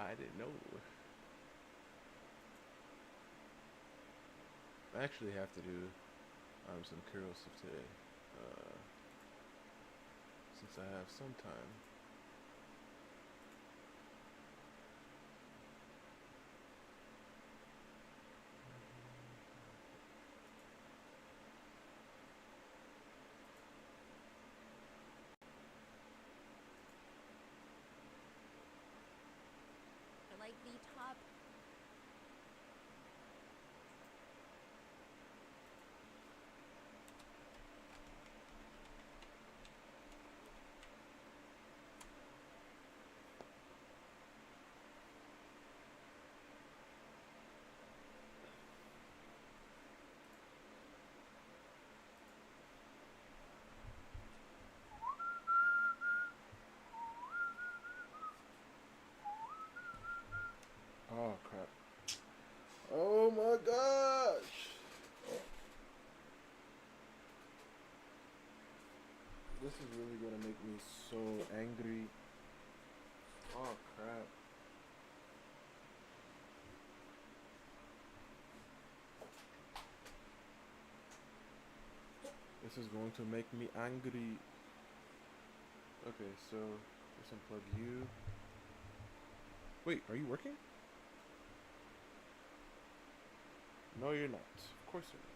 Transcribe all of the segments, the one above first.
I didn't know. I actually have to do some Kuro stuff today. Uh, since I have some time. I like the top. Oh crap. Oh my gosh. This is really gonna make me so angry. Oh crap. This is going to make me angry. Okay, so let's unplug you. Wait, are you working? No, you're not. Of course you're not.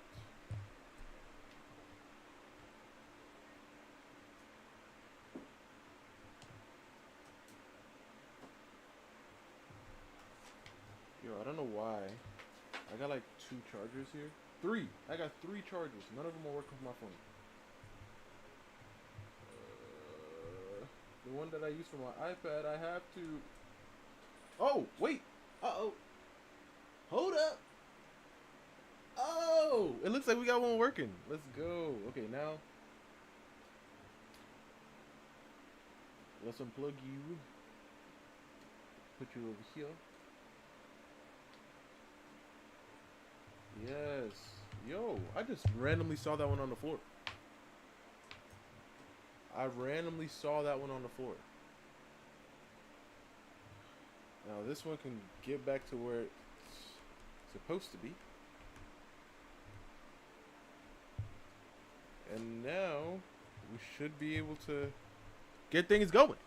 Yo, I don't know why. I got like 2 chargers here. Three. I got 3 chargers. None of them are working with my phone. The one that I use for my iPad, I have to. Oh, wait. Uh-oh. Hold up. Oh, it looks like we got one working. Let's go. Okay, now let's unplug you. Put you over here. Yes. Yo, I just randomly saw that one on the floor. I randomly saw that one on the floor. Now this one can get back to where it's supposed to be. And now we should be able to get things going.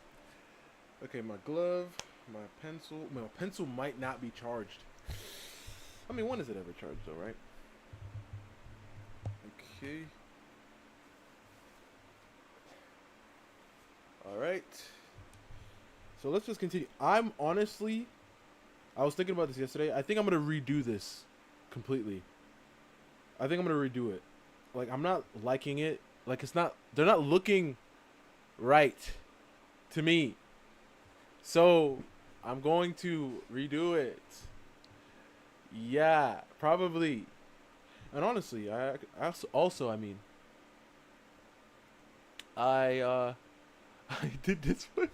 Okay, my glove, my pencil. My pencil might not be charged. I mean, when is it ever charged though, right? Okay. All right. So let's just continue. I was thinking about this yesterday. I think I'm gonna redo this completely. I think I'm gonna redo it. Like I'm not liking it. Like it's not. They're not looking right to me. So I'm going to redo it. Yeah, probably. And honestly, I mean, I I did this one.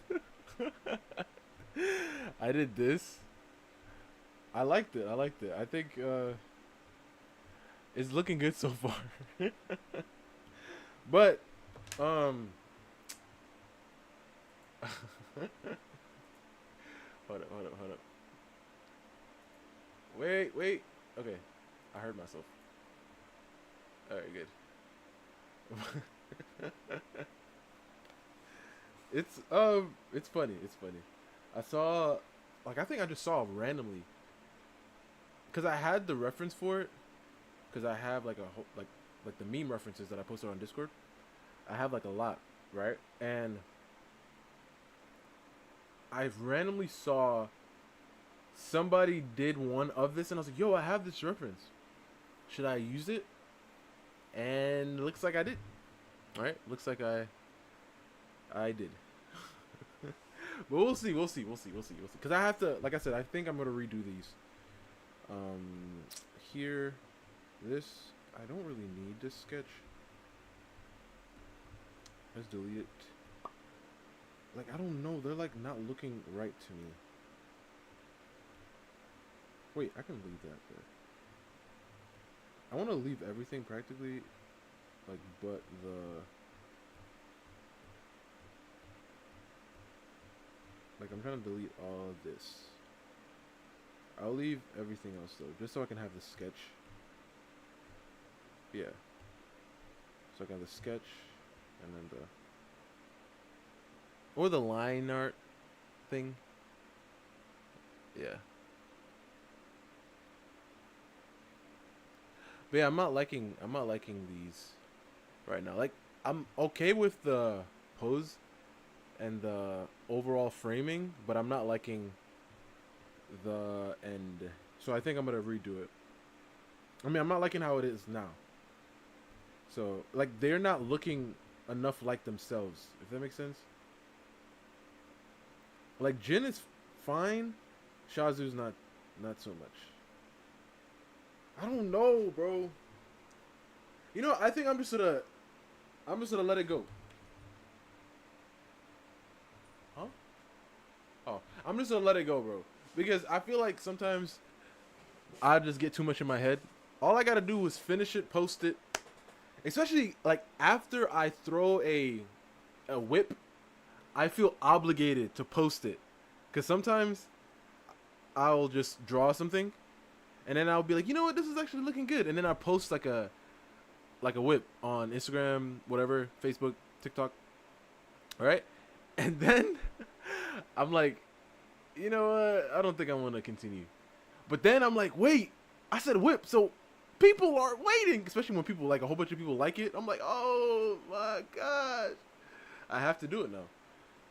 I did this. I liked it. I liked it. I think it's looking good so far. But um hold up. Wait. Okay. I heard myself. All right, good. It's funny. It's funny. I saw like I think I just saw randomly cuz I had the reference for it cuz I have like a like the meme references that I posted on Discord. I have like a lot, right? And I randomly saw somebody did one of this and I was like, "Yo, I have this reference. Should I use it?" And it looks like I did. All right? Looks like I did. But we'll see. Because I have to, like I said, I think I'm gonna redo these. Um, here, this I don't really need this sketch. Let's delete it. Like I don't know, they're like not looking right to me. Wait, I can leave that there. I want to leave everything practically, like, but the like I'm trying to delete all of this. I'll leave everything else though, just so I can have the sketch. Yeah. So I can have the sketch, and then or the line art thing. Yeah. But yeah, I'm not liking these right now. Like, I'm okay with the pose and the overall framing, but I'm not liking the end. So I think I'm gonna redo it. I mean, I'm not liking how it is now. So like, they're not looking enough like themselves, if that makes sense. Like, Jin is fine, Shazu's not so much. I don't know, bro. You know, I think I'm just gonna let it go. Huh? Oh, I'm just gonna let it go, bro. Because I feel like sometimes I just get too much in my head. All I gotta do is finish it, post it. Especially like after I throw a whip, I feel obligated to post it. Cause sometimes I'll just draw something, and then I'll be like, you know what, this is actually looking good, and then I post like a whip on Instagram, whatever, Facebook, TikTok, all right, and then I'm like, you know what, I don't think I want to continue. But then I'm like, wait, I said whip, so people are waiting, especially when people like a whole bunch of people like it. I'm like, oh my gosh, I have to do it now.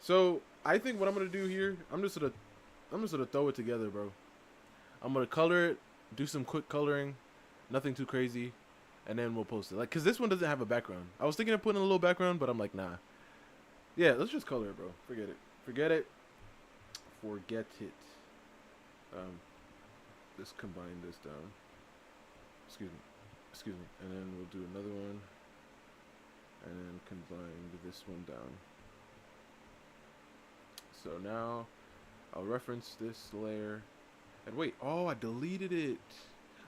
So I think what I'm gonna do here, I'm just gonna throw it together, bro. I'm gonna color it, do some quick coloring, nothing too crazy, and then we'll post it. Like, cause this one doesn't have a background. I was thinking of putting a little background, but I'm like, nah. Yeah, let's just color it, bro. Forget it. Forget it. Forget it. Let's combine this down. Excuse me. And then we'll do another one, and then combine this one down. So now I'll reference this layer. And wait, oh, I deleted it.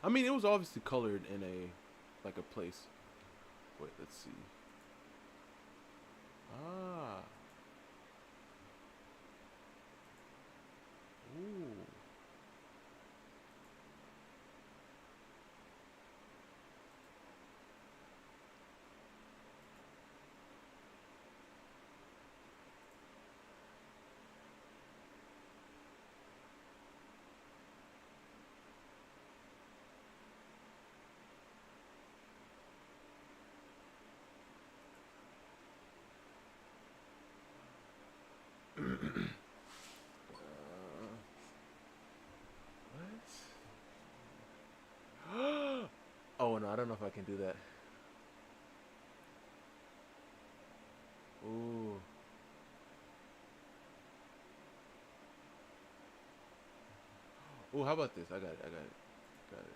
I mean, it was obviously colored in a place. Wait, let's see. Ah. Ooh. What? Oh no, I don't know if I can do that. Ooh. Ooh, how about this? I got it. Got it.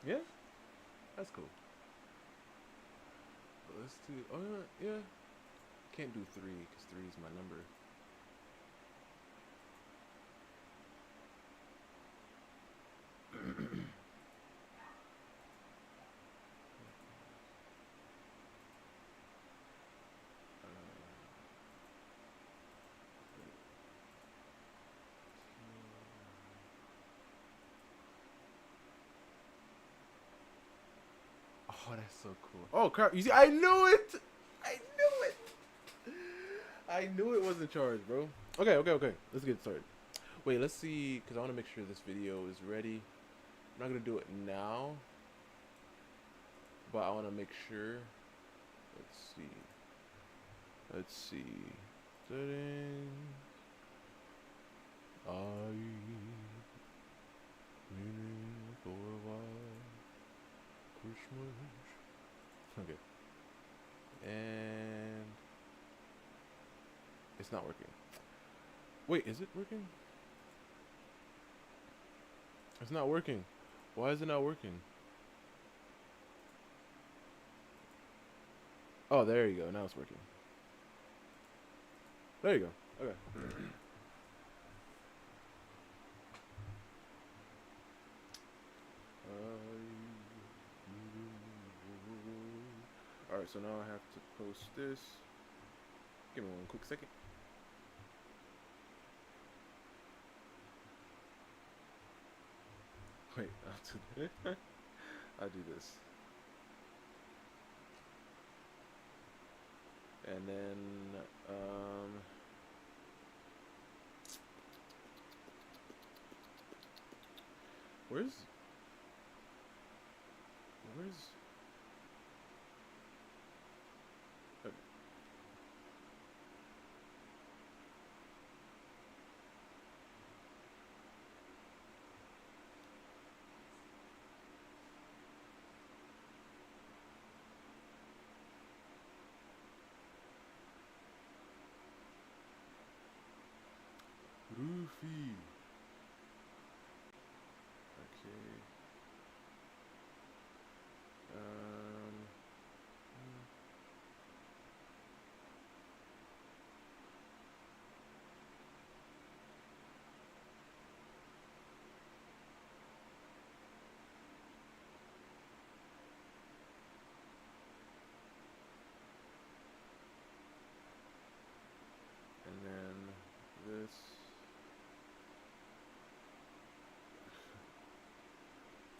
Yeah, that's cool. But let's do. Oh yeah. Can't do 3 because 3 is my number. Oh, that's so cool. Oh crap! You see, I knew it. I knew it. I knew it wasn't charged, bro. Okay. Let's get started. Wait, let's see, because I want to make sure this video is ready. I'm not gonna do it now, but I want to make sure. Let's see. Settings. Meaning for a while. Christmas. Okay. And it's not working. Wait, is it working? It's not working. Why is it not working? Oh, there you go. Now it's working. There you go. Okay. Alright, so now I have to post this. Give me one quick second. Wait, I'll do this. I'll do this. And then, where's uh, Rufy? Okay. And then this.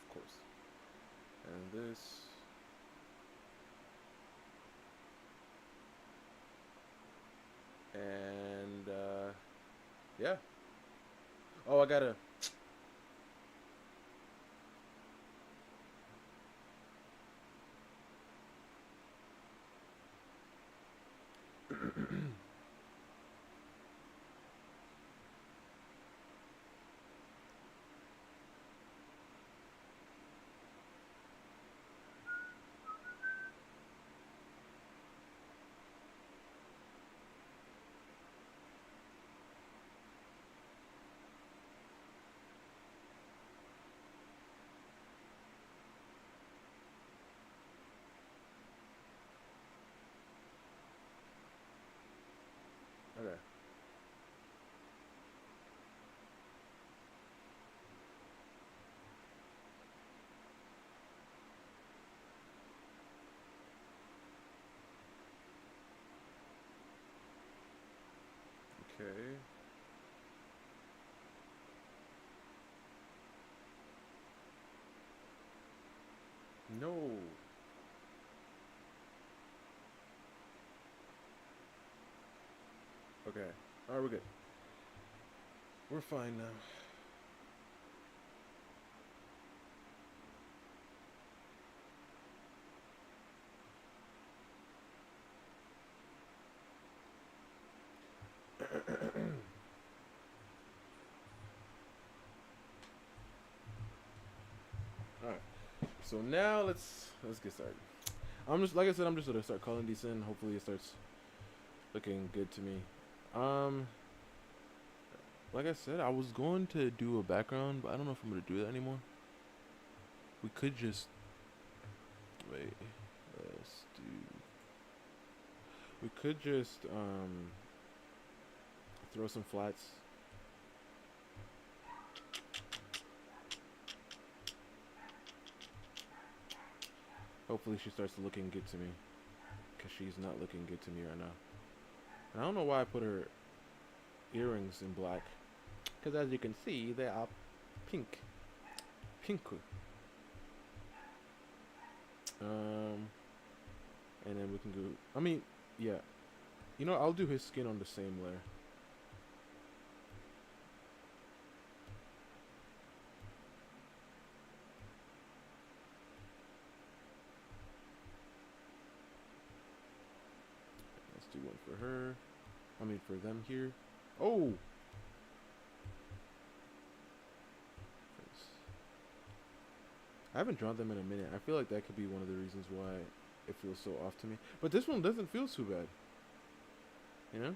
Of course. And this. And, yeah. Oh, I gotta. Okay. Okay. No. Okay. Alright, we're good. We're fine now. Alright. So now let's get started. I'm just, like I said, I'm just gonna start calling these in. Hopefully it starts looking good to me. Like I said, I was going to do a background, but I don't know if I'm gonna do that anymore. We could just wait. Let's do. We could just throw some flats. Hopefully she starts looking good to me, because she's not looking good to me right now. And I don't know why I put her earrings in black, because as you can see, they are pink. And then we can go. I mean, yeah. You know, I'll do his skin on the same layer. Let's do one for her. I mean, for them here. Oh! I haven't drawn them in a minute. I feel like that could be one of the reasons why it feels so off to me. But this one doesn't feel too bad. You know?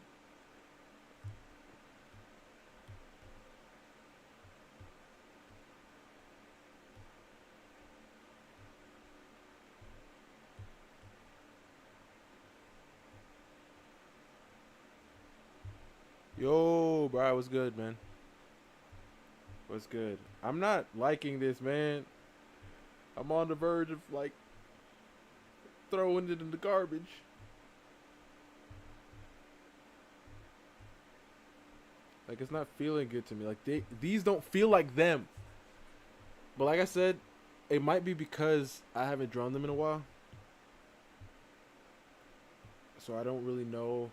Yo, bro, what's good, man? What's good? I'm not liking this, man. I'm on the verge of like throwing it in the garbage. Like it's not feeling good to me. Like these don't feel like them. But like I said, it might be because I haven't drawn them in a while. So I don't really know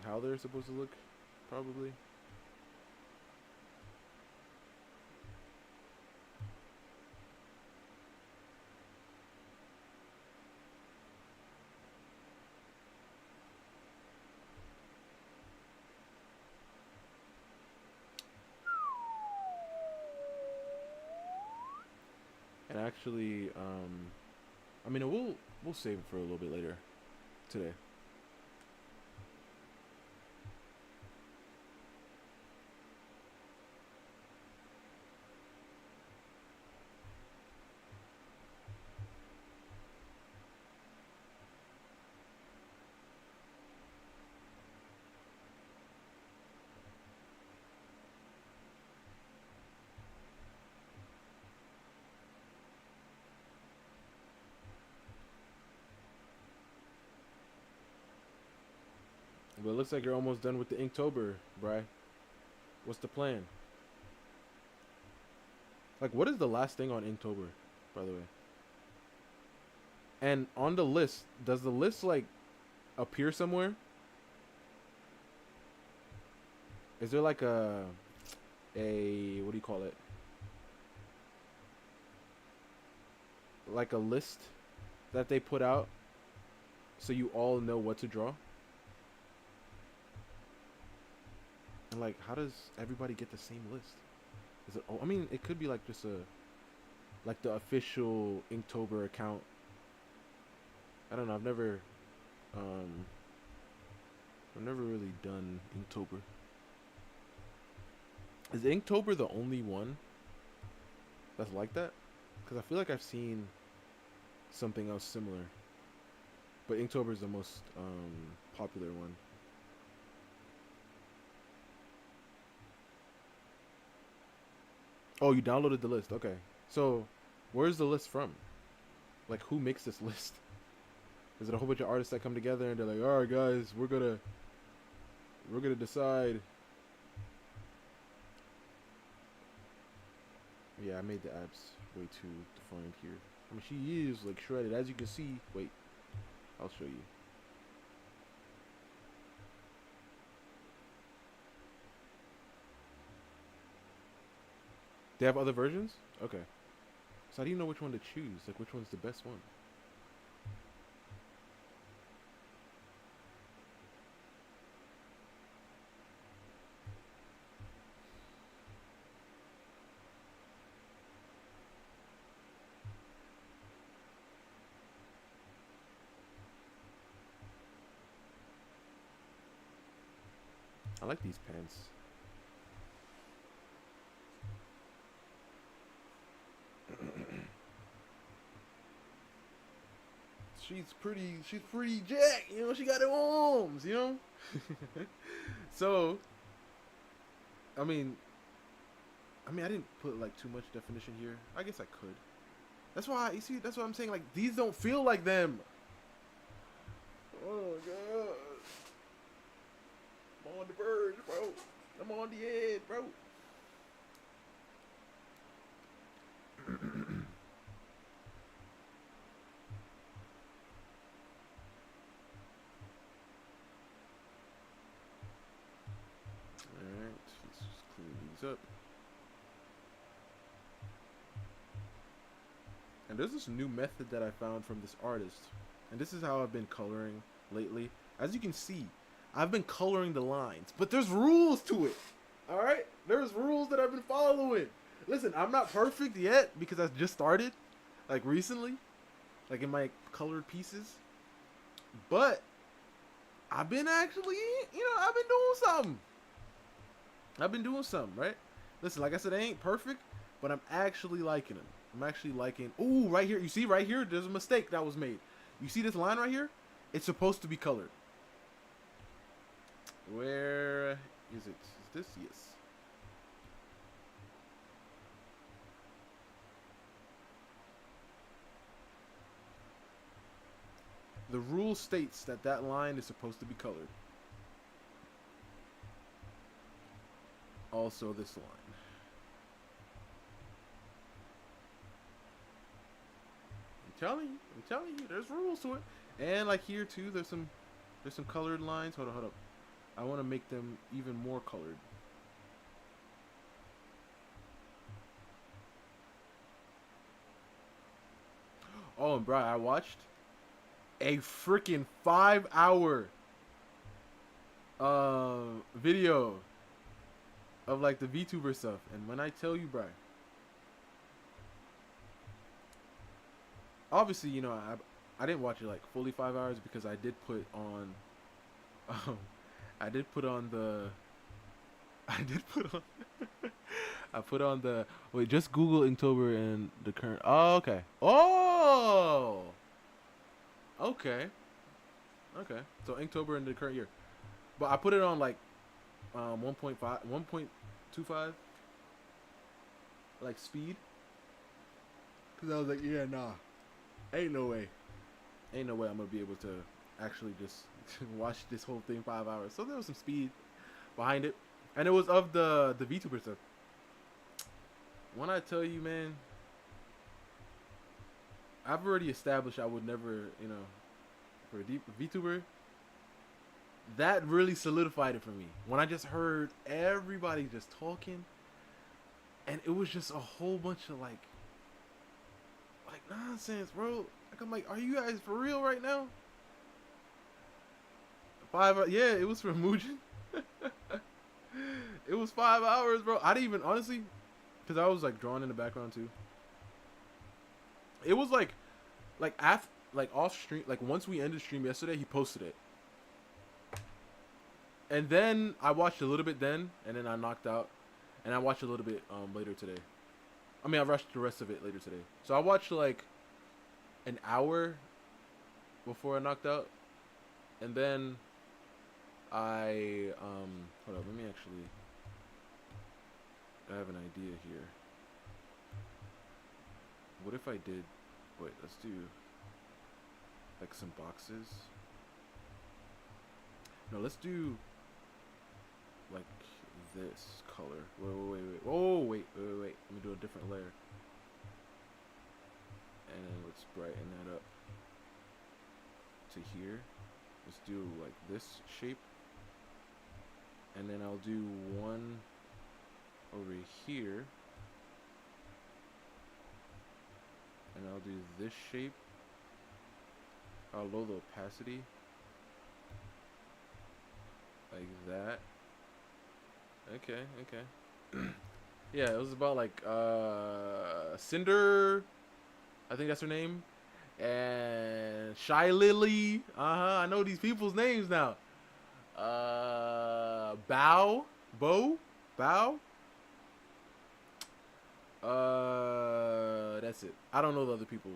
how they're supposed to look, probably. And actually, I mean, we'll save it for a little bit later today. But it looks like you're almost done with the Inktober, Bri. What's the plan? Like, what is the last thing on Inktober, by the way? And on the list, does the list, like, appear somewhere? Is there, like, what do you call it? Like a list that they put out so you all know what to draw? And, like, how does everybody get the same list? Is it? Oh, I mean, it could be like just like the official Inktober account. I don't know. I've never really done Inktober. Is Inktober the only one that's like that? Because I feel like I've seen something else similar, but Inktober is the most popular one. Oh, you downloaded the list. Okay. So, where's the list from? Like, who makes this list? Is it a whole bunch of artists that come together and they're like, "All right, guys, we're gonna decide." Yeah, I made the apps way too defined here. I mean, she is like shredded, as you can see. Wait, I'll show you. They have other versions? Okay. So how do you know which one to choose? Like, which one's the best one? I like these pants. She's pretty jacked, you know, she got them arms, you know? So, I mean, I didn't put like too much definition here. I guess I could. That's why, you see, that's what I'm saying, like, these don't feel like them. Oh, God. I'm on the verge, bro. I'm on the edge, bro. Alright, let's just clean these up. And there's this new method that I found from this artist. And this is how I've been coloring lately. As you can see, I've been coloring the lines. But there's rules to it. Alright? There's rules that I've been following. Listen, I'm not perfect yet because I just started. like recently, like in my colored pieces. But I've been actually, I've been doing something. I've been doing something, right? Listen, like I said, they ain't perfect, but I'm actually liking them. I'm actually liking. Ooh, right here. You see, right here, there's a mistake that was made. You see this line right here? It's supposed to be colored. Where is it? Is this? Yes. The rule states that that line is supposed to be colored. Also, this line. I'm telling you, there's rules to it. And like here too, there's some colored lines. Hold up. I want to make them even more colored. Oh, and bro, I watched a freaking 5-hour video of like the VTuber stuff, and when I tell you, bro, obviously, I didn't watch it like fully 5 hours because I did put on, um, I did put on the, I did put on, I put on the. Wait, just Google Inktober and the current. Oh, okay. Oh, okay, okay. So Inktober and the current year, but I put it on like 1.5, 1.25, like speed, because I was like, yeah, nah, ain't no way. Ain't no way I'm gonna be able to actually just watch this whole thing 5 hours. So there was some speed behind it, and it was of the VTuber stuff. When I tell you, man, I've already established I would never, for a VTuber. That really solidified it for me when I just heard everybody just talking, and it was just a whole bunch of like nonsense, bro. Like I'm like, are you guys for real right now? Yeah, it was from Mujin. It was 5 hours, bro. I didn't even honestly, because I was like drawing in the background too. It was like after, like off stream, like once we ended stream yesterday, he posted it, and then I watched a little bit then, and then I knocked out, and I watched a little bit later today. I mean, I rushed the rest of it later today. So I watched like an hour before I knocked out, and then I hold up, let me actually. I have an idea here. What if I did? Wait, let's do like some boxes. No, let's do like this color. Wait. Oh, wait. Let me do a different layer. And then let's brighten that up to here. Let's do like this shape. And then I'll do one over here. And I'll do this shape. I'll lower the opacity. Like that. Okay. Yeah, it was about like Cinder, I think that's her name, and Shy Lily. I know these people's names now. Bow. That's it. I don't know the other people.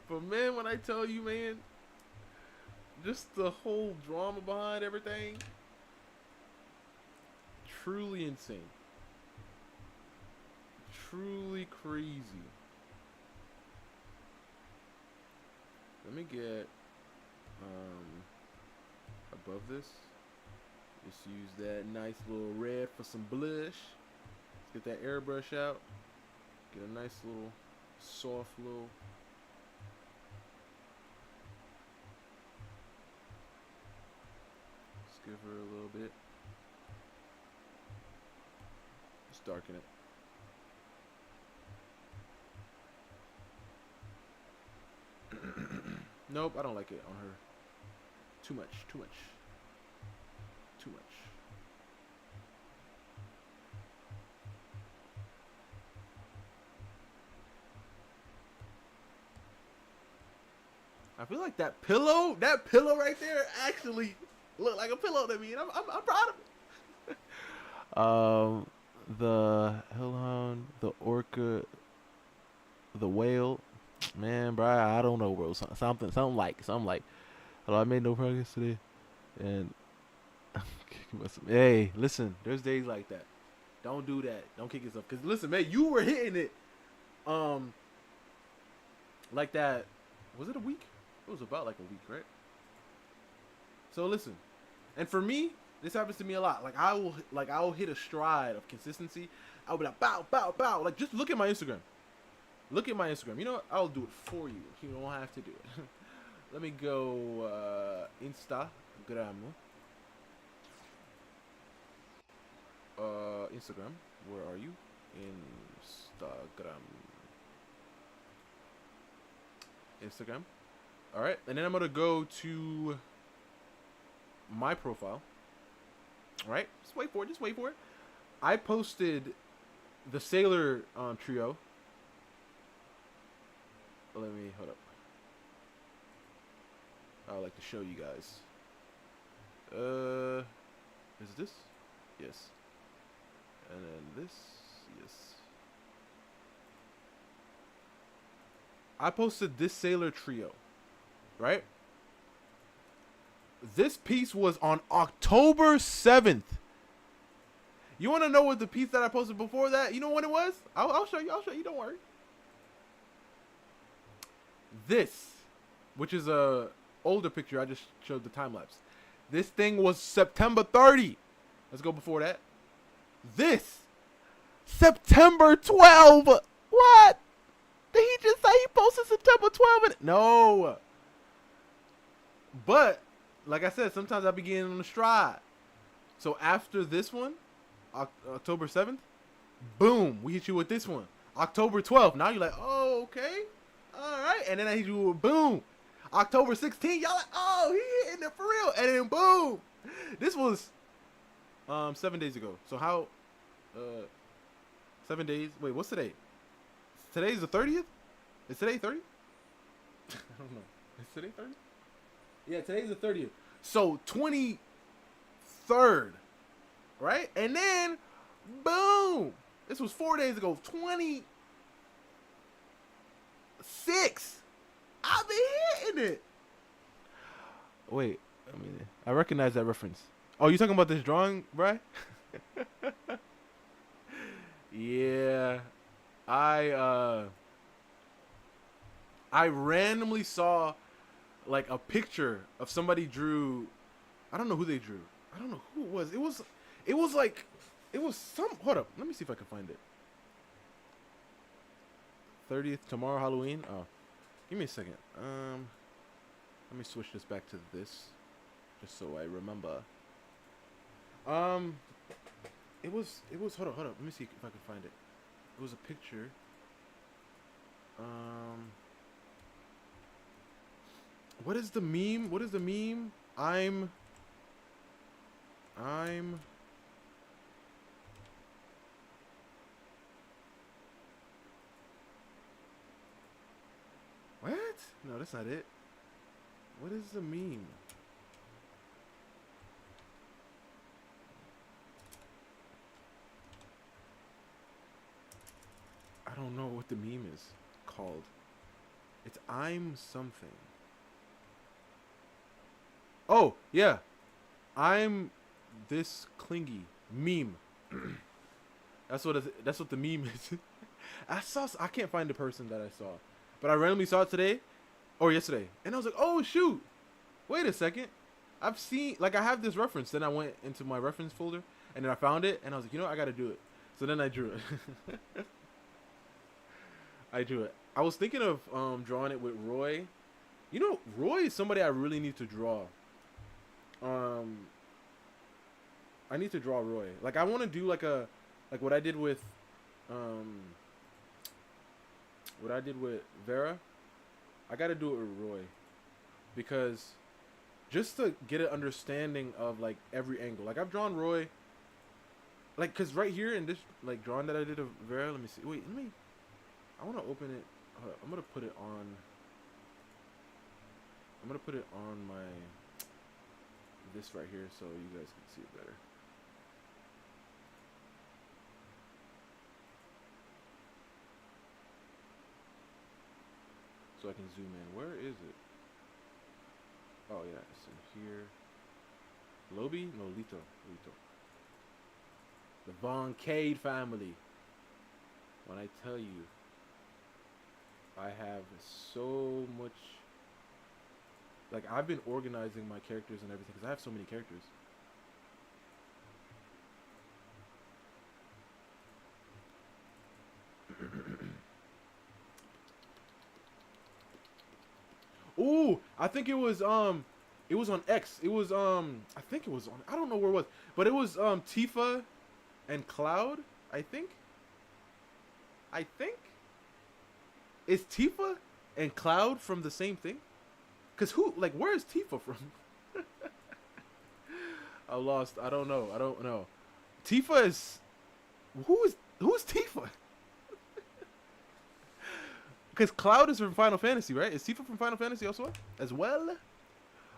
But man, when I tell you, man, just the whole drama behind everything, truly insane. Truly crazy. Let me get above this. Just use that nice little red for some blush. Let's get that airbrush out. Get a nice little soft little. Let's give her a little bit. Just darken it. Nope, I don't like it on her. Too much. I feel like that pillow right there actually looked like a pillow to me, and I'm proud of it. The hellhound, the orca, the whale, man, bro, I don't know, bro. Something like. Hello, I made no progress today, and hey, listen, there's days like that. Don't do that. Don't kick yourself. Cause listen, man, you were hitting it, um, like that. Was it a week? It was about like a week, right? So listen, and for me, this happens to me a lot. I'll hit a stride of consistency. I'll be like bow, bow, bow. Like just look at my Instagram. Look at my Instagram. You know what? I'll do it for you. You don't have to do it. Let me go Instagram. Instagram. Where are you? Instagram. All right, and then I'm gonna go to my profile. All right, just wait for it. Just wait for it. I posted the Sailor trio. Let me hold up. I would like to show you guys. Is this? Yes. And then this, yes. I posted this Sailor trio, right? This piece was on October 7th. You want to know what the piece that I posted before that? You know what it was? I'll show you. I'll show you. Don't worry. This, which is a older picture, I just showed the time lapse. This thing was September 30. Let's go before that. This, September 12. What? Did he just say he posted September 12? No. But, like I said, sometimes I be getting on the stride. So after this one, October 7th, boom, we hit you with this one. October 12th. Now you're like, oh, okay. All right. And then I hit you with boom. October 16th, y'all like, oh, he hitting it for real. And then boom. This was 7 days ago. So how 7 days? Wait, what's today? Today's the 30th? Is today 30? I don't know. Is today 30? Yeah, today's the 30th. So 23rd, right? And then boom. This was 4 days ago. 26. I've been hitting it. Wait, I mean, I recognize that reference. Oh, you talking about this drawing, right? Yeah. I randomly saw like a picture of somebody drew. I don't know who they drew. I don't know who it was. It was some. Hold up. Let me see if I can find it. 30th tomorrow, Halloween. Oh, give me a second. Let me switch this back to this, just so I remember. It was. Hold up. Let me see if I can find it. It was a picture. What is the meme? I'm. What? No, that's not it. What is the meme? I don't know what the meme is called. It's I'm something. Oh, yeah. I'm this clingy meme. That's what the meme is. I can't find the person that I saw. But I randomly saw it today or yesterday. And I was like, "Oh shoot. Wait a second. I have this reference." Then I went into my reference folder and then I found it and I was like, "You know, I got to do it." So then I drew it. I drew it. I was thinking of drawing it with Roy. You know, Roy is somebody I really need to draw. I need to draw Roy. Like I want to do like what I did with Vera. I got to do it with Roy because just to get an understanding of like every angle. Like I've drawn Roy like cuz right here in this like drawing that I did of Vera, let me see. Wait, I want to open it. Hold up, I'm going to put it on. I'm gonna put it on my this right here so you guys can see it better. So I can zoom in. Where is it? Oh yeah, it's in here. Lobi? No, Lito. Lito. The Von Cade family. When I tell you, I have so much. Like, I've been organizing my characters and everything because I have so many characters. Ooh, I think it was on X. It was I think it was on, I don't know where it was, but it was Tifa and Cloud, I think. Is Tifa and Cloud from the same thing? Cause where is Tifa from? I lost. I don't know. Tifa is who's Tifa? Because Cloud is from Final Fantasy, right? Is Tifa from Final Fantasy also as well?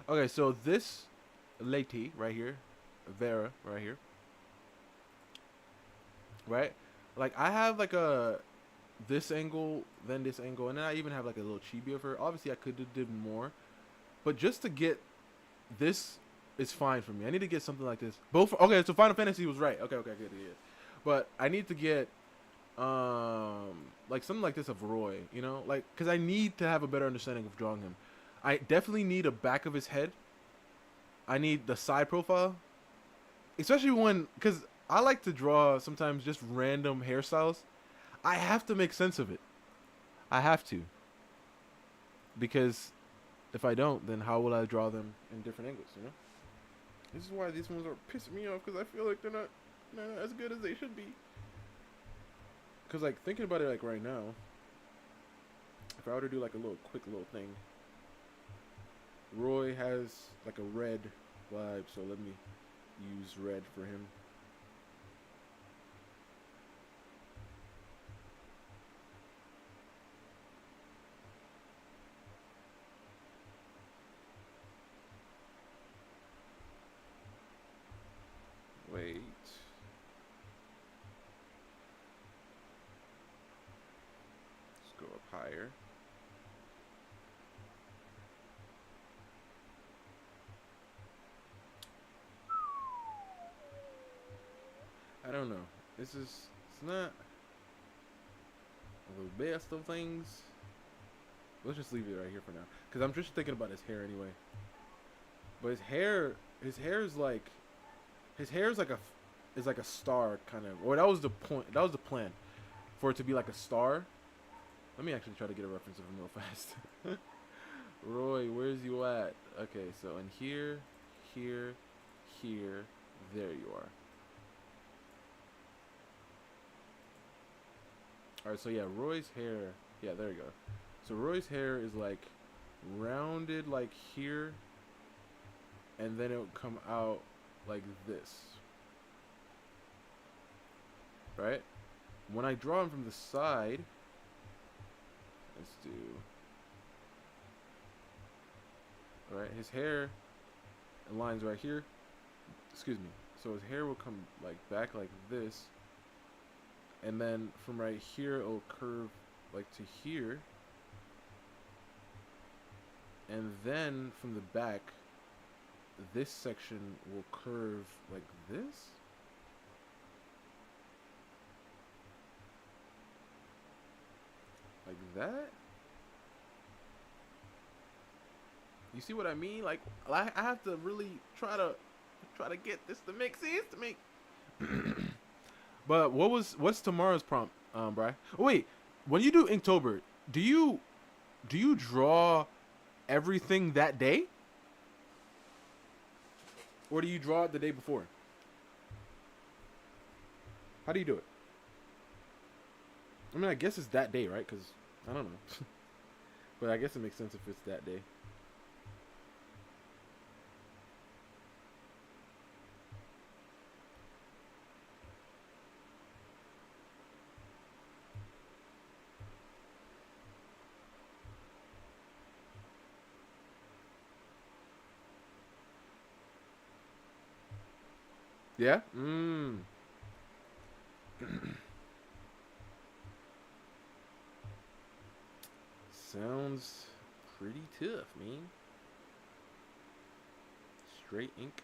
Okay, so this lady right here, Vera right here, right? Like, I have like this angle, then this angle, and then I even have like a little chibi of her. Obviously, I could have did more, but just to get this is fine for me. I need to get something like this. Both. Okay, so Final Fantasy was right. Okay, good, yeah. But I need to get like something like this of Roy, you know, like, because I need to have a better understanding of drawing him. I definitely need a back of his head. I need the side profile, especially because I like to draw sometimes just random hairstyles. I have to make sense of it. I have to, because if I don't, then how will I draw them in different angles, you know? This is why these ones are pissing me off, because I feel like they're not as good as they should be. Because, like, thinking about it, like, right now, if I were to do, like, a quick little thing, Roy has, like, a red vibe, so let me use red for him. Wait. Let's go up higher. I don't know. It's not the best of things. Let's just leave it right here for now, because I'm just thinking about his hair anyway. But his hair is like, is like a star kind of, or that was the point. That was the plan, for it to be like a star. Let me actually try to get a reference of him real fast. Roy, where's you at? Okay, so in here, here, there you are. Alright, so yeah, Roy's hair, yeah, there you go. So Roy's hair is like rounded like here, and then it would come out like this. Right? When I draw him from the side, let's do, alright, his hair aligns right here. Excuse me. So his hair will come like back like this, and then from right here it'll curve like to here, and then from the back this section will curve like this. Like that. You see what I mean? Like, I have to really try to get this to make sense to me. But what's tomorrow's prompt, Bri? Oh, wait, when you do Inktober, do you draw everything that day, or do you draw it the day before? How do you do it? I mean, I guess it's that day, right? Because I don't know. But I guess it makes sense if it's that day. Yeah. Sounds pretty tough, man. Straight ink.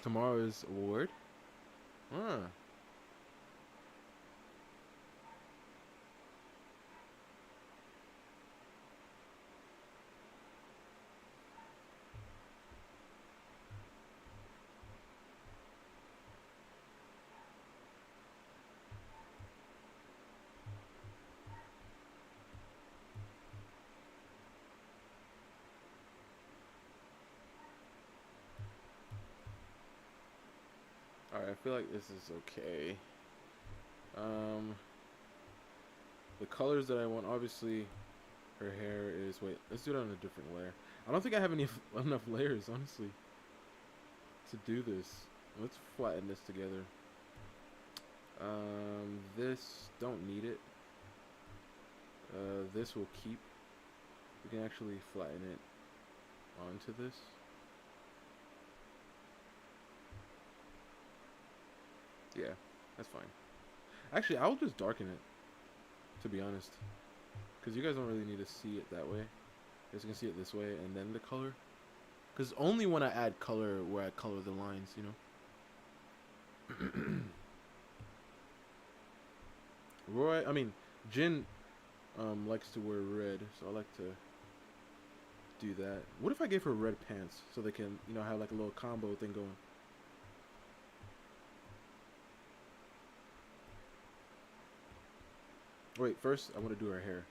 Tomorrow is award. Huh. Alright, I feel like this is okay. Um, the colors that I want, obviously, her hair is. Wait, let's do it on a different layer. I don't think I have any enough layers, honestly, to do this. Let's flatten this together. This don't need it. This will keep. We can actually flatten it onto this. Yeah, that's fine. Actually, I'll just darken it, to be honest. Because you guys don't really need to see it that way. You guys can see it this way and then the color. Because only when I add color where I color the lines, you know. Jin likes to wear red, so I like to do that. What if I gave her red pants so they can, you know, have like a little combo thing going? Wait, first I want to do her hair.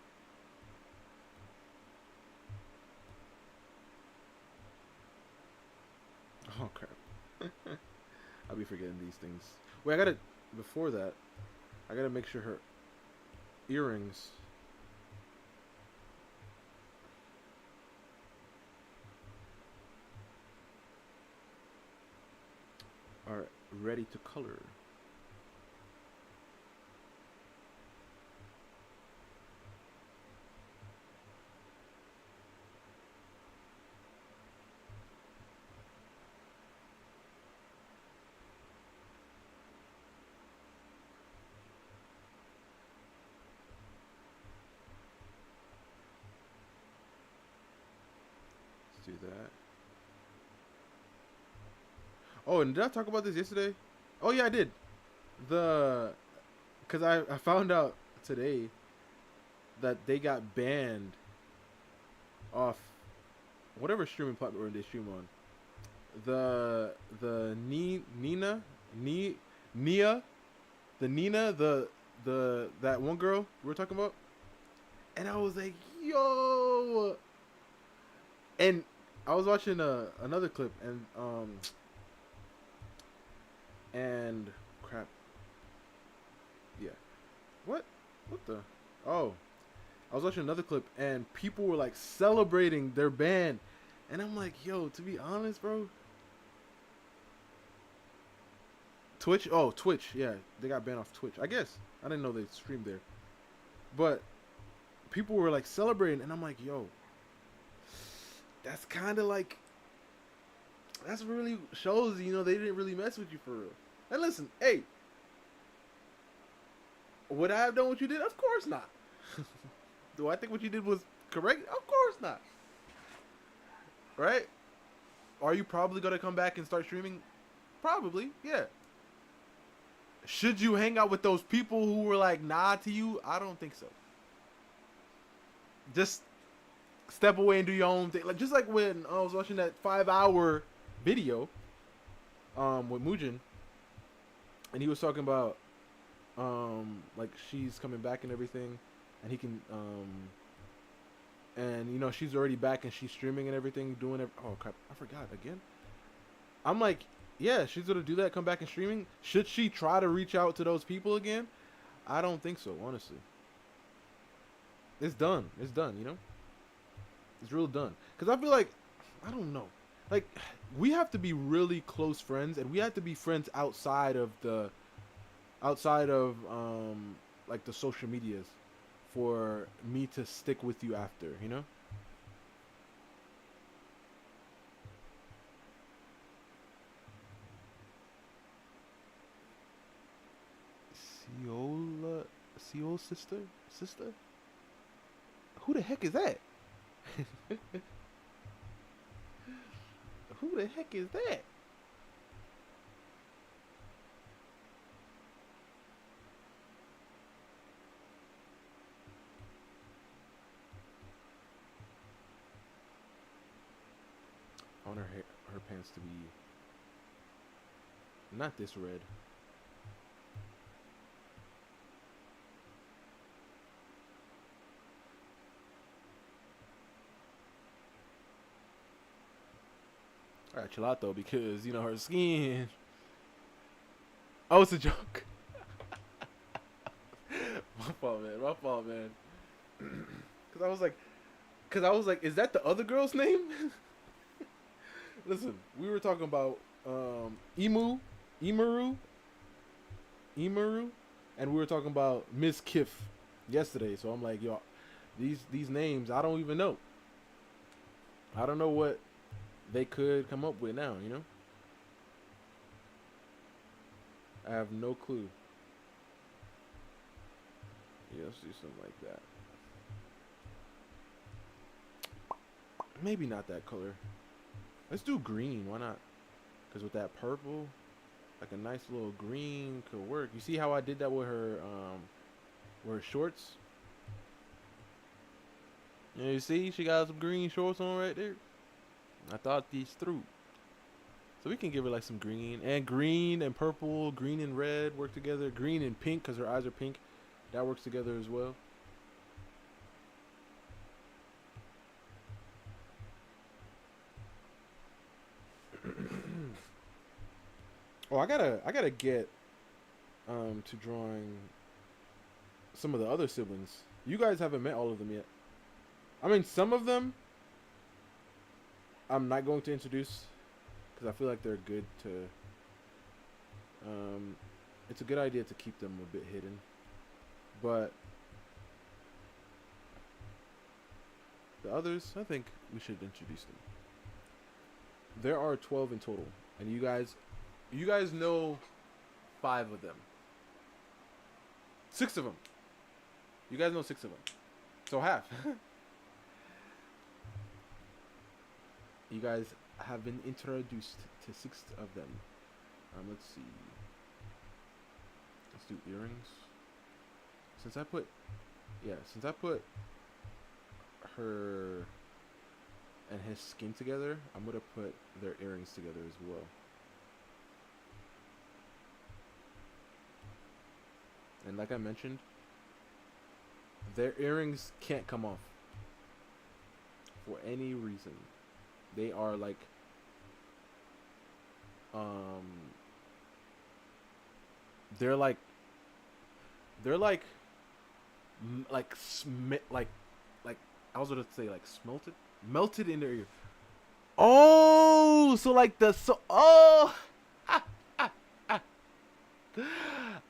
Oh crap. I'll be forgetting these things. Wait, before that, I gotta make sure her earrings are ready to color. Let's do that. Oh, and did I talk about this yesterday? Oh yeah, I did. Cause I found out today that they got banned off whatever streaming platform they stream on. The Nia, the Nina, the that one girl we were talking about, and I was like, yo, and I was watching another clip and crap, yeah, what the, oh, I was watching another clip and people were like celebrating their ban, and I'm like, yo, to be honest, bro. Twitch? Oh, Twitch. Yeah, they got banned off Twitch. I guess. I didn't know they streamed there. But people were like celebrating, and I'm like, yo, that's kind of like, that's really shows, you know, they didn't really mess with you for real. And listen, hey, would I have done what you did? Of course not. Do I think what you did was correct? Of course not. Right? Are you probably going to come back and start streaming? Probably, yeah. Should you hang out with those people who were like nah to you? I don't think so. Just step away and do your own thing. Like just like when I was watching that 5-hour video with Mujin, and he was talking about like she's coming back and everything, and he can and you know she's already back and she's streaming and everything, doing it. Oh crap, I forgot again. I'm like, yeah, she's gonna do that, come back and streaming. Should she try to reach out to those people again? I don't think so, honestly. It's done. It's done, you know? It's real done. Because I feel like, I don't know. like we have to be really close friends, and we have to be friends outside of like the social medias for me to stick with you after, you know? Ciola, Ciol sister? Who the heck is that? Who the heck is that? I want her pants to be not this red. All right, chill out though, because you know her skin. Oh, it's a joke. My fault, man. My fault, man. Cause I was like, is that the other girl's name? Listen, we were talking about Imaru, and we were talking about Miss Kiff yesterday. So I'm like, yo, these names I don't even know. I don't know what they could come up with now. You know, I have no clue. Yeah, let's do something like that. Maybe not that color. Let's do green. Why not? Because with that purple, like a nice little green could work. You see how I did that with her shorts? Yeah, you see, she got some green shorts on right there. I thought these through. So we can give her like some green and purple, green and red work together. Green and pink because her eyes are pink. That works together as well. Oh, I gotta get to drawing some of the other siblings. You guys haven't met all of them yet. I mean, some of them I'm not going to introduce because I feel like they're good to. It's a good idea to keep them a bit hidden, but the others, I think we should introduce them. There are 12 in total, and you guys know 5 of them. 6 of them. You guys know 6 of them. So half. You guys have been introduced to 6 of them. Let's see. Let's do earrings. Since I put her and his skin together, I'm gonna put their earrings together as well. And like I mentioned, their earrings can't come off for any reason. They are like um they're like like I was gonna say like melted in their ear. Oh, so like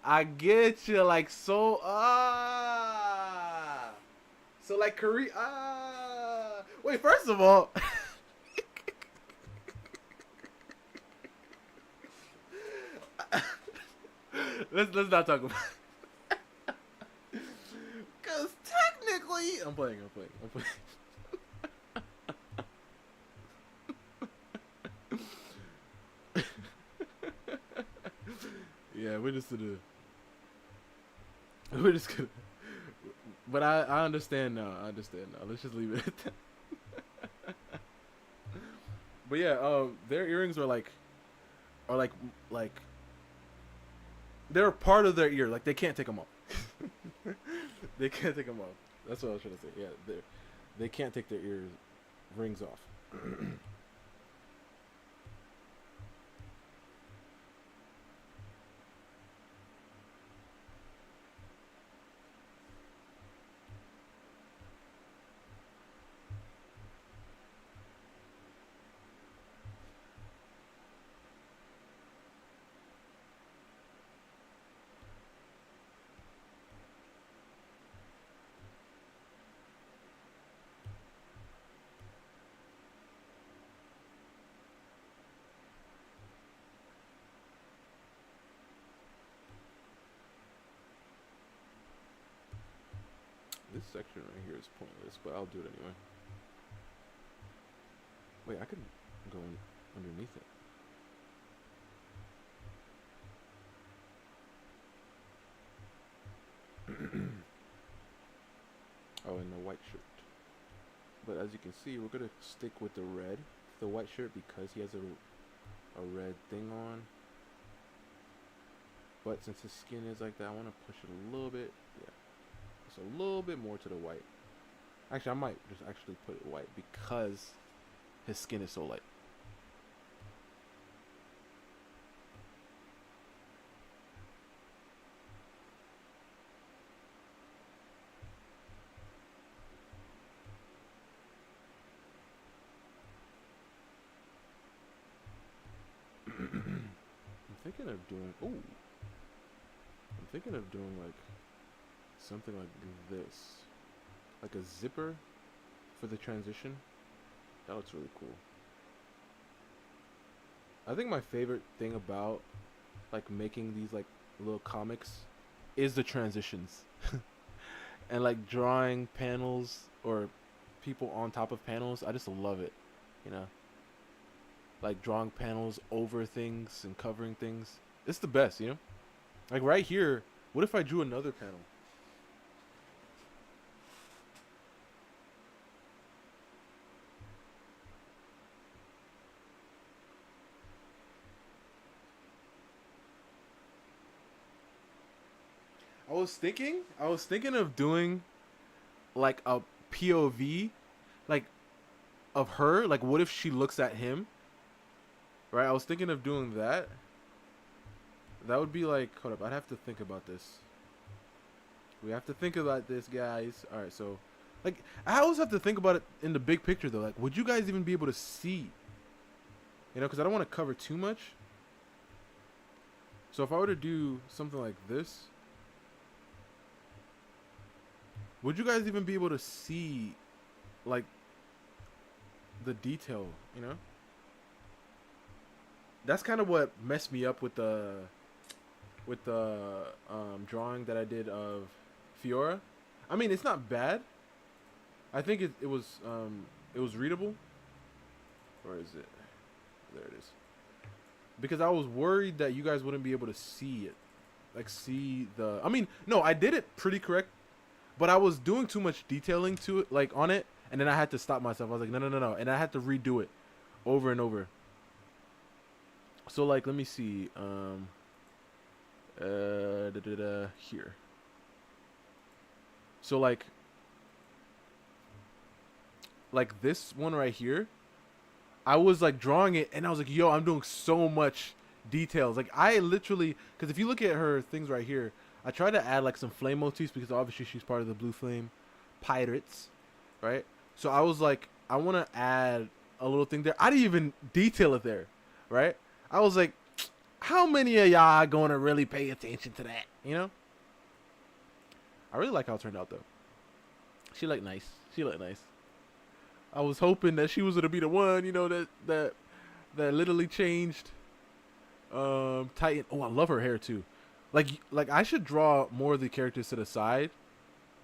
I get you like so like Korea wait, first of all let's not talk about because technically I'm playing. Yeah, we're just gonna but I understand now. Let's just leave it at that. But yeah, their earrings are like they're part of their ear. Like they can't take them off. They can't take them off. That's what I was trying to say. Yeah, they can't take their ear rings off. section right here is pointless, but I'll do it anyway. Wait, I can go underneath it. Oh, and the white shirt. But as you can see, we're gonna stick with the red, the white shirt, because he has a red thing on. But since his skin is like that, I want to push it a little bit. Yeah, just a little bit more to the white. Actually, I might just actually put it white because his skin is so light. I'm thinking of doing. Oh, I'm thinking of doing like something like this, like a zipper for the transition. That looks really cool. I think my favorite thing about like making these like little comics is the transitions and like drawing panels or people on top of panels. I just love it, you know, like drawing panels over things and covering things. It's the best, you know. Like right here, what if I drew another panel? I was thinking of doing like a POV, like of her. Like, what if she looks at him? Right? I was thinking of doing that. That would be like, hold up, I'd have to think about this. We have to think about this, guys. All right, so, like, I always have to think about it in the big picture, though. Like, would you guys even be able to see? You know, because I don't want to cover too much. So if I were to do something like this, would you guys even be able to see, like, the detail, you know? That's kind of what messed me up with the drawing that I did of Fiora. I mean, it's not bad. I think it was readable. Where is it? There it is. Because I was worried that you guys wouldn't be able to see it. Like, see the... I mean, no, I did it pretty correct. But I was doing too much detailing to it, like, on it. And then I had to stop myself. I was like, no. And I had to redo it over and over. So, like, let me see. Here. So, like this one right here, I was like drawing it and I was like, yo, I'm doing so much details. Like, I literally, because if you look at her things right here, I tried to add like some flame motifs because obviously she's part of the Blue Flame Pirates, right? So I was like, I want to add a little thing there. I didn't even detail it there, right? I was like, how many of y'all going to really pay attention to that, you know? I really like how it turned out, though. She looked nice. I was hoping that she was gonna be the one, you know, that literally changed. Titan. Oh, I love her hair too. Like I should draw more of the characters to the side,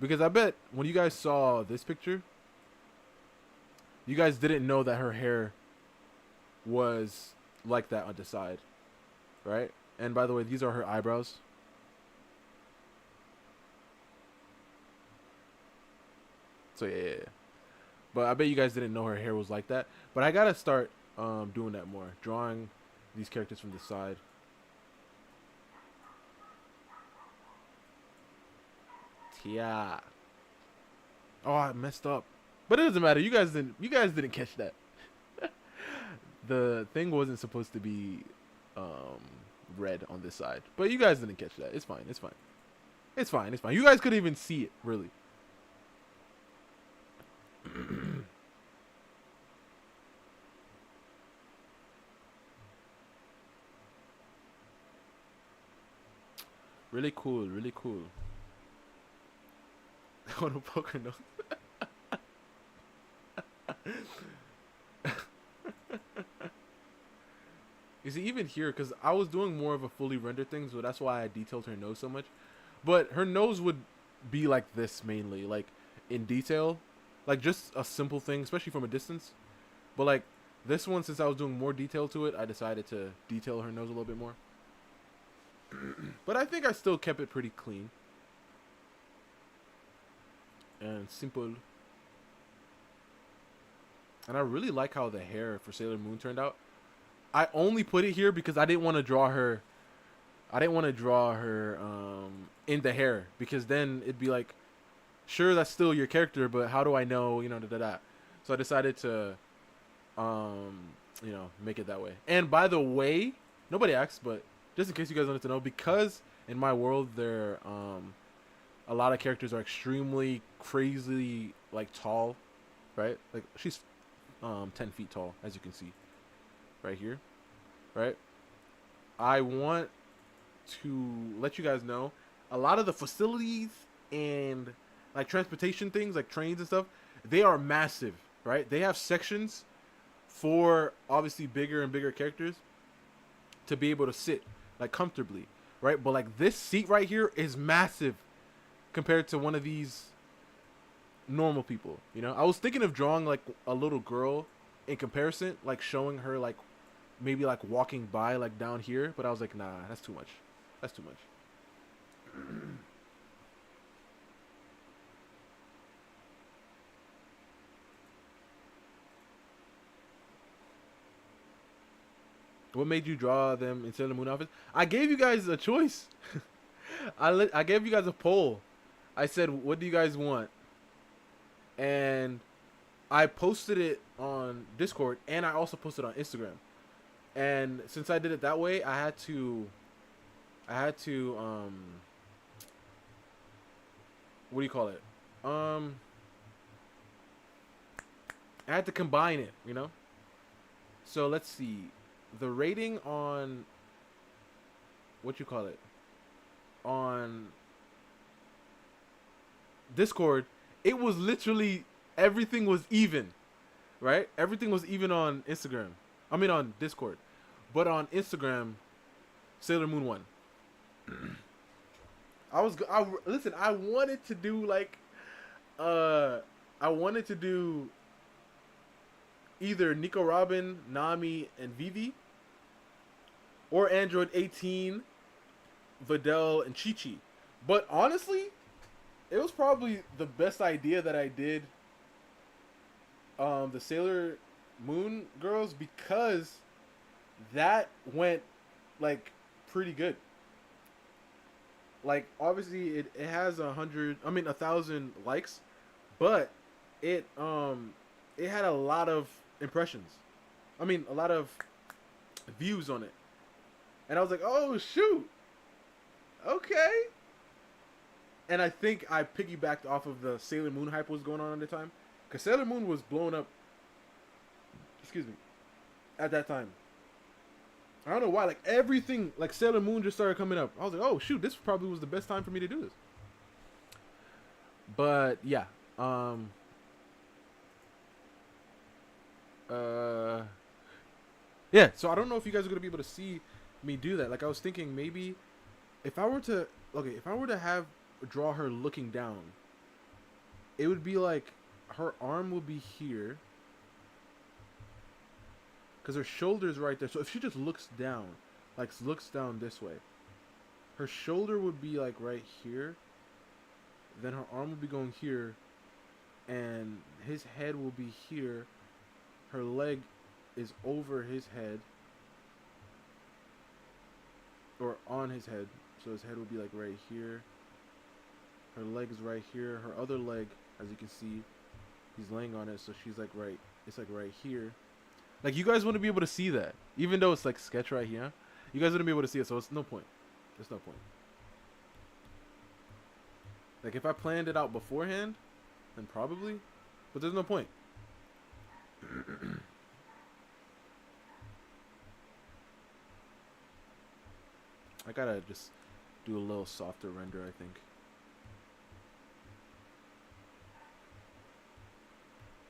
because I bet when you guys saw this picture, you guys didn't know that her hair was like that on the side, right? And by the way, these are her eyebrows. So yeah. But I bet you guys didn't know her hair was like that. But I gotta start doing that more. Drawing these characters from the side. Yeah. Oh, I messed up. But it doesn't matter. You guys didn't catch that. The thing wasn't supposed to be red on this side. But you guys didn't catch that. It's fine. You guys couldn't even see it, really. Really cool. On a poker nose. You see, even here, because I was doing more of a fully rendered thing, so that's why I detailed her nose so much. But her nose would be like this mainly. Like, in detail, like just a simple thing, especially from a distance. But like this one, since I was doing more detail to it, I decided to detail her nose a little bit more. But I think I still kept it pretty clean and simple. And I really like how the hair for Sailor Moon turned out. I only put it here because I didn't want to draw her. I didn't want to draw her in the hair, because then it'd be like, sure, that's still your character, but how do I know, So I decided to, make it that way. And by the way, nobody asked, but just in case you guys wanted to know, because in my world there, a lot of characters are extremely crazily like tall, right? Like she's 10 feet tall, as you can see right here, right? I want to let you guys know a lot of the facilities and like transportation things like trains and stuff, they are massive, right? They have sections for obviously bigger and bigger characters to be able to sit like comfortably, right? But like this seat right here is massive compared to one of these normal people, I was thinking of drawing like a little girl in comparison, like showing her like maybe like walking by like down here, but I was like, nah, that's too much. That's too much. What made you draw them in Sailor Moon outfits? I gave you guys a choice. I gave you guys a poll. I said, what do you guys want? And I posted it on Discord, and I also posted it on Instagram. And since I did it that way, I had to what do you call it? I had to combine it, So let's see. The rating on on Discord, it was literally everything was even, right? Everything was even on Instagram. I mean on Discord, but on Instagram, Sailor Moon won. Listen. I wanted to do like, either Nico Robin, Nami, and Vivi, or Android 18, Videl, and Chi Chi. But honestly, it was probably the best idea that I did. The Sailor Moon girls, because that went like pretty good. Like obviously it has 1,000 likes, but it had a lot of impressions. A lot of views on it. And I was like, oh shoot. Okay. And I think I piggybacked off of the Sailor Moon hype was going on at the time. Because Sailor Moon was blowing up, at that time. I don't know why. Like everything, like Sailor Moon just started coming up. I was like, oh shoot, this probably was the best time for me to do this. But yeah. Yeah, so I don't know if you guys are going to be able to see me do that. Like I was thinking maybe if I were to draw her looking down, it would be like her arm would be here, because her shoulder's right there. So if she just looks down this way, her shoulder would be like right here, then her arm would be going here, and his head will be here. Her leg is over his head, or on his head, so his head would be like right here. Her leg is right here. Her other leg, as you can see, he's laying on it, so she's like it's like right here. Like you guys wouldn't be able to see that, even though it's like sketch right here. You guys wouldn't be able to see it, so it's no point. There's no point. Like if I planned it out beforehand, then probably, but there's no point. I gotta just do a little softer render, I think.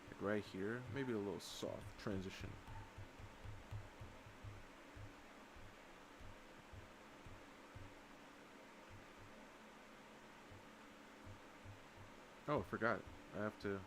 Like right here, maybe a little soft transition. Oh, I forgot. I have to.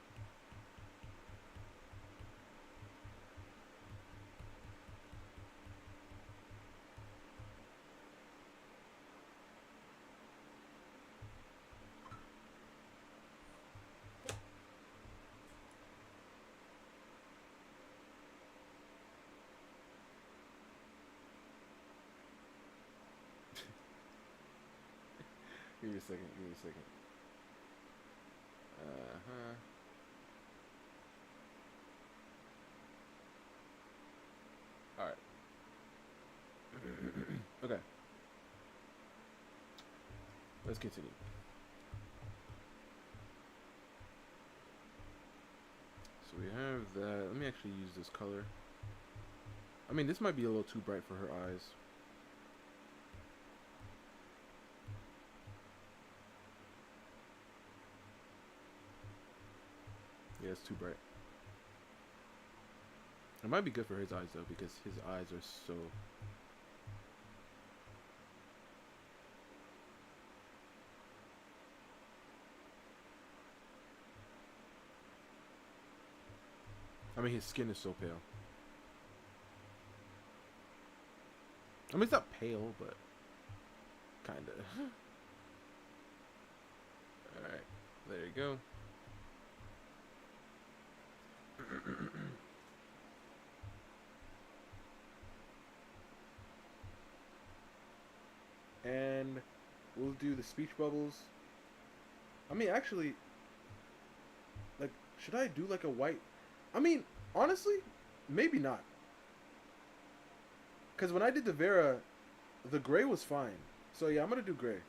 Give me a second. Give me a second. Uh-huh. All right. Okay. Let's continue. So we have that. Let me actually use this color. I mean, this might be a little too bright for her eyes. Yeah, it's too bright. It might be good for his eyes though, because his eyes are so. I mean, his skin is so pale. I mean, it's not pale, but kinda. All right, there you go. And we'll do the speech bubbles. I mean, actually, like, should I do like a white? I mean, honestly, maybe not. Because when I did the Vera, the gray was fine. So yeah, I'm gonna do gray.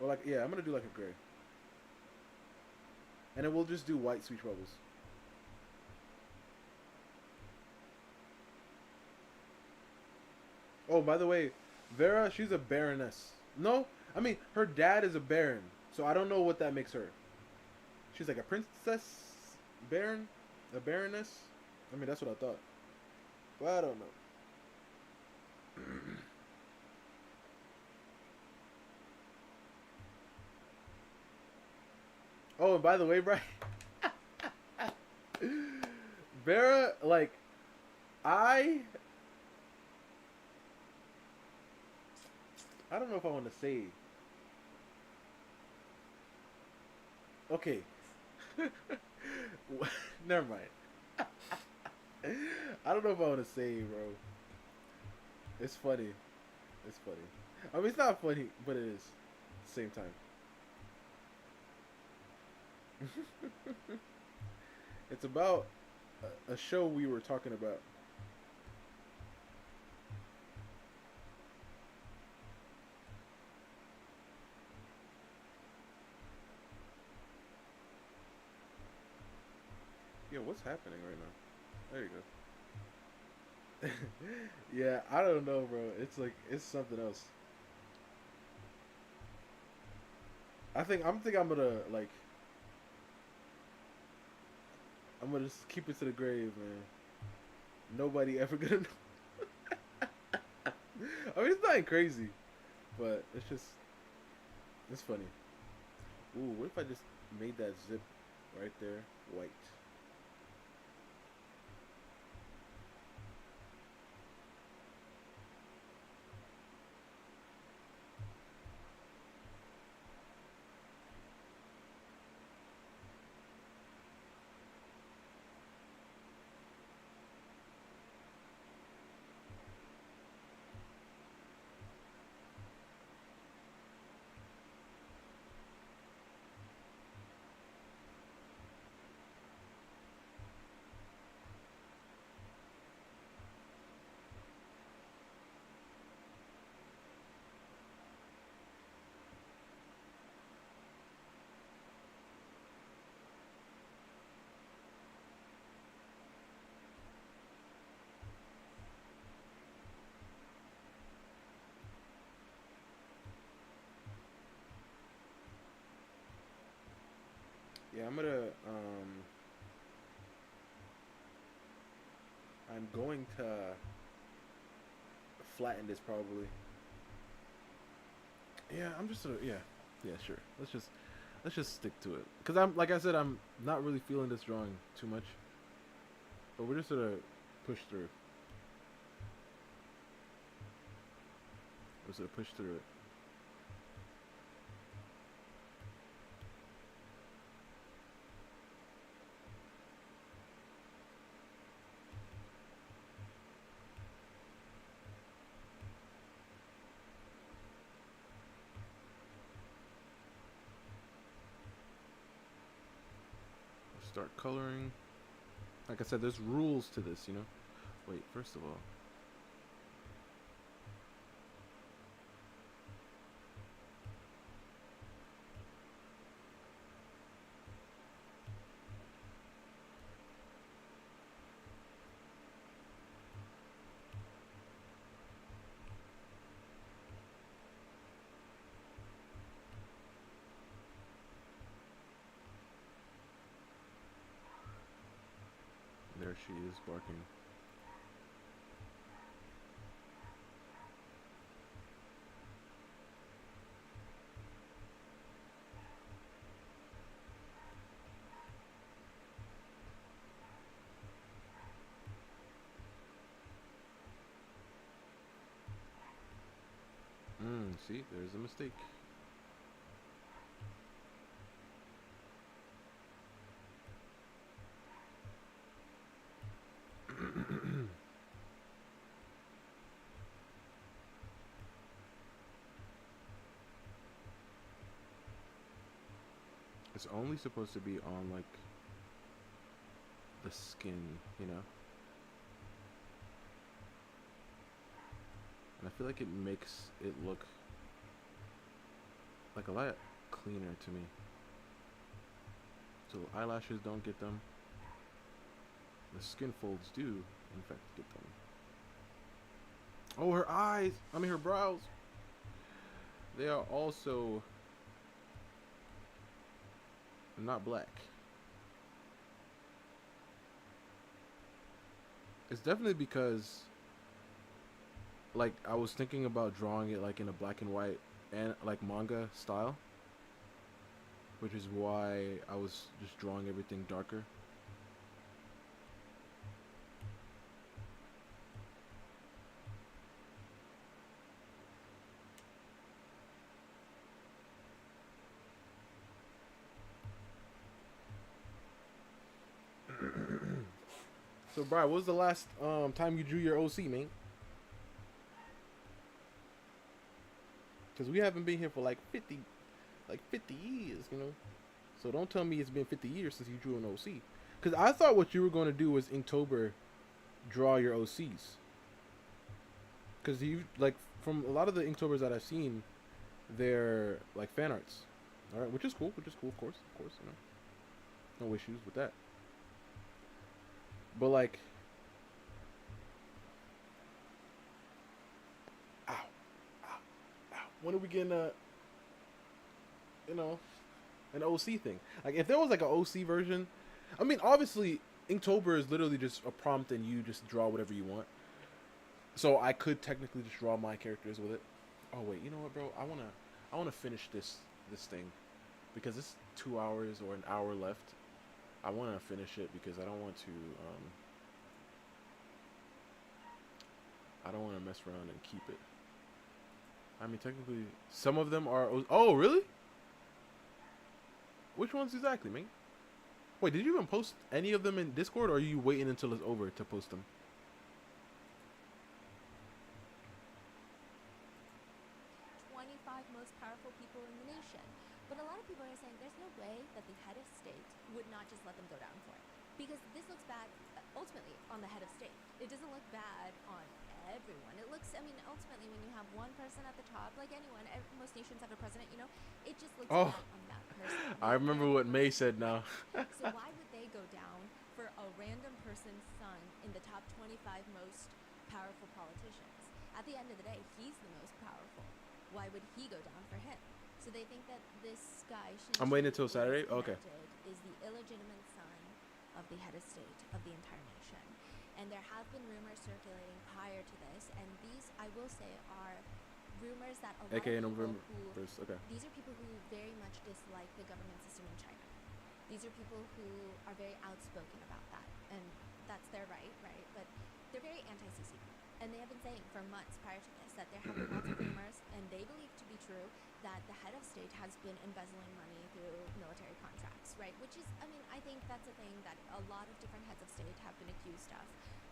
Or like, yeah, I'm gonna do like a gray. And then we'll just do white speech bubbles. Oh, by the way, Vera, she's a baroness. No, I mean, her dad is a baron. So I don't know what that makes her. She's like a princess? Baron? A baroness? I mean, that's what I thought. But I don't know. Oh, and by the way, Brian, Vera, like, I don't know if I want to say. Okay. Never mind. I don't know if I want to say, bro. It's funny. It's funny. I mean, it's not funny, but it is. At the same time. It's about a show we were talking about. Yo, what's happening right now? There you go. Yeah, I don't know, bro. It's like, it's something else. I'm gonna like, I'm gonna just keep it to the grave, man. Nobody ever gonna know. I mean, it's not crazy, but it's just, it's funny. Ooh, what if I just made that zip right there white? Yeah, I'm going to flatten this probably. Yeah, I'm just yeah, yeah, sure. Let's just, Let's just stick to it. Because I'm, like I said, I'm not really feeling this drawing too much. But we're just gonna push through. We're just gonna push through it. Start coloring. Like I said, there's rules to this, you know. Wait, first of all, there she is barking. See, there's a mistake. It's only supposed to be on, like, the skin, you know? And I feel like it makes it look like a lot cleaner to me. So eyelashes don't get them. The skin folds do, in fact, get them. Oh, her eyes! I mean, her brows! They are also not black. It's definitely because, like, I was thinking about drawing it like in a black and white and like manga style, which is why I was just drawing everything darker. So, Brian, what was the last time you drew your OC, man? Because we haven't been here for like 50 years, you know? So don't tell me it's been 50 years since you drew an OC. Because I thought what you were going to do was Inktober draw your OCs. Because you, like, from a lot of the Inktober's that I've seen, they're like fan arts. Alright, which is cool, of course, you know. No issues with that. But like, ow, ow, ow. When are we getting a, you know, an OC thing? Like, if there was like an OC version, I mean, obviously, Inktober is literally just a prompt and you just draw whatever you want. So I could technically just draw my characters with it. Oh wait, you know what, bro? I wanna finish this thing because it's 2 hours or an hour left. I want to finish it because I don't want to mess around and keep it. I mean, technically, some of them are. Oh, really? Which ones exactly, man? Wait, did you even post any of them in Discord, or are you waiting until it's over to post them? 25 most powerful people in the nation. But a lot of people are saying there's no way that the head of state would not just let them go down for it. Because this looks bad, ultimately, on the head of state. It doesn't look bad on everyone. It looks, I mean, ultimately, when you have one person at the top, like anyone, most nations have a president, you know, it just looks bad on that person. I remember what May said now. So why would they go down for a random person's son in the top 25 most powerful politicians? At the end of the day, he's the most powerful. Why would he go down for him? So they think that this guy, I'm waiting until Saturday? Okay. Is the illegitimate son of the head of state of the entire nation. And there have been rumors circulating prior to this, and these, I will say, are rumors that a lot AKA of people November who 1st. Okay. these are people who very much dislike the government system in China. These are people who are very outspoken about that, and that's their right? But they're very anti-CCP. And they have been saying for months prior to this that there have been lots of rumors, and they believe to be true, that the head of state has been embezzling money through military contracts, right? Which is, I mean, I think that's a thing that a lot of different heads of state have been accused of,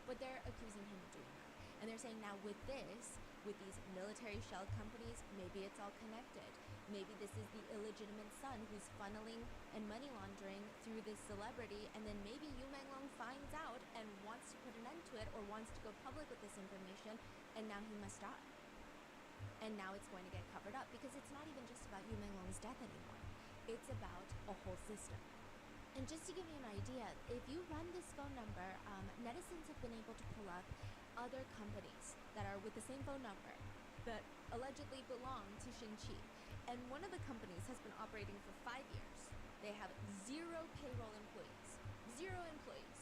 but they're accusing him of doing that. And they're saying now with this, with these military shell companies, maybe it's all connected. Maybe this is the illegitimate son who's funneling and money laundering through this celebrity, and then maybe Yu Menglong finds out and wants to put an end to it or wants to go public with this information, and now he must die. And now it's going to get covered up because it's not even just about Yu Menglong's death anymore. It's about a whole system. And just to give you an idea, if you run this phone number, netizens have been able to pull up other companies that are with the same phone number that allegedly belong to Xinqi. And one of the companies has been operating for 5 years. They have 0 payroll employees. 0 employees.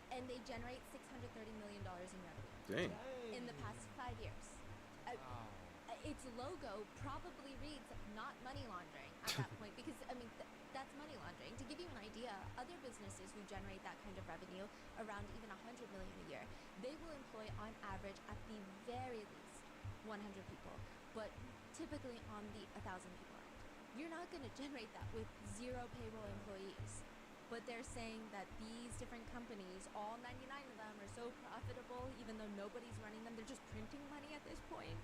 And they generate $630 million in revenue. Dang. In the past 5 years. Its logo probably reads not money laundering at that point because, I mean, that's money laundering. To give you an idea, other businesses who generate that kind of revenue, around even $100 million a year, they will employ on average at the very least 100 people, but typically on the 1,000 people end. You're not going to generate that with 0 payroll employees. But they're saying that these different companies, all 99 of them, are so profitable, even though nobody's running them. They're just printing money at this point.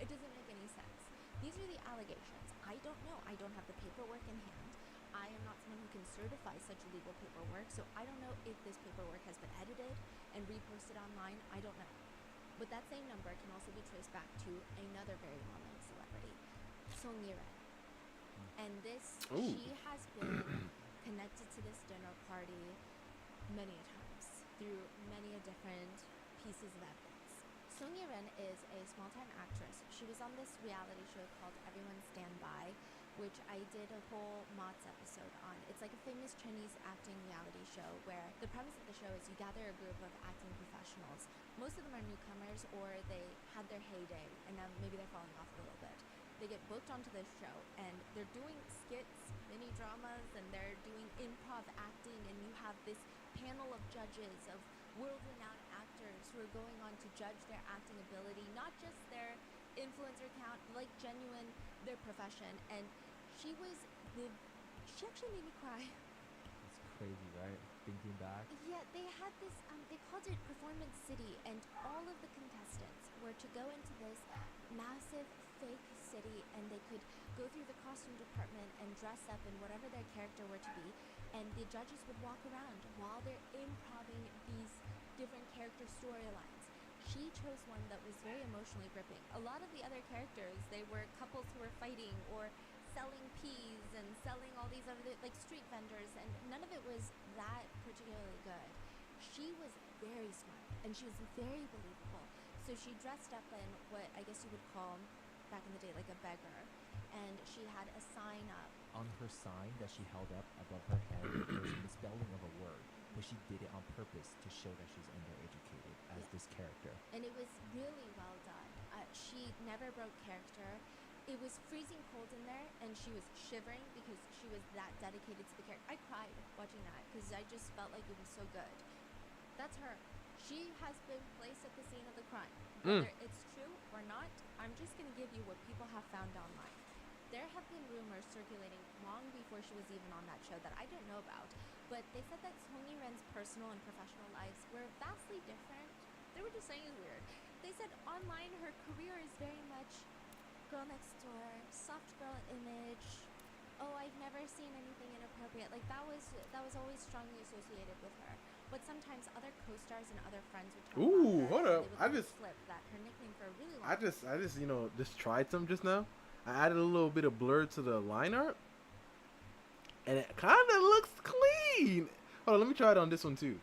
It doesn't make any sense. These are the allegations. I don't know. I don't have the paperwork in hand. I am not someone who can certify such legal paperwork, so I don't know if this paperwork has been edited and reposted online. I don't know. But that same number can also be traced back to another very well-known celebrity, Song Yiren. And this, she has been connected to this dinner party many a times through many a different pieces of evidence. Song Yiren is a small-time actress. She was on this reality show called Everyone Stand By, which I did a whole Mott's episode on. It's like a famous Chinese acting reality show where the premise of the show is you gather a group of acting professionals. Most of them are newcomers or they had their heyday and now maybe they're falling off a little bit. They get booked onto this show and they're doing skits, mini dramas, and they're doing improv acting, and you have this panel of judges of world-renowned actors who are going on to judge their acting ability, not just their influencer count, like genuine, their profession. And she actually made me cry. It's crazy, right? Thinking back. Yeah, they had this, they called it Performance City, and all of the contestants were to go into this massive fake city, and they could go through the costume department and dress up in whatever their character were to be, and the judges would walk around while they're improving these different character storylines. She chose one that was very emotionally gripping. A lot of the other characters, they were couples who were fighting or selling peas and selling all these other, like, street vendors, and none of it was that particularly good. She was very smart, and she was very believable. So she dressed up in what I guess you would call, back in the day, like a beggar, and she had a sign up. On her sign that she held up above her head, there was a misspelling of a word, but she did it on purpose to show that she's undereducated as this character. And it was really well done. She never broke character. It was freezing cold in there, and she was shivering because she was that dedicated to the character. I cried watching that because I just felt like it was so good. That's her. She has been placed at the scene of the crime. Whether it's true or not, I'm just going to give you what people have found online. There have been rumors circulating long before she was even on that show that I didn't know about, but they said that Song Yiren's personal and professional lives were vastly different. They were just saying it's weird. They said online her career is very much girl next door, soft girl image. Oh, I've never seen anything inappropriate. Like that was always strongly associated with her. But sometimes other co-stars and other friends would talk about her. Hold up. I just flip that her nickname for a really long I just just tried some just now. I added a little bit of blur to the line art, and it kind of looks clean. Hold on, let me try it on this one too.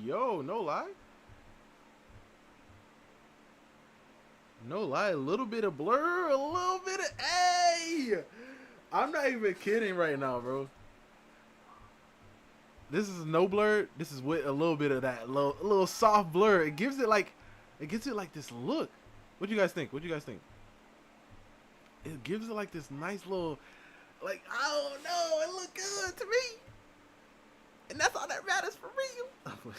Yo, no lie. No lie, a little bit of blur, a little bit of, hey! I'm not even kidding right now, bro. This is no blur. This is with a little bit of that little soft blur. It gives it like this look. What do you guys think? What do you guys think? It gives it like this nice little, like, I don't know. It look good to me, and that's all that matters for real.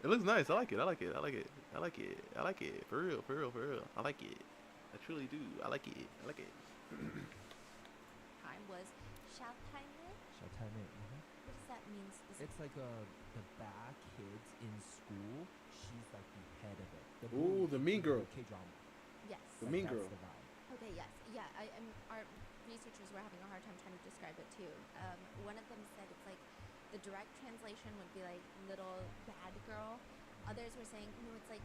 It looks nice. I like it. I like it. I like it. I like it. I like it. For real. For real. For real. I like it. I truly do. I like it. I like it. Time was Xiaotaime. Xiaotaime. What does that mean specifically? It's like the bad kids in school. She's like the head of it. Ooh, the mean girl. K-drama. Yes. The mean girl. That's the vibe. Okay, yes. Yeah, our researchers were having a hard time trying to describe it too. One of them said it's like the direct translation would be like little bad girl. Others were saying, no, it's like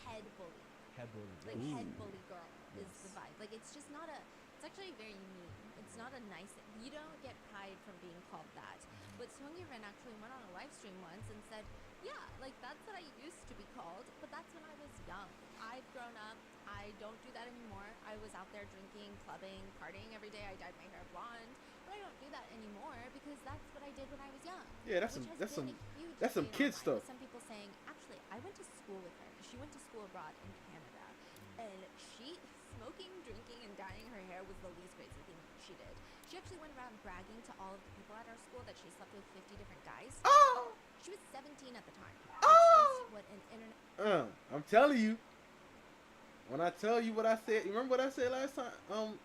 head bully. Head bully. Like Ooh. head bully girl is Yes. the vibe. Like it's just not a. It's actually very mean. It's not a nice. You don't get pride from being called that. But Song Ren actually went on a live stream once and said, yeah, like that's what I used to be called, but that's when I was young. I've grown up. I don't do that anymore. I was out there drinking, clubbing, partying every day. I dyed my hair blonde, but I don't do that anymore because that's what I did when I was young. Yeah, that's which some has been a huge that's some debate kid online, stuff. with some people saying, actually, I went to school with her. She went to school abroad in Canada, and she smoking, drinking, and dyeing her hair was the least crazy thing she did. She actually went around bragging to all of the people at our school that she slept with 50 different guys. Oh. She was 17 at the time. Oh. Which is what an internet. I'm telling you. When I tell you what I said, you remember what I said last time?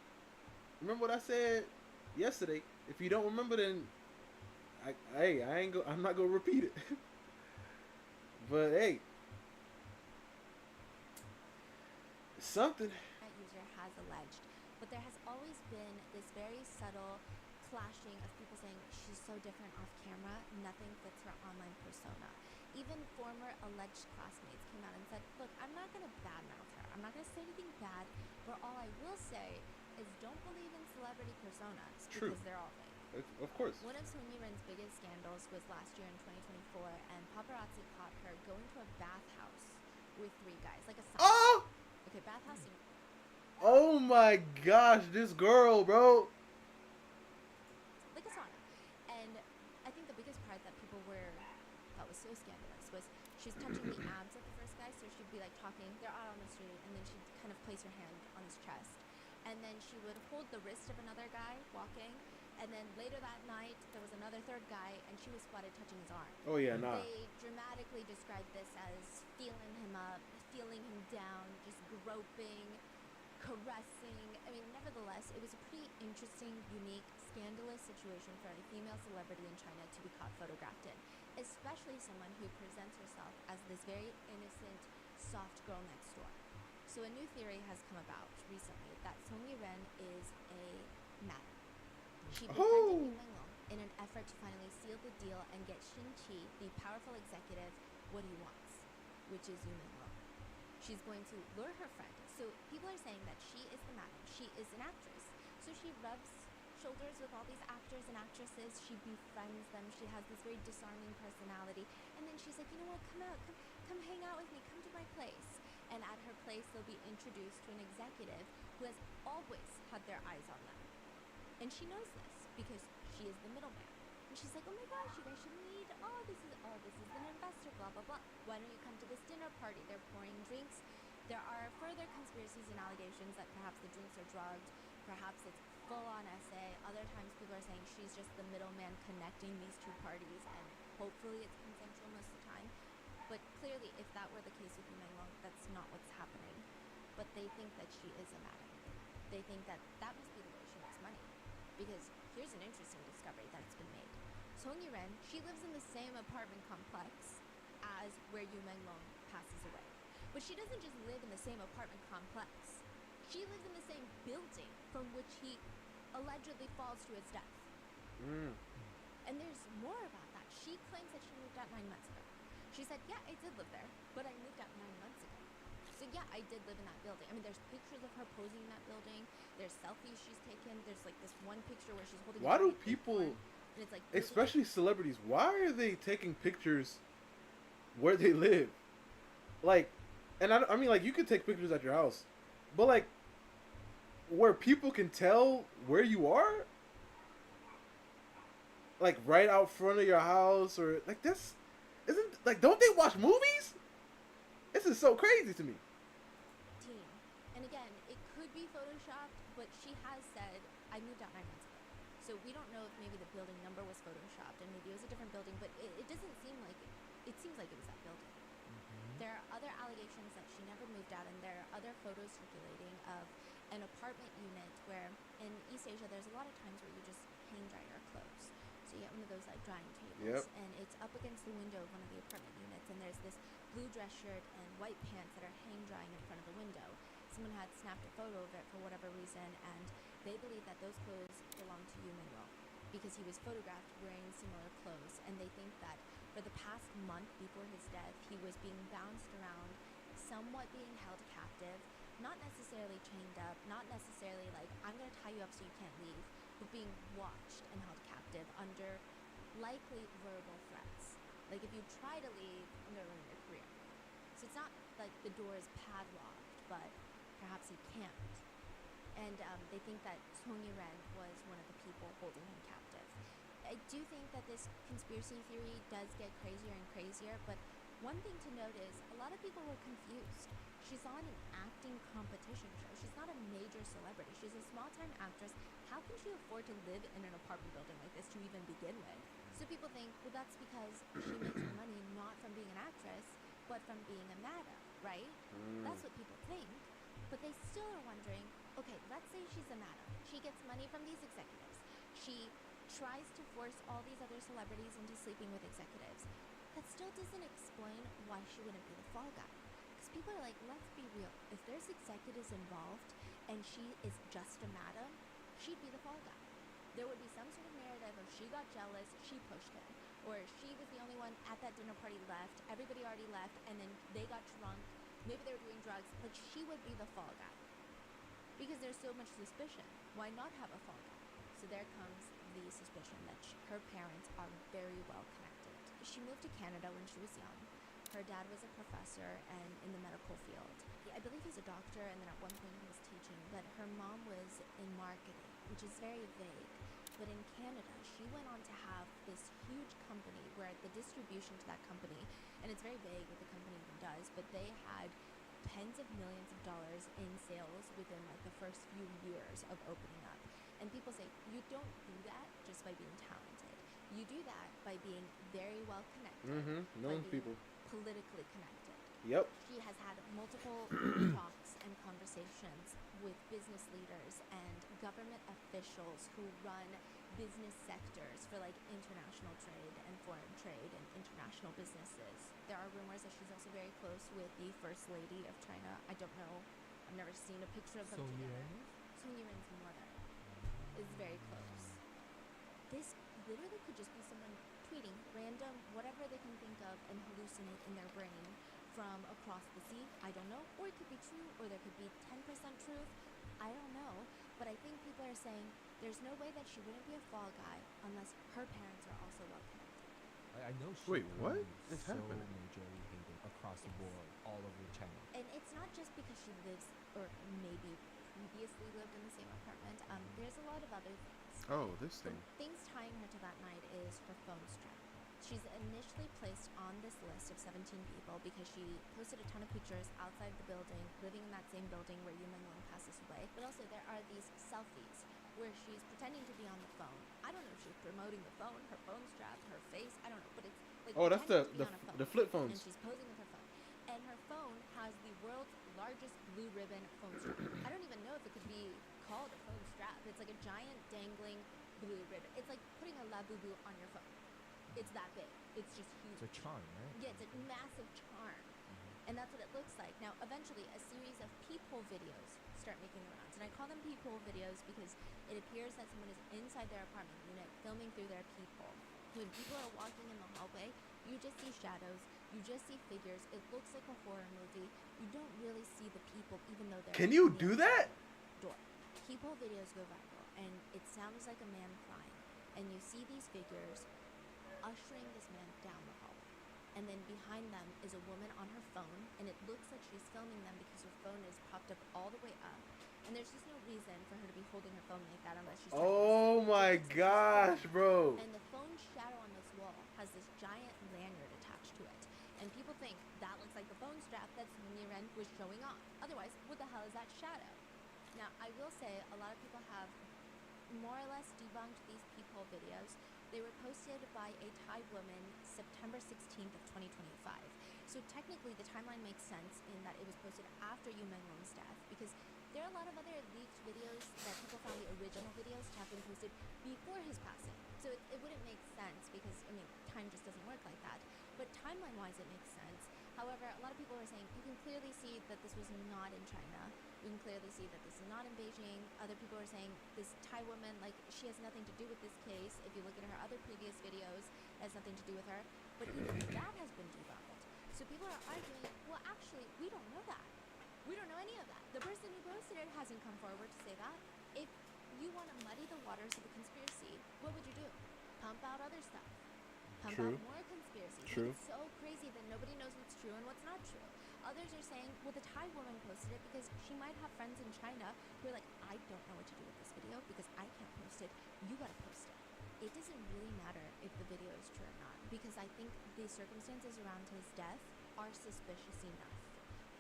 Remember what I said yesterday? If you don't remember, then I'm not gonna repeat it. But hey, it's something. That user has alleged, but there has always been this very subtle clashing of people saying she's so different off camera, nothing fits her online persona. Even former alleged classmates came out and said, look, I'm not going to badmouth her. I'm not going to say anything bad, but all I will say is don't believe in celebrity personas True. because they're all fake. Of course. One of Song Ren's biggest scandals was last year in 2024, and paparazzi caught her going to a bathhouse with 3 guys, like a sauna. Oh! Okay, bathhouse in Oh my gosh, this girl, bro. like a sauna. And I think the biggest part that people thought was so scandalous was she's touching the abs of the first guy, so she'd be like talking, they're out on the street, and then she'd kind of place her hand on his chest. And then she would hold the wrist of another guy walking, and then later that night there was another third guy, and she was spotted touching his arm. Oh yeah, nah. They dramatically described this as feeling him up, feeling him down, just groping, caressing. I mean, nevertheless, it was a pretty interesting, unique, scandalous situation for a female celebrity in China to be caught photographed in, especially someone who presents herself as this very innocent, soft girl next door. So a new theory has come about recently that Song Ren is a madam. She befriended Yu Menglong in an effort to finally seal the deal and get Shin Qi, the powerful executive, what he wants, which is Yu Menglong. She's going to lure her friend. So people are saying that she is the madam. She is an actress. So she rubs shoulders with all these actors and actresses. She befriends them. She has this very disarming personality. And then she's like, you know what, come hang out with me. Come to my place. And at her place, they'll be introduced to an executive who has always had their eyes on them. And she knows this because she is the middleman. And she's like, oh my gosh, you guys should meet. This is an investor, blah, blah, blah. Why don't you come to this dinner party? They're pouring drinks. There are further conspiracies and allegations that perhaps the drinks are drugged. Perhaps it's full-on essay. Other times people are saying she's just the middleman connecting these two parties, and hopefully it's consensual most of the time. But clearly, if that were the case with Yu Menglong, that's not what's happening. But they think that she is a madam. They think that that must be the way she makes money. Because here's an interesting discovery that's been made. Song Ren, she lives in the same apartment complex as where Yu Menglong passes away. But she doesn't just live in the same apartment complex. She lives in the same building from which he allegedly falls to his death. And there's more about that. She claims that she moved out 9 months ago. She said, yeah, I did live there, but I moved out 9 months ago. So yeah, I did live in that building. I mean, there's pictures of her posing in that building. There's selfies she's taken. There's like this one picture where she's holding. Why do a people, and it's like especially celebrities, why are they taking pictures where they live? Like, and I mean, like, you could take pictures at your house, but like, where people can tell where you are, like right out front of your house, or like this, isn't like don't they watch movies? This is so crazy to me. Teen. And again, it could be photoshopped, but she has said, I moved out 9 months ago. So we don't know if maybe the building number was photoshopped and maybe it was a different building, but it doesn't seem like it seems like it was that building. There are other allegations that she never moved out, and there are other photos circulating of an apartment unit where in East Asia there's a lot of times where you just hang dry your clothes. So you get one of those like drying tables, and it's up against the window of one of the apartment units, and there's this blue dress shirt and white pants that are hang drying in front of the window. Someone had snapped a photo of it for whatever reason, and they believe that those clothes belong to Yu Manuel because he was photographed wearing similar clothes, and they think that for the past month before his death, he was being bounced around, somewhat being held captive, not necessarily chained up, not necessarily like, I'm going to tie you up so you can't leave, but being watched and held captive under likely verbal threats. Like, if you try to leave, I'm going to ruin your career. So it's not like the door is padlocked, but perhaps he can't. And they think that Song Yiren was one of the people holding him captive. I do think that this conspiracy theory does get crazier and crazier, but one thing to note is a lot of people were confused. She's on an acting competition show. She's not a major celebrity. She's a small-time actress. How can she afford to live in an apartment building like this to even begin with? So people think, well, that's because she makes her money not from being an actress, but from being a madam, right? That's what people think. But they still are wondering, okay, let's say she's a madam. She gets money from these executives. She tries to force all these other celebrities into sleeping with executives. That still doesn't explain why she wouldn't be the fall guy. Because people are like, let's be real. If there's executives involved and she is just a madam, she'd be the fall guy. There would be some sort of narrative of she got jealous, she pushed him. Or she was the only one at that dinner party left, everybody already left, and then they got drunk, maybe they were doing drugs, but she would be the fall guy. Because there's so much suspicion. Why not have a fall guy? So there comes the suspicion that her parents are very well connected. She moved to Canada when she was young. Her dad was a professor and in the medical field. I believe he's a doctor, and then at one point he was teaching, but her mom was in marketing, which is very vague. But in Canada, she went on to have this huge company where the distribution to that company, and it's very vague what the company even does, but they had tens of millions of dollars in sales within like the first few years of opening up. And people say, you don't do that just by being talented. You do that by being very well connected. Known by being people. politically connected. Yep. She has had multiple talks and conversations with business leaders and government officials who run business sectors for like international trade and foreign trade and international businesses. There are rumors that she's also very close with the First Lady of China. I don't know. I've never seen a picture of them Song together. Yiren? Song Yiren's mother is very close. This literally could just be someone tweeting random, whatever they can think of and hallucinate in their brain from across the sea. I don't know. Or it could be true, or there could be 10% truth. I don't know. But I think people are saying there's no way that she wouldn't be a fall guy unless her parents are also well connected. I know she Wait, what is so happening? majorly hated across the Yes. board, all over China. And it's not just because she lives, or maybe previously lived in the same apartment. There's a lot of other things. Oh, this The thing. things tying her to that night is her phone strap. She's initially placed on this list of 17 people because she posted a ton of pictures outside the building, living in that same building where Yu Mengling passes away. But also there are these selfies where she's pretending to be on the phone. I don't know if she's promoting the phone, her phone strap, her face, I don't know, but it's like Oh, that's pretending to be the on a phone. the flip And phones. she's posing with her phone. And her phone has the world's largest blue ribbon phone strap. I don't even know if it could be called a phone strap. It's like a giant dangling blue ribbon. It's like putting a labubu on your phone. It's that big. It's just huge. It's a charm, right? Yeah, it's a massive charm. And that's what it looks like. Now, eventually, a series of peephole videos start making the rounds. And I call them peephole videos because it appears that someone is inside their apartment unit filming through their peephole. When people are walking in the hallway, you just see shadows, you just see figures. It looks like a horror movie. You don't really see the people, even though they're Can like, you on the do other that? door. Peephole videos go viral, and it sounds like a man crying. And you see these figures ushering this man down the hallway. and then behind them is a woman on her phone, and it looks like she's filming them because her phone is propped up all the way up, and there's just no reason for her to be holding her phone like that unless she's trying to Oh see. my So gosh, bro. and the phone shadow on this wall has this giant lanyard attached to it. And people think that looks like the phone strap that Song Yiren was showing off. Otherwise, what the hell is that shadow? Now, I will say a lot of people have more or less debunked these peephole videos. They were posted by a Thai woman September 16th of 2025. So technically, the timeline makes sense in that it was posted after Yu Menglong's death, because there are a lot of other leaked videos that people found the original videos to have been posted before his passing. So it wouldn't make sense because, I mean, time just doesn't work like that. But timeline-wise, it makes sense. However, a lot of people are saying you can clearly see that this was not in China. You can clearly see that this is not in Beijing. Other people are saying this Thai woman, like, she has nothing to do with this case. If you look at her other previous videos, it has nothing to do with her. But even that has been debunked. So people are arguing, well, actually, we don't know that. We don't know any of that. The person who posted it hasn't come forward to say that. If you want to muddy the waters of the conspiracy, what would you do? Pump out other stuff. Pump True. out more conspiracy. True. It's so crazy that nobody knows what's true and what's not true. Others are saying, well, the Thai woman posted it because she might have friends in China who are like, I don't know what to do with this video because I can't post it. You gotta post it. It doesn't really matter if the video is true or not, because I think the circumstances around his death are suspicious enough.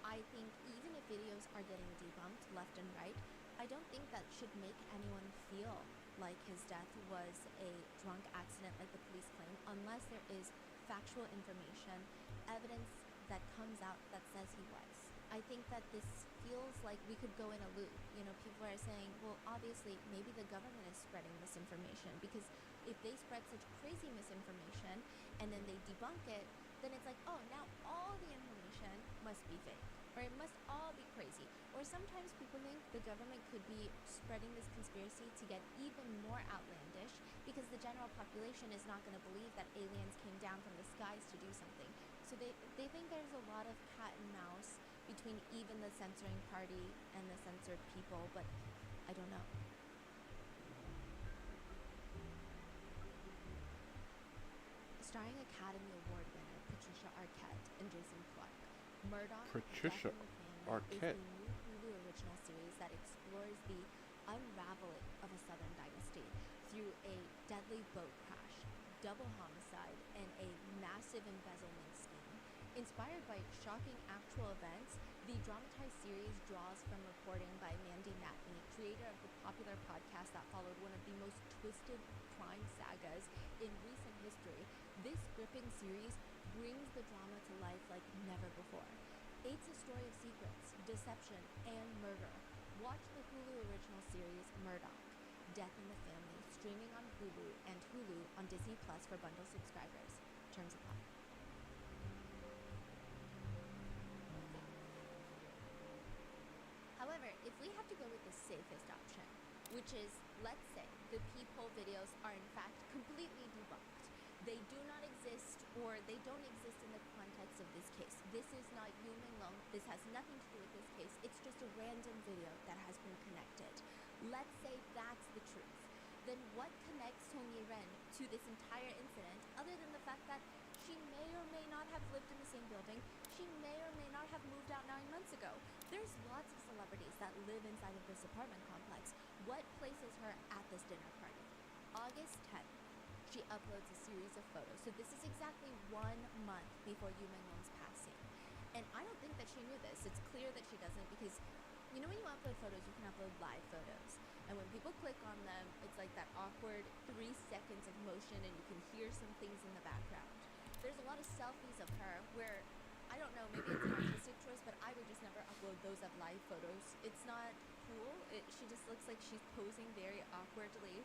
I think even if videos are getting debunked left and right, I don't think that should make anyone feel like his death was a drunk accident like the police claim, unless there is factual information, evidence that comes out that says he was. I think that this feels like we could go in a loop. You know, people are saying, well, obviously, maybe the government is spreading misinformation, because if they spread such crazy misinformation and then they debunk it, then it's like, oh, now all the information must be fake, or it must all be crazy. Or sometimes people think the government could be spreading this conspiracy to get even more outlandish, because the general population is not going to believe that aliens came down from the skies to do something. So they think there's a lot of cat and mouse between even the censoring party and the censored people, but I don't know. Starring Academy Award winner Patricia Arquette and Jason Clarke, Murdoch, Patricia Death in the Family Arquette. is the new Hulu original series that explores the unraveling of a Southern dynasty through a deadly boat crash, double homicide, and a massive embezzlement scheme. Inspired by shocking actual events, the dramatized series draws from reporting by Mandy Matney, creator of the popular podcast that followed one of the most twisted crime sagas in recent history. This gripping series brings the drama to life like never before. It's a story of secrets, deception, and murder. Watch the Hulu original series Murdoch, Death in the Family, streaming on Hulu and Hulu on Disney Plus for bundle subscribers. Terms apply. However, if we have to go with the safest option, which is, let's say, the peephole videos are in fact completely debunked. They do not exist, or they don't exist in the context of this case. This is not Yu Menglong. This has nothing to do with this case. It's just a random video that has been connected. Let's say that's the truth. Then what connects Song Yiren to this entire incident, other than the fact that she may or may not have lived in the same building, she may or may not have moved out 9 months ago. There's lots of celebrities that live inside of this apartment complex. What places her at this dinner party? August 10th, she uploads a series of photos. So this is exactly 1 month before Yu Menglong's passing. And I don't think that she knew this. It's clear that she doesn't, because you know when you upload photos, you can upload live photos. And when people click on them, it's like that awkward 3 seconds of motion, and you can hear some things in the background. There's a lot of selfies of her where, I don't know, maybe it's an artistic choice, but I would just never upload those of live photos. It's not cool. She just looks like she's posing very awkwardly.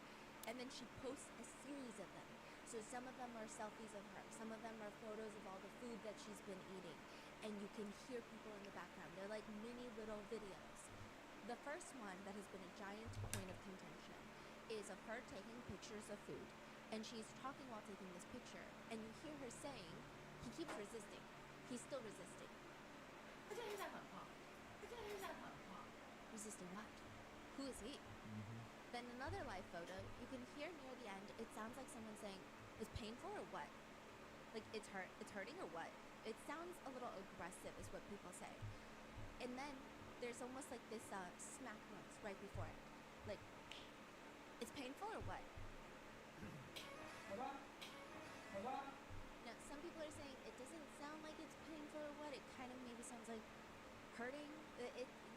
And then she posts a series of them. So some of them are selfies of her. Some of them are photos of all the food that she's been eating. And you can hear people in the background. They're like mini little videos. The first one that has been a giant point of contention is of her taking pictures of food. And she's talking while taking this picture. And you hear her saying, he keeps resisting. He's still resisting. Resisting what? Who is he? Then another live photo, you can hear near the end, it sounds like someone saying, is painful or what? Like, it's hurting or what? It sounds a little aggressive is what people say. And then there's almost like this smack noise right before it. Like, it's painful or what? Now, some people are saying it doesn't sound like it's painful or what. It kind of maybe sounds like hurting.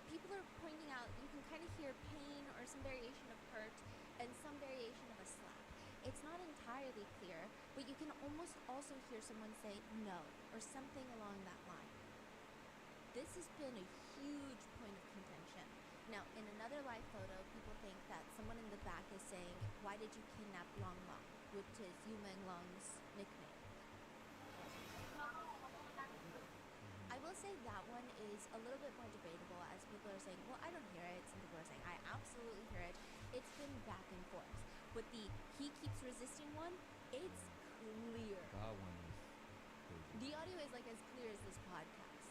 People are pointing out you can kind of hear pain or some variation of hurt and some variation of a slap. It's not entirely clear, but you can almost also hear someone say no or something along that line. This has been a huge point of contention. Now, in another live photo, people think that someone in the back is saying, "Why did you kidnap Long Long?" which is Yu Meng Long's nickname. I will say that one is a little bit more debatable, as people are saying, well, I don't hear it. Some people are saying, I absolutely hear it. It's been back and forth. But the he keeps resisting one, it's clear. That one is crazy. The audio is like as clear as this podcast.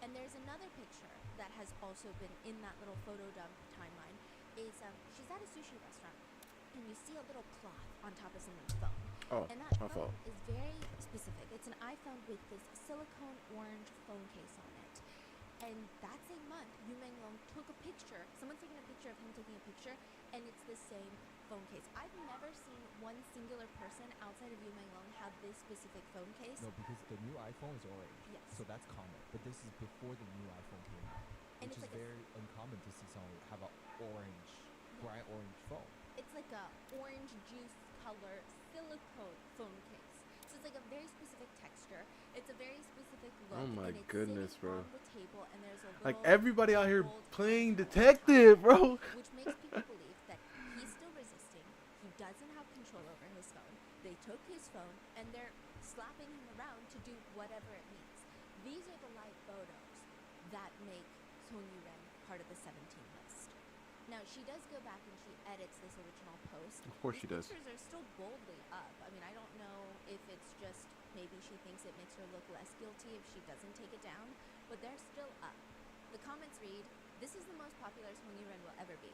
And there's another picture that has also been in that little photo dump timeline. She's at a sushi restaurant, and you see a little cloth on top of someone's phone. Oh, And that my phone fault. is very specific. It's an iPhone with this silicone orange phone case on it. And that same month, Yu Meng Long took a picture. Someone's taking a picture of him taking a picture, and it's the same phone case. I've never seen one singular person outside of Yu Meng Long have this specific phone case. No, because the new iPhone is orange. Yes. So that's common. But this is before the new iPhone came out. And Which it's is like very uncommon to see someone have a orange, bright orange phone. It's like a orange juice color silicone phone case. So it's like a very specific texture. It's a very specific look. Oh my and it's goodness, sitting bro. on the table, and there's a Like little everybody out here gold playing handle on detective, top, bro. which makes people believe that he's still resisting. He doesn't have control over his phone. They took his phone, and they're slapping him around to do whatever it needs. These are the live photos that make Song Yu-ren part of the 17 list. Now, she does go back and she edits this original post. Of course she These does. pictures are still boldly up. I mean, I don't know if it's just maybe she thinks it makes her look less guilty if she doesn't take it down, but they're still up. The comments read, "This is the most popular Song Yu-ren will ever be.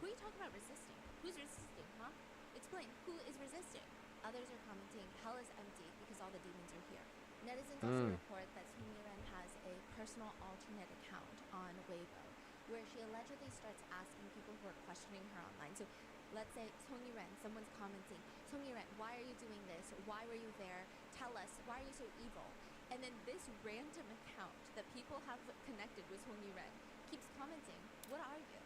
Who are you talking about resisting? Who's resisting, huh? Explain, who is resisting?" Others are commenting, "Hell is empty because all the demons are here." Netizens also report that Song Yu-ren has a personal alternate account on Weibo, where she allegedly starts asking people who are questioning her online. So let's say Song Yu-ren, someone's commenting, "Song Yu-ren, why are you doing this? Why were you there? Tell us, why are you so evil?" And then this random account that people have connected with Song Yu-ren keeps commenting, "What are you?"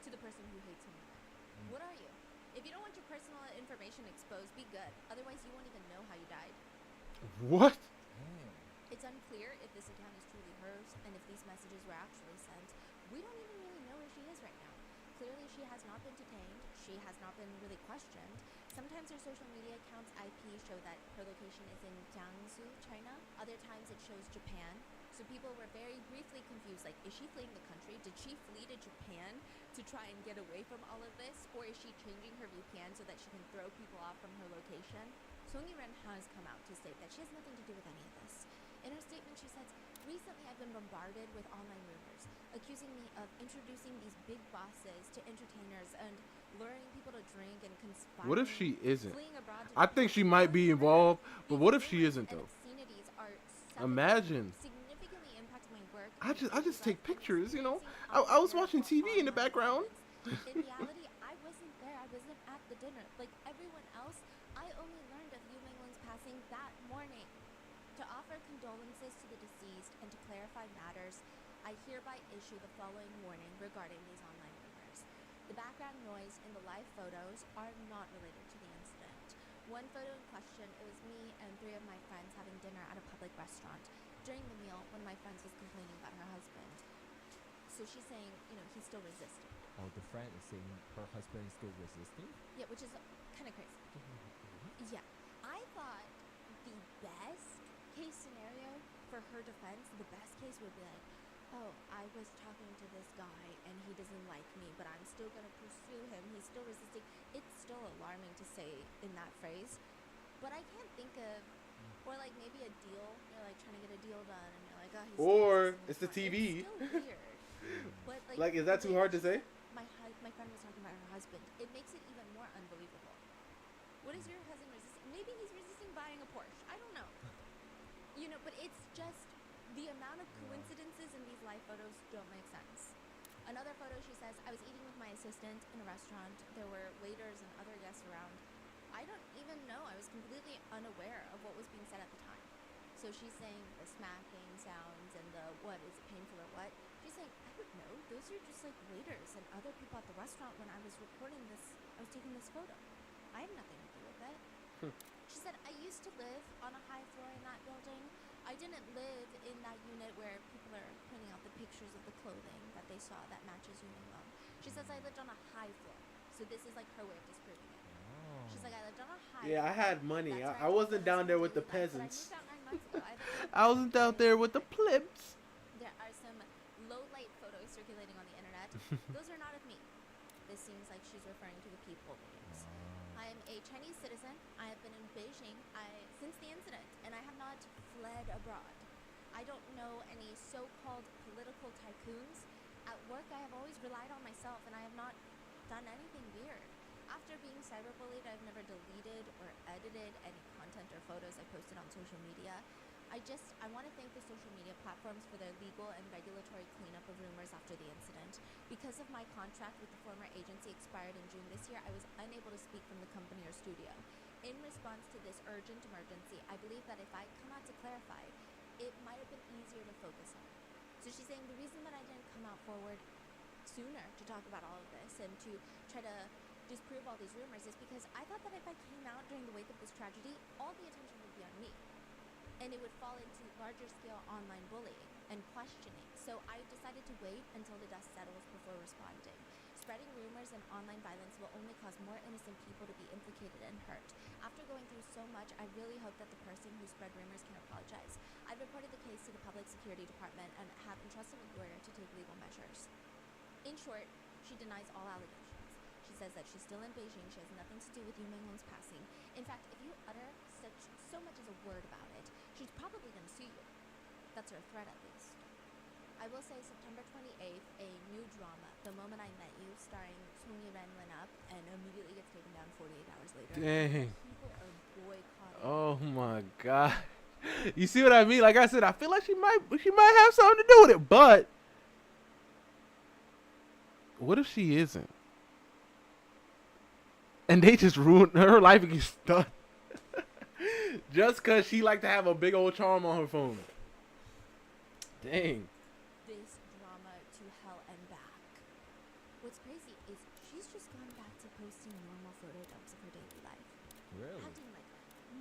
to the person who hates Song Yu-ren. What are you? If you don't want your personal information exposed, be good. Otherwise, you won't even know how you died. What? Damn. It's unclear if this account is truly hers and if these messages were actually sent. We don't even really know where she is right now. Clearly, she has not been detained. She has not been really questioned. Sometimes her social media account's IP show that her location is in Jiangsu, China. Other times it shows Japan. So people were very briefly confused, like, is she fleeing the country? Did she flee to Japan to try and get away from all of this? Or is she changing her VPN so that she can throw people off from her location? Song Yu-ren has come out to state that she has nothing to do with any of this. In her statement, she says, "Recently, I've been bombarded with online rumors, accusing me of introducing these big bosses to entertainers and luring people to drink and conspiring." What if she isn't? Fleeing abroad to I think she might be involved, but These what if she rumors isn't and though? obscenities are Imagine. significantly impacting my work. I just take pictures, you know. experiencing I was watching unbearable TV in the online background. violence. In reality, I wasn't there. I wasn't at the dinner. Like everyone else, I only learned of Yu Meng Ling's passing that morning. To offer condolences to the deceased and to clarify matters, I hereby issue the following warning regarding these online rumors. The background noise in the live photos are not related to the incident. One photo in question, it was me and 3 of my friends having dinner at a public restaurant. During the meal, one of my friends was complaining about her husband. So she's saying, he's still resisting. Oh, the friend is saying her husband is still resisting? Yeah, which is kind of crazy. Yeah. I thought the best case scenario for her defense, the best case would be like, "Oh, I was talking to this guy and he doesn't like me, but I'm still going to pursue him. He's still resisting." It's still alarming to say in that phrase, but I can't think of, or like maybe a deal, you're like trying to get a deal done and you're like, "Oh, he's still Or resisting it's the this one." TV. It's still weird. But Like, is that the too way hard to she say? said my friend was talking about her husband. It makes it even more unbelievable. What is your cousin resisting? maybe he's resisting buying a Porsche. I don't know. But it's just the amount of coincidences in these live photos don't make sense. Another photo, she says, I was eating with my assistant in a restaurant. There were waiters and other guests around. I don't even know. I was completely unaware of what was being said at the time. So she's saying the smacking sounds and the what, is it painful or what? She's saying, I don't know. Those are just like waiters and other people at the restaurant when I was recording this, I was taking this photo. I had nothing to do with it. She said, I used to live on a high floor in that building. I didn't live in that unit where people are putting out the pictures of the clothing that they saw that matches Yumeng Wang. She says, I lived on a high floor. So this is like her way of disproving it. She's like, I lived on a high floor. Yeah, I had money. That's I wasn't down there with the peasants. But I moved out 9 months ago. I wasn't out there with the plebs. There are some low light photos circulating on the internet. Those are not of me. This seems like she's referring to the people names. I am a Chinese citizen. I have been in Beijing since the incident, and I have not fled abroad. I don't know any so-called political tycoons. At work, I have always relied on myself, and I have not done anything weird. After being cyberbullied, I've never deleted or edited any content or photos I posted on social media. I want to thank the social media platforms for their legal and regulatory cleanup of rumors after the incident. Because of my contract with the former agency expired in June this year, I was unable to speak from the company or studio. In response to this urgent emergency, I believe that if I come out to clarify, it might have been easier to focus on. So she's saying the reason that I didn't come out forward sooner to talk about all of this and to try to disprove all these rumors is because I thought that if I came out during the wake of this tragedy, all the attention would be on me. And it would fall into larger scale online bullying and questioning. So I decided to wait until the dust settles before responding. Spreading rumors and online violence will only cause more innocent people to be implicated and hurt. After going through so much, I really hope that the person who spread rumors can apologize. I've reported the case to the Public Security Department and have entrusted a lawyer to take legal measures. In short, she denies all allegations. She says that she's still in Beijing. She has nothing to do with Yumeng Wang's passing. In fact, if you utter so much as a word about it, she's probably going to sue you. That's her threat, at least. I will say September 28th, a new drama, The Moment I Met You, starring Song Yi-ren, went up and immediately gets taken down 48 hours later. Dang. People are boycotting. Oh my god. You see what I mean? Like I said, I feel like she might have something to do with it, but what if she isn't? And they just ruined her life and gets done. Just cause she like to have a big old charm on her phone. Dang. This drama to hell and back. What's crazy is she's just gone back to posting normal photo dumps of her daily life. Really? Acting like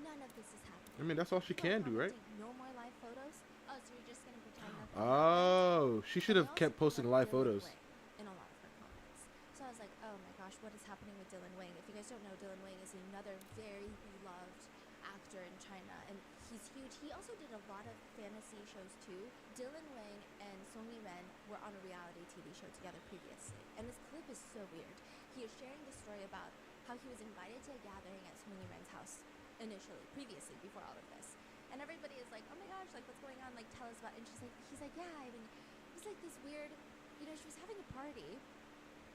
none of this is happening. I mean, that's all she can do, right? No more live photos? Oh, so you're just gonna pretend nothing Oh, she should happened? have kept posting live photos. In a lot of her comments. So I was like, oh my gosh, what is happening with Dylan Wang? If you guys don't know, Dylan Wang is another very beloved actor in China, and he's huge. He also did a lot of fantasy shows too. Dylan Wang and Song Yi-ren were on a reality TV show together previously, and this clip is so weird. He is sharing the story about how he was invited to a gathering at Song Yi-ren's house previously, before all of this. And everybody is like, oh my gosh, like what's going on? Like tell us about it. And he's like, yeah, I mean, it was like this weird, she was having a party,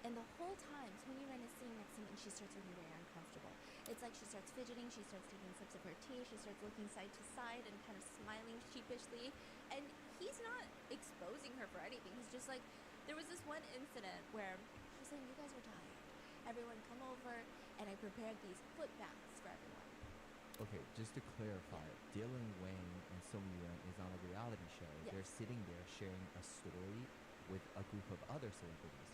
and the whole time Song Yi-ren is sitting next to him and she starts looking very uncomfortable. It's like she starts fidgeting, she starts taking sips of her tea, she starts looking side to side and kind of smiling sheepishly. And he's not exposing her for anything. He's just like, there was this one incident where she's saying, you guys are tired. Everyone come over, and I prepared these foot baths for everyone. Okay, just to clarify, Dylan Wang and Song Yi-ren is on a reality show. Yes. They're sitting there sharing a story with a group of other celebrities.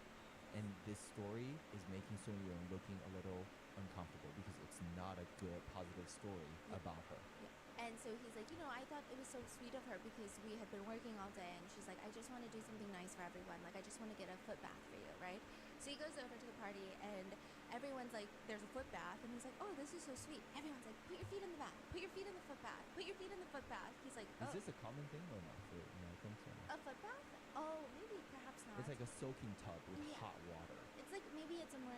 And this story is making Song Yi-ren looking a little uncomfortable because it's not a good, positive story about her. Yeah. And so he's like, I thought it was so sweet of her because we had been working all day, and she's like, I just want to do something nice for everyone. Like, I just want to get a foot bath for you, right? So he goes over to the party, and everyone's like, there's a foot bath, and he's like, oh, this is so sweet. Everyone's like, put your feet in the bath, put your feet in the foot bath, put your feet in the foot bath. He's like, oh, Is this a common thing or not for Americans? a foot bath? Oh, maybe, perhaps not. It's like a soaking tub with Yeah. hot water. It's like, maybe it's a more,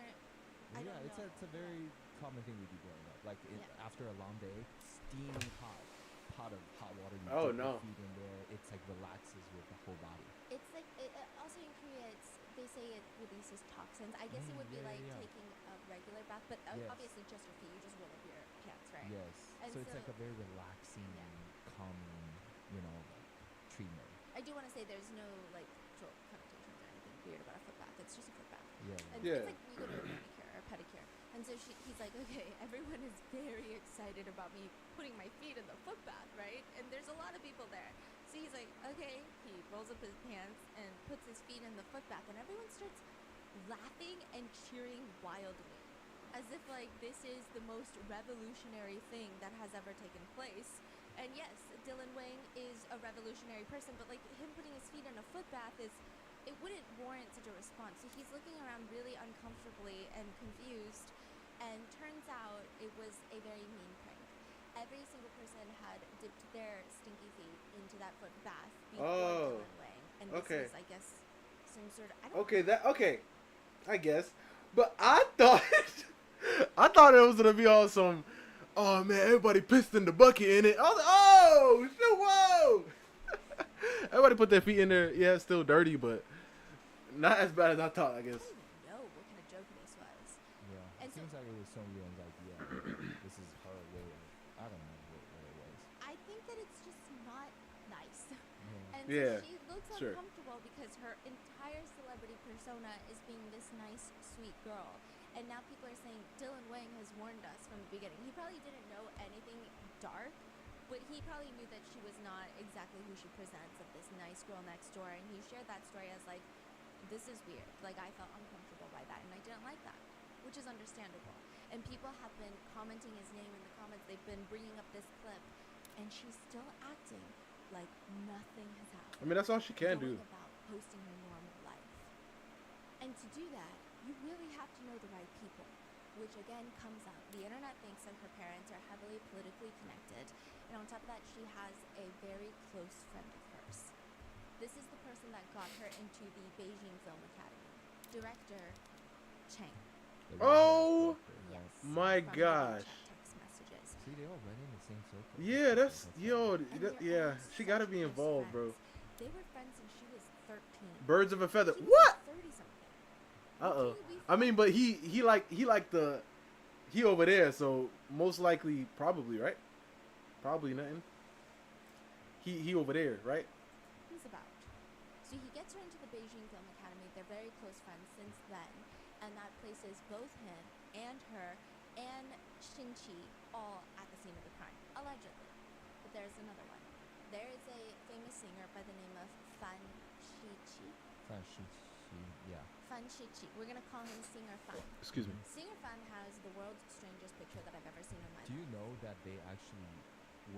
I Yeah, don't know. it's a very common thing we do growing up. Like Yeah. after a long day, steaming hot pot of hot water. You Oh, dip no. your feet in there. It's like relaxes with the whole body. It's like, also in Korea, they say it releases toxins. I guess it would be Yeah, like yeah. taking a regular bath, but Yes. obviously just your feet. You just roll up your pants, right? Yes. And So it's so- like a very relaxing, Yeah. calming, treatment. I do want to say there's no like sexual connotations or anything weird about a foot bath. It's just a foot bath. Yeah. And Yeah. it's like when you go to a manicure or pedicure. And so he's like, okay, everyone is very excited about me putting my feet in the foot bath, right? And there's a lot of people there. So he's like, okay, he rolls up his pants and puts his feet in the foot bath, and everyone starts laughing and cheering wildly. As if like this is the most revolutionary thing that has ever taken place. And yes, Dylan Wang is a revolutionary person, but like him putting his feet in a foot bath it wouldn't warrant such a response. So he's looking around really uncomfortably and confused, and turns out it was a very mean prank. Every single person had dipped their stinky feet into that foot bath before Dylan Wang. And this okay. was, I guess, some sort of... I don't Okay, I guess. But I thought I thought it was gonna be all some, oh man, everybody pissed in the bucket in it. I was like, oh shit, whoa. Everybody put their feet in there. Yeah, it's still dirty, but not as bad as I thought, I guess. I don't even know what kind of joke this was. Yeah. And It seems like it was Song Yuan's idea. This is her way of, I don't know what it was. I think that it's just not nice. Yeah. And Yeah, so she looks sure. uncomfortable because her entire celebrity persona is being this nice, sweet girl. And now people are saying Dylan Wang has warned us from the beginning. He probably didn't know anything dark, but he probably knew that she was not exactly who she presents of this nice girl next door. And he shared that story as like, this is weird. Like, I felt uncomfortable by that, and I didn't like that, which is understandable. And people have been commenting his name in the comments. They've been bringing up this clip, and she's still acting like nothing has happened. I mean, that's all she can do. Going about posting her normal life. And to do that, you really have to know the right people, which again comes up. The internet thinks that her parents are heavily politically connected, and on top of that, she has a very close friend of hers. This is the person that got her into the Beijing Film Academy, director Chang. The Oh! director, Yes. My from the gosh. WeChat text messages. See, they all run in the same circle. Yeah, that's That's yo, And they're yeah. all She gotta such be close involved, bro. friends. They were friends since she was 13. Birds of a feather. He was What? 30-something. I mean, but he over there, so most likely, probably, right? Probably nothing. He over there, right? He's about. So he gets her into the Beijing Film Academy. They're very close friends since then, and that places both him and her and Xinqi all at the scene of the crime, allegedly. But there's another one. There is a famous singer by the name of Fan Shiqi. Yeah. Fan Shiqi. We're gonna call him Singer Fan. Excuse me. Singer Fan has the world's strangest picture that I've ever seen in my Do you life. know that they actually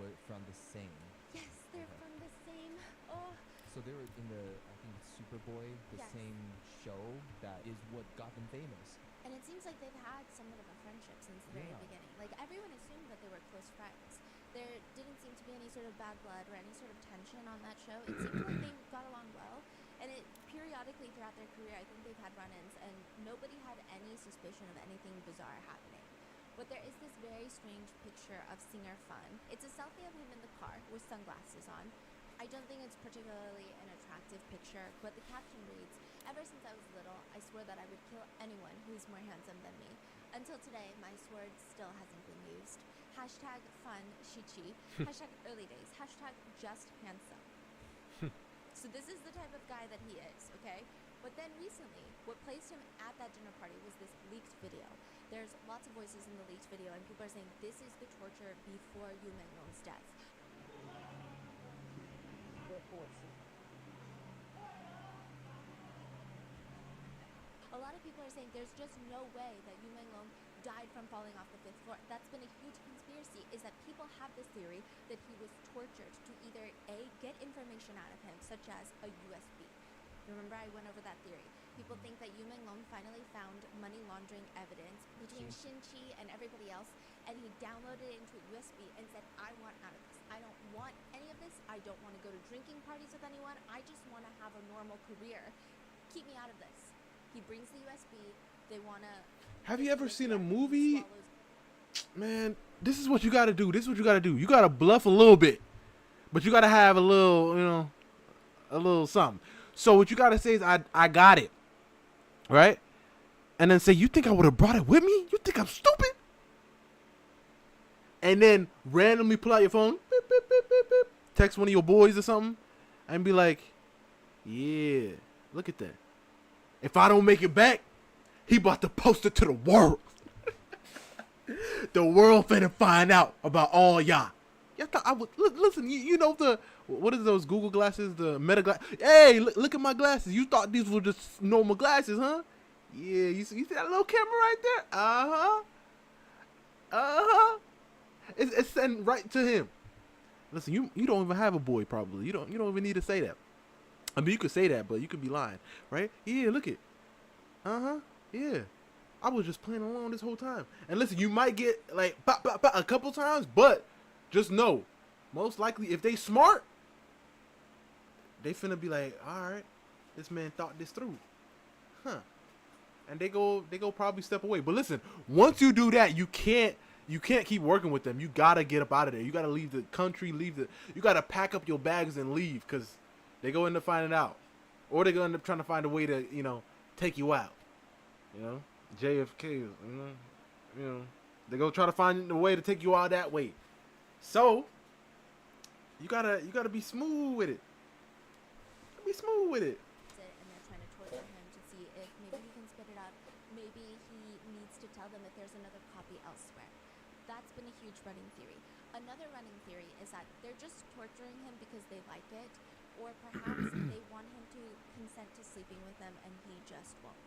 were from the same? Yes, they're Okay. from the same. Oh, So they were in the, I think, Superboy, the Yes. same show that is what got them famous. and it seems like they've had somewhat of a friendship since the very Yeah. beginning. Like, everyone assumed that they were close friends. There didn't seem to be any sort of bad blood or any sort of tension on that show. It seemed like they got along well. And it periodically throughout their career, I think they've had run-ins, and nobody had any suspicion of anything bizarre happening. But there is this very strange picture of Singer Fun. It's a selfie of him in the car with sunglasses on. I don't think it's particularly an attractive picture, but the caption reads, "Ever since I was little, I swore that I would kill anyone who's more handsome than me. Until today, my sword still hasn't been used. Hashtag fun shichi. Hashtag early days. Hashtag just handsome." So this is the type of guy that he is, okay? But then recently, what placed him at that dinner party was this leaked video. There's lots of voices in the leaked video, and people are saying this is the torture before Yu Menglong's death. A lot of people are saying there's just no way that Yu Menglong died from falling off the 5th floor. That's been a huge conspiracy, is that people have this theory that he was tortured to either A, get information out of him, such as a USB. Remember, I went over that theory. People think that Yu Menglong finally found money laundering evidence between Xinqi and everybody else, and he downloaded it into a USB and said, I want out of this. I don't want any of this. I don't want to go to drinking parties with anyone. I just want to have a normal career. Keep me out of this. He brings the USB. They want to... Have you ever seen a movie? Man, this is what you gotta do. You gotta bluff a little bit, but you gotta have a little, a little something. So what you gotta say is, I got it, right? and then say, you think I would have brought it with me? You think I'm stupid? And then randomly pull out your phone, beep, beep, beep, beep, beep, text one of your boys or something, and be like, yeah, look at that. If I don't make it back, he about to post it to the world. The world finna find out about all y'all. Y'all thought I would listen. You know what is those Google glasses? The Meta glass. Hey, look at my glasses. You thought these were just normal glasses, huh? Yeah. You see that little camera right there? It's sent right to him. Listen, you don't even have a boy, probably. You don't even need to say that. I mean, you could say that, but you could be lying, right? Yeah, look it. Yeah. I was just playing along this whole time. And listen, you might get like pop, pop, pop a couple times, but just know, most likely if they smart, they finna be like, all right, this man thought this through, huh? And they go probably step away. But listen, once you do that, you can't keep working with them. You gotta get up out of there. You gotta leave the country, you gotta pack up your bags and leave, because they go end up finding out, or they gonna end up trying to find a way to take you out. JFK, they go try to find a way to take you out that way. So you gotta be smooth with it. Be smooth with it. And they're trying to torture him to see if maybe he can spit it out. Maybe he needs to tell them if there's another copy elsewhere. That's been a huge running theory. Another running theory is that they're just torturing him because they like it, or perhaps they want him to consent to sleeping with them and he just won't.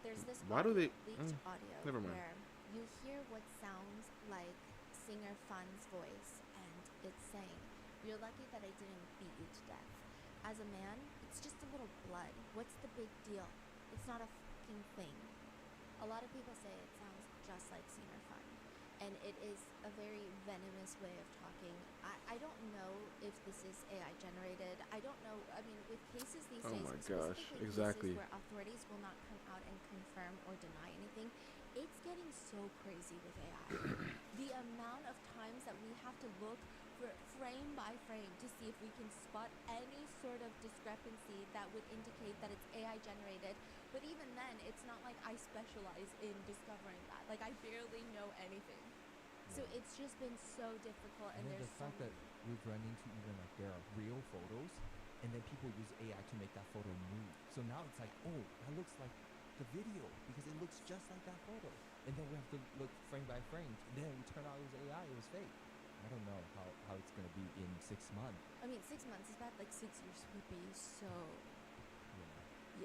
There's this leaked audio where you hear what sounds like singer Fun's voice, and it's saying, "You're lucky that I didn't beat you to death. As a man, it's just a little blood. What's the big deal? It's not a fucking thing." A lot of people say it sounds just like singer Fun, and it is a very venomous way of talking. I don't know if this is AI generated. I don't know. I mean, with cases these days, my gosh, exactly. cases where authorities will not come out and confirm or deny anything, it's getting so crazy with AI. The amount of times that we have to look for frame by frame to see if we can spot any sort of discrepancy that would indicate that it's AI generated. But even then, it's not like I specialize in discovering that. Like, I barely know anything. So it's just been so difficult, and there's the fact that we've run into even like there are real photos, and then people use AI to make that photo move. So now it's like, oh, that looks like the video because it looks just like that photo. And then we have to look frame by frame. And then we turn out it was AI, it was fake. I don't know how it's gonna be in 6 months. I mean, 6 months is bad. Like 6 years would be so,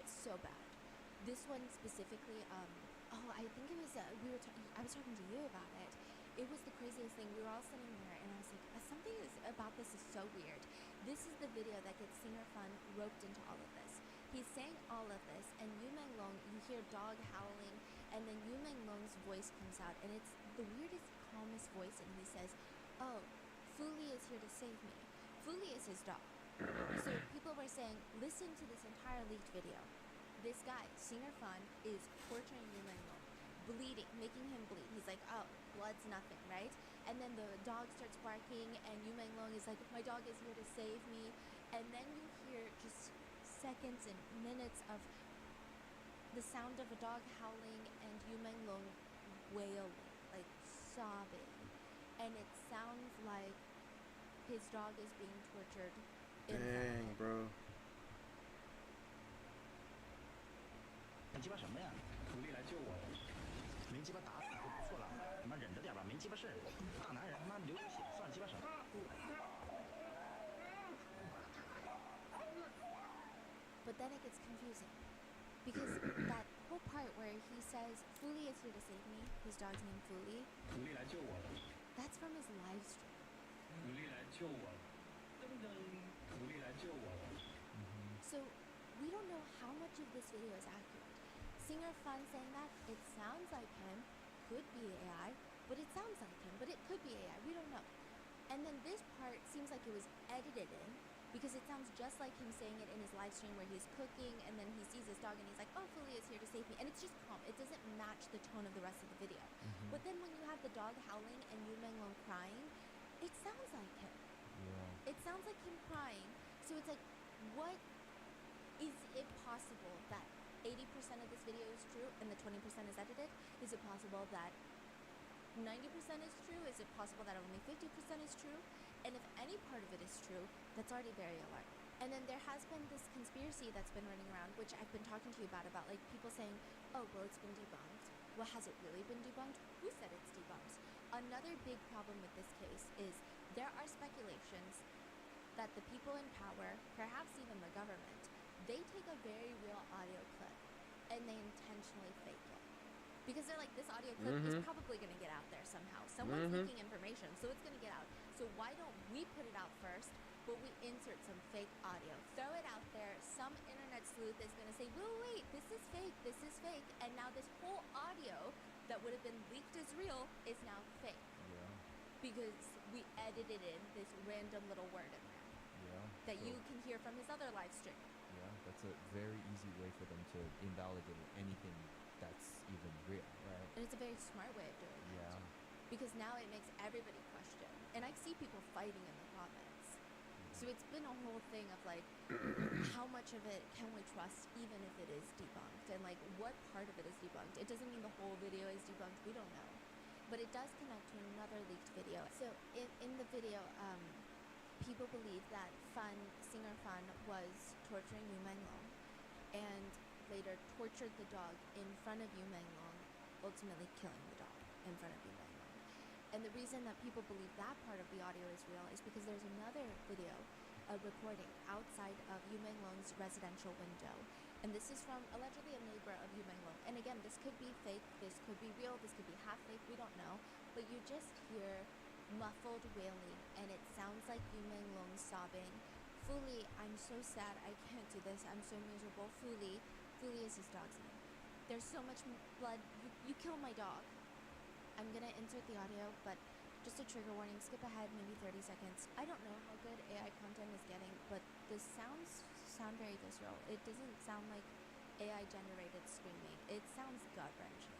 so bad. This one specifically, I think it was I was talking to you about it. It was the craziest thing. We were all sitting there, and I was like, something about this is so weird. This is the video that gets singer Fun roped into all of this. He's saying all of this, and Yu Meng Long, you hear dog howling, and then Yu Meng Long's voice comes out, and it's the weirdest, calmest voice, and he says, "Oh, Fuli is here to save me." Fuli is his dog. So people were saying, listen to this entire leaked video. This guy, singer Fun, is torturing Yu Meng Long, bleeding, making him bleed. He's like, oh, blood's nothing, right? And then the dog starts barking, and Yu Meng Long is like, my dog is here to save me. And then you hear just seconds and minutes of the sound of a dog howling and Yu Meng Long wailing, like sobbing. And it sounds like his dog is being tortured. Dang, bro. 没鸡巴什么呀？徒弟来救我的，没鸡巴打死就不错了，他妈忍着点吧，没鸡巴事。大男人他妈流血算鸡巴什么？ But then it gets confusing, because that whole part where he says, Fuli is here to save me, his dog's named Fuli, 徒弟来救我的， that's from his live stream. 徒弟来救我的，噔噔，徒弟来救我的。 So we don't know how much of this video is accurate. Singer Fun saying that, it sounds like him, could be AI, but it sounds like him, but it could be AI, we don't know. And then this part seems like it was edited in, because it sounds just like him saying it in his live stream where he's cooking, and then he sees his dog and he's like, oh, Fuli is here to save me, and it's just calm. It doesn't match the tone of the rest of the video. But then when you have the dog howling and Yu Meng Long crying, it sounds like him. Yeah. It sounds like him crying. So it's like, what is it possible that 80% of this video is true and the 20% is edited? Is it possible that 90% is true? Is it possible that only 50% is true? And if any part of it is true, that's already very alarming. And then there has been this conspiracy that's been running around, which I've been talking to you about like people saying, oh, well, it's been debunked. Well, has it really been debunked? Who said it's debunked? Another big problem with this case is there are speculations that the people in power, perhaps even the government, they take a very real audio clip and they intentionally fake it. Because they're like, this audio clip is probably going to get out there somehow. Someone's leaking information, so it's going to get out. So why don't we put it out first, but we insert some fake audio, throw it out there, some internet sleuth is going to say, wait, this is fake, and now this whole audio that would have been leaked as real is now fake. Yeah. Because we edited in this random little word in there. Yeah. That you can hear from his other live stream. Yeah, that's a very easy way for them to invalidate anything that's even real, right? And it's a very smart way of doing it. Yeah. Because now it makes everybody question. And I see people fighting in the comments. So it's been a whole thing of like, how much of it can we trust even if it is debunked? And like, what part of it is debunked? It doesn't mean the whole video is debunked, we don't know. But it does connect to another leaked video. So in the video, people believe that singer Fan was torturing Yu Menglong and later tortured the dog in front of Yu Menglong, ultimately killing the dog in front of Yu Menglong. And the reason that people believe that part of the audio is real is because there's another video, a recording outside of Yu Menglong's residential window. And this is from allegedly a neighbor of Yu Menglong. And again, this could be fake, this could be real, this could be half fake, we don't know. But you just hear muffled wailing, and it sounds like Yu Menglong sobbing. Fuli, I'm so sad, I can't do this, I'm so miserable. Fuli is his dog's name. There's so much blood, you killed my dog. I'm gonna insert the audio, but just a trigger warning, skip ahead maybe 30 seconds. I don't know how good AI content is getting, but the sounds sound very visceral. It doesn't sound like AI generated screaming. It sounds gut-wrenching.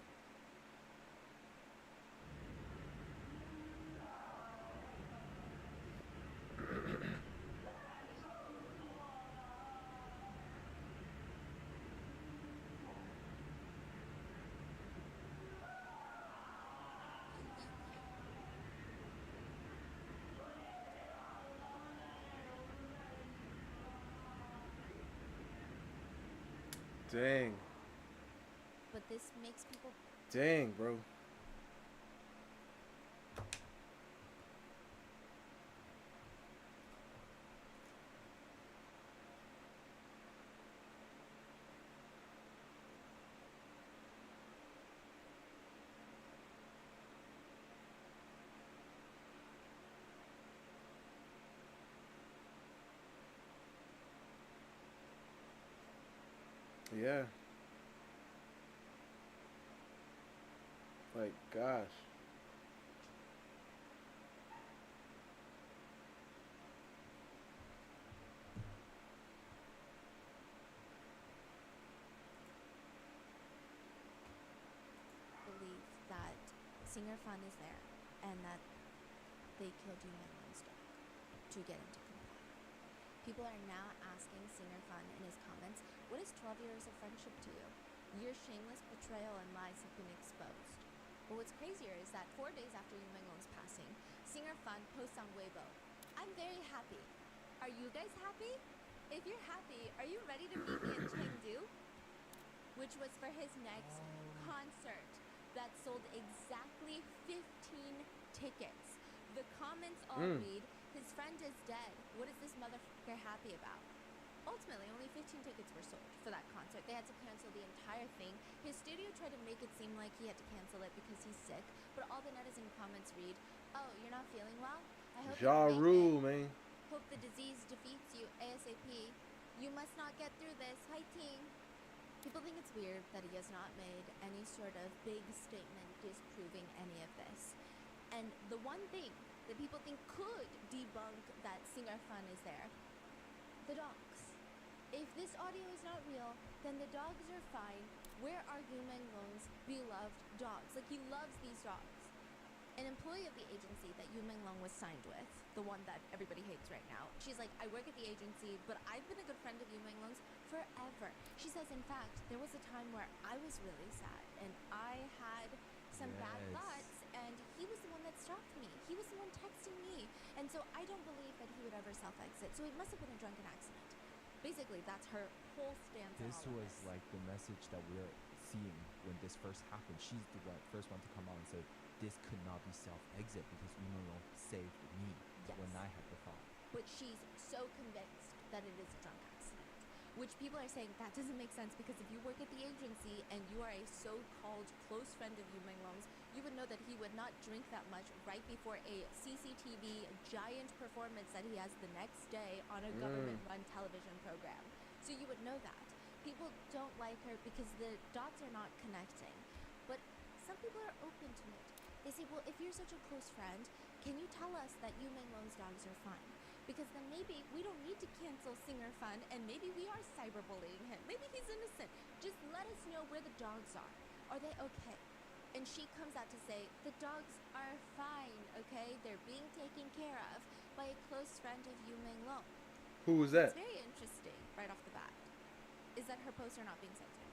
Dang. But this makes people... Dang, bro. Yeah. Like, gosh. believe that singer Fan is there and that they killed Yu Menglong's dog to get him to comply. People are now asking singer Fan in his comments, what is 12 years of friendship to you? Your shameless betrayal and lies have been exposed. But what's crazier is that 4 days after Yu Menglong's passing, singer Fan posts on Weibo, I'm very happy. Are you guys happy? If you're happy, are you ready to meet me in Chengdu? Which was for his next concert that sold exactly 15 tickets. The comments all read, his friend is dead. What is this motherfucker happy about? Ultimately, only 15 tickets were sold for that concert. They had to cancel the entire thing. His studio tried to make it seem like he had to cancel it because he's sick, but all the netizen comments read, oh, you're not feeling well? I hope Ja you make Rule, it. man. Hope the disease defeats you ASAP. You must not get through this. Hi, team. People think it's weird that he has not made any sort of big statement disproving any of this. And the one thing that people think could debunk that singer Fan is there, the dogs. If this audio is not real, then the dogs are fine. Where are Yu Menglong's beloved dogs? Like, he loves these dogs. an employee of the agency that Yu Minglong was signed with, the one that everybody hates right now, she's like, I work at the agency, but I've been a good friend of Yu Minglong's forever. She says, in fact, there was a time where I was really sad and I had some bad Yes. thoughts, and he was the one that stopped me. He was the one texting me. And so I don't believe that he would ever self-exit. So it must have been a drunken accident. Basically, that's her whole stance on This all of was this. like the message that we're seeing when this first happened. She's the first one to come out and say, this could not be self-exit because Yumelo saved me when Yes. I had the thought. But she's so convinced that it is a drunk accident, which people are saying that doesn't make sense, because if you work at the agency and you are a so-called close friend of Yu Minglong's, you would know that he would not drink that much right before a CCTV giant performance that he has the next day on a government-run television program. So you would know that. People don't like her because the dots are not connecting. But some people are open to it. They say, well, if you're such a close friend, can you tell us that Yu Minglong's dogs are fine? Because then maybe we don't need to cancel Singer Fun, and maybe we are cyberbullying him. Maybe he's innocent. Just let us know where the dogs are. Are they okay? And she comes out to say, the dogs are fine, okay? They're being taken care of by a close friend of Yu Minglong. Who was that? It's very interesting right off the bat, is that her posts are not being censored.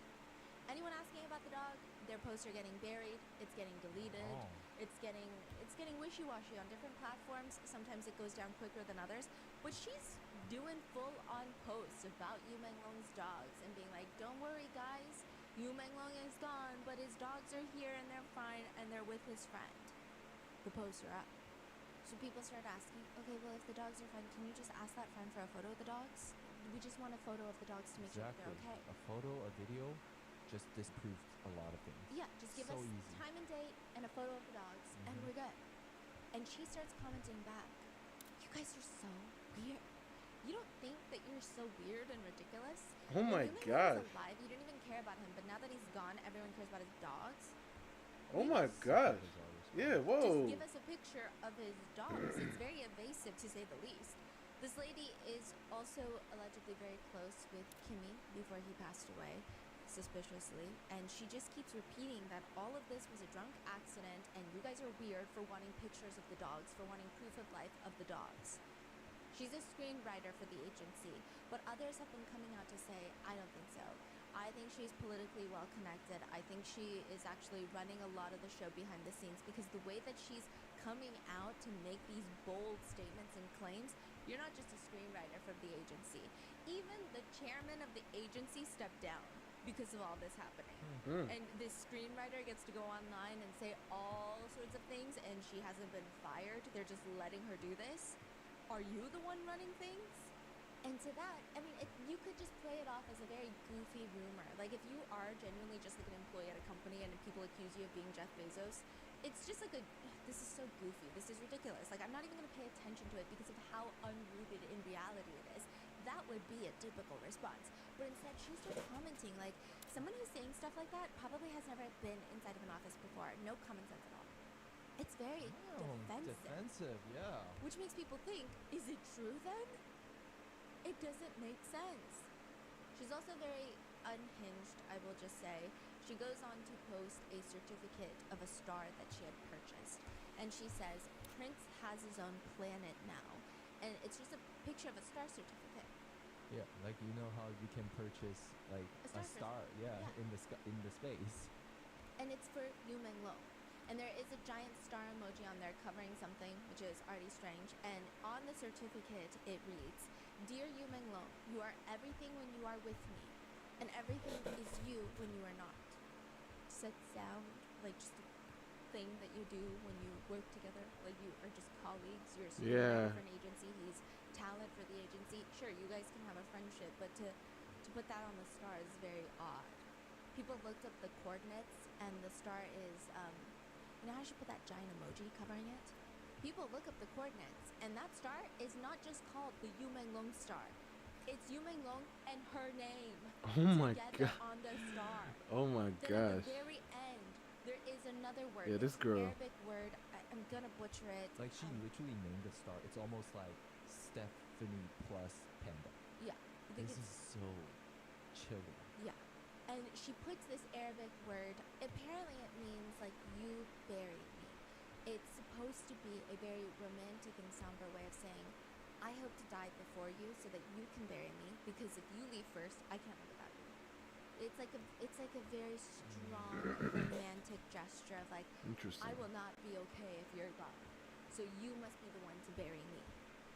Anyone asking about the dog, their posts are getting buried, it's getting deleted, Oh. it's getting wishy-washy on different platforms. Sometimes it goes down quicker than others. But she's doing full-on posts about Yu Minglong's dogs and being like, don't worry guys, Yu Minglong is gone, but his dogs are here and they're fine and they're with his friend. The posts are up. So people start asking, okay, well, if the dogs are fine, can you just ask that friend for a photo of the dogs? We just want a photo of the dogs to make sure that Exactly. they're okay. A photo, a video, just disproved a lot of things. Yeah, just give So us easy. time and date and a photo of the dogs, and Mhm. we're good. And she starts commenting back, you guys are so weird. You don't think that you're so weird and ridiculous? Oh my When Yu Minglong gosh. was alive, you didn't even care about him, but now that he's gone, everyone cares about his dogs? Oh Maybe my just gosh. Bizarre response. Yeah, Just whoa. give us a picture of his dogs. It's very evasive, to say the least. This lady is also allegedly very close with Kimmy before he passed away, suspiciously, and she just keeps repeating that all of this was a drunk accident and you guys are weird for wanting pictures of the dogs, for wanting proof of life of the dogs. She's a screenwriter for the agency, but others have been coming out to say, I don't think so. I think she's politically well connected. I think she is actually running a lot of the show behind the scenes, because the way that she's coming out to make these bold statements and claims, you're not just a screenwriter from the agency. Even the chairman of the agency stepped down because of all this happening. And this screenwriter gets to go online and say all sorts of things, and she hasn't been fired. They're just letting her do this. Are you the one running things? And to that, I mean, you could just play it off as a very goofy rumor. Like, if you are genuinely just like an employee at a company and people accuse you of being Jeff Bezos, it's just like this is so goofy. This is ridiculous. Like, I'm not even going to pay attention to it because of how unrooted in reality it is. That would be a typical response. But instead, she starts commenting like, someone who's saying stuff like that probably has never been inside of an office before. No common sense at all. It's very Oh, defensive. defensive, yeah. Which makes people think, is it true then? It doesn't make sense. She's also very unhinged, I will just say. She goes on to post a certificate of a star that she had purchased. And she says, Prince has his own planet now. And it's just a picture of a star certificate. Yeah, like you know how you can purchase like A a star star, yeah, Yeah. in the space. And it's for Yu Minglong. And there is a giant star emoji on there covering something, which is already strange. And on the certificate, it reads, Dear Yu Minglong, you are everything when you are with me, and everything is you when you are not. Does that sound like just a thing that you do when you work together? Like you are just colleagues, you're a Yeah. screenwriter for an agency, he's talent for the agency. Sure, you guys can have a friendship, but to put that on the star is very odd. People looked up the coordinates, and the star is, you know how she put that giant emoji covering it? People look up the coordinates, and that star is not just called the Yu Minglong star. It's Yu Minglong and her name Oh my together god. on the star. Oh my Then at gosh. the very end, there is another word. Yeah, this It's girl. an Arabic word. I'm gonna butcher it. Like she literally named the star. It's almost like Stephanie plus Panda. Yeah, I think This it's is so chilly. yeah. And she puts this Arabic word. Apparently, it means like you buried me. it's supposed to be a very romantic and somber way of saying, I hope to die before you so that you can bury me, because if you leave first, I can't live without you. It's like a very strong romantic gesture of like, Interesting. I will not be okay if you're gone, so you must be the one to bury me.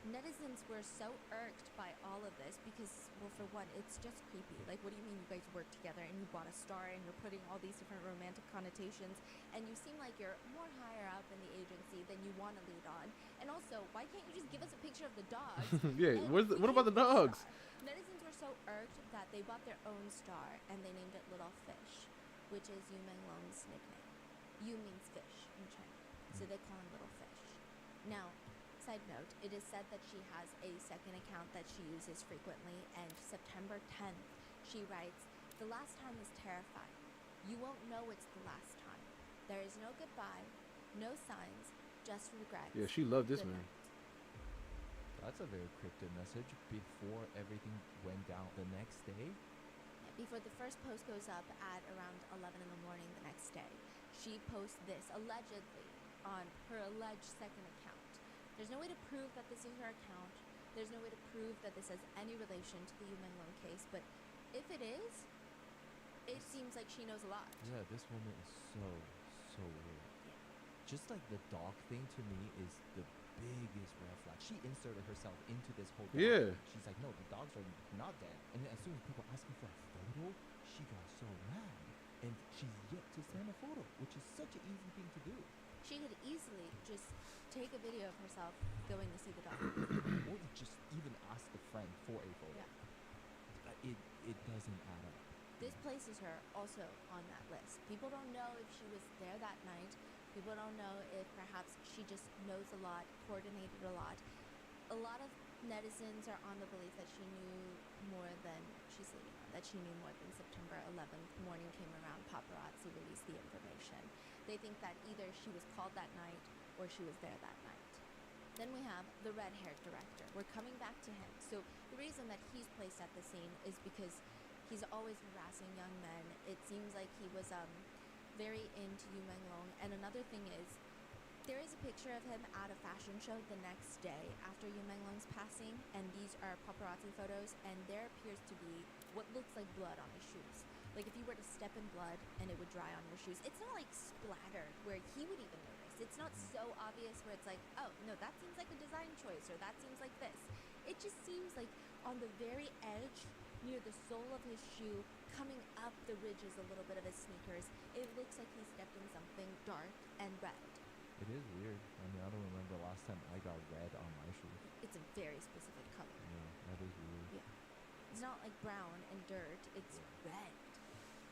Netizens were so irked by all of this because, well, for one, it's just creepy. Like, what do you mean you guys work together and you bought a star and you're putting all these different romantic connotations, and you seem like you're more higher up in the agency than you want to lead on? And also, why can't you just give us a picture of the dogs? Yeah, and what about the keep dogs? star? Netizens were so irked that they bought their own star and they named it Little Fish, which is Yu Menglong's nickname. Yu means fish in China, so they call him Little Fish. Now, side note, it is said that she has a second account that she uses frequently, and September 10th, she writes, "The last time is terrifying. You won't know it's the last time. There is no goodbye, no signs, just regrets. Yeah, she loved this Good man. night." That's a very cryptic message. Before everything went down the next day, Yeah, before the first post goes up at around 11 in the morning the next day, she posts this allegedly on her alleged second account. There's no way to prove that this is her account. There's no way to prove that this has any relation to the Yu Menglong case, but if it is, it seems like she knows a lot. yeah, this woman is so weird. Yeah. Just like the dog thing to me is the biggest red flag. She inserted herself into this whole dog Yeah. thing. She's like, no, the dogs are not dead. And then as soon as people asking for a photo, she got so mad. And she's yet to send a photo, which is such an easy thing to do. She could easily just take a video of herself going to see the dog. Or just even ask a friend for a photo. Yeah. It doesn't add up. This places her also on that list. People don't know if she was there that night. People don't know if perhaps she just knows a lot, coordinated a lot. A lot of netizens are on the belief that she knew more than she's leading on, that she knew more than September 11th morning came around, paparazzi released the information. They think that either she was called that night or she was there that night. Then we have the red-haired director. We're coming back to him. So the reason that he's placed at the scene is because he's always harassing young men. It seems like he was very into Yu Menglong. And another thing is, there is a picture of him at a fashion show the next day after Yu Menglong's passing, and these are paparazzi photos, and there appears to be what looks like blood on his shoes. Like if you were to step in blood and it would dry on your shoes. It's not like splattered where he would even notice. It's not so obvious where it's like, oh, no, that seems like a design choice, or that seems like this. It just seems like on the very edge, near the sole of his shoe, coming up the ridges a little bit of his sneakers, it looks like he stepped in something dark and red. It is weird. I mean, I don't remember the last time I got red on my shoes. It's a very specific color. Yeah, that is weird. Yeah. It's not like brown and dirt, it's red.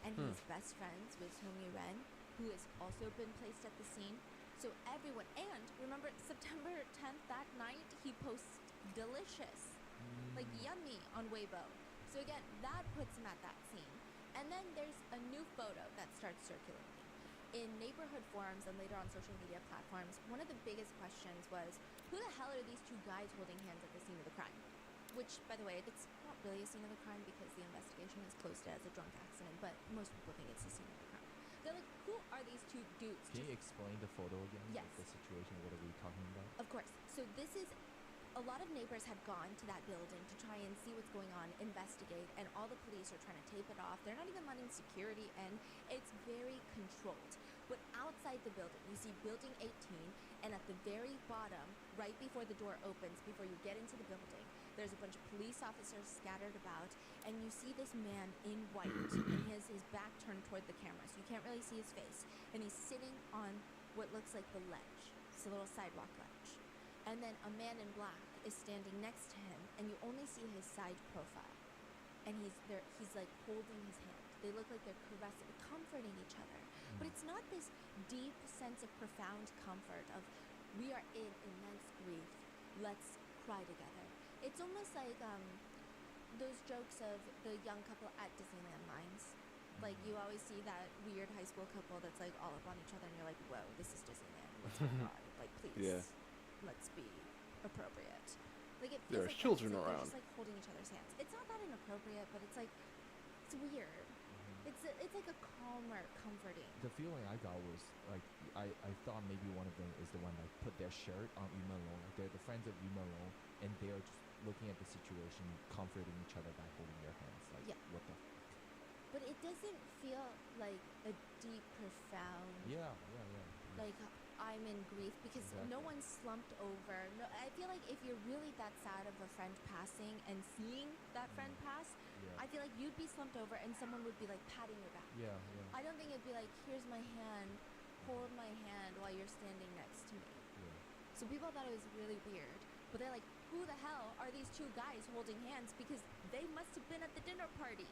And he's best friends with Song Ren, who has also been placed at the scene. So everyone, and remember September 10th, that night, he posts delicious, like yummy on Weibo. So again, that puts him at that scene. And then there's a new photo that starts circulating. In neighborhood forums and later on social media platforms, one of the biggest questions was, who the hell are these two guys holding hands at the scene of the crime? Which, by the way, it's not really a scene of the crime because the investigation has closed it as a drunk accident, but most people think it's the scene of the crime. They're like, who are these two dudes? Can you explain the photo again? Yes. Like the situation, what are we talking about? Of course. So this is, a lot of neighbors had gone to that building to try and see what's going on, investigate, and all the police are trying to tape it off. They're not even letting security in. It's very controlled. But outside the building, you see building 18, and at the very bottom, right before the door opens, before you get into the building, there's a bunch of police officers scattered about, and you see this man in white, and he has his back turned toward the camera, so you can't really see his face. And he's sitting on what looks like the ledge. It's a little sidewalk ledge. And then a man in black is standing next to him, and you only see his side profile. And he's like holding his hand. They look like they're caressing, comforting each other. But it's not this deep sense of profound comfort of, we are in immense grief, let's cry together. It's almost like those jokes of the young couple at Disneyland lines. Like, you always see that weird high school couple that's like all up on each other, and you're like, whoa, this is Disneyland. What's going on? Like, please, let's be appropriate. Like, it feels There's like children they're around. just like holding each other's hands. It's not that inappropriate, but it's like, it's weird. It's it's like a calmer, comforting. The feeling I got was like I thought maybe one of them is the one that put their shirt on Yu Menlong. Like they're the friends of Yu Menlong, and they are just looking at the situation, comforting each other by holding their hands. Like Yeah. what the? But it doesn't feel like a deep, profound. Yeah. Like I'm in grief because no Exactly. one's slumped over. No, I feel like if you're really that sad of a friend passing and seeing that friend pass, Yeah. I feel like you'd be slumped over and someone would be like patting your back. Yeah. I don't think it'd be like, here's my hand, hold my hand while you're standing next to me. Yeah. So people thought it was really weird, but they're like, who the hell are these two guys holding hands? Because they must have been at the dinner party.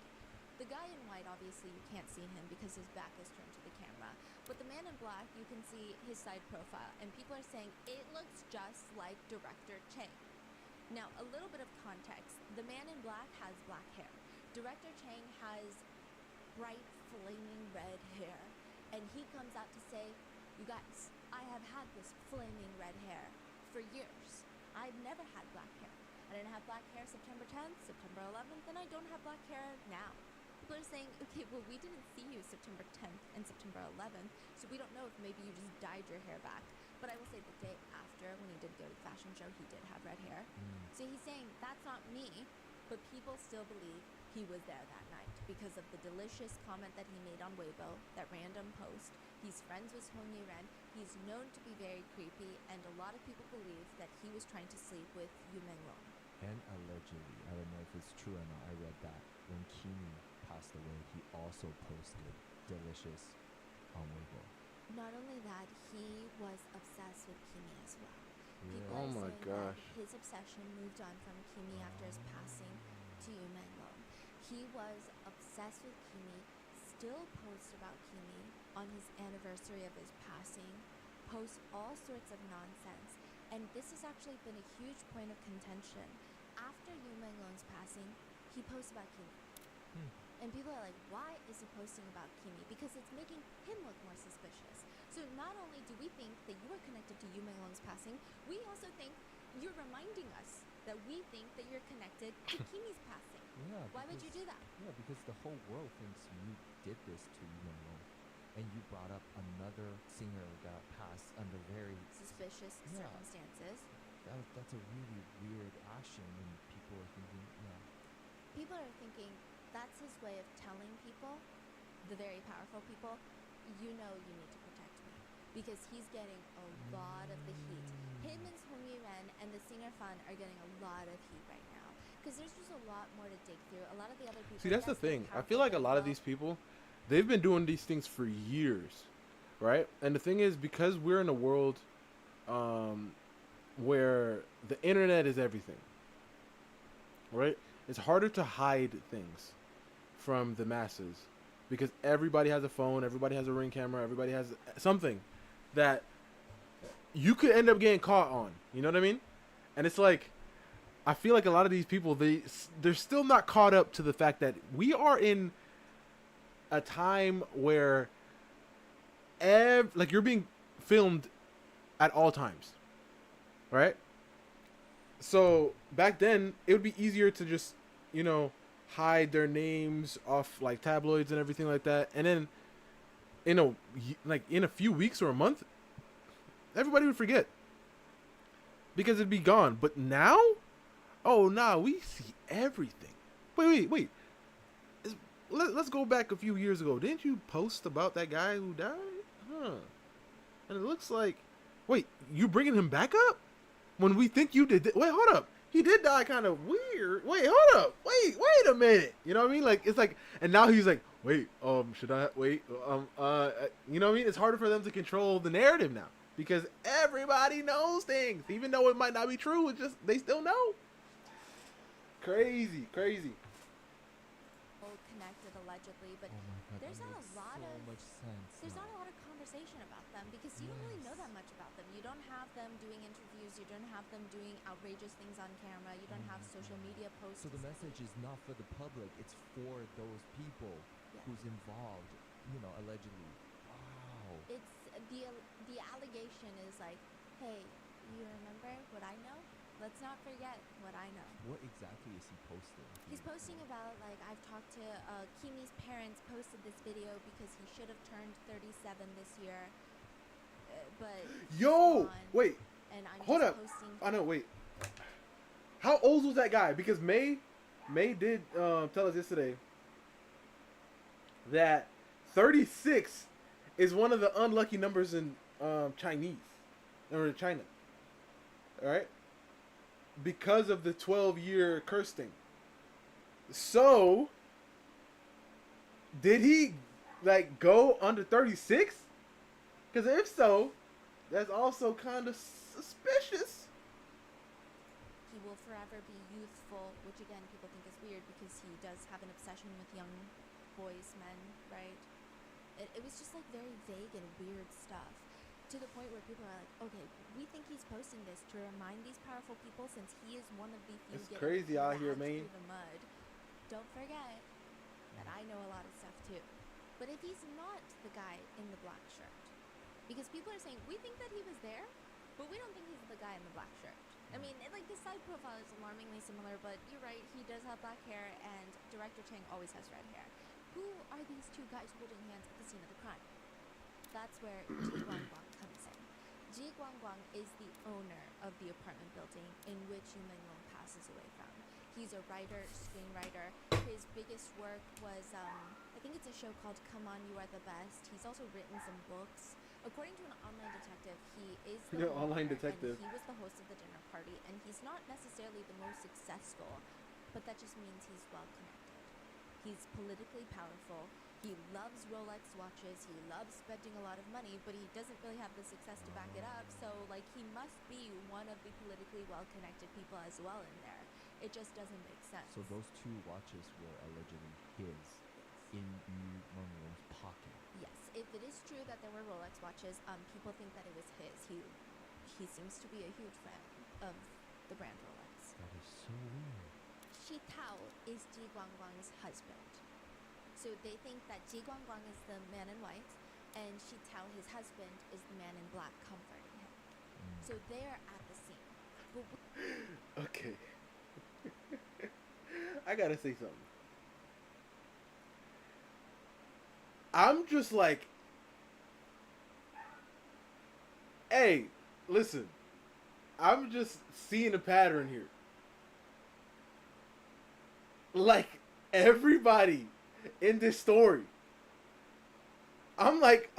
The guy in white, obviously, you can't see him because his back is turned to the camera. But the man in black, you can see his side profile, and people are saying it looks just like director Chang. Now, a little bit of context. The man in black has black hair. Director Chang has bright, flaming red hair. And he comes out to say, you guys, I have had this flaming red hair for years. I've never had black hair. I didn't have black hair September 10th, September 11th, and I don't have black hair now. People are saying, okay, well, we didn't see you September 10th and September 11th, so we don't know if maybe you just dyed your hair back. But I will say the day after, when he did go to the fashion show, he did have red hair. So he's saying, that's not me, but people still believe he was there that night because of the delicious comment that he made on Weibo, that random post. He's friends with Hong Yiren. He's known to be very creepy, and a lot of people believe that he was trying to sleep with Yu Menglong. And allegedly, I don't know if it's true or not. I read that when Kimi passed away, he also posted delicious on Weibo. Not only that, he was obsessed with Kimi as well. People Oh are my saying gosh. that his obsession moved on from Kimi after his passing to Yu Menglong. He was obsessed with Kimi, still posts about Kimi on his anniversary of his passing, posts all sorts of nonsense. And this has actually been a huge point of contention. After Yu Menglong's passing, he posts about Kimi. And people are like, why is he posting about Kimi? Because it's making him look more suspicious. So not only do we think that you are connected to Yu Menglong's passing, we also think you're reminding us that we think that you're connected to Kimi's passing. Yeah. Why would you do that? Yeah, because the whole world thinks you did this to Yu Menlong, and you brought up another singer that passed under very Suspicious Yeah. circumstances. that's a really weird action, and people are thinking, yeah. People are thinking that's his way of telling people, the very powerful people, you know you need to protect me. Because he's getting a lot of the heat. Him and Hong Yiren and the singer Fan are getting a lot of heat right now. Because there's just a lot more to dig through. A lot of the other people... See, that's the yes, they're thing. I feel powerful, like a very lot of well. these people, they've been doing these things for years, right? And the thing is, because we're in a world where the internet is everything, right? It's harder to hide things from the masses because everybody has a phone, everybody has a Ring camera, everybody has something that you could end up getting caught on. You know what I mean? And it's like, I feel like a lot of these people, they're still not caught up to the fact that we are in a time where like you're being filmed at all times, right? So back then it would be easier to just, hide their names off like tabloids and everything like that, and then in a few weeks or a month, everybody would forget because it'd be gone. But now, oh nah, we see everything. Wait. Let's go back a few years ago. Didn't you post about that guy who died? Huh. And it looks like, wait, you bringing him back up? When we think you did, wait, hold up. He did die kind of weird. Wait, hold up. Wait a minute. You know what I mean? Like, it's like, and now he's like, wait, should I wait? You know what I mean? It's harder for them to control the narrative now because everybody knows things, even though it might not be true. It's just, they still know. Crazy. All connected allegedly, but Oh my god, there's that not a makes lot so of- much sense. there's now. not a lot of conversation about them because you don't really know that much about them. You don't have them doing interviews. You don't have them doing outrageous things on camera. You don't have social media posts. So the message is not for the public; it's for those people Yeah. who's involved. Allegedly. Wow. It's the allegation is like, hey, you remember what I know? let's not forget what I know. What exactly is he posting? He's posting about, like, I've talked to Kimi's parents posted this video because he should have turned 37 this year, but he's Yo, gone, wait, and I'm hold just up. posting. I know, wait. How old was that guy? Because May did tell us yesterday that 36 is one of the unlucky numbers in Chinese, or in China. All right, because of the 12-year curse thing. So, did he like go under 36? Because if so, that's also kind of suspicious. He will forever be youthful, which again people think is weird because he does have an obsession with young boys, men, right? It was just like very vague and weird stuff, to the point where people are like, okay, we think he's posting this to remind these powerful people, since he is one of the few It's getting crazy out here, dragged man. through the mud. Don't forget that I know a lot of stuff too. But if he's not the guy in the black shirt, because people are saying, we think that he was there, but we don't think he's the guy in the black shirt. I mean, like, the side profile is alarmingly similar, but you're right, he does have black hair, and Director Chang always has red hair. Who are these two guys holding hands at the scene of the crime? That's where Ji Guangguang comes in. Ji Guangguang is the owner of the apartment building in which Yu Menglong passes away from. He's a writer, screenwriter. His biggest work was, I think it's a show called Come On, You Are the Best. He's also written some books. According to an online detective, he is the Yeah, online owner, detective. and he was the host of the dinner party, and he's not necessarily the most successful, but that just means he's well connected. He's politically powerful. He loves Rolex watches. He loves spending a lot of money, but he doesn't really have the success to back it up. So, like, he must be one of the politically well-connected people as well in there. It just doesn't make sense. So those two watches were allegedly his in Yu Menglong's pocket. Yes, if it is true that there were Rolex watches, people think that it was his. He seems to be a huge fan of the brand Rolex. That is so weird. Shi Tao is Ji Guangguang's husband. So they think that Ji Guangguang is the man in white, and Shi Tao, his husband, is the man in black comforting him. So they are at the scene. But Okay. I gotta say something. I'm just like, hey, listen. I'm just seeing a pattern here. Like, everybody in this story, I'm like,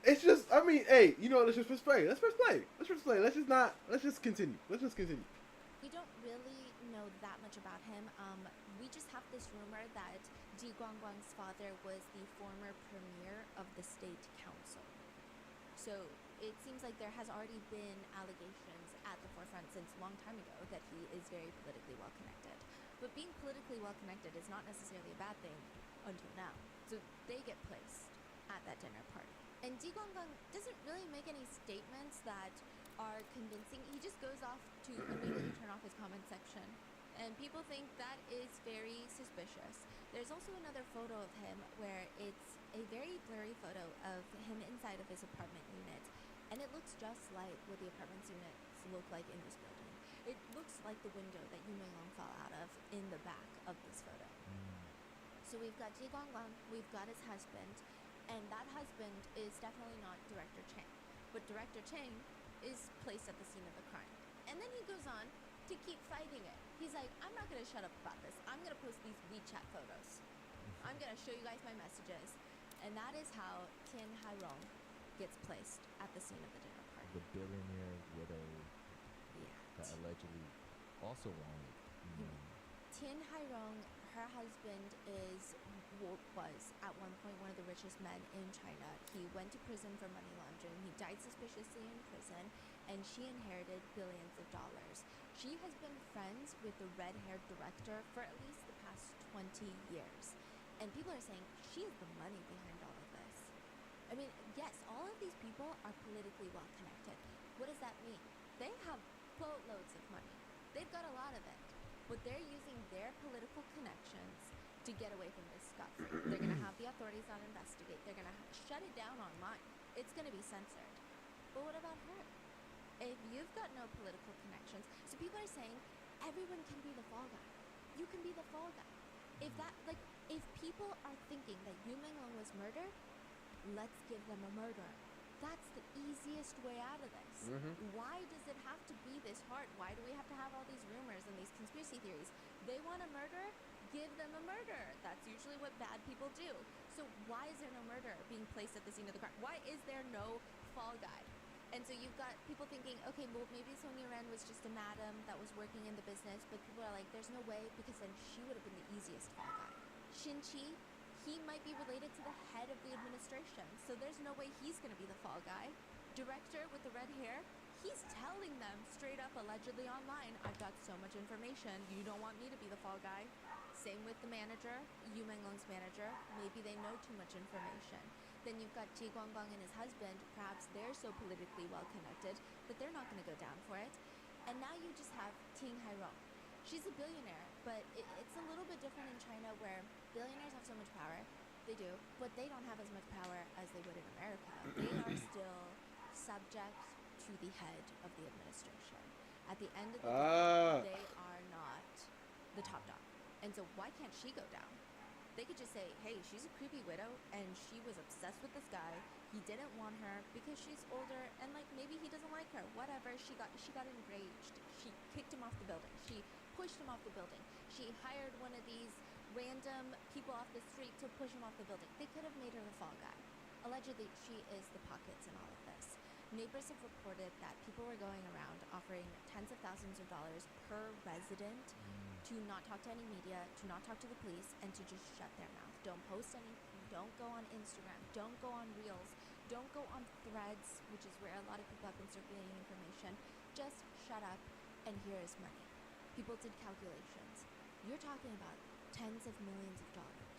it's just, hey, let's just press play. Let's just continue. we don't really know that much about him. We just have this rumor that Ji Guangguang's father was the former premier of the state council. So it seems like there has already been allegations at the forefront since a long time ago that he is very politically well connected. But being politically well connected is not necessarily a bad thing until now. So they get placed at that dinner party. And Ji Guangguang doesn't really make any statements that are convincing. He just goes off to immediately turn off his comment section. And people think that is very suspicious. There's also another photo of him where it's a very blurry photo of him inside of his apartment unit. And it looks just like what the apartment's units look like in this building. It looks like the window that Yu Menglong fell out of in the back of this photo. So we've got Ji Guangguang, we've got his husband, and that husband is definitely not Director Chang. But Director Chang is placed at the scene of the crime. And then he goes on to keep fighting it. He's like, I'm not going to shut up about this. I'm going to post these WeChat photos. I'm going to show you guys my messages. And that is how Tian Hairong gets placed at the scene of the dinner party. The billionaire widow Yeah. that allegedly also wanted Yu Menglong. Tian Hairong, her husband was at one point one of the richest men in China. He went to prison for money laundering. He died suspiciously in prison, and she inherited billions of dollars. She has been friends with the red-haired director for at least the past 20 years. And people are saying she is the money behind all of this. I mean, yes, all of these people are politically well connected. What does that mean? They have boatloads of money. They've got a lot of it. But they're using their political connections to get away from this stuff. They're going to have the authorities not investigate. They're going to shut it down online. It's going to be censored. But what about her? if you've got no political connections, so people are saying everyone can be the fall guy. You can be the fall guy. If that, like, if people are thinking that Yu Menglong was murdered, let's give them a murderer. That's the easiest way out of this. Why does it have to be this hard? Why do we have to have all these rumors and these conspiracy theories? They want a murderer? Give them a murderer. That's usually what bad people do. So why is there no murderer being placed at the scene of the crime? Why is there no fall guy? And so you've got people thinking, okay, well, maybe Sonia Ren was just a madam that was working in the business, but people are like, there's no way, because then she would have been the easiest fall guy. Shin Chi, he might be related to the head of the administration, so there's no way he's going to be the fall guy. Director with the red hair, he's telling them straight up, allegedly online, I've got so much information, you don't want me to be the fall guy. Same with the manager, Yu Menglong's manager, maybe they know too much information. Then you've got Ji Guangbang and his husband, perhaps they're so politically well connected that they're not going to go down for it. And now you just have Ting Hairong. She's a billionaire, but it's a little bit different in China, where billionaires have so much power. They do, but they don't have as much power as they would in America. They are still subject to the head of the administration. At the end of the day, they are not the top dog. And so why can't she go down? They could just say, hey, she's a creepy widow and she was obsessed with this guy. He didn't want her because she's older and like maybe he doesn't like her. Whatever. She got enraged. She kicked him off the building. She pushed him off the building. She hired one of these random people off the street to push him off the building. They could have made her the fall guy. Allegedly, she is the pockets in all of this. Neighbors have reported that people were going around offering tens of thousands of dollars per resident to not talk to any media, to not talk to the police, and to just shut their mouth. Don't post anything. Don't go on Instagram. Don't go on Reels. Don't go on Threads, which is where a lot of people have been circulating information. Just shut up, and here is money. People did calculations. You're talking about tens of millions of dollars.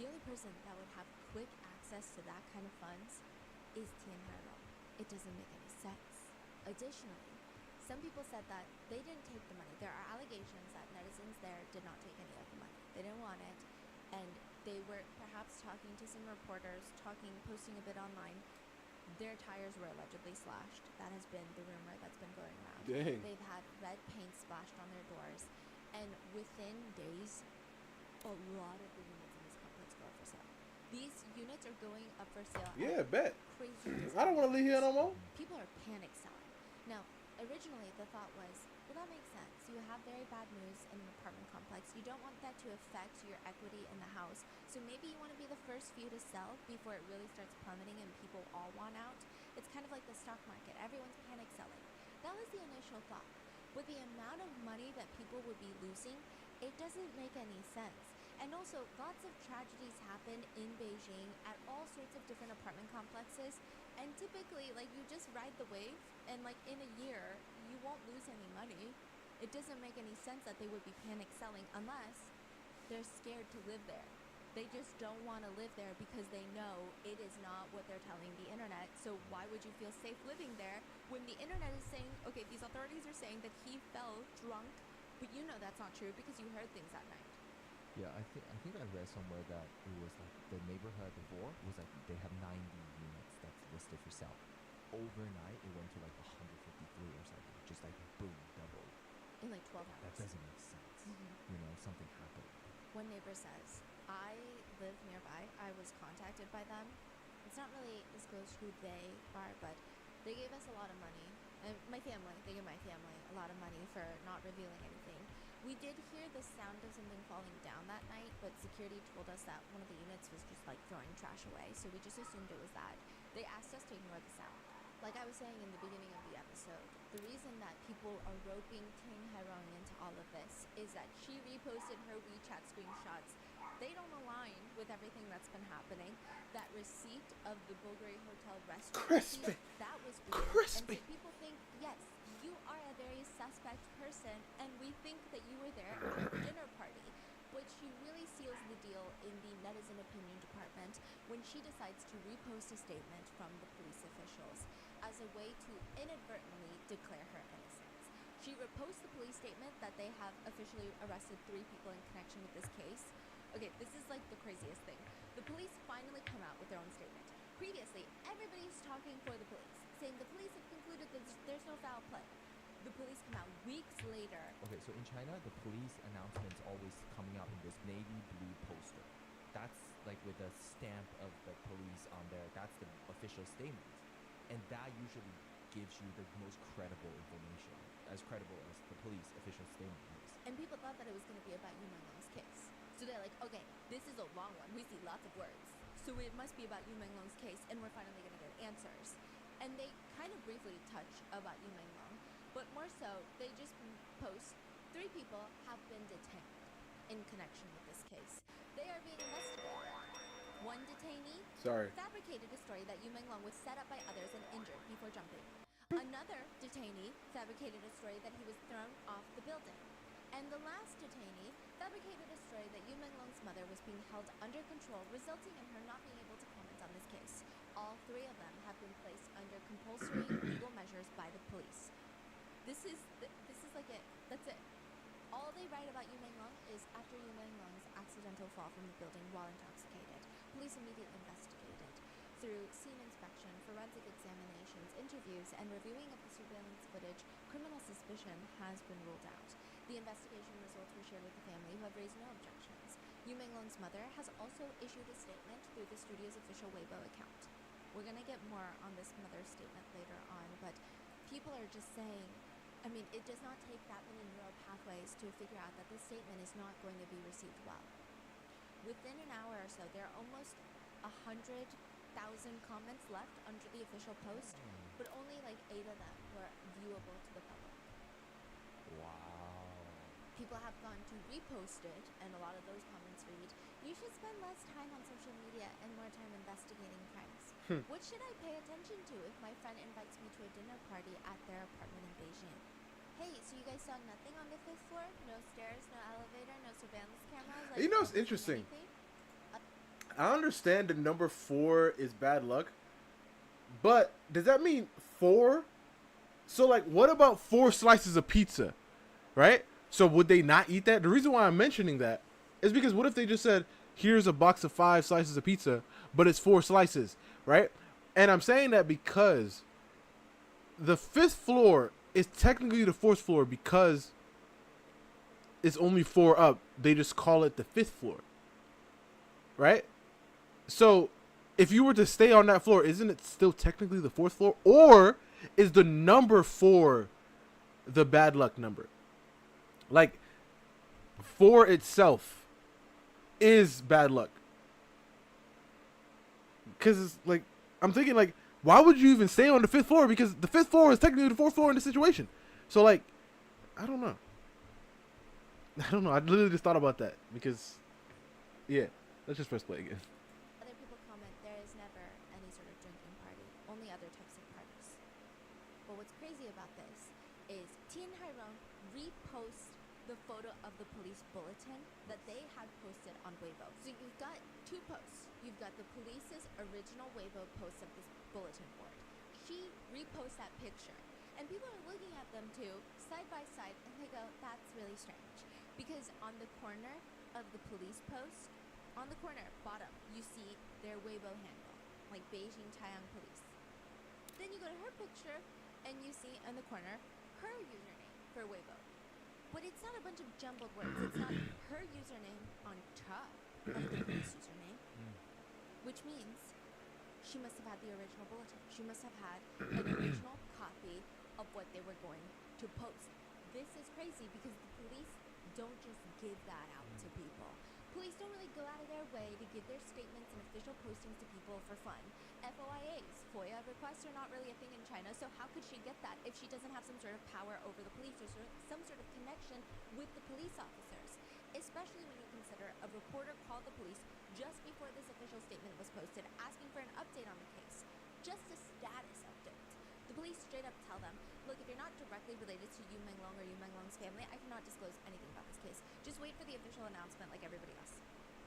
The only person that would have quick access to that kind of funds is Tian Hairong. It doesn't make any sense. Additionally, some people said that they didn't take the money. There are allegations that netizens there did not take any of the money. They didn't want it, and they were perhaps talking to some reporters, posting a bit online. Their tires were allegedly slashed. That has been the rumor that's been going around. Dang. They've had red paint splashed on their doors, and within days, a lot of the units in this complex go up for sale. These units are going up for sale. Yeah, bet. Crazy. I don't want to live here no more. People are panic selling. Now, originally the thought was, well, that makes sense. You have very bad news in an apartment complex. You don't want that to affect your equity in the house. So maybe you want to be the first few to sell before it really starts plummeting and people all want out. It's kind of like the stock market. Everyone's panic selling. That was the initial thought. With the amount of money that people would be losing, it doesn't make any sense. And also, lots of tragedies happen in Beijing at all sorts of different apartment complexes. And typically, like, you just ride the wave, and like in a year, you won't lose any money. It doesn't make any sense that they would be panic selling unless they're scared to live there. They just don't want to live there because they know it is not what they're telling the internet. So why would you feel safe living there when the internet is saying, okay, these authorities are saying that he fell drunk, but you know that's not true because you heard things that night. Yeah, I think I read somewhere that it was like the neighborhood before was like they have 90 units that's listed for sale. Overnight, it went to like 153 or something. Just like boom, double. In like 12 hours. That doesn't make sense. You know, something happened. One neighbor says, I live nearby. I was contacted by them. It's not really disclosed who they are, but they gave us a lot of money. And my family, they gave my family a lot of money for not revealing anything. We did hear the sound of something falling down that night, but security told us that one of the units was just like throwing trash away, so we just assumed it was that. They asked us to ignore the sound. Like I was saying in the beginning of the episode, the reason that people are roping Ting Hairong into all of this is that she reposted her WeChat screenshots. They don't align with everything that's been happening. That receipt of the Bulgari Hotel restaurant Crispy. receipt, that was weird. Crispy. And so people think, yes, you are a very suspect person, and we think that you were there at the dinner party. But she really seals the deal in the netizen opinion department when she decides to repost a statement from the police officials as a way to inadvertently declare her innocence. She reposts the police statement that they have officially arrested 3 people in connection with this case. Okay, this is like the craziest thing. The police finally come out with their own statement. previously, everybody's talking for the police, saying the police have concluded that there's no foul play. The police come out weeks later. Okay, so in China, the police announcement's always coming out in this navy blue poster. That's like with a stamp of the police on there. That's the official statement. And that usually gives you the most credible information, as credible as the police official statement is. And people thought that it was going to be about Yu Menglong's case. So they're like, okay, this is a long one. We see lots of words. So it must be about Yu Menglong's case, and we're finally going to get answers. And they kind of briefly touch about Yu Menglong, but more so, they just post 3 people have been detained in connection with this case. They are being investigated. One detainee fabricated a story that Yu Menglong was set up by others and injured before jumping. Another detainee fabricated a story that he was thrown off the building. And the last detainee fabricated a story that Yu Menglong's mother was being held under control, resulting in her not being able to comment on this case. All 3 of them have been placed under compulsory legal measures by the police. This is like it. That's it. All they write about Yu Menglong is after Yu Menglong's accidental fall from the building while intoxicated. Police immediately investigated. Through scene inspection, forensic examinations, interviews, and reviewing of the surveillance footage, criminal suspicion has been ruled out. The investigation results were shared with the family, who have raised no objections. Yu Menglong's mother has also issued a statement through the studio's official Weibo account. We're going to get more on this mother's statement later on, but people are just saying, I mean, it does not take that many neural pathways to figure out that this statement is not going to be received well. Within an hour or so, there are almost 100,000 comments left under the official post, but only like 8 of them were viewable to the public. Wow. People have gone to repost it, and a lot of those comments read, "You should spend less time on social media and more time investigating crimes. What should I pay attention to if my friend invites me to a dinner party at their apartment in Beijing? Hey, so you guys saw nothing on the 5th floor? No stairs, no elevator, no surveillance cameras? Like, You know, it's no interesting. anything?" I understand the number 4 is bad luck, but does that mean 4? So, like, what about 4 slices of pizza, right? So would they not eat that? The reason why I'm mentioning that is because what if they just said, here's a box of 5 slices of pizza, but it's 4 slices, right? And I'm saying that because the 5th floor is technically the 4th floor because it's only 4 up. They just call it the 5th floor, right? So if you were to stay on that floor, isn't it still technically the 4th floor? Or is the number 4 the bad luck number? Like, 4 itself is bad luck. Because it's like, I'm thinking, like, why would you even stay on the 5th floor? Because the 5th floor is technically the 4th floor in this situation. So, like, I don't know. I literally just thought about that. Because, yeah. Let's just press play again. Other people comment there is never any sort of drinking party, only other types of parties. But what's crazy about this is Tian Hairong reposts the photo of the police bulletin that they had posted on Weibo. So you've got 2 posts. You've got the police's original Weibo post of this bulletin board. She reposts that picture. And people are looking at them too, side by side, and they go, that's really strange. Because on the corner of the police post, on the corner, bottom, you see their Weibo handle, like Beijing Taiyang Police. Then you go to her picture, and you see in the corner her username for Weibo. But it's not a bunch of jumbled words. It's not her username on top of the police username, which means she must have had the original bulletin. She must have had an original copy of what they were going to post. This is crazy because the police don't just give that out to people. Police don't really go out of their way to give their statements and official postings to people for fun. FOIAs, FOIA requests are not really a thing in China, so how could she get that if she doesn't have some sort of power over the police or some sort of connection with the police officers? Especially when you consider a reporter called the police just before this official statement was posted, asking for an update on the case. Just a status update. The police straight up tell them, look, if you're not directly related to Yu Menglong or Yu Menglong's family, I cannot disclose anything about this case. Just wait for the official announcement like everybody else.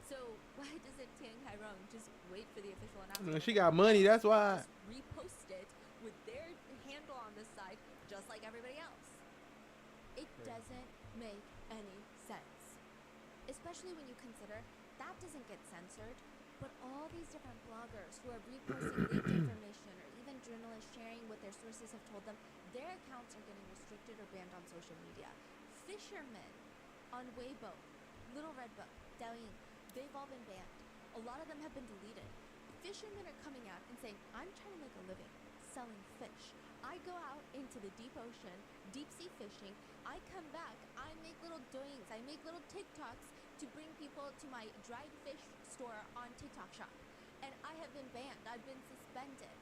So why doesn't Tian Hairong just wait for the official announcement? She got money, that's why. Just repost it with their handle on the side, just like everybody else. It doesn't make any sense. Especially when you consider that doesn't get censored. But all these different bloggers who are reposting leaked information, or even journalists sharing what their sources have told them, their accounts are getting restricted or banned on social media. Fishermen on Weibo, Little Red Book, Douyin, they've all been banned. A lot of them have been deleted. Fishermen are coming out and saying, I'm trying to make a living selling fish. I go out into the deep ocean, deep sea fishing. I come back, I make little doings, I make little TikToks to bring people to my dried fish store on TikTok shop. And I have been banned. I've been suspended.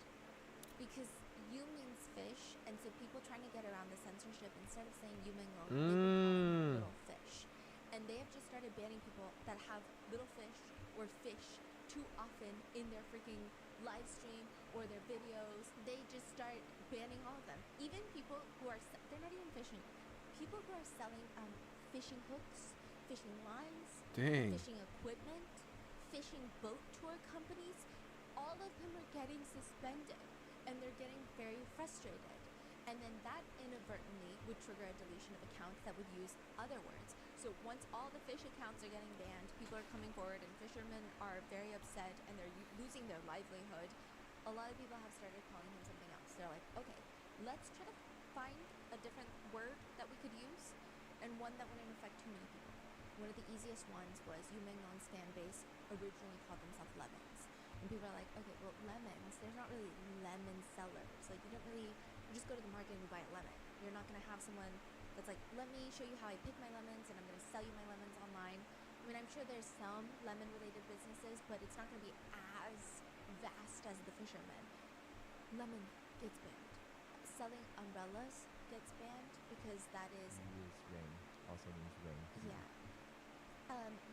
Because yu means fish, and so people trying to get around the censorship, instead of saying yu meng long, they've been calling little fish. And they have just started banning people that have little fish or fish too often in their freaking live stream or their videos. They just start banning all of them. Even people who are, they're not even fishing. People who are selling fishing hooks, fishing lines, Dang. fishing equipment, fishing boat tour companies, all of them are getting suspended, and they're getting very frustrated. And then that inadvertently would trigger a deletion of accounts that would use other words. So once all the fish accounts are getting banned, people are coming forward, and fishermen are very upset, and they're losing their livelihood. A lot of people have started calling him something else. They're like, okay, let's try to find a different word that we could use, and one that wouldn't affect too many people. One of the easiest ones was Yu Menglong's fan base originally called themselves Lemons. And people are like, okay, well, lemons, there's not really lemon sellers. Like, you just go to the market and you buy a lemon. You're not going to have someone that's like, let me show you how I pick my lemons, and I'm going to sell you my lemons online. I mean, I'm sure there's some lemon-related businesses, but it's not going to be as vast as the fishermen. Lemon gets banned. Selling umbrellas gets banned because that is, Means rain. Also means rain. yeah.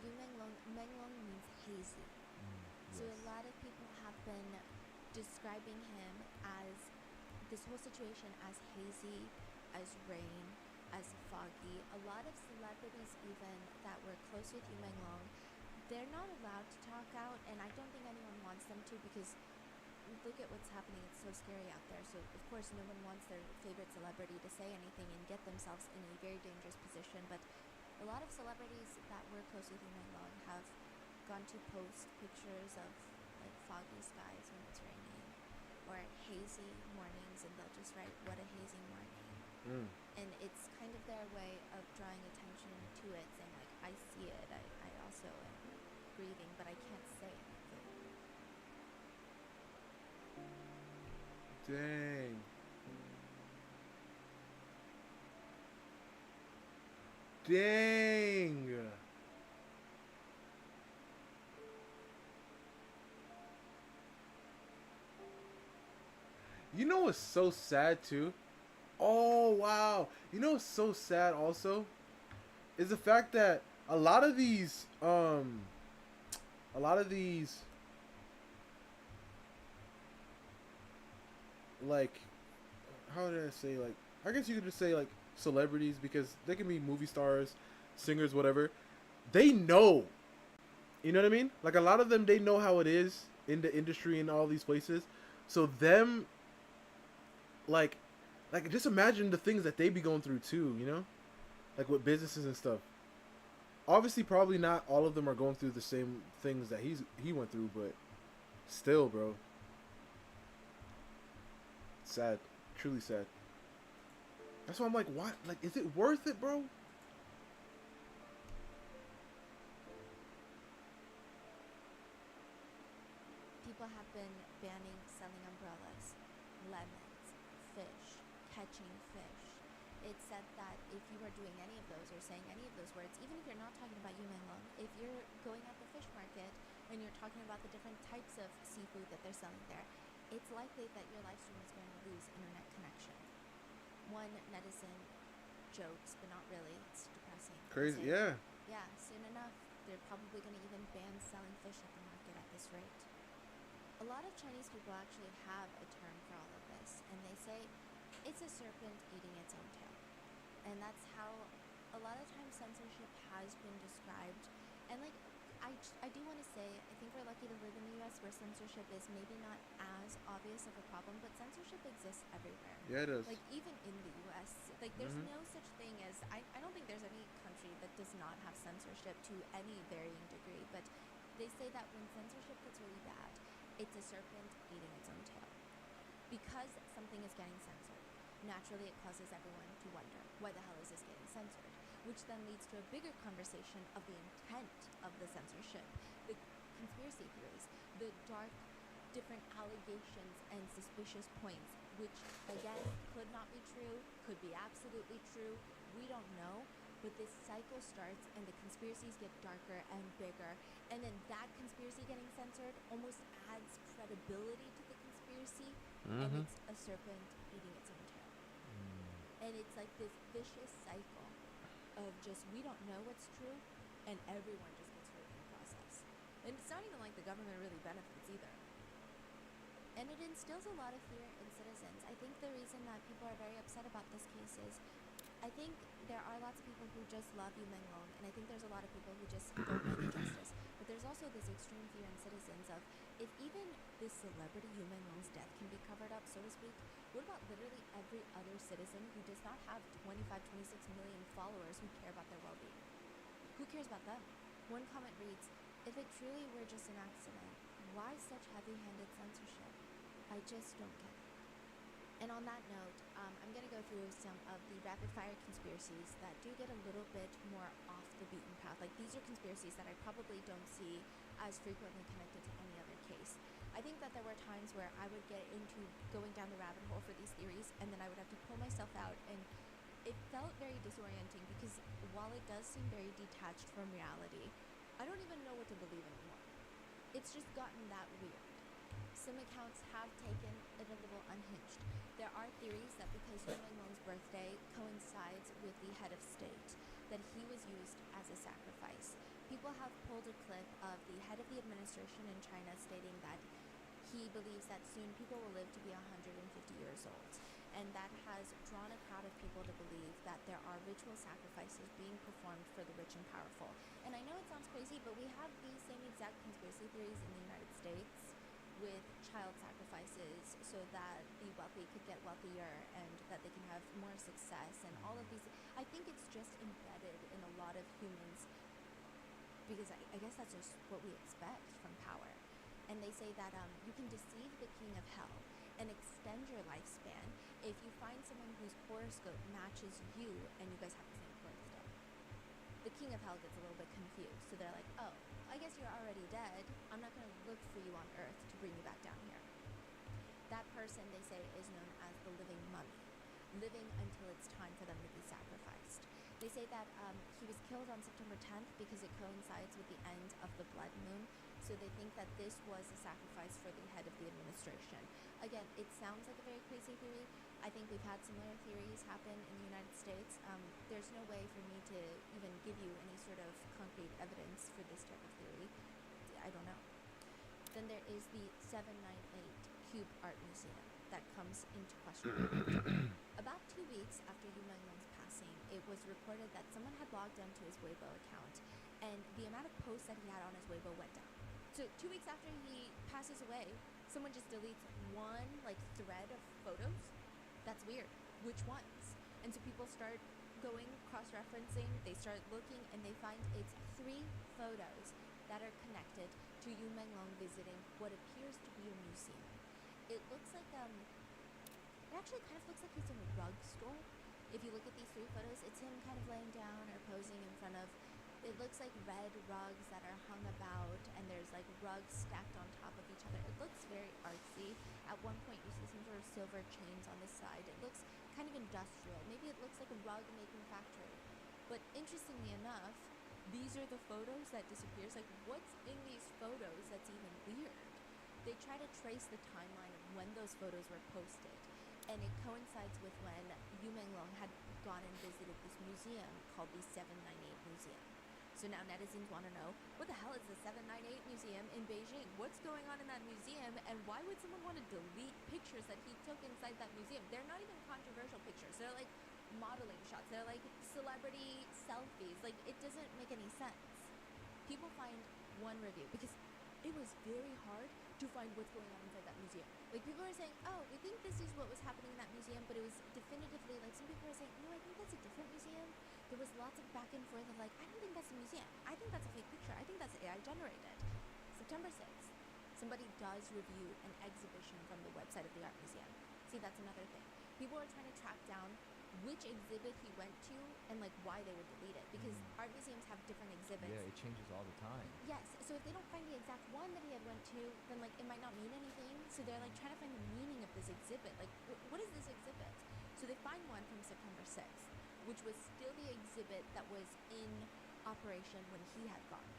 Yu Menglong means hazy. So a lot of people have been describing him as this whole situation as hazy, as rain, as foggy. A lot of celebrities even that were close with Yu Menglong, they're not allowed to talk out, and I don't think anyone wants them to, because look at what's happening. It's so scary out there. So of course no one wants their favorite celebrity to say anything and get themselves in a very dangerous position. But a lot of celebrities that were close with Yu Menglong have gone to post pictures of like foggy skies when it's raining, or hazy mornings, and they'll just write, what a hazy morning. And it's kind of their way of drawing attention to it, saying like, I see it, I also am grieving, but I can't say anything. Dang. Dang. You know what's so sad too? Oh wow. You know what's so sad also? Is the fact that a lot of these like, how did I say, like, I guess you could just say like celebrities, because they can be movie stars, singers, whatever. They know. You know what I mean? Like, a lot of them, they know how it is in the industry and all these places. So them, like just imagine the things that they be going through too, you know? Like with businesses and stuff. Obviously, probably not all of them are going through the same things that he went through, but still, bro. Sad. Truly sad. That's why I'm like, what? Like, is it worth it, bro? People have been banning selling umbrellas, lemons, fish, catching fish. It's said that if you are doing any of those or saying any of those words, even if you're not talking about Yu Menglong, if you're going at the fish market and you're talking about the different types of seafood that they're selling there, it's likely that your live stream is going to lose internet connection. One netizen jokes, but not really. It's depressing. Crazy, Saying, yeah. Yeah, soon enough, they're probably going to even ban selling fish at the market at this rate. A lot of Chinese people actually have a term for all of this, and they say it's a serpent eating its own tail. And that's how a lot of times censorship has been described. And like, I do want to say, I think we're lucky to live in the US where censorship is maybe not as obvious of a problem, but censorship exists everywhere. Yeah, it does. Like, even in the US, like, there's no such thing as, I don't think there's any country that does not have censorship to any varying degree, but They say that when censorship gets really bad, it's a serpent eating its own tail. Because something is getting censored, naturally it causes everyone to wonder, why the hell is this getting censored? Which then leads to a bigger conversation of the intent of the censorship, the conspiracy theories, the dark, different allegations and suspicious points, which again could not be true, could be absolutely true, we don't know. But this cycle starts and the conspiracies get darker and bigger, and then that conspiracy getting censored almost adds credibility to the conspiracy, and Mm-hmm. it's a serpent eating its own tail. And it's like this vicious cycle of just, we don't know what's true, and everyone just gets hurt in the process. And it's not even like the government really benefits either. And it instills a lot of fear in citizens. I think the reason that people are very upset about this case is, I think there are lots of people who just love Yu Menglong, and I think there's a lot of people who just don't know the justice. But there's also this extreme fear in citizens of, if even this celebrity Yu Menglong's death can be covered up, so to speak, what about literally every other citizen who does not have 25, 26 million followers who care about their well-being? Who cares about them? One comment reads, if it truly were just an accident, why such heavy-handed censorship? I just don't get it. And on that note, I'm going to go through some of the rapid-fire conspiracies that do get a little bit more off the beaten path. Like, these are conspiracies that I probably don't see as frequently connected to any other case. I think that there were times where I would get into going down the rabbit hole for these theories, and then I would have to pull myself out, and it felt very disorienting because while it does seem very detached from reality, I don't even know what to believe anymore. It's just gotten that weird. Some accounts have taken it a little unhinged. There are theories that because Yu Menglong's birthday coincides with the head of state, that he was used as a sacrifice. People have pulled a clip of the head of the administration in China stating that he believes that soon people will live to be 150 years old. And that has drawn a crowd of people to believe that there are ritual sacrifices being performed for the rich and powerful. And I know it sounds crazy, but we have these same exact conspiracy theories in the United States with child sacrifices so that the wealthy could get wealthier and that they can have more success and all of these. I think it's just embedded in a lot of humans because I guess that's just what we expect from power. And they say that you can deceive the king of hell and extend your lifespan if you find someone whose horoscope matches you and you guys have the same birthday. The king of hell gets a little bit confused, so they're like, oh, I guess you're already dead. I'm not going to look for you on Earth to bring you back down here. That person, they say, is known as the living mummy, living until it's time for them to be sacrificed. They say that he was killed on September 10th because it coincides with the end of the blood moon, so they think that this was a sacrifice for the head of the administration. Again, it sounds like a very crazy theory. I think we've had similar theories happen in the United States. There's no way for me to even give you any sort of concrete evidence for this type of theory. I don't know. Then there is the 798 Cube Art Museum that comes into question. About 2 weeks after Yu Menglong's passing, it was reported that someone had logged onto his Weibo account, and the amount of posts that he had on his Weibo went down. So 2 weeks after he passes away, someone just deletes one thread of photos. That's weird. Which ones? And so people start going cross-referencing, they start looking, and they find it's 3 photos that are connected to Yu Menglong visiting what appears to be a museum. It looks like it actually kind of looks like he's in a rug store. If you look at these 3 photos, it's him kind of laying down or posing in front of, it looks like red rugs that are hung about, and there's rugs stacked on top of each other. It looks very artsy. At one point you see some sort of silver chains on the side. It looks kind of industrial. Maybe it looks like a rug making factory. But interestingly enough, these are the photos that disappears. What's in these photos that's even weird? They try to trace the timeline of when those photos were posted, and it coincides with when Yu Menglong had gone and visited this museum called the 798 Museum. So now netizens want to know, what the hell is the 798 Museum in Beijing? What's going on in that museum, and why would someone want to delete pictures that he took inside that museum? They're not even controversial pictures. They're modeling shots. They're celebrity selfies. It doesn't make any sense. People find one review because it was very hard to find what's going on inside that museum. People are saying, oh, we think this is what was happening in that museum, but it was definitively, some people are saying, no, I think that's a different museum. There was lots of back and forth of I don't think that's a museum. I think that's a fake picture. I think that's AI generated. September 6th, somebody does review an exhibition from the website of the art museum. See, that's another thing. People are trying to track down which exhibit he went to and like why they would delete it, because art museums have different exhibits. Yeah, it changes all the time. Yes, so if they don't find the exact one that he had went to, then like it might not mean anything. So they're like trying to find the meaning of this exhibit. Like, what is this exhibit? So they find one from September 6th, which was still the exhibit that was in operation when he had gone.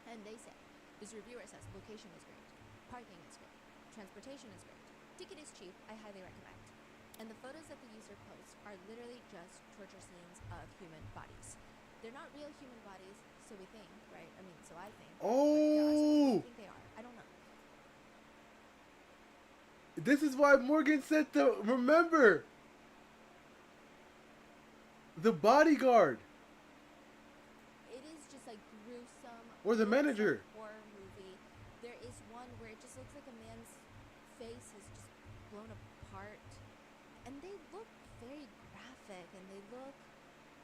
And they say, this reviewer says, location is great, parking is great, transportation is great, ticket is cheap, I highly recommend. And the photos that the user posts are literally just torture scenes of human bodies. They're not real human bodies, so we think, right? I mean, so I think. Oh! I think they are. I don't know. This is why Morgan said to remember the bodyguard It is just like gruesome. or the gruesome manager. horror movie. There is one where it just looks like a man's face is just blown apart, and they look very graphic, and they look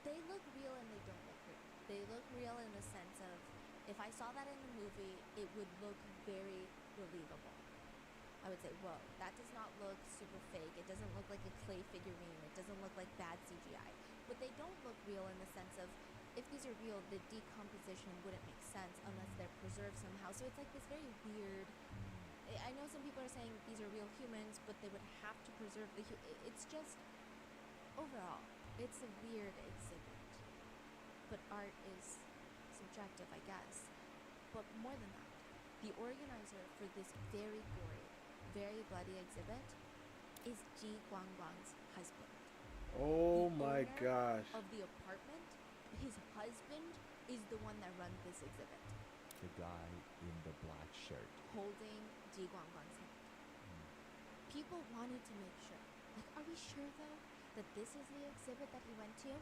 real, and they don't look real. They look real in the sense of, if I saw that in the movie, it would look very believable. I would say, whoa, that does not look super fake. It doesn't look like a clay figurine. It doesn't look like bad CGI. But they don't look real in the sense of, if these are real, the decomposition wouldn't make sense unless they're preserved somehow. So it's like this very weird. I know some people are saying these are real humans, but they would have to preserve the. It's just, overall, it's a weird exhibit. But art is subjective, I guess. But more than that, the organizer for this very gory, very bloody exhibit is Ji Guanguang's husband. Oh The my owner gosh. Of the apartment, his husband is the one that runs this exhibit, The guy in the black shirt. holding Ji Guanguang's hand. People wanted to make sure. Like, are we sure though that this is the exhibit that he went to?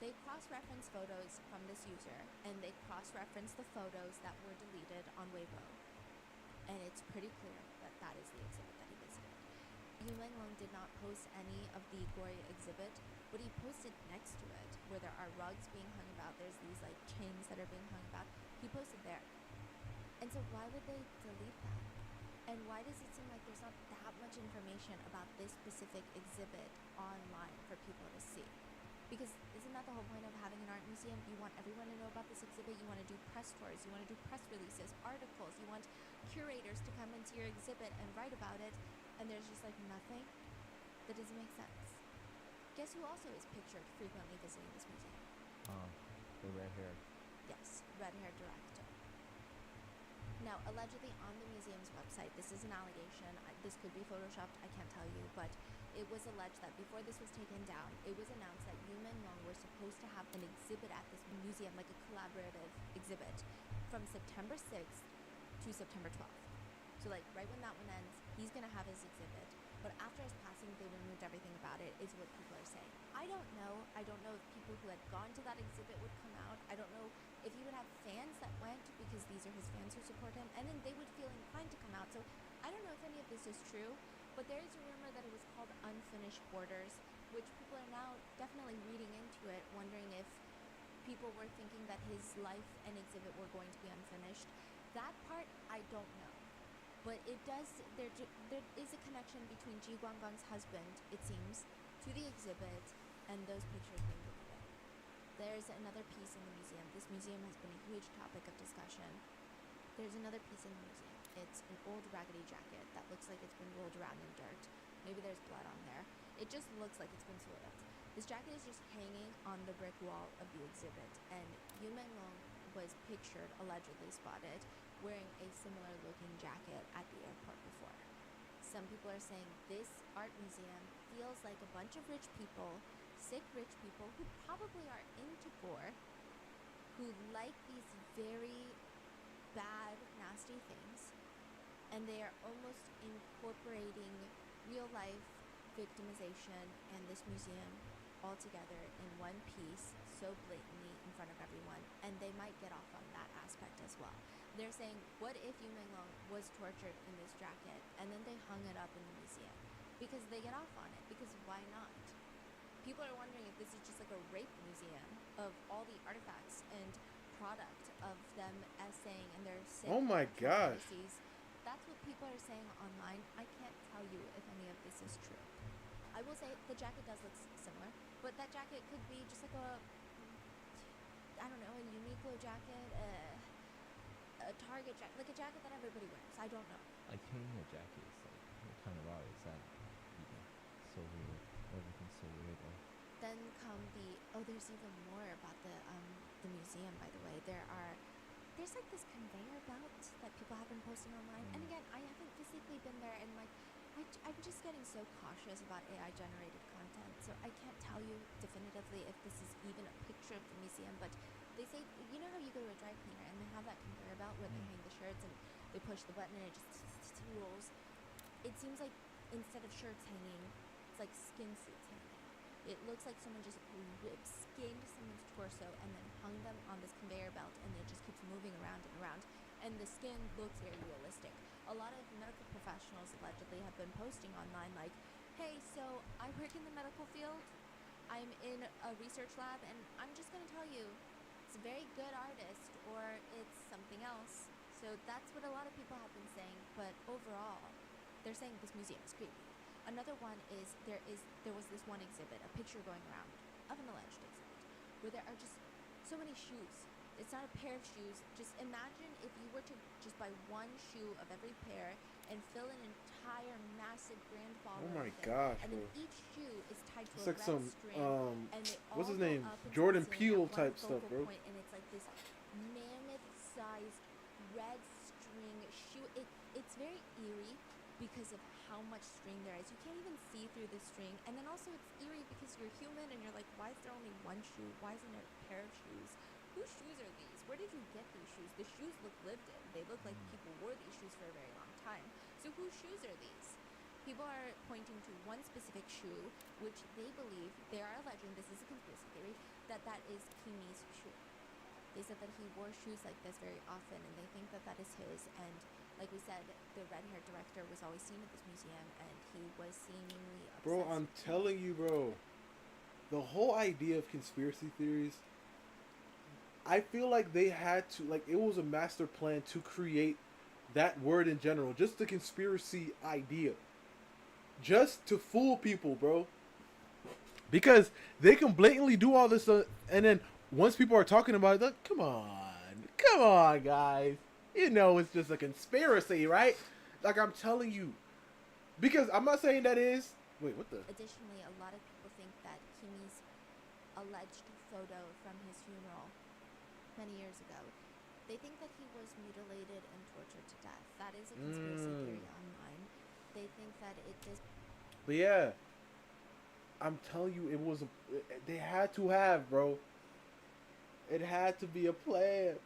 They cross-reference photos from this user, and they cross-reference the photos that were deleted on Weibo. And it's pretty clear that that is the exhibit that he visited. Yu Menglong did not post any of the gory exhibit, but he posted next to it, where there are rugs being hung about, there's these like chains that are being hung about. He posted there. And so why would they delete that? And why does it seem like there's not that much information about this specific exhibit online for people to see? Because isn't that the whole point of having an art museum? You want everyone to know about this exhibit. You want to do press tours. You want to do press releases, articles. You want curators to come into your exhibit and write about it. And there's just like nothing. That doesn't make sense. Guess who also is pictured frequently visiting this museum? The red hair. Yes, red-haired director. Now, allegedly on the museum's website, this is an allegation. This could be photoshopped, I can't tell you, but it was alleged that before this was taken down, it was announced that Yu Menglong were supposed to have an exhibit at this museum, like a collaborative exhibit, from September 6th to September 12th. So, like, right when that one ends, he's going to have his exhibit. But after his passing, they removed everything about it, is what people are saying. I don't know. I don't know if people who had gone to that exhibit would come out. I don't know if he would have fans that went, because these are his fans who support him, and then they would feel inclined to come out. So I don't know if any of this is true, but there is a rumor that it was called Unfinished Borders, which people are now definitely reading into it, wondering if people were thinking that his life and exhibit were going to be unfinished. That part, I don't know. But it does, there is a connection between Ji Guanguang's husband, it seems, to the exhibit and those pictures being deleted. There's another piece in the museum. This museum has been a huge topic of discussion. There's another piece in the museum. It's an old raggedy jacket that looks like it's been rolled around in dirt. Maybe there's blood on there. It just looks like it's been soiled. This jacket is just hanging on the brick wall of the exhibit, and Yu Menglong was pictured, allegedly spotted, wearing a similar looking jacket at the airport before. Some people are saying this art museum feels like a bunch of rich people, sick rich people who probably are into gore, who like these very bad, nasty things, and they are almost incorporating real life victimization and this museum all together in one piece, so blatantly in front of everyone, and they might get off on that aspect as well. They're saying, what if Yu Menglong was tortured in this jacket and then they hung it up in the museum? Because they get off on it, because why not? People are wondering if this is just like a rape museum of all the artifacts and product of them essaying and they're sick Oh my of gosh. conspiracies. That's what people are saying online. I can't tell you if any of this is true. I will say the jacket does look similar, but that jacket could be just like I don't know, a Uniqlo jacket, a Target jacket, like a jacket that everybody wears. I don't know. Like hanging a jacket is like, what kind of art is that? Even so weird. Everything's so weird though. Then come there's even more about the museum, by the way. There's like this conveyor belt that people have been posting online. And again, I haven't physically been there, and like I'm just getting so cautious about AI generated content, so I can't tell you definitively if this is even a picture of the museum. But they say, you know how you go to a dry cleaner and they have that conveyor belt where they hang the shirts and they push the button and it just rolls. It seems like instead of shirts hanging, it's like skin suits hanging. It looks like someone just skinned someone's torso and then hung them on this conveyor belt, and it just keeps moving around and around. And the skin looks very realistic. A lot of medical professionals allegedly have been posting online like, hey, so I work in the medical field. I'm in a research lab, and I'm just going to tell you, it's a very good artist, or it's something else. So that's what a lot of people have been saying. But overall, they're saying this museum is creepy. Another one is there was this one exhibit, a picture going around of an alleged exhibit, where there are just so many shoes. It's not a pair of shoes. Just imagine if you were to just buy one shoe of every pair and fill an entire massive grand ball. Oh my with it. gosh, And bro. then each shoe is tied to It's a like red some string. And they what's all his go name? up into Jordan the ceiling Peele at one type stuff, focal bro. point, and it's like this mammoth-sized red string shoe. It's very eerie because of how much string there is. You can't even see through the string. And then also it's eerie because you're human and you're like, why is there only one shoe? Why isn't there a pair of shoes? Whose shoes are these? Where did you get these shoes? The shoes look lived in. They look like people wore these shoes for a very long time. So whose shoes are these? People are pointing to one specific shoe, which they believe, they are alleging, this is a conspiracy theory, that is Kimi's shoe. They said that he wore shoes like this very often, and they think that is his. And like we said, the red-haired director was always seen at this museum, and he was seemingly obsessed. Bro, I'm telling you, bro. The whole idea of conspiracy theories, I feel like they had to, like, it was a master plan to create that word in general. Just the conspiracy idea. Just to fool people, bro. Because they can blatantly do all this, and then once people are talking about it, like, come on, guys. You know it's just a conspiracy, right? Like, I'm telling you. Because I'm not saying that is... Wait, what the... Additionally, a lot of people think that Kimi's alleged photo from his funeral many years ago, they think that he was mutilated and tortured to death. That is a conspiracy theory online. They think that it just... But yeah, I'm telling you, they had to have, bro. It had to be a plan.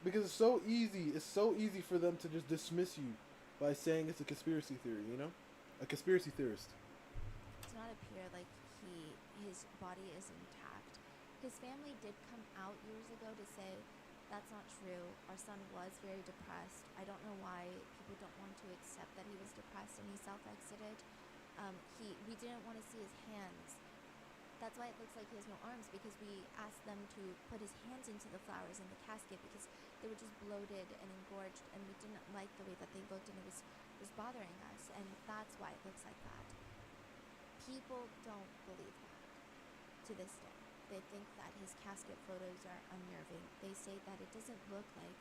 Because it's so easy. It's so easy for them to just dismiss you by saying it's a conspiracy theory, you know? A conspiracy theorist. Does not appear like his body is intact. His family did come out years ago to say that's not true. Our son was very depressed. I don't know why people don't want to accept that he was depressed and he self-exited. We didn't want to see his hands. That's why it looks like he has no arms, because we asked them to put his hands into the flowers in the casket because they were just bloated and engorged, and we didn't like the way that they looked, and it was bothering us, and that's why it looks like that. People don't believe that to this day. They think that his casket photos are unnerving. They say that it doesn't look like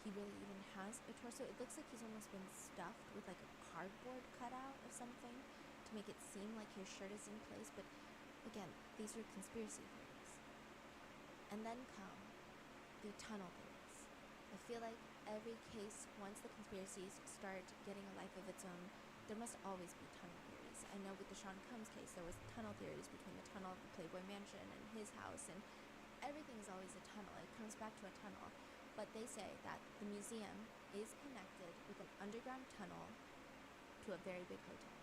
he really even has a torso. It looks like he's almost been stuffed with like a cardboard cutout of something to make it seem like his shirt is in place, but again, these are conspiracy theories. And then come the tunnel theories. I feel like every case, once the conspiracies start getting a life of its own, there must always be tunnel theories. I know with the Sean Combs case, there was tunnel theories between the tunnel of the Playboy Mansion and his house, and everything is always a tunnel. It comes back to a tunnel. But they say that the museum is connected with an underground tunnel to a very big hotel,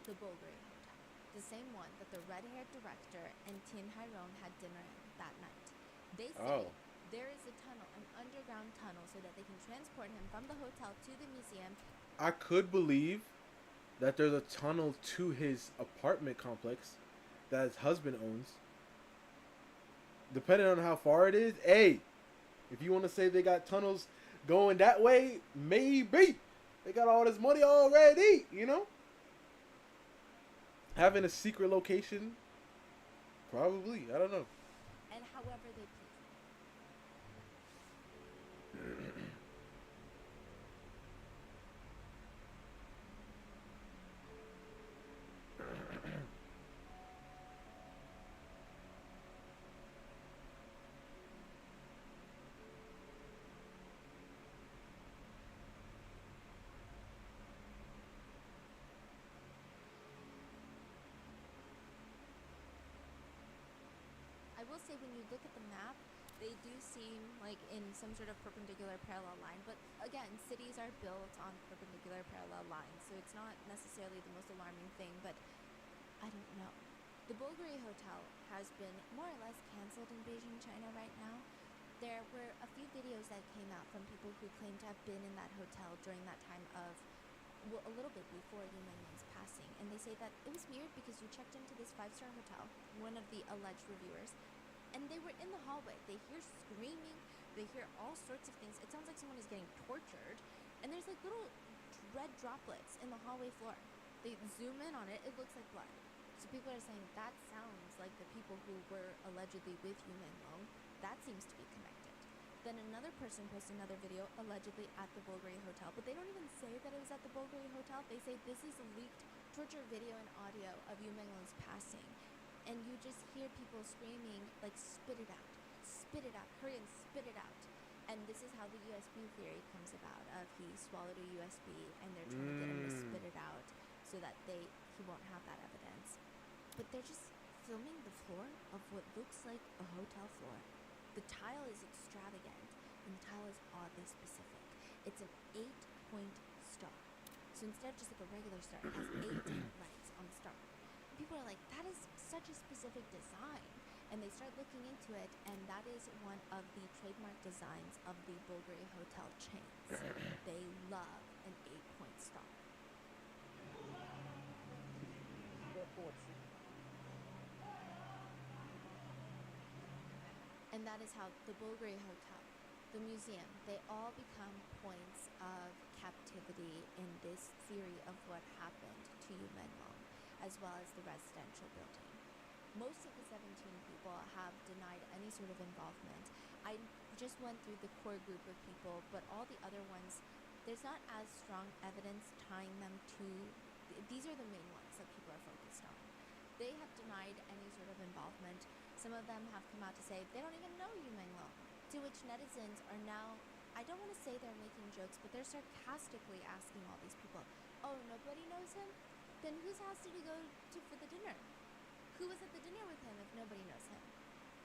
the Bulgari Hotel. The same one that the red-haired director and Tin Hyrone had dinner in that night. They say there is a tunnel, an underground tunnel, so that they can transport him from the hotel to the museum. I could believe that there's a tunnel to his apartment complex that his husband owns. depending on how far it is, hey, if you want to say they got tunnels going that way, maybe. They got all this money already, you know? Having a secret location, probably. I don't know. And however they please. I will say when you look at the map, they do seem like in some sort of perpendicular parallel line. But again, cities are built on perpendicular parallel lines, so it's not necessarily the most alarming thing, but I don't know. The Bulgari Hotel has been more or less cancelled in Beijing, China right now. There were a few videos that came out from people who claim to have been in that hotel during that time of, well, a little bit before Yu Mengming's passing. And they say that it was weird because you checked into this 5-star hotel, one of the alleged reviewers, and they were in the hallway. They hear screaming, they hear all sorts of things. It sounds like someone is getting tortured, and there's like little red droplets in the hallway floor. They zoom in on it, it looks like blood. So people are saying that sounds like the people who were allegedly with Yu Menglong. That seems to be connected. Then another person posted another video allegedly at the Bulgari Hotel, but they don't even say that it was at the Bulgari Hotel. They say this is a leaked torture video and audio of Yu Menglong's passing. And you just hear people screaming, like, spit it out, hurry and spit it out. And this is how the USB theory comes about, of he swallowed a USB and they're trying to get him to spit it out so that he won't have that evidence. But they're just filming the floor of what looks like a hotel floor. The tile is extravagant and the tile is oddly specific. It's an 8-point star. So instead of just like a regular star, it has 8 lights on the star. People are like, that is such a specific design. And they start looking into it, and that is one of the trademark designs of the Bulgari hotel chains. They love an 8-point star. And that is how the Bulgari Hotel, the museum, they all become points of captivity in this theory of what happened to Yu Menglong, as well as the residential building. Most of the 17 people have denied any sort of involvement. I just went through the core group of people, but all the other ones, there's not as strong evidence tying them to, these are the main ones that people are focused on. They have denied any sort of involvement. Some of them have come out to say they don't even know Yu Menglong, to which netizens are now, I don't want to say they're making jokes, but they're sarcastically asking all these people, oh, nobody knows him? Then whose house did he go to for the dinner? Who was at the dinner with him if nobody knows him?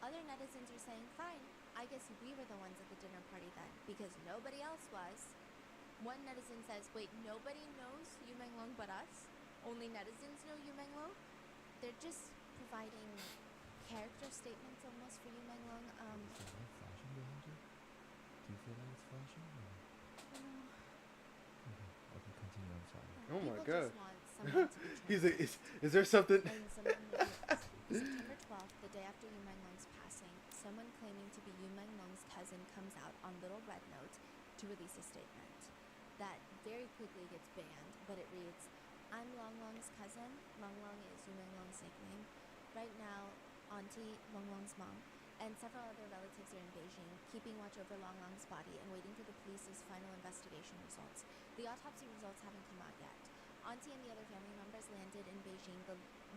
Other netizens are saying, fine, I guess we were the ones at the dinner party then, because nobody else was. One netizen says, wait, nobody knows Yu Menglong but us? Only netizens know Yu Menglong? They're just providing character statements almost for Yu Menglong. Is there light flashing behind you? Do you feel like it's flashing? Or? Okay, continue. I'm sorry. Oh my People God. just want someone to be He's like, is there something? And someone yes. September 12th, the day after Yu Menglong's passing, someone claiming to be Yu Menglong's cousin comes out on Little Red Note to release a statement that very quickly gets banned, but it reads, I'm Long Long's cousin. Long Long is Yu Menglong's nickname. Right now, Auntie, Long Long's mom, and several other relatives are in Beijing, keeping watch over Long Long's body and waiting for the police's final investigation results. The autopsy results haven't come out yet. Auntie and the other family members landed in Beijing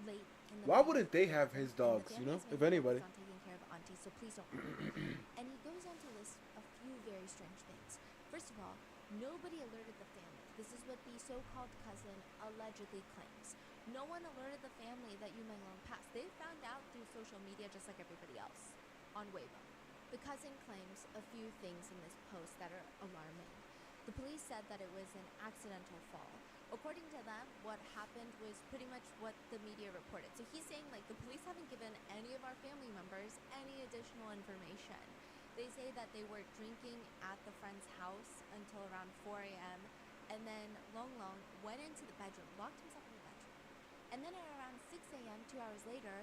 late in the Why night. wouldn't they have his dogs, you know, if anybody? On taking care of Auntie, so please don't worry. And he goes on to list a few very strange things. First of all, nobody alerted the family. This is what the so-called cousin allegedly claims. No one alerted the family that Yu Menglong passed. They found out through social media just like everybody else on Weibo. The cousin claims a few things in this post that are alarming. The police said that it was an accidental fall. According to them, what happened was pretty much what the media reported. So he's saying, like, the police haven't given any of our family members any additional information. They say that they were drinking at the friend's house until around 4 a.m. And then Long Long went into the bedroom, locked himself in the bedroom. And then at around 6 a.m., 2 hours later,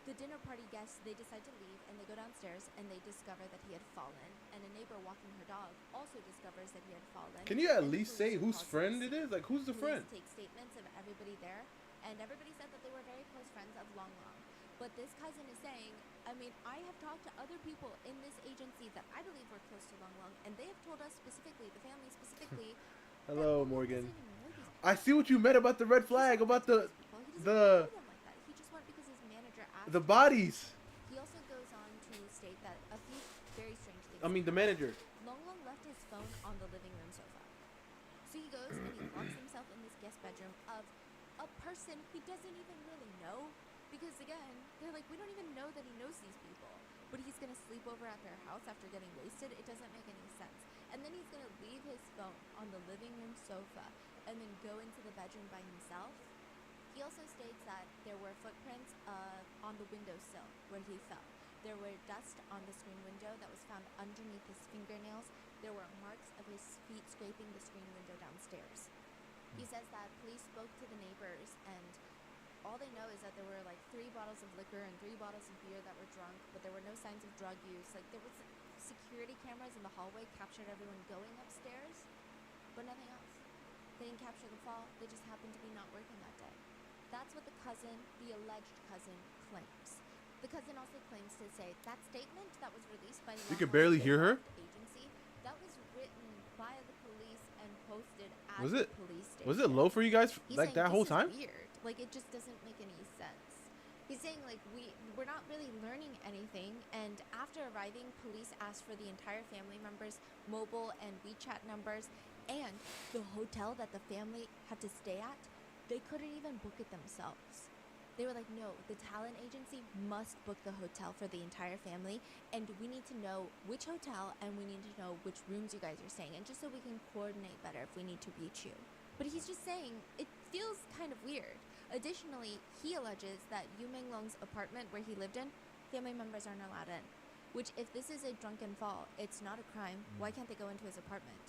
The dinner party guests, they decide to leave and they go downstairs and they discover that he had fallen. And a neighbor walking her dog also discovers that he had fallen. Can you at And the least say police whose are called to friend the it scene. is? Like, who's the friend? Police take statements of everybody there, and everybody said that they were very close friends of Long Long. But this cousin is saying, I mean, I have talked to other people in this agency that I believe were close to Long Long, and they have told us specifically, the family specifically, Hello, that Long Long Morgan. doesn't even know these people. I see what you meant about the red flag, about the He doesn't the- know them like that. He just went because his manager asked the him. bodies. He also goes on to state that a few very strange things. I mean, the manager. Long Long left his phone on the living room sofa. So he goes and he locks himself in this guest bedroom of a person he doesn't even really know. Because again, they're like, we don't even know that he knows these people. But he's gonna sleep over at their house after getting wasted. It doesn't make any sense. And then he's gonna leave his phone on the living room sofa and then go into the bedroom by himself. He also states that there were footprints on the windowsill where he fell. There were dust on the screen window that was found underneath his fingernails. There were marks of his feet scraping the screen window downstairs. He says that police spoke to the neighbors, and all they know is that there were like 3 bottles of liquor and 3 bottles of beer that were drunk, but there were no signs of drug use. Like, there was security cameras in the hallway captured everyone going upstairs, but nothing else. They didn't capture the fall. They just happened to be not working that day. That's what the cousin, the alleged cousin, claims. The cousin also claims to say that statement that was released by You Long could Long's barely hear her? agency, that was written by the police and posted at Was the it- police station. Was it low for you guys He's like saying that whole this time? is weird. Like, it just doesn't make any sense. He's saying, like, we're not really learning anything, and after arriving, police asked for the entire family members' mobile and WeChat numbers, and the hotel that the family had to stay at, they couldn't even book it themselves. They were like, no, the talent agency must book the hotel for the entire family, and we need to know which hotel, and we need to know which rooms you guys are staying in, just so we can coordinate better if we need to reach you. But he's just saying, it feels kind of weird. Additionally, he alleges that Yu Meng Long's apartment where he lived in, family members aren't allowed in. Which, if this is a drunken fall, it's not a crime. Why can't they go into his apartment?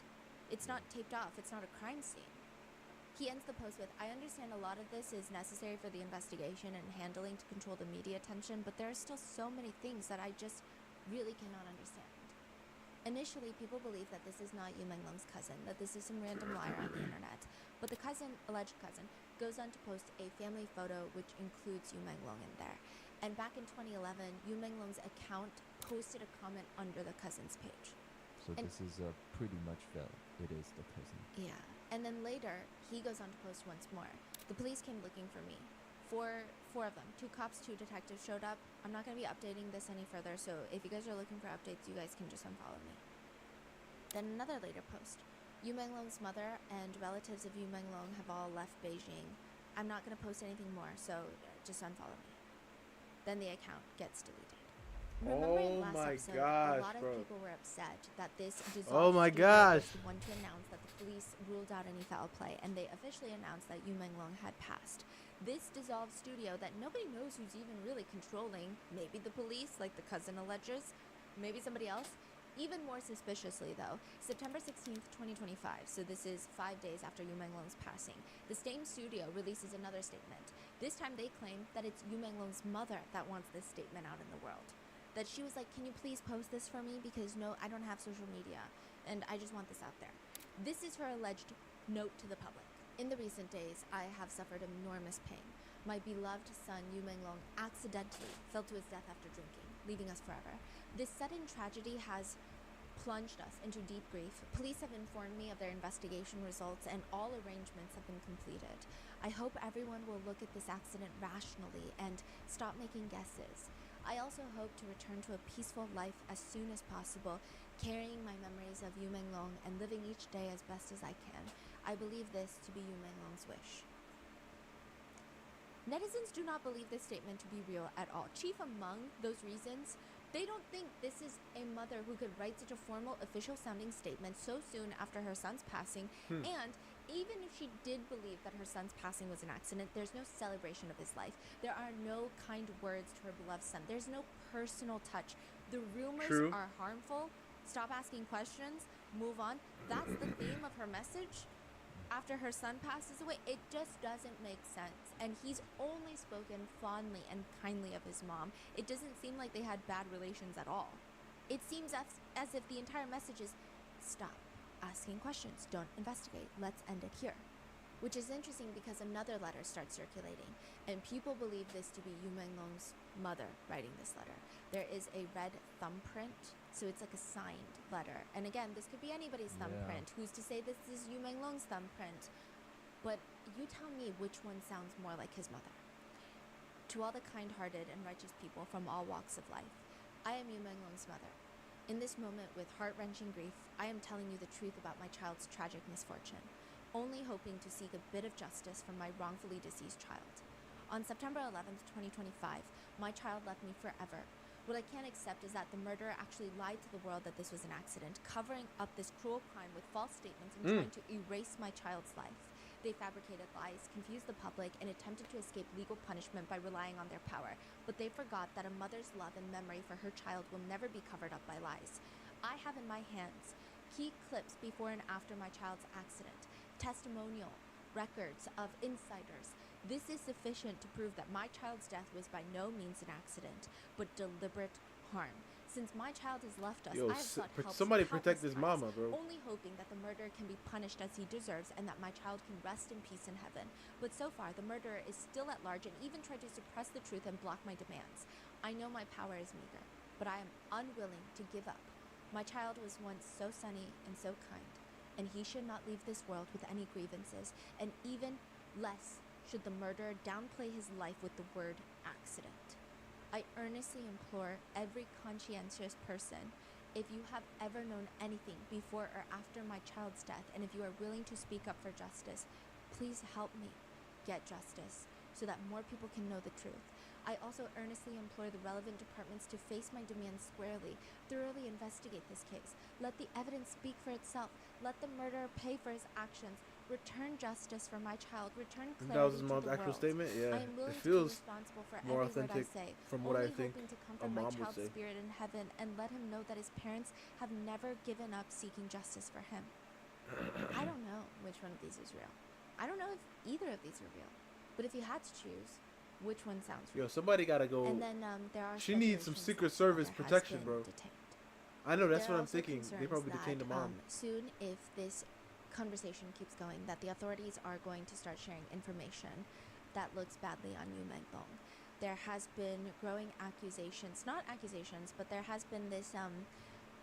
It's not taped off. It's not a crime scene. He ends the post with, I understand a lot of this is necessary for the investigation and handling to control the media attention, but there are still so many things that I just really cannot understand. Initially, people believe that this is not Yu Meng Long's cousin, that this is some random liar on the internet. But the cousin, alleged cousin, goes on to post a family photo which includes Yu Meng Long in there. And back in 2011, Yu Meng Long's account posted a comment under the cousin's page. So And- this is pretty much valid. It is the cousin. Yeah. And then later, he goes on to post once more. The police came looking for me. Four of them. 2 cops, 2 detectives showed up. I'm not going to be updating this any further, so if you guys are looking for updates, you guys can just unfollow me. Then another later post. Yu Meng Long's mother and relatives of Yu Meng Long have all left Beijing. I'm not going to post anything more, so just unfollow me. Then the account gets deleted. Remembering Oh last my episode, gosh, a lot of bro. people were upset that this dissolved Oh my studio gosh. was the one to announce that the police ruled out any foul play, and they officially announced that Yu Meng Long had passed. This dissolved studio that nobody knows who's even really controlling, maybe the police, like the cousin alleges, maybe somebody else. Even more suspiciously, though, September 16th, 2025, so this is 5 days after Yu Meng Long's passing, the same studio releases another statement. This time they claim that it's Yu Meng Long's mother that wants this statement out in the world. That she was like, can you please post this for me? Because no, I don't have social media, and I just want this out there. This is her alleged note to the public. In the recent days, I have suffered enormous pain. My beloved son, Yu Meng Long, accidentally fell to his death after drinking, leaving us forever. This sudden tragedy has plunged us into deep grief. Police have informed me of their investigation results, and all arrangements have been completed. I hope everyone will look at this accident rationally and stop making guesses. I also hope to return to a peaceful life as soon as possible, carrying my memories of Yu Meng Long and living each day as best as I can. I believe this to be Yu Meng Long's wish. Netizens do not believe this statement to be real at all. Chief among those reasons, they don't think this is a mother who could write such a formal, official-sounding statement so soon after her son's passing. And even if she did believe that her son's passing was an accident, there's no celebration of his life. There are no kind words to her beloved son. There's no personal touch. The rumors True. are harmful. Stop asking questions. Move on. That's the theme of her message. after her son passes away. It just doesn't make sense. And he's only spoken fondly and kindly of his mom. It doesn't seem like they had bad relations at all. It seems as if the entire message is, stop asking questions, don't investigate, let's end it here. Which is interesting because another letter starts circulating, and people believe this to be Yu Menglong's mother writing this letter. There is a red thumbprint, so it's like a signed letter. And again, this could be anybody's thumbprint. Who's to say this is Yu Menglong's thumbprint? But you tell me which one sounds more like his mother. To all the kind-hearted and righteous people from all walks of life, I am Yu Menglong's mother. In this moment, with heart-wrenching grief, I am telling you the truth about my child's tragic misfortune, only hoping to seek a bit of justice for my wrongfully deceased child. On September 11th, 2025, my child left me forever. What I can't accept is that the murderer actually lied to the world that this was an accident, covering up this cruel crime with false statements and trying to erase my child's life. They fabricated lies, confused the public, and attempted to escape legal punishment by relying on their power. But they forgot that a mother's love and memory for her child will never be covered up by lies. I have in my hands key clips before and after my child's accident, testimonial records of insiders. This is sufficient to prove that my child's death was by no means an accident, but deliberate harm. Since my child has left us, Yo, I have sought help somebody countless protect this times, mama, bro. only hoping that the murderer can be punished as he deserves and that my child can rest in peace in heaven. But so far, the murderer is still at large and even tried to suppress the truth and block my demands. I know my power is meager, but I am unwilling to give up. My child was once so sunny and so kind, and he should not leave this world with any grievances, and even less should the murderer downplay his life with the word accident. I earnestly implore every conscientious person, if you have ever known anything before or after my child's death, and if you are willing to speak up for justice, please help me get justice so that more people can know the truth. I also earnestly implore the relevant departments to face my demands squarely, thoroughly investigate this case. Let the evidence speak for itself. Let the murderer pay for his actions. Return justice for my child. Return clarity That was his to mom's the actual world. statement. Yeah, I am willing it to be feels responsible for more every word I authentic say, from what I only think hoping to a comfort my mom would child's say. spirit in heaven and let him know that his parents have never given up seeking justice for him. I don't know which one of these is real. I don't know if either of these are real. But if you had to choose, which one sounds real? Yo, somebody gotta go. And then there are She needs some speculations Secret that the Service mother has protection, been bro. detained. I know that's There what are I'm also thinking. They concerns probably detained the that, mom. soon, if this conversation keeps going, that the authorities are going to start sharing information that looks badly on Yu Menglong. There has been growing accusations, not accusations, but there has been this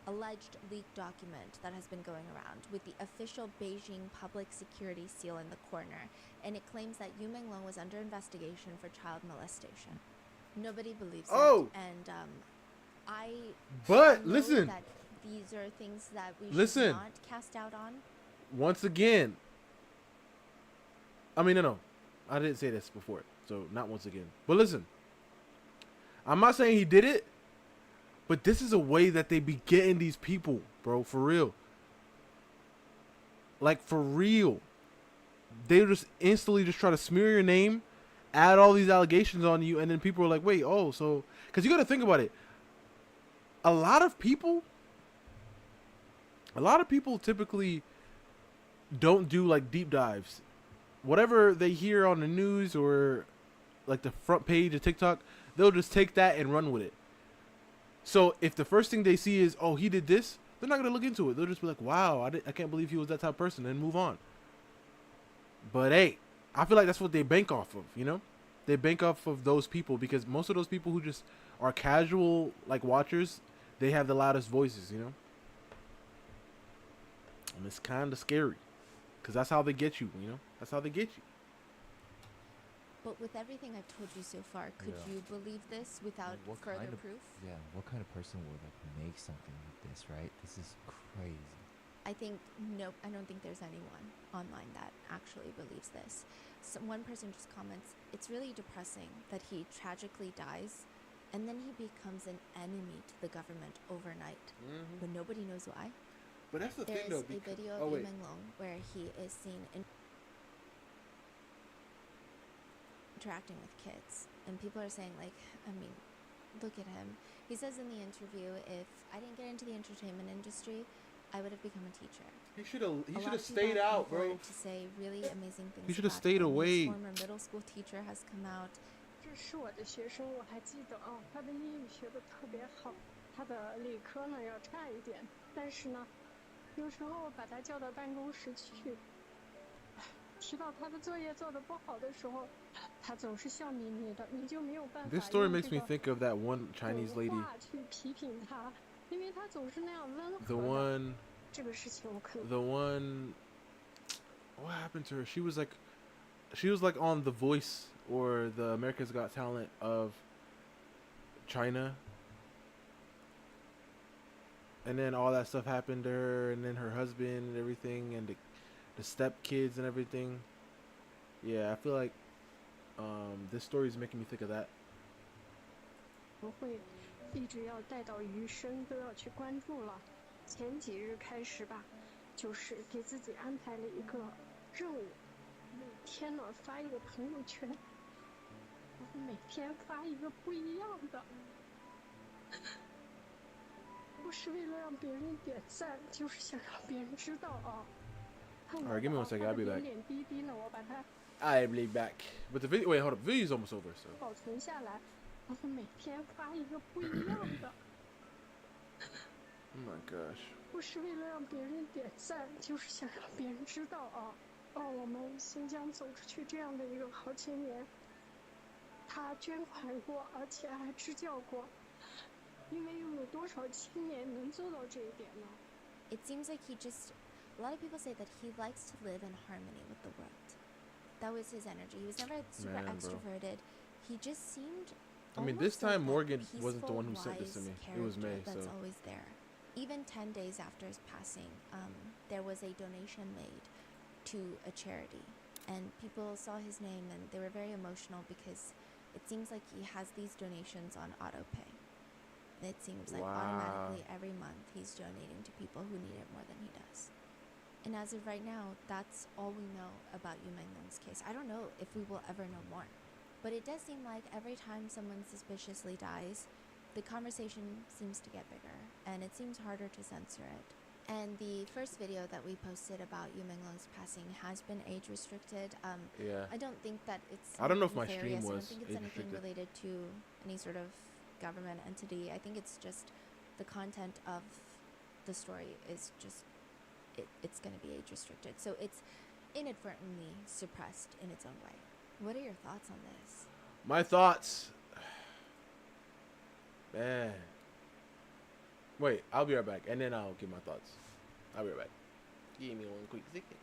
alleged leaked document that has been going around with the official Beijing public security seal in the corner, and it claims that Yu Menglong was under investigation for child molestation. Nobody believes Oh! it, and I But know listen, that these are things that we Listen. should not cast out on. once again. I mean, no, I didn't say this before, so not once again. But listen, I'm not saying he did it, but this is a way that they be getting these people, bro, for real. Like, for real. They just instantly just try to smear your name, add all these allegations on you, and then people are like, wait, oh, so... Because you got to think about it. A lot of people typically don't do, like, deep dives. Whatever they hear on the news or, like, the front page of TikTok, they'll just take that and run with it. So if the first thing they see is, oh, he did this, they're not going to look into it. They'll just be like, wow, I can't believe he was that type of person, and move on. But, hey, I feel like that's what they bank off of, you know? They bank off of those people because most of those people who just are casual, like, watchers, they have the loudest voices, you know? And it's kind of scary because that's how they get you, you know? That's how they get you. But with everything I've told you so far, could Yeah. you believe this without What further kind of- proof? Yeah, what kind of person would like make something like this, right? This is crazy. I don't think there's anyone online that actually believes this. So one person just comments, it's really depressing that he tragically dies and then he becomes an enemy to the government overnight, but nobody knows why. But that's the There's thing, though. a video of Yu Menglong where he is seen interacting with kids, and people are saying, like, I mean, look at him. He says in the interview, if I didn't get into the entertainment industry, I would have become a teacher. He should have. He A should lot have of people stayed have come out, bro. forward to say really amazing things. He should have about stayed him. away. His former middle school teacher has come out. 这是我的学生，我还记得啊，他的英语学得特别好，他的理科呢要差一点，但是呢，有时候把他叫到办公室去，提到他的作业做得不好的时候，他总是笑眯眯的，你就没有办法 This story 用 makes 这 me 个 think of that one Chinese 狠 lady, 话去批评他，因为他总是那样温 the 和的。 one, 这个事情我可能 the one. What happened to her? She was like on The Voice or the America's Got Talent of China. And then all that stuff happened to her, and then her husband and everything, and the stepkids and everything. Yeah, I feel like this story is making me think of that. 不会一直要带到余生都要去关注了。前几日开始吧，就是给自己安排了一个任务，每天呢发一个朋友圈，然后每天发一个不一样的，不是为了让别人点赞，就是想让别人知道啊。Alright, give me 1 second, I'll be back. 点点滴滴呢，我把它 I'll be back. But the video, wait, hold up. The video's almost over, so. 保存下来，然后每天发一个不一样的。Oh my gosh. 不是为了让别人点赞，就是想让别人知道啊，我们新疆走出去这样的一个好青年，他捐款过，而且还支教过，因为又有多少青年能做到这一点呢？ It seems like a lot of people say that he likes to live in harmony with the world. That was his energy. He was never super Man, bro. extroverted. He just seemed I mean, this almost like time that Morgan wasn't the peaceful, one who sent this to wise me. It was character May, that's so. always there. Even 10 days after his passing, there was a donation made to a charity, and people saw his name and they were very emotional because it seems like he has these donations on auto pay. It seems like Wow. automatically every month he's donating to people who need it more than he does. And as of right now, that's all we know about Yu Menglung's case. I don't know if we will ever know more, but it does seem like every time someone suspiciously dies, the conversation seems to get bigger, and it seems harder to censor it. And the first video that we posted about Yu Menglung's passing has been age restricted. Yeah. I don't think that it's I don't know if my stream nefarious. I don't was think it's anything age-restricted. related to any sort of government entity. I think it's just the content of the story is just it's going to be age restricted. So it's inadvertently suppressed in its own way. What are your thoughts on this? My thoughts. Man. Wait, I'll be right back, and then I'll give my thoughts. I'll be right back. Give me one quick second.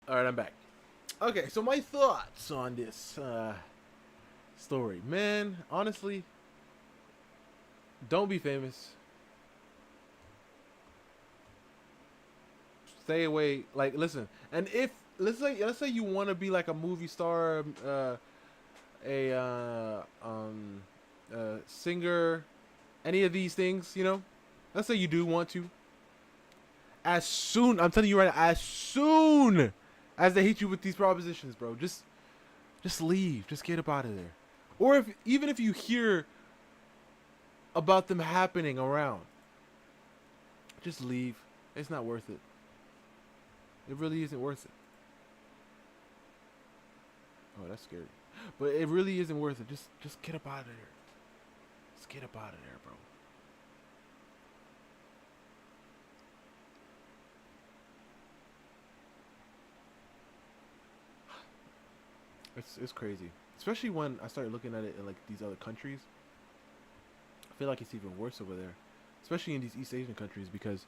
All right, I'm back. Okay, so my thoughts on this story, man. Honestly, don't be famous. Stay away. Like, listen, and if let's say you want to be like a movie star, a singer, any of these things, you know. Let's say you do want to. As soon, I'm telling you right now, as soon as they hit you with these propositions, bro, just leave. Just get up out of there. Or if even if you hear about them happening around, just leave. It's not worth it. It really isn't worth it. Oh, that's scary. But it really isn't worth it. Just get up out of there. Just get up out of there, bro. It's crazy. Especially when I started looking at it in like these other countries. I feel like it's even worse over there. Especially in these East Asian countries because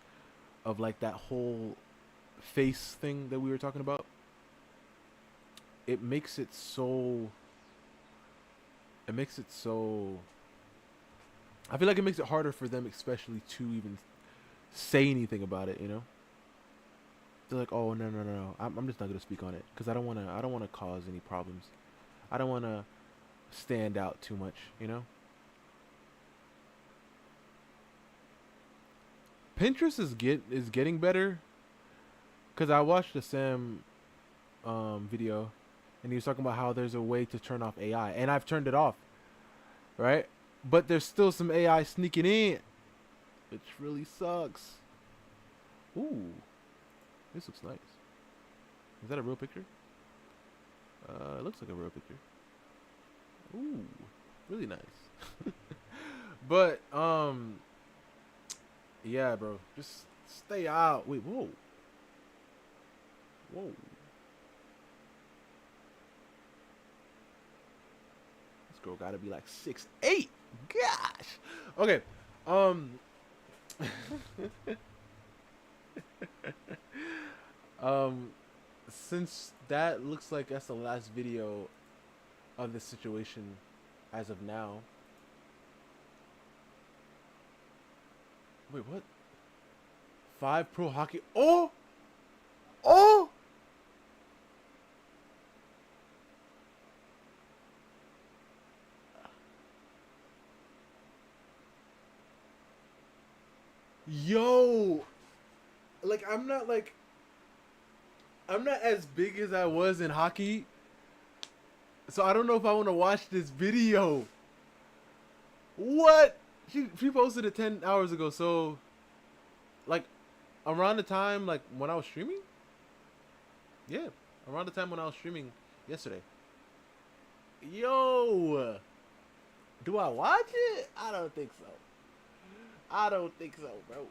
of like that whole face thing that we were talking about. It makes it so I feel like it makes it harder for them especially to even say anything about it, you know? They're like, "Oh, no. I'm just not going to speak on it cuz I don't want to cause any problems. I don't want to stand out too much, you know?" Pinterest is getting better cuz I watched the Sam video and he was talking about how there's a way to turn off AI and I've turned it off, right? But there's still some AI sneaking in, which really sucks. Ooh, this looks nice. Is that a real picture? It looks like a real picture. Ooh, really nice. But yeah, bro, just stay out. Wait, whoa. This girl gotta be like 6'8". Gosh. Okay. Since that looks like that's the last video of this situation as of now. Wait, what? 5 pro hockey. Oh! Yo! Like, I'm not as big as I was in hockey. So I don't know if I want to watch this video. What? She posted it 10 hours ago. So, like, around the time, like, when I was streaming? Yeah. Around the time when I was streaming yesterday. Yo! Do I watch it? I don't think so. Bro.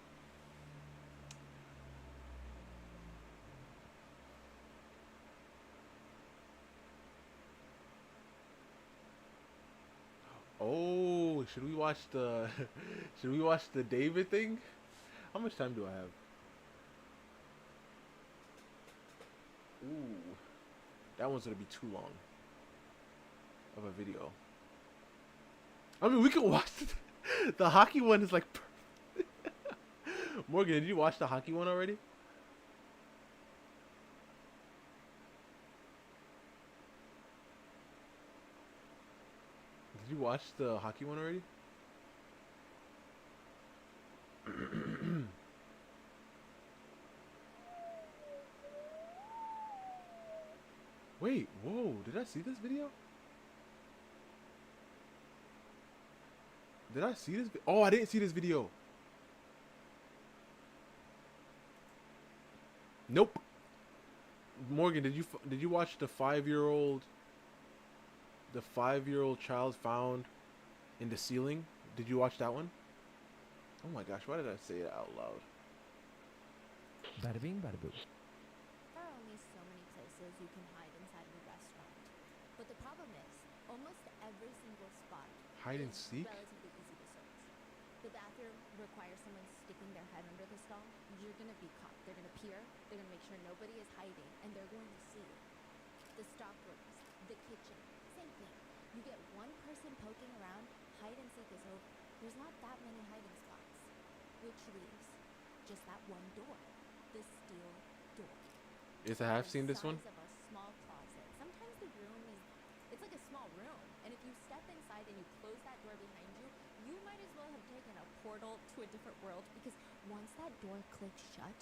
Oh, should we watch the David thing? How much time do I have? Ooh. That one's gonna be too long of a video. I mean, we can watch the hockey one is like Morgan, did you watch the hockey one already? Did you watch the hockey one already? Wait, whoa, did I see this video? Did I see this? Oh, I didn't see this video. Nope. Morgan, did you watch the 5-year-old child found in the ceiling? Did you watch that one? Oh my gosh, why did I say it out loud? Bada bing, bada boo. There are only so many places you can hide inside of a restaurant. But the problem is, almost every single spot Hide and is seek? relatively easy to search. The bathroom, require someone sticking their head under the stall, you're gonna be caught. They're gonna peer, they're gonna make sure nobody is hiding, and they're going to see you. The stockrooms, the kitchen, same thing. You get one person poking around, hide and seek is over. There's not that many hiding spots, which leaves just that one door, the steel door. Yes, I have seen this one. The size of a small closet. Sometimes the room is, it's like a small room, and if you step inside and you close that door behind you, you might as well have taken a portal to a different world, because once that door clicks shut,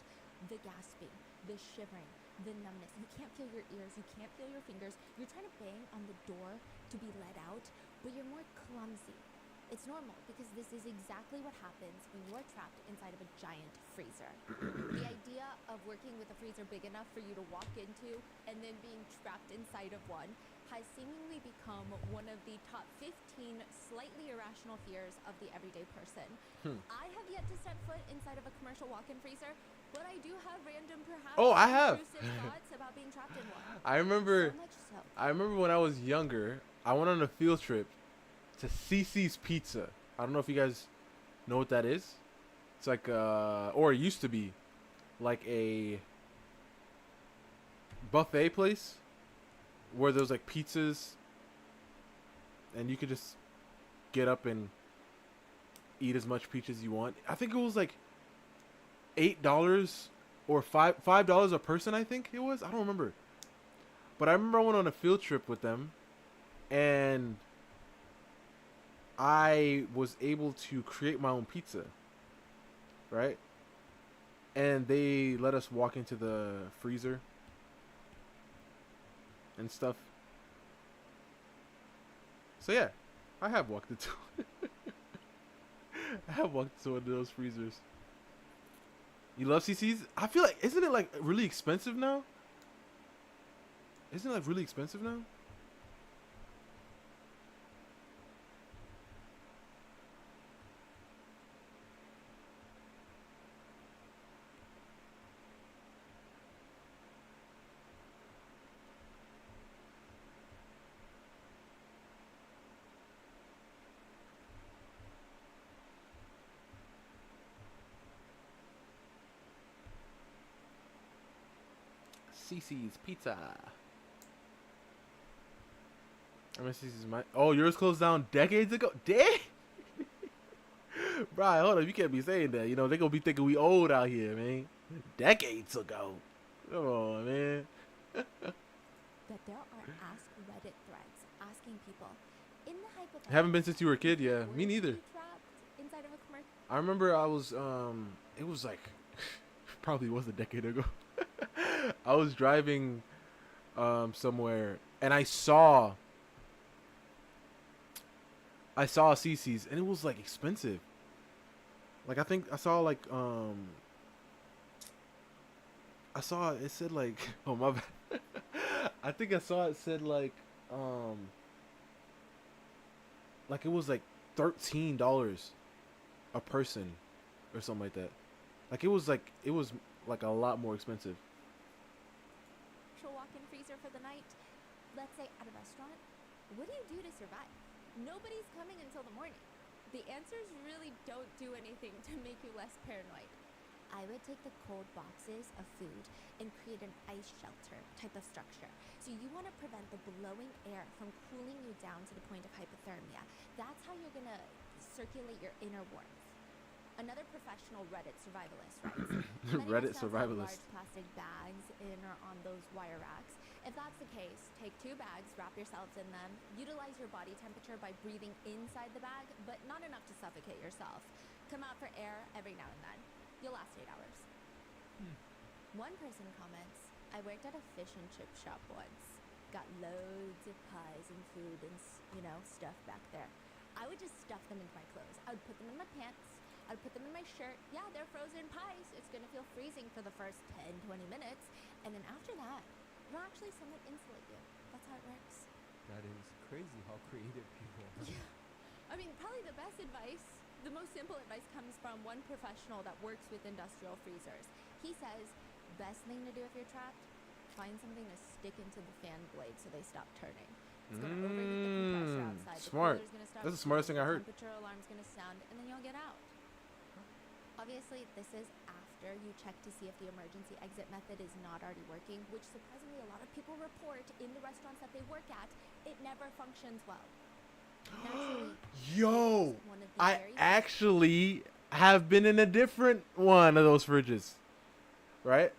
the gasping, the shivering, the numbness, you can't feel your ears, you can't feel your fingers, you're trying to bang on the door to be let out, but you're more clumsy. It's normal, because this is exactly what happens when you're trapped inside of a giant freezer. The idea of working with a freezer big enough for you to walk into and then being trapped inside of one has seemingly become one of the top 15 slightly irrational fears of the everyday person. I have yet to step foot inside of a commercial walk-in freezer, but I do have random, perhaps I have. intrusive thoughts about being trapped in one. I remember. So much so. I remember when I was younger, I went on a field trip to CC's Pizza. I don't know if you guys know what that is. It's like or it used to be like a buffet place where there's like pizzas and you could just get up and eat as much pizza as you want. I think it was like $8 or $5 a person, I think it was. I don't remember. But I remember I went on a field trip with them and I was able to create my own pizza, right? And they let us walk into the freezer and stuff. So yeah, I have walked into I have walked into one of those freezers. You love CC's? I feel like, isn't it like really expensive now? Isn't it like really expensive now? CC's Pizza. I mean, CC's my. Oh, yours closed down decades ago. Dang. Bro, hold up. You can't be saying that. You know, they gonna be thinking we old out here, man. Decades ago. Come on, man. That there are Ask Reddit threads asking people, in the hypothetical, Haven't been since you were a kid. Yeah, would me you neither. be trapped inside of a commercial? I remember I was it was like probably was a decade ago. I was driving somewhere and I saw a CC's and it was like expensive. Like I think I saw like I saw it said like oh my bad. I think I saw it said like it was like $13 a person or something like that. Like it was like a lot more expensive. Walk-in freezer for the night. Let's say at a restaurant. What do you do to survive? Nobody's coming until the morning. The answers really don't do anything to make you less paranoid. I would take the cold boxes of food and create an ice shelter type of structure. So you want to prevent the blowing air from cooling you down to the point of hypothermia. That's how you're going to circulate your inner warmth. Another professional Reddit survivalist writes, Reddit have survivalist. large plastic bags in or on those wire racks. If that's the case, take 2 bags, wrap yourselves in them, utilize your body temperature by breathing inside the bag, but not enough to suffocate yourself. Come out for air every now and then. You'll last 8 hours. One person comments, I worked at a fish and chip shop once. Got loads of pies and food and, stuff back there. I would just stuff them into my clothes. I would put them in my pants. I'd put them in my shirt. Yeah, they're frozen pies. It's going to feel freezing for the first 10, 20 minutes. And then after that, it'll actually somewhat insulate you. That's how it works. That is crazy how creative people are. Yeah. I mean, probably the best advice, the most simple advice comes from one professional that works with industrial freezers. He says, best thing to do if you're trapped, find something to stick into the fan blade so they stop turning. It's going to overheat the compressor outside. Smart. The cooler's gonna start That's the smartest thing I heard. Temperature alarm's going to sound, and then you'll get out. Obviously, this is after you check to see if the emergency exit method is not already working, which surprisingly a lot of people report in the restaurants that they work at. It never functions well. Naturally, Yo, one of the I very actually have been in a different one of those fridges, right?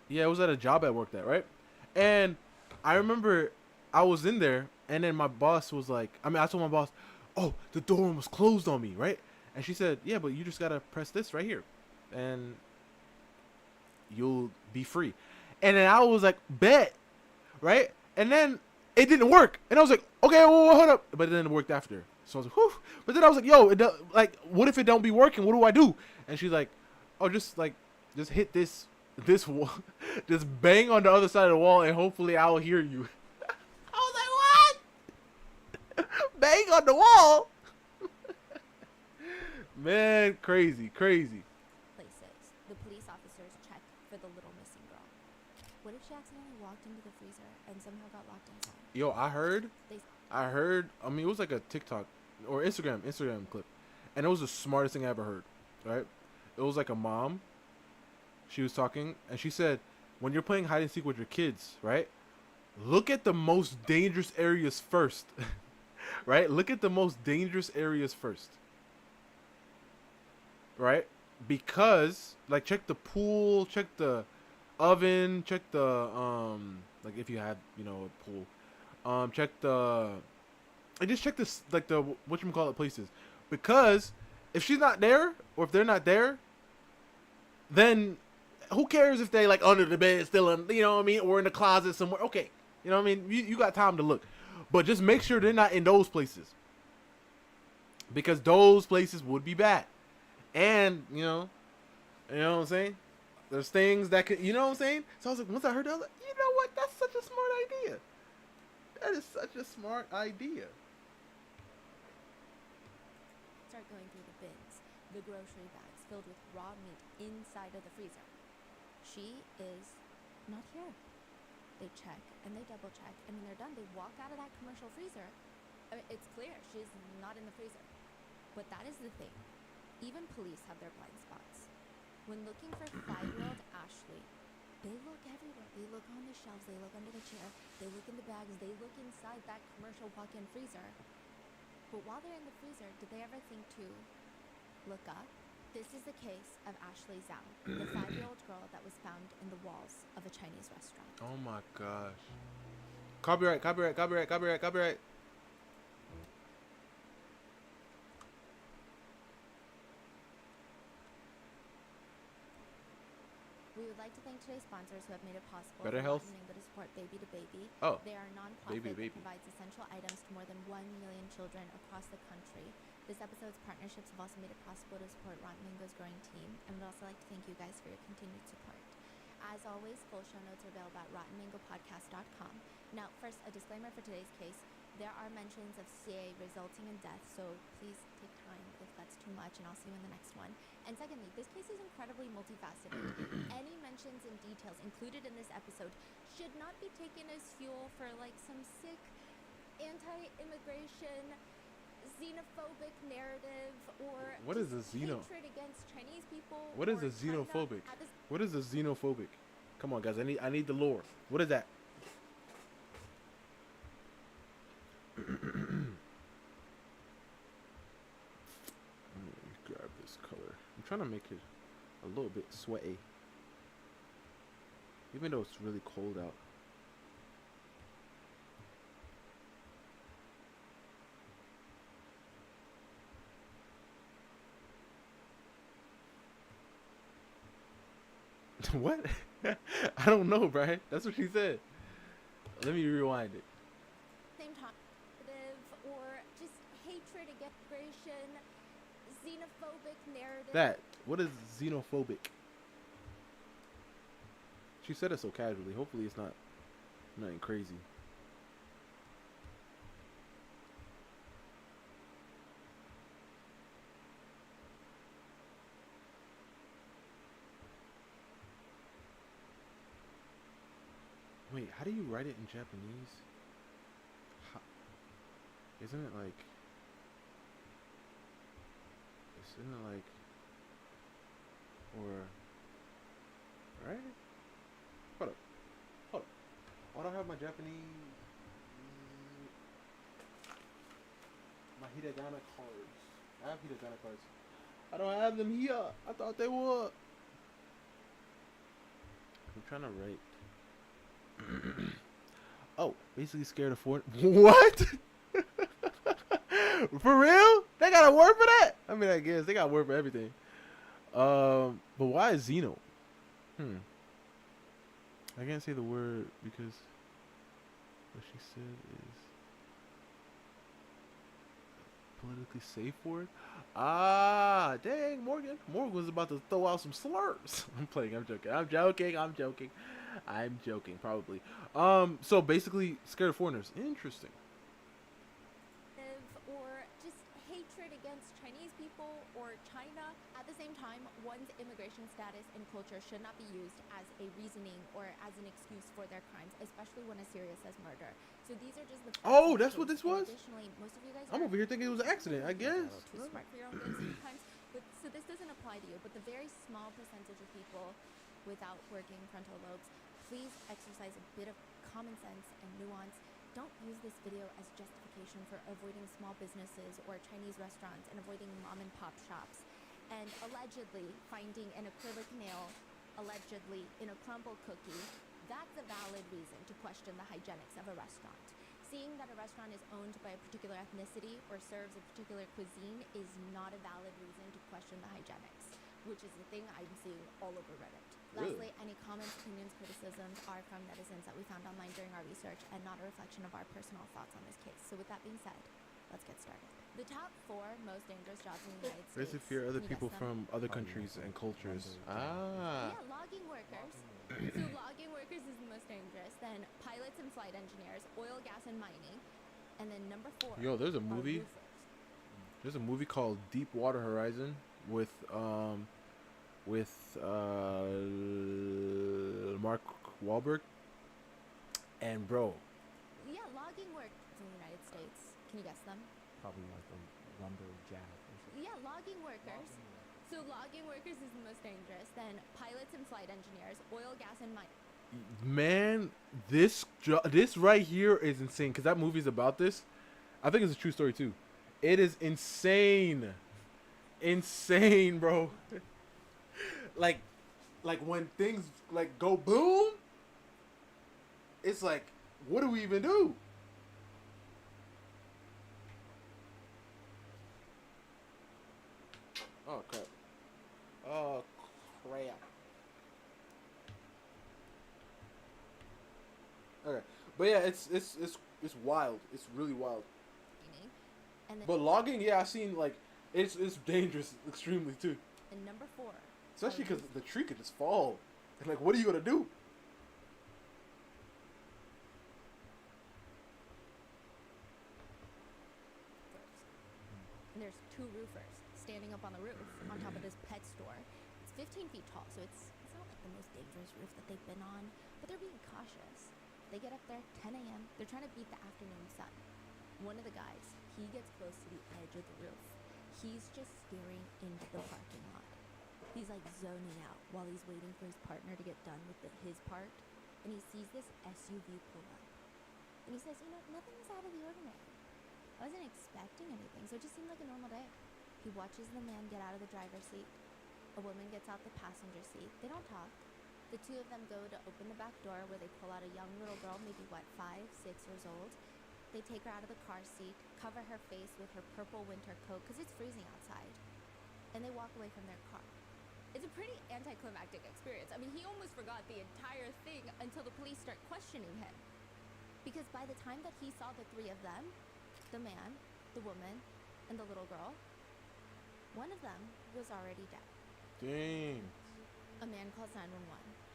Yeah, it was at a job I worked at, right? And I remember I was in there, and then my boss was like, I told my boss, oh, the door was closed on me, right? And she said, yeah, but you just gotta press this right here, and you'll be free. And then I was like, bet, right? And then it didn't work, and I was like, okay, well, hold up. But then it worked after, so I was like, whew. But then I was like, yo, like, what if it don't be working? What do I do? And she's like, oh, just hit this wall, just bang on the other side of the wall, and hopefully I will hear you. I was like, what? Bang on the wall? Man, crazy. places. The police officers check for the little missing girl. What if she accidentally walked into the freezer and somehow got locked inside? Yo, I heard. They I mean, it was like a TikTok or Instagram clip, and it was the smartest thing I ever heard. Right? It was like a mom. She was talking, and she said, when you're playing hide and seek with your kids, right? Look at the most dangerous areas first. Right? Look at the most dangerous areas first. Right? Because, like, check the pool, check the oven, check the like, if you had, you know, a pool. Check the, and just check this, like, the whatchamacallit places. Because if she's not there, or if they're not there, then who cares if they, like, under the bed still in, you know what I mean, or in the closet somewhere. Okay, you know what I mean, you got time to look, but just make sure they're not in those places, because those places would be bad. And you know what I'm saying, there's things that could, you know what I'm saying. So I was like, once I heard that, I was like, you know what, that's such a smart idea. That is such a smart idea. start going through the bins, the grocery bags filled with raw meat inside of the freezer. She is not here. They check and they double check, and when they're done, they walk out of that commercial freezer. I mean, it's clear she's not in the freezer. But that is the thing. Even police have their blind spots. When looking for 5-year-old Ashley, they look everywhere. They look on the shelves, they look under the chair, they look in the bags, they look inside that commercial walk-in freezer. But while they're in the freezer, did they ever think to look up? This is the case of Ashley Zhao, the 5-year-old girl that was found in the walls of a Chinese restaurant. Oh my gosh. Copyright. We would like to thank today's sponsors who have made it possible Better for Health. Rotten Mango to support Baby to Baby. Oh. They are a non-profit Baby to Baby. that provides essential items to more than 1 million children across the country. This episode's partnerships have also made it possible to support Rotten Mango's growing team, and we'd also like to thank you guys for your continued support. As always, full show notes are available at rottenmangopodcast.com. Now, first, a disclaimer for today's case. There are mentions of CA resulting in death, so please take time if that's too much, and I'll see you in the next one. And secondly, this case is incredibly multifaceted. Any mentions and details included in this episode should not be taken as fuel for, like, some sick anti-immigration, xenophobic narrative, or What is a hatred against Chinese people. What is or a xenophobic? China at this What is a xenophobic? Come on, guys. I need the lore. What is that? Let me grab this color. I'm trying to make it a little bit sweaty, even though it's really cold out. What? I don't know, Brian. That's what she said. Let me rewind it. same time, or just hatred against immigration, xenophobic narrative. That. What is xenophobic? She said it so casually. Hopefully it's not nothing crazy. Wait, how do you write it in Japanese? Isn't it like? Isn't it like? Or right? Hold up. Hold up. I don't have my Japanese. My hiragana cards. I have hiragana cards. I don't have them here. I thought they were. I'm trying to write. Oh, basically scared of foreign. What? For real? They got a word for that? I mean, I guess they got a word for everything. But why is Xeno? I can't say the word because what she said is politically safe word. Ah, dang, Morgan. Morgan was about to throw out some slurs. I'm playing. I'm joking. I'm joking. I'm joking. I'm joking. Probably. So basically, scared of foreigners. Interesting. Or just hatred against Chinese people or China. At the same time, one's immigration status and culture should not be used as a reasoning or as an excuse for their crimes, especially when as serious as murder. So these are just the facts Oh, of the that's what case. this was? And additionally, most of you guys I'm are over here thinking it was an accident, I a guess. little too smart for your own good sometimes. But so this doesn't apply to you, but the very small percentage of people without working frontal lobes, please exercise a bit of common sense and nuance. Don't use this video as justification for avoiding small businesses or Chinese restaurants and avoiding mom and pop shops. And allegedly finding an acrylic nail, allegedly in a crumble cookie, that's a valid reason to question the hygienics of a restaurant. Seeing that a restaurant is owned by a particular ethnicity or serves a particular cuisine is not a valid reason to question the hygienics, which is the thing I'm seeing all over Reddit. Really? Lastly, any comments, opinions, criticisms are from netizens that we found online during our research and not a reflection of our personal thoughts on this case. So with that being said, let's get started. The top 4 most dangerous jobs in the United Raise States. to fear other Can you people guess them? from other countries and cultures. Yeah, logging workers. So logging workers is the most dangerous. Then pilots and flight engineers, oil, gas, and mining. And then number 4. Yo, there's a are movie. roofers. There's a movie called Deepwater Horizon with Mark Wahlberg. And bro, Yeah, logging workers in the United States. Can you guess them? Probably like a lumberjack or something. Yeah, logging workers. So logging workers is the most dangerous. Then pilots and flight engineers, oil, gas, and mining. man, this right here is insane because that movie's about this. I think it's a true story too. It is insane, insane, bro. like when things like go boom, it's like, what do we even do? Oh crap! Oh crap! Okay, but yeah, it's wild. It's really wild. And then But logging, yeah, I seen like it's dangerous extremely too. and number 4. Especially are because the tree could just fall. And like, what are you gonna do? roofers. And there's 2 roofers standing up on the roof on top of this pet store. It's 15 feet tall, so it's not like the most dangerous roof that they've been on, but they're being cautious. They get up there 10 a.m. They're trying to beat the afternoon sun. One of the guys, he gets close to the edge of the roof. He's just staring into the parking lot. He's like zoning out while he's waiting for his partner to get done with his part. And he sees this SUV pull up. And he says, you know, nothing is out of the ordinary. I wasn't expecting anything, so it just seemed like a normal day. He watches the man get out of the driver's seat. A woman gets out the passenger seat. They don't talk. The 2 of them go to open the back door where they pull out a young little girl, maybe 5, 6 years old. They take her out of the car seat, cover her face with her purple winter coat because it's freezing outside, and they walk away from their car. It's a pretty anticlimactic experience. I mean, he almost forgot the entire thing until the police start questioning him. Because by the time that he saw the 3 of them, the man, the woman, and the little girl, one of them was already dead. Dang. A man calls 911.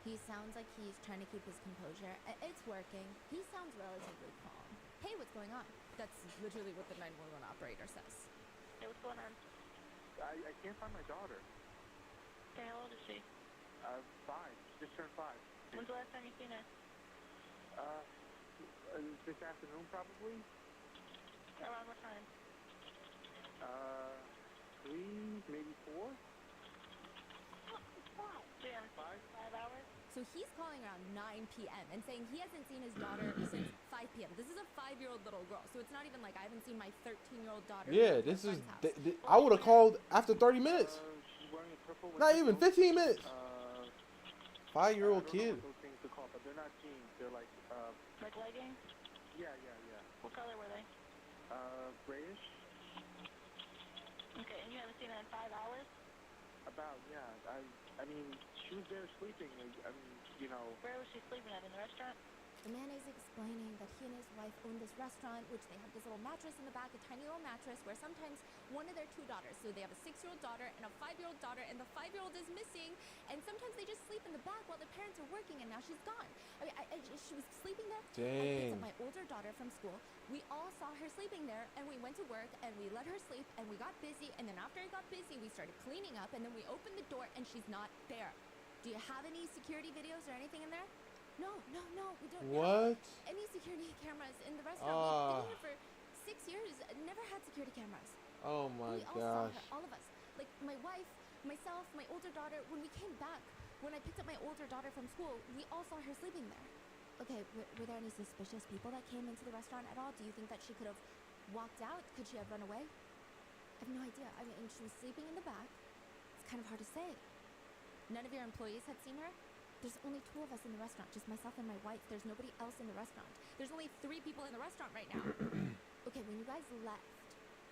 He sounds like he's trying to keep his composure. It's working. He sounds relatively calm. Hey, what's going on? That's literally what the 911 operator says. Hey, what's going on? I can't find my daughter. Okay, how old is she? 5. She just turned 5. When's the last time you seen her? This afternoon probably. Around what time? 3, maybe 4. 3 and 5 hours? So he's calling around 9 p.m. and saying he hasn't seen his daughter since 5 p.m. This is a 5-year-old little girl, so it's not even like I haven't seen my 13-year-old daughter. Yeah, at my this is. friend's house. I would have called after 30 minutes. She's wearing a purple. with Not even purple. 15 minutes. 5-year-old I don't know kid. what those things are called, but they're not jeans. They're like, Like leggings? yeah. What color were they? Grayish. Okay, and you haven't seen her in 5 hours? About, yeah. I mean, she was there sleeping. I mean, you know. Where was she sleeping at? In the restaurant? The man is explaining that he and his wife own this restaurant, which they have this little mattress in the back, a tiny little mattress, where sometimes one of their 2 daughters, so they have a 6-year-old daughter and a 5-year-old daughter, and the 5-year-old is missing, and sometimes they just sleep in the back while their parents are working, and now she's gone. I mean, she was sleeping there. I picked Dang. up my older daughter from school. We all saw her sleeping there, and we went to work, and we let her sleep, and we got busy, and then after I got busy, we started cleaning up, and then we opened the door, and she's not there. Do you have any security videos or anything in there? No, we don't have What? any security cameras in the restaurant. Ah. We've been here for 6 years, never had security cameras. Oh my We all saw gosh. her, all of us. Like my wife, myself, my older daughter. When we came back, when I picked up my older daughter from school, we all saw her sleeping there. Okay, were there any suspicious people that came into the restaurant at all? Do you think that she could have walked out? Could she have run away? I have no idea. I mean, she was sleeping in the back. It's kind of hard to say. None of your employees had seen her? There's only 2 of us in the restaurant, just myself and my wife. There's nobody else in the restaurant. There's only 3 people in the restaurant right now. Okay, when you guys left,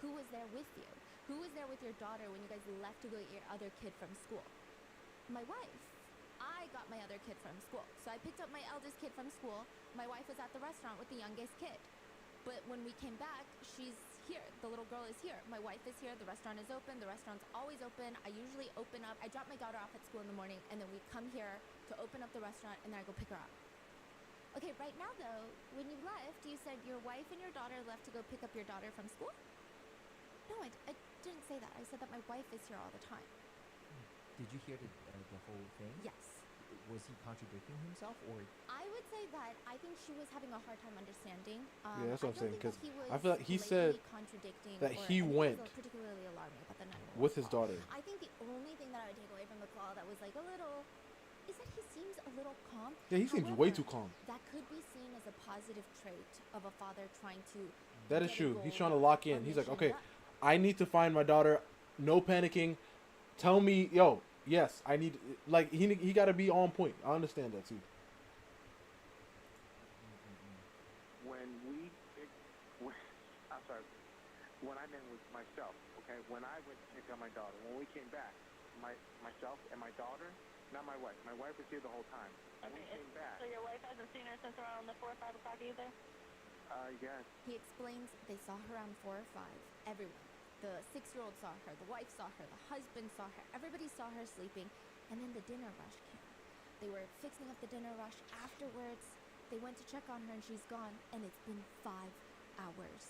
who was there with you? Who was there with your daughter when you guys left to go get your other kid from school? My wife. I got my other kid from school. So I picked up my eldest kid from school. My wife was at the restaurant with the youngest kid. But when we came back, she's here. The little girl is here. My wife is here. The restaurant is open. The restaurant's always open. I usually open up. I drop my daughter off at school in the morning, and then we come here to open up the restaurant, and then I go pick her up. Okay, right now, though, when you left, you said your wife and your daughter left to go pick up your daughter from school? No, I didn't say that. I said that my wife is here all the time. Did you hear the whole thing? Yes. Was he contradicting himself, or I would say that I think she was having a hard time understanding. Yeah, that's what I'm saying, 'cause I I feel like he said contradicting that or he anything went particularly alarming about the 911 with his call. daughter. I think the only thing that I would take away from the call that was like a little is that he seems a little calm. Yeah, he seems way However, too calm. That could be seen as a positive trait of a father trying to. That is get a true. He's goal trying to lock or in. He's like, mission okay, done. I need to find my daughter. No panicking. Tell me, yo, yes, I need. Like he got to be on point. I understand that too. I'm sorry. When I meant with myself, okay. When I went to pick up my daughter, when we came back, myself and my daughter, not my wife. My wife was here the whole time. When we came back, So your wife hasn't seen her since around the 4 or 5 o'clock either? yes. He explains they saw her around 4 or 5. Everyone. The 6-year-old saw her, the wife saw her, the husband saw her, everybody saw her sleeping, and then the dinner rush came. They were fixing up the dinner rush. Afterwards, they went to check on her and she's gone, and it's been 5 hours.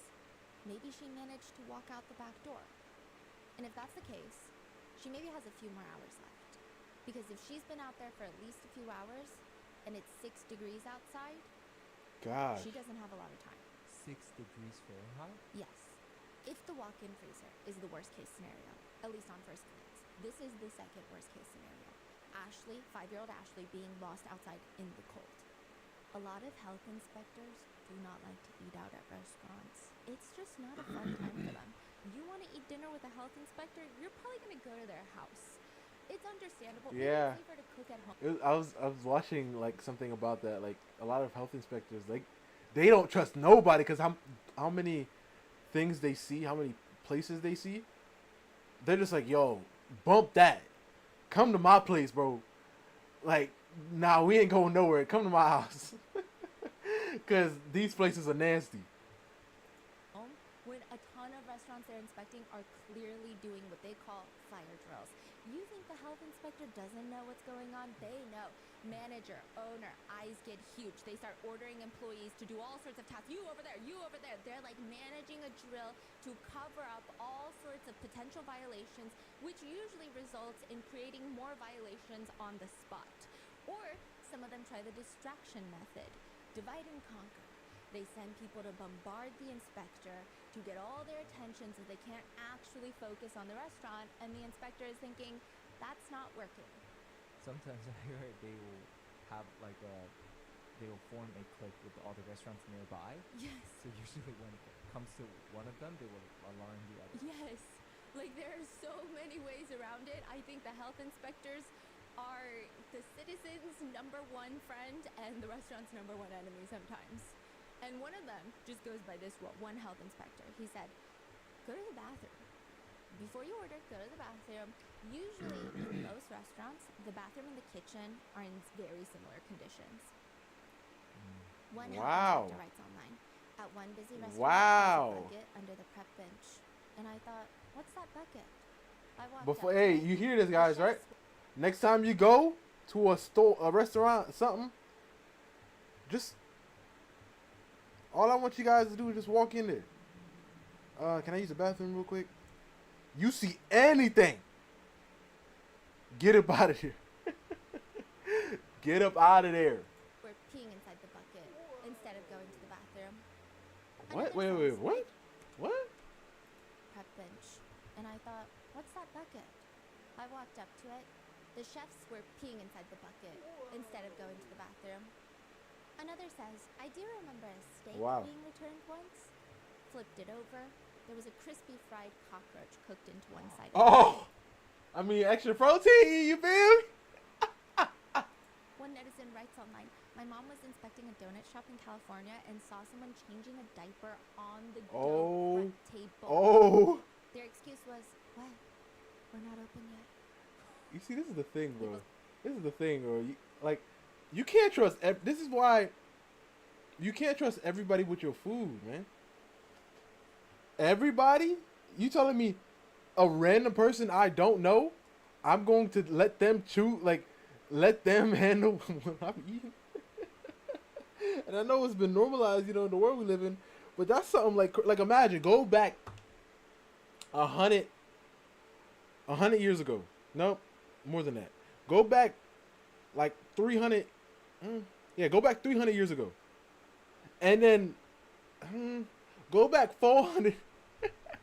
Maybe she managed to walk out the back door. And if that's the case, she maybe has a few more hours left. Because if she's been out there for at least a few hours, and it's 6 degrees outside, Gosh. she doesn't have a lot of time. 6 degrees Fahrenheit? Yes. If the walk-in freezer is the worst case scenario, at least on first glance, this is the second worst case scenario. Ashley, 5-year-old Ashley, being lost outside in the cold. A lot of health inspectors do not like to eat out at restaurants. It's just not a fun time for them. You want to eat dinner with a health inspector, you're probably going to go to their house. It's understandable. Maybe Yeah. it's safer to cook at home. I was watching like something about that. Like a lot of health inspectors, like they don't trust nobody because how many things they see, how many places they see. They're just like, yo, bump that. Come to my place, bro. Like, nah, we ain't going nowhere. Come to my house. Because these places are nasty. When a ton of restaurants they're inspecting are clearly doing what they call fire drills. You think the health inspector doesn't know what's going on? They know. Manager, owner, eyes get huge. They start ordering employees to do all sorts of tasks. You over there, you over there. They're like managing a drill to cover up all sorts of potential violations, which usually results in creating more violations on the spot. Or some of them try the distraction method. Divide and conquer. They send people to bombard the inspector to get all their attention so they can't actually focus on the restaurant, and the inspector is thinking, that's not working. Sometimes I heard they will have like they will form a clique with all the restaurants nearby. Yes. So usually when it comes to one of them, they will alarm the other. Yes. Like, there are so many ways around it. I think the health inspectors are the citizens' number one friend and the restaurant's number one enemy sometimes. And one of them just goes by this rule. One health inspector, he said, go to the bathroom. Before you order, go to the bathroom. Usually, in most restaurants, the bathroom and the kitchen are in very similar conditions. One Wow. health inspector writes online. At one busy restaurant, Wow. there's a bucket under the prep bench. And I thought, what's that bucket? I walked Before, up, hey, and you hear this, the guys, right? chef's Next time you go to a store, a restaurant, something, just all I want you guys to do is just walk in there. Can I use the bathroom real quick? You see anything, get up out of here. Get up out of there. were peeing inside the bucket instead of going to the bathroom. What? Another Wait, says, what? What? Prep bench. And I thought, what's that bucket? I walked up to it. The chefs were peeing inside the bucket instead of going to the bathroom. Another says, I do remember a steak Wow. being returned once. Flipped it over. There was a crispy fried cockroach cooked into one side of the Oh, I mean extra protein. You feel me? One netizen writes online, my mom was inspecting a donut shop in California and saw someone changing a diaper on the dough prep table. Oh. Their excuse was, what? We're not open yet. You see, this is the thing, bro. You can't trust. This is why you can't trust everybody with your food, man. Everybody? You telling me a random person I don't know, I'm going to let them chew, let them handle what I'm eating? And I know it's been normalized, in the world we live in, but that's something like imagine, go back 100 years ago. Nope, more than that. Go back like 300. Go back 300 years ago, and then go back 400.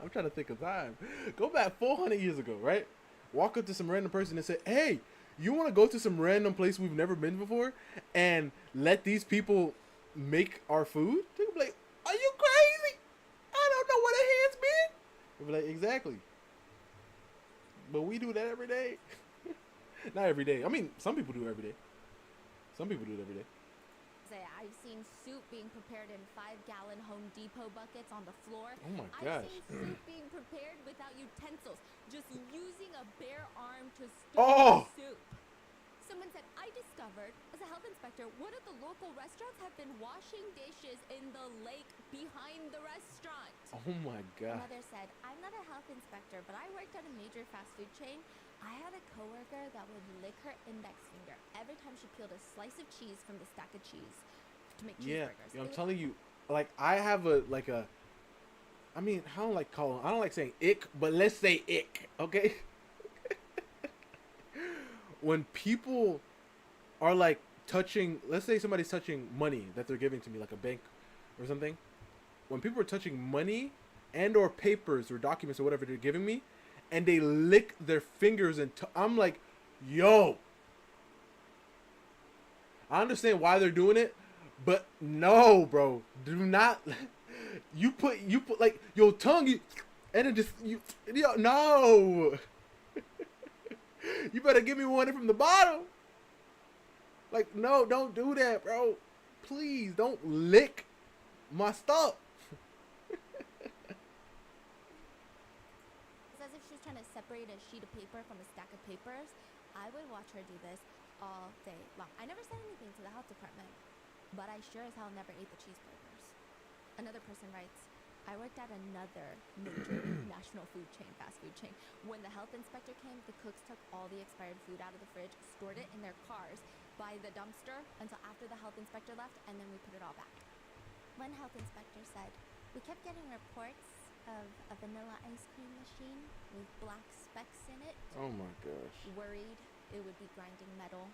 I'm trying to think of time. Go back 400 years ago, right? Walk up to some random person and say, "Hey, you want to go to some random place we've never been before, and let these people make our food?" They'll be like, "Are you crazy? I don't know what a hand's been." They'll be like, "Exactly." But we do that every day. Not every day. I mean, some people do it every day. Some people do it every day. I've seen soup being prepared in 5-gallon Home Depot buckets on the floor. Oh my I've gosh. seen soup being prepared without utensils, just using a bare arm to stir Oh! the soup. Someone said, I discovered, as a health inspector, one of the local restaurants have been washing dishes in the lake behind the restaurant. Oh my god. Another said, I'm not a health inspector, but I worked at a major fast food chain. I had a coworker that would lick her index finger every time she peeled a slice of cheese from the stack of cheese to make Yeah, cheeseburgers. I'm telling you, I have I mean, I don't like saying ick, but let's say ick, okay? When people are touching, let's say somebody's touching money that they're giving to me, like a bank or something. When people are touching money and or papers or documents or whatever they're giving me, and they lick their fingers and I'm like, yo. I understand why they're doing it, but no, bro. Do not. You put your tongue, and it just no. You better give me one from the bottom. No, don't do that, bro. Please don't lick my stuff. It's as if she was trying to separate a sheet of paper from a stack of papers. I would watch her do this all day long. I never said anything to the health department, but I sure as hell never ate the cheeseburgers. Another person writes, I worked at another major national food chain, fast food chain. When the health inspector came, the cooks took all the expired food out of the fridge, stored it in their cars by the dumpster until after the health inspector left, and then we put it all back. One health inspector said, we kept getting reports of a vanilla ice cream machine with black specks in it. Oh my gosh. Worried it would be grinding metal,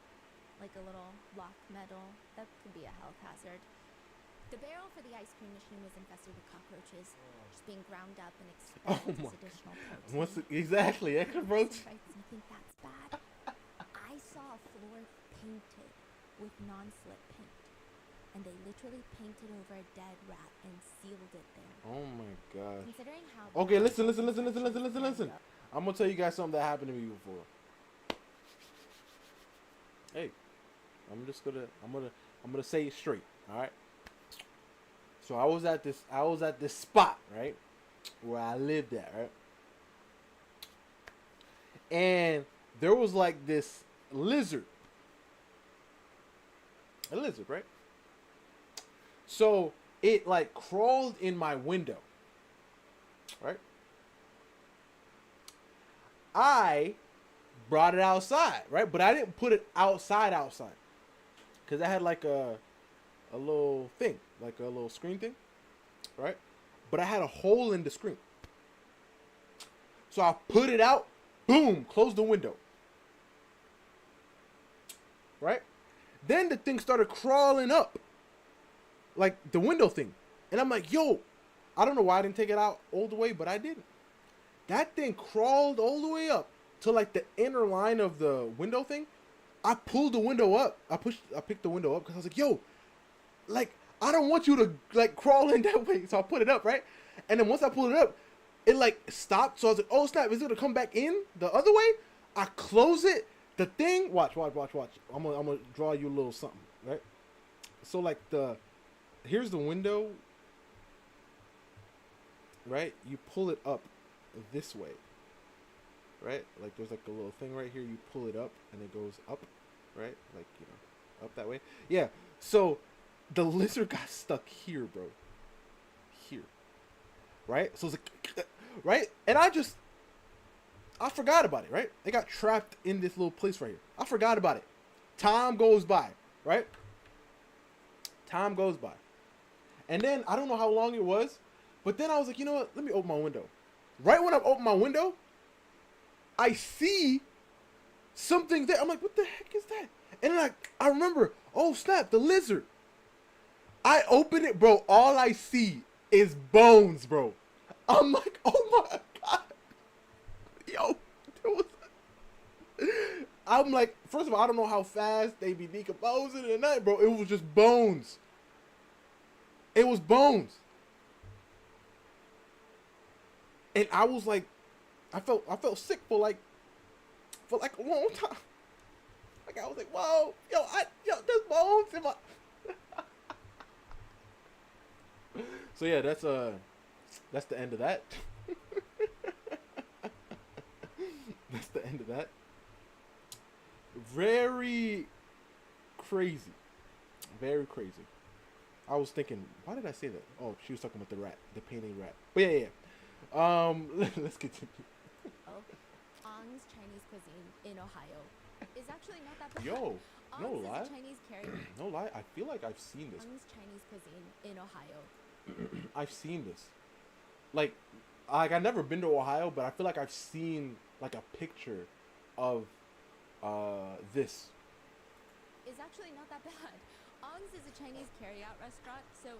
like a little block metal. That could be a health hazard. The barrel for the ice cream machine was infested with cockroaches, just being ground up and Oh expelled my as additional protein. What's it, exactly? Extra protein. Right, you think that's bad? I saw a floor painted with non-slip paint, and they literally painted over a dead rat and sealed it there. Oh my gosh. Considering how Okay, bad listen. those infections can go. I'm gonna tell you guys something that happened to me before. Hey, I'm gonna say it straight. All right. So I was at this spot, right, where I lived at, right, and there was like this lizard, right. So it like crawled in my window, right. I brought it outside, right, but I didn't put it outside, because I had like a little thing, like a little screen thing, right? But I had a hole in the screen. So I put it out, boom, closed the window. Right? Then the thing started crawling up, like the window thing. And I'm like, yo, I don't know why I didn't take it out all the way, but I didn't. That thing crawled all the way up to like the inner line of the window thing. I pulled the window up. I picked the window up because I was like, yo, like, I don't want you to, like, crawl in that way. So I put it up, right? And then once I pulled it up, it, like, stopped. So I was like, oh, snap. Is it going to come back in the other way? I close it. The thing, watch. I'm gonna draw you a little something, right? So, like, here's the window, right? You pull it up this way, right? Like, there's, like, a little thing right here. You pull it up, and it goes up, right? Like, you know, up that way. Yeah, so the lizard got stuck here, bro. Here. Right? So it's like, right? And I forgot about it, right? It got trapped in this little place right here. I forgot about it. Time goes by, right? Time goes by. And then, I don't know how long it was, but then I was like, you know what? Let me open my window. Right when I open my window, I see something there. I'm like, what the heck is that? And then I remember, oh snap, the lizard. I open it, bro. All I see is bones, bro. I'm like, oh my god. Yo, I'm like, first of all, I don't know how fast they be decomposing at night, bro. It was just bones. It was bones. And I was like, I felt sick for like a long time. Like I was like, whoa, yo, there's bones in my. So yeah, that's the end of that. That's the end of that. Very crazy. Very crazy. I was thinking, why did I say that? Oh, she was talking about the rat, the painting rat. But yeah. Let's continue. Ong's Chinese cuisine in Ohio is actually not that bad. Yo, no Ong's lie. is a Chinese carry. No lie. I feel like I've seen this. Ong's Chinese cuisine in Ohio. I've seen this. Like I've never been to Ohio, but I feel like I've seen like a picture of this. It's actually not that bad. Ong's is a Chinese carry-out restaurant, so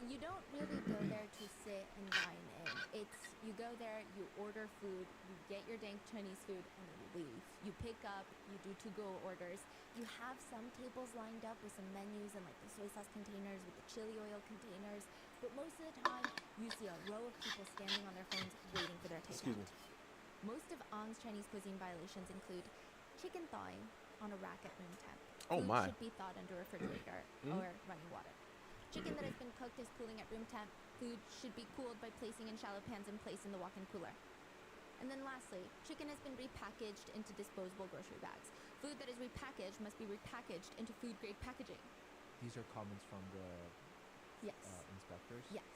you don't really go there to sit and dine in. You go there, you order food, you get your dank Chinese food, and then you leave. You pick up, you do to-go orders. You have some tables lined up with some menus and like the soy sauce containers with the chili oil containers, but most of the time you see a row of people standing on their phones waiting for their takeout. Excuse me. Most of Ong's Chinese cuisine violations include chicken thawing on a rack at room temp. Oh Food my. should be thawed under a refrigerator or running water. Chicken that has been cooked is cooling at room temp. Food should be cooled by placing in shallow pans and placed in the walk-in cooler. And then lastly, chicken has been repackaged into disposable grocery bags. Food that is repackaged must be repackaged into food-grade packaging. These are comments from the Yes. inspectors? Yes.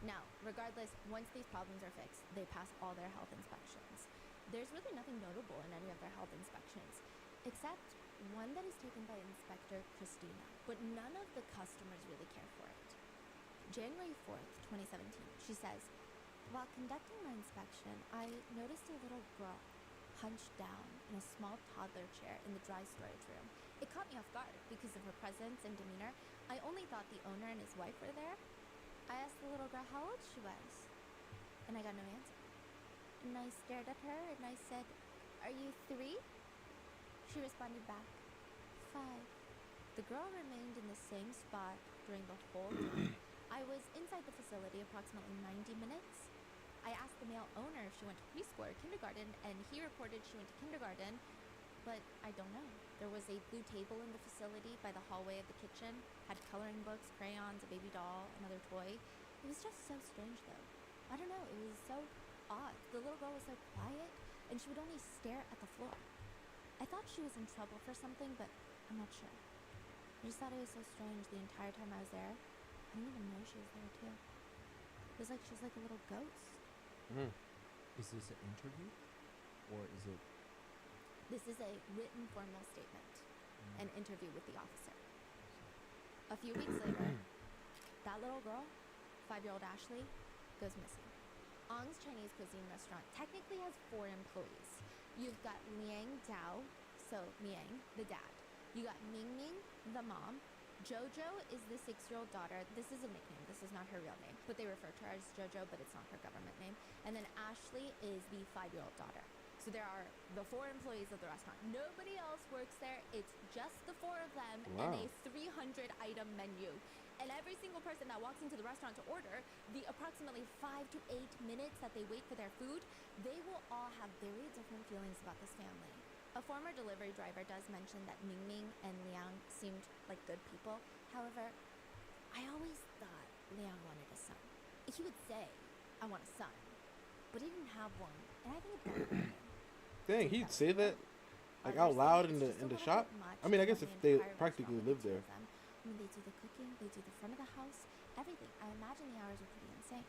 Now, regardless, once these problems are fixed, they pass all their health inspections. There's really nothing notable in any of their health inspections, except one that is taken by Inspector Christina, but none of the customers really care for it. January 4th, 2017, she says, while conducting my inspection, I noticed a little girl hunched down in a small toddler chair in the dry storage room. It caught me off guard because of her presence and demeanor. I only thought the owner and his wife were there. I asked the little girl how old she was, and I got no answer. And I stared at her and I said, "Are you 3?" She responded back, 5. The girl remained in the same spot during the whole time. I was inside the facility approximately 90 minutes. I asked the male owner if she went to preschool or kindergarten, and he reported she went to kindergarten, but I don't know. There was a blue table in the facility by the hallway of the kitchen, had coloring books, crayons, a baby doll, another toy. It was just so strange though. I don't know, it was so odd. The little girl was so quiet, and she would only stare at the floor. I thought she was in trouble for something, but I'm not sure. I just thought it was so strange the entire time I was there. I didn't even know she was there too. It was like she was like a little ghost. Mm. Is this an interview, or is it? This is a written formal statement, an interview with the officer. A few weeks later, that little girl, 5-year-old Ashley, goes missing. Ong's Chinese cuisine restaurant technically has 4 employees. You've got Liang Dao, so Miang, the dad. You got Ming Ming, the mom. Jojo is the 6-year-old daughter. This is a nickname. This is not her real name, but they refer to her as Jojo, but it's not her government name. And then Ashley is the 5-year-old daughter. So there are the 4 employees of the restaurant. Nobody else works there. It's just the 4 of them and a 300-item menu. And every single person that walks into the restaurant to order, the approximately 5 to 8 minutes that they wait for their food, they will all have very different feelings about this family. A former delivery driver does mention that Ming Ming and Liang seemed like good people. However, I always thought Liang wanted a son. He would say, "I want a son," but he didn't have one, and I think it bothered him. Dang, he'd say that like out loud in the shop. I mean, I guess if they practically lived there. I mean, they do the cooking, they do the front of the house, everything. I imagine the hours were pretty insane.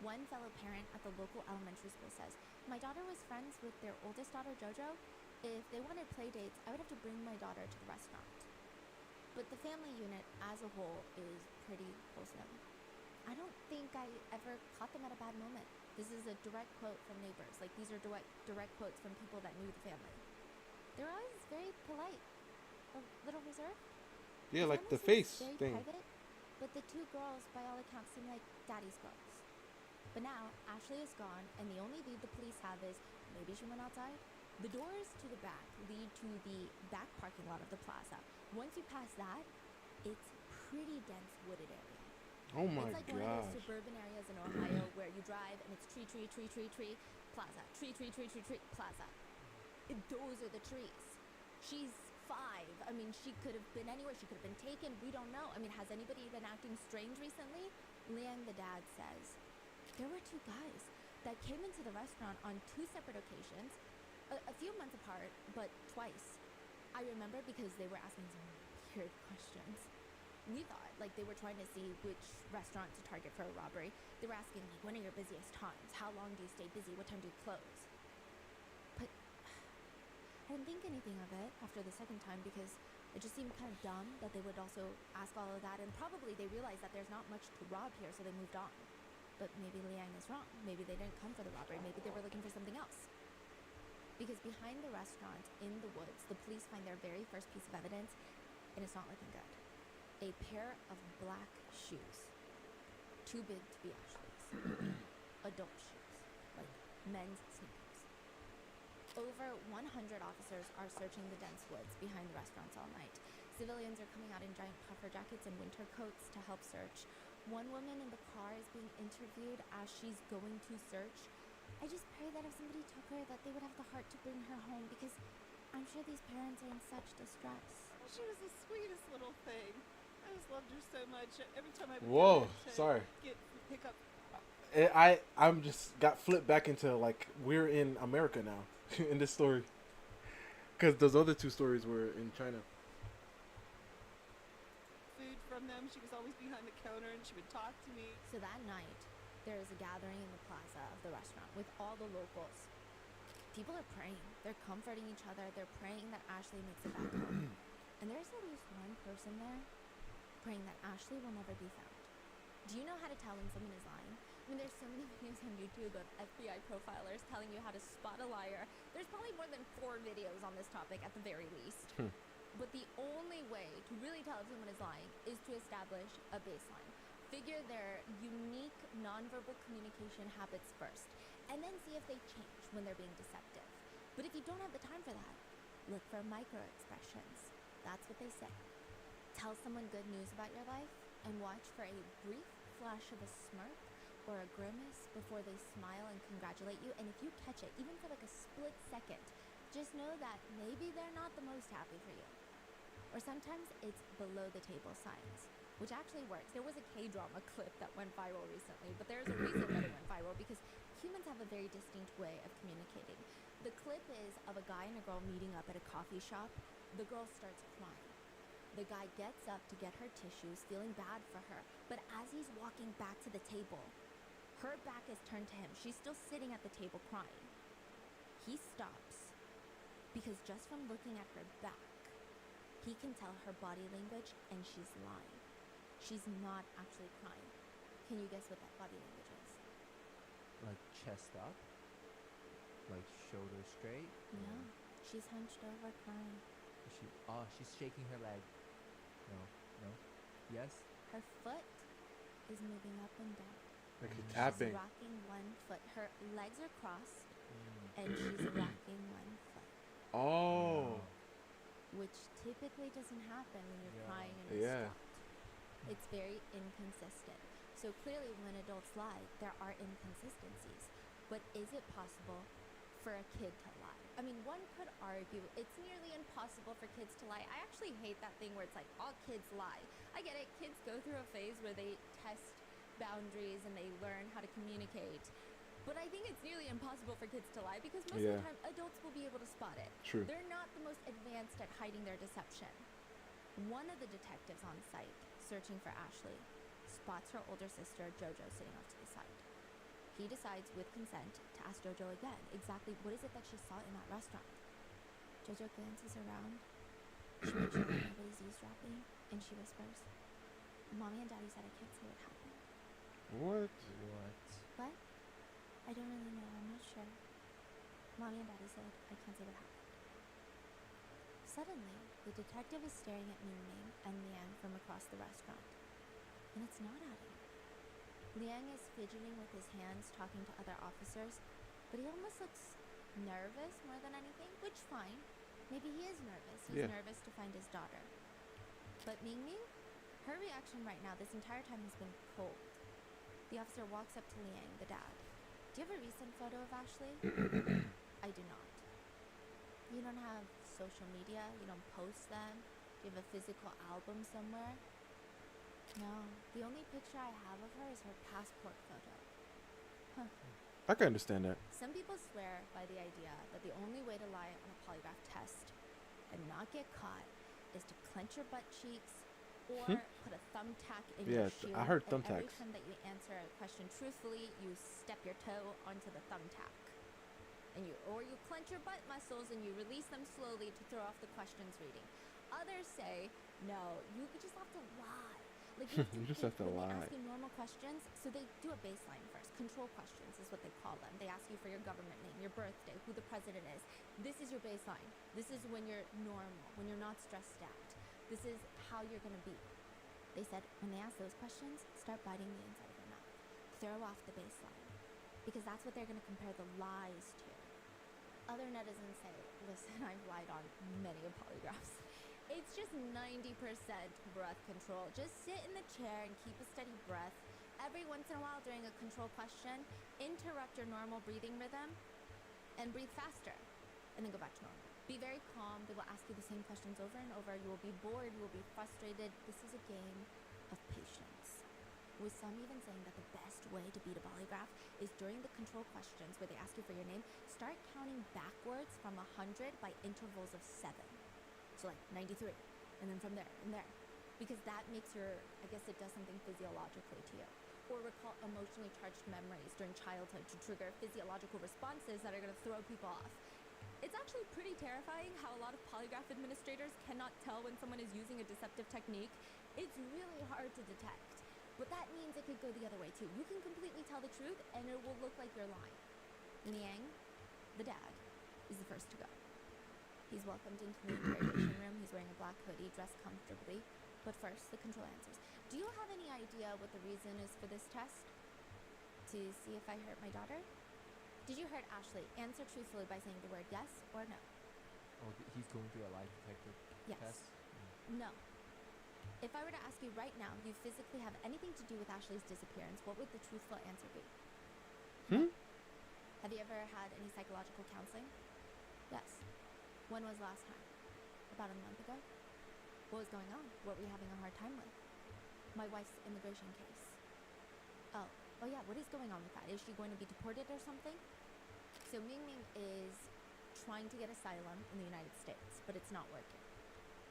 One fellow parent at the local elementary school says, "My daughter was friends with their oldest daughter, Jojo. If they wanted play dates, I would have to bring my daughter to the restaurant." But the family unit as a whole is pretty wholesome. I don't think I ever caught them at a bad moment. This is a direct quote from neighbors. Like, these are direct quotes from people that knew the family. They're always very polite, a little reserved. Yeah, like the family face seems very thing. private, but the 2 girls, by all accounts, seem like daddy's girls. But now, Ashley is gone, and the only lead the police have is maybe she went outside. The doors to the back lead to the back parking lot of the plaza. Once you pass that, it's pretty dense wooded area. Oh my It's like one of gosh. those suburban areas in Ohio where you drive and it's tree, plaza, tree, plaza. Those are the trees. She's 5. I mean, she could have been anywhere. She could have been taken. We don't know. I mean, has anybody been acting strange recently? Liang, the dad, says there were 2 guys that came into the restaurant on 2 separate occasions, a few months apart, but twice. I remember because they were asking some weird questions. We thought, like, they were trying to see which restaurant to target for a robbery. They were asking, like, when are your busiest times? How long do you stay busy? What time do you close? But I didn't think anything of it after the second time because it just seemed kind of dumb that they would also ask all of that. And probably they realized that there's not much to rob here, so they moved on. But maybe Liang is wrong. Maybe they didn't come for the robbery. Maybe they were looking for something else. Because behind the restaurant in the woods, the police find their very first piece of evidence, and it's not looking good. A pair of black shoes. Too big to be Ashley's. Adult shoes. Like men's sneakers. Over 100 officers are searching the dense woods behind the restaurants all night. Civilians are coming out in giant puffer jackets and winter coats to help search. One woman in the car is being interviewed as she's going to search. I just pray that if somebody took her, that they would have the heart to bring her home, because I'm sure these parents are in such distress. She was the sweetest little thing. I just loved her so much. Every time I would Whoa, go to sorry. pick up. I'm just got flipped back into like we're in America now in this story, because those other 2 stories were in China. Food from them. She was always behind the counter and she would talk to me. So that night, there is a gathering in the plaza of the restaurant with all the locals. People are praying. They're comforting each other. They're praying that Ashley makes it back home. And there's at least one person there praying that Ashley will never be found. Do you know how to tell when someone is lying? I mean, there's so many videos on YouTube of FBI profilers telling you how to spot a liar. There's probably more than 4 videos on this topic at the very least. But the only way to really tell if someone is lying is to establish a baseline. Figure their unique nonverbal communication habits first, and then see if they change when they're being deceptive. But if you don't have the time for that, look for micro expressions. That's what they say. Tell someone good news about your life and watch for a brief flash of a smirk or a grimace before they smile and congratulate you. And if you catch it, even for like a split second, just know that maybe they're not the most happy for you. Or sometimes it's below the table signs, which actually works. There was a K-drama clip that went viral recently, but there's a reason that it went viral, because humans have a very distinct way of communicating. The clip is of a guy and a girl meeting up at a coffee shop. The girl starts crying. The guy gets up to get her tissues, feeling bad for her, but as he's walking back to the table, her back is turned to him. She's still sitting at the table crying. He stops because just from looking at her back, he can tell her body language and she's lying. She's not actually crying. Can you guess what that body language is? Like chest up? Like shoulders straight? No, she's hunched over crying. She's shaking her leg. No. Yes? Her foot is moving up and down. Like She's tapping. rocking one foot. Her legs are crossed, and she's rocking one foot, Oh. which typically doesn't happen when you're Yeah. crying and Yeah. stopped. It's very inconsistent. So clearly, when adults lie, there are inconsistencies. But is it possible for a kid to lie? I mean, one could argue it's nearly impossible for kids to lie. I actually hate that thing where it's like all kids lie. I get it. Kids go through a phase where they test boundaries and they learn how to communicate. But I think it's nearly impossible for kids to lie because most of the time adults will be able to spot it. True. They're not the most advanced at hiding their deception. One of the detectives on site, searching for Ashley, spots her older sister Jojo sitting off to the side. He decides with consent to ask Jojo again exactly what is it that she saw in that restaurant. Jojo glances around. She makes sure that nobody's eavesdropping, and she whispers, "Mommy and Daddy said I can't say what happened." What? What? I don't really know. I'm not sure. Mommy and Daddy said I can't say what happened. Suddenly, the detective is staring at Ming Ming and Liang from across the restaurant. And it's not at him. Liang is fidgeting with his hands, talking to other officers, but he almost looks nervous more than anything, which fine. Maybe he is nervous. He's nervous to find his daughter. But Ming Ming, her reaction right now this entire time has been cold. The officer walks up to Liang, the dad. Do you have a recent photo of Ashley? I do not. You don't have social media? You don't post them? Do you have a physical album somewhere? No. The only picture I have of her is her passport photo. Huh. I can understand that. Some people swear by the idea that the only way to lie on a polygraph test and not get caught is to clench your butt cheeks or put a thumbtack in your shield. I heard and thumbtacks. every time that you answer a question truthfully, you step your toe onto the thumbtack. And you clench your butt muscles and you release them slowly to throw off the questions reading. Others say, no, you just have to lie. Like You just have to when lie. they ask you normal questions, so they do a baseline first. Control questions is what they call them. They ask you for your government name, your birthday, who the president is. This is your baseline. This is when you're normal, when you're not stressed out. This is how you're going to be. They said when they ask those questions, start biting the inside of your mouth. Throw off the baseline. Because that's what they're going to compare the lies to. Other netizens say, listen, I've lied on many polygraphs. It's just 90% breath control. Just sit in the chair and keep a steady breath. Every once in a while during a control question, interrupt your normal breathing rhythm and breathe faster. And then go back to normal. Be very calm. They will ask you the same questions over and over. You will be bored. You will be frustrated. This is a game of patience. With some even saying that the best way to beat a polygraph is during the control questions where they ask you for your name, start counting backwards from 100 by intervals of 7. So like 93, and then from there, and there. Because that makes I guess it does something physiologically to you. Or recall emotionally charged memories during childhood to trigger physiological responses that are going to throw people off. It's actually pretty terrifying how a lot of polygraph administrators cannot tell when someone is using a deceptive technique. It's really hard to detect. But that means it could go the other way too. You can completely tell the truth and it will look like you're lying. Liang, the dad, is the first to go. He's welcomed into the interrogation room. He's wearing a black hoodie, dressed comfortably. But first, the control answers. Do you have any idea what the reason is for this test? To see if I hurt my daughter? Did you hurt Ashley? Answer truthfully by saying the word yes or no. Oh, he's going through a lie detector Yes. test? No. If I were to ask you right now, you physically have anything to do with Ashley's disappearance, what would the truthful answer be? Hmm? Have you ever had any psychological counseling? Yes. When was last time? About a month ago? What was going on? What were you having a hard time with? My wife's immigration case. Oh yeah, what is going on with that? Is she going to be deported or something? So Ming Ming is trying to get asylum in the United States, but it's not working.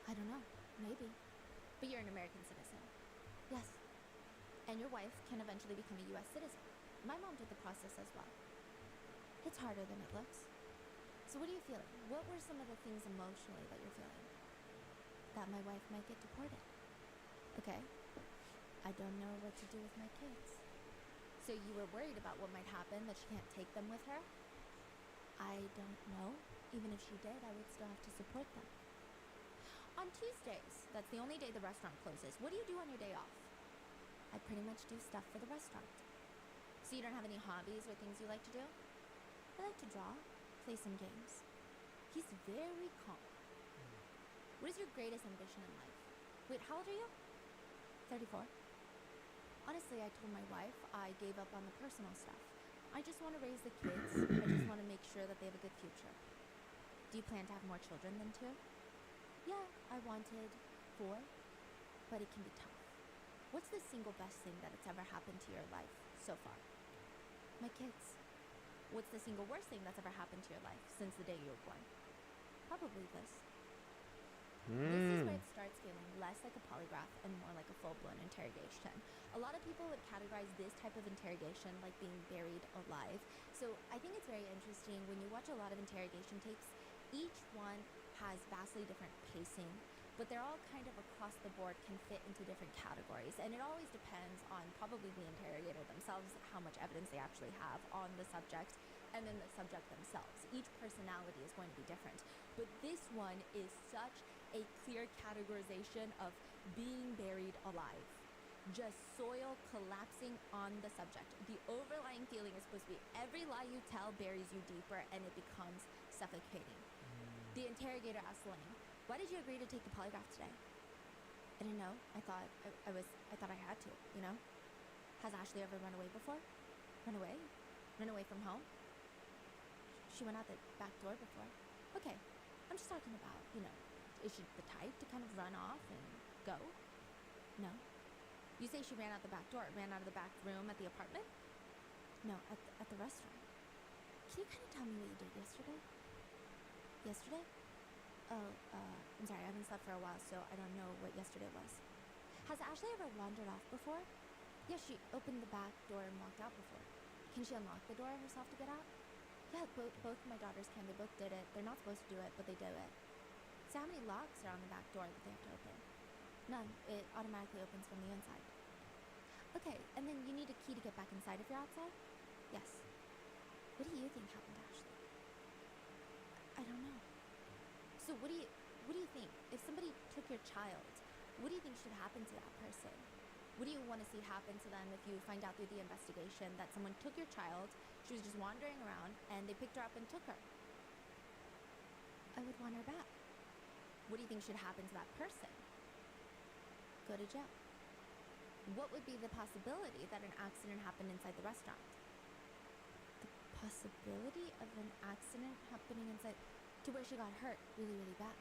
I don't know. Maybe. But you're an American citizen. Yes. And your wife can eventually become a U.S. citizen. My mom did the process as well. It's harder than it looks. So what are you feeling? What were some of the things emotionally that you're feeling? That my wife might get deported. Okay. I don't know what to do with my kids. So you were worried about what might happen, that she can't take them with her? I don't know. Even if she did, I would still have to support them. On Tuesdays, that's the only day the restaurant closes. What do you do on your day off? I pretty much do stuff for the restaurant. So you don't have any hobbies or things you like to do? I like to draw, play some games. He's very calm. What is your greatest ambition in life? Wait, how old are you? 34. Honestly, I told my wife I gave up on the personal stuff. I just want to raise the kids. I just want to make sure that they have a good future. Do you plan to have more children than 2? Yeah, I wanted 4, but it can be tough. What's the single best thing that it's ever happened to your life so far? My kids. What's the single worst thing that's ever happened to your life since the day you were born? Probably this. This is where it starts feeling less like a polygraph and more like a full-blown interrogation. A lot of people would categorize this type of interrogation like being buried alive. So I think it's very interesting when you watch a lot of interrogation tapes, each one has vastly different pacing, but they're all kind of across the board can fit into different categories. And it always depends on probably the interrogator themselves, how much evidence they actually have on the subject, and then the subject themselves. Each personality is going to be different. But this one is such a clear categorization of being buried alive. Just soil collapsing on the subject. The overlying feeling is supposed to be every lie you tell buries you deeper and it becomes suffocating. The interrogator asked Lane, why did you agree to take the polygraph today? I didn't know. I thought I had to, you know? Has Ashley ever run away before? Run away? Run away from home? She went out the back door before. Okay, I'm just talking about, you know, is she the type to kind of run off and go? No. You say she ran out the back door, ran out of the back room at the apartment? No, at the restaurant. Can you kind of tell me what you did yesterday? Yesterday? Oh, I'm sorry, I haven't slept for a while, so I don't know what yesterday was. Has Ashley ever wandered off before? Yeah, she opened the back door and walked out before. Can she unlock the door herself to get out? Yeah, both my daughters can. They both did it. They're not supposed to do it, but they do it. So how many locks are on the back door that they have to open? None. It automatically opens from the inside. Okay, and then you need a key to get back inside if you're outside? Yes. What do you think happened to Ashley? I don't know. So what do you think? If somebody took your child, what do you think should happen to that person? What do you want to see happen to them if you find out through the investigation that someone took your child, she was just wandering around, and they picked her up and took her? I would want her back. What do you think should happen to that person? Go to jail. What would be the possibility that an accident happened inside the restaurant? The possibility of an accident happening inside to where she got hurt really, really bad.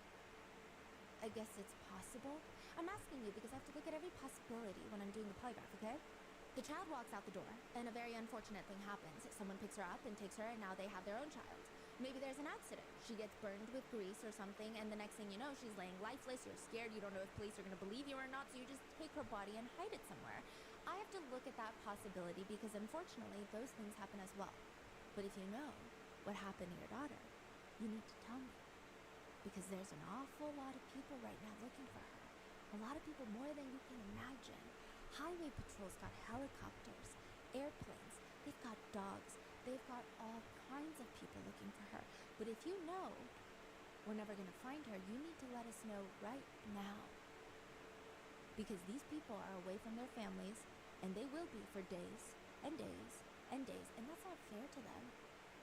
I guess it's possible. I'm asking you because I have to look at every possibility when I'm doing the polygraph, okay? The child walks out the door, and a very unfortunate thing happens. Someone picks her up and takes her, and now they have their own child. Maybe there's an accident. She gets burned with grease or something, and the next thing you know, she's laying lifeless. You're scared. You don't know if police are going to believe you or not, so you just take her body and hide it somewhere. I have to look at that possibility because, unfortunately, those things happen as well. But if you know what happened to your daughter, you need to tell me. Because there's an awful lot of people right now looking for her. A lot of people, more than you can imagine. Highway patrols got helicopters, airplanes, they've got dogs, they've got all kinds of people looking for her. But if you know we're never going to find her, you need to let us know right now. Because these people are away from their families, and they will be for days and days and days, and that's not fair to them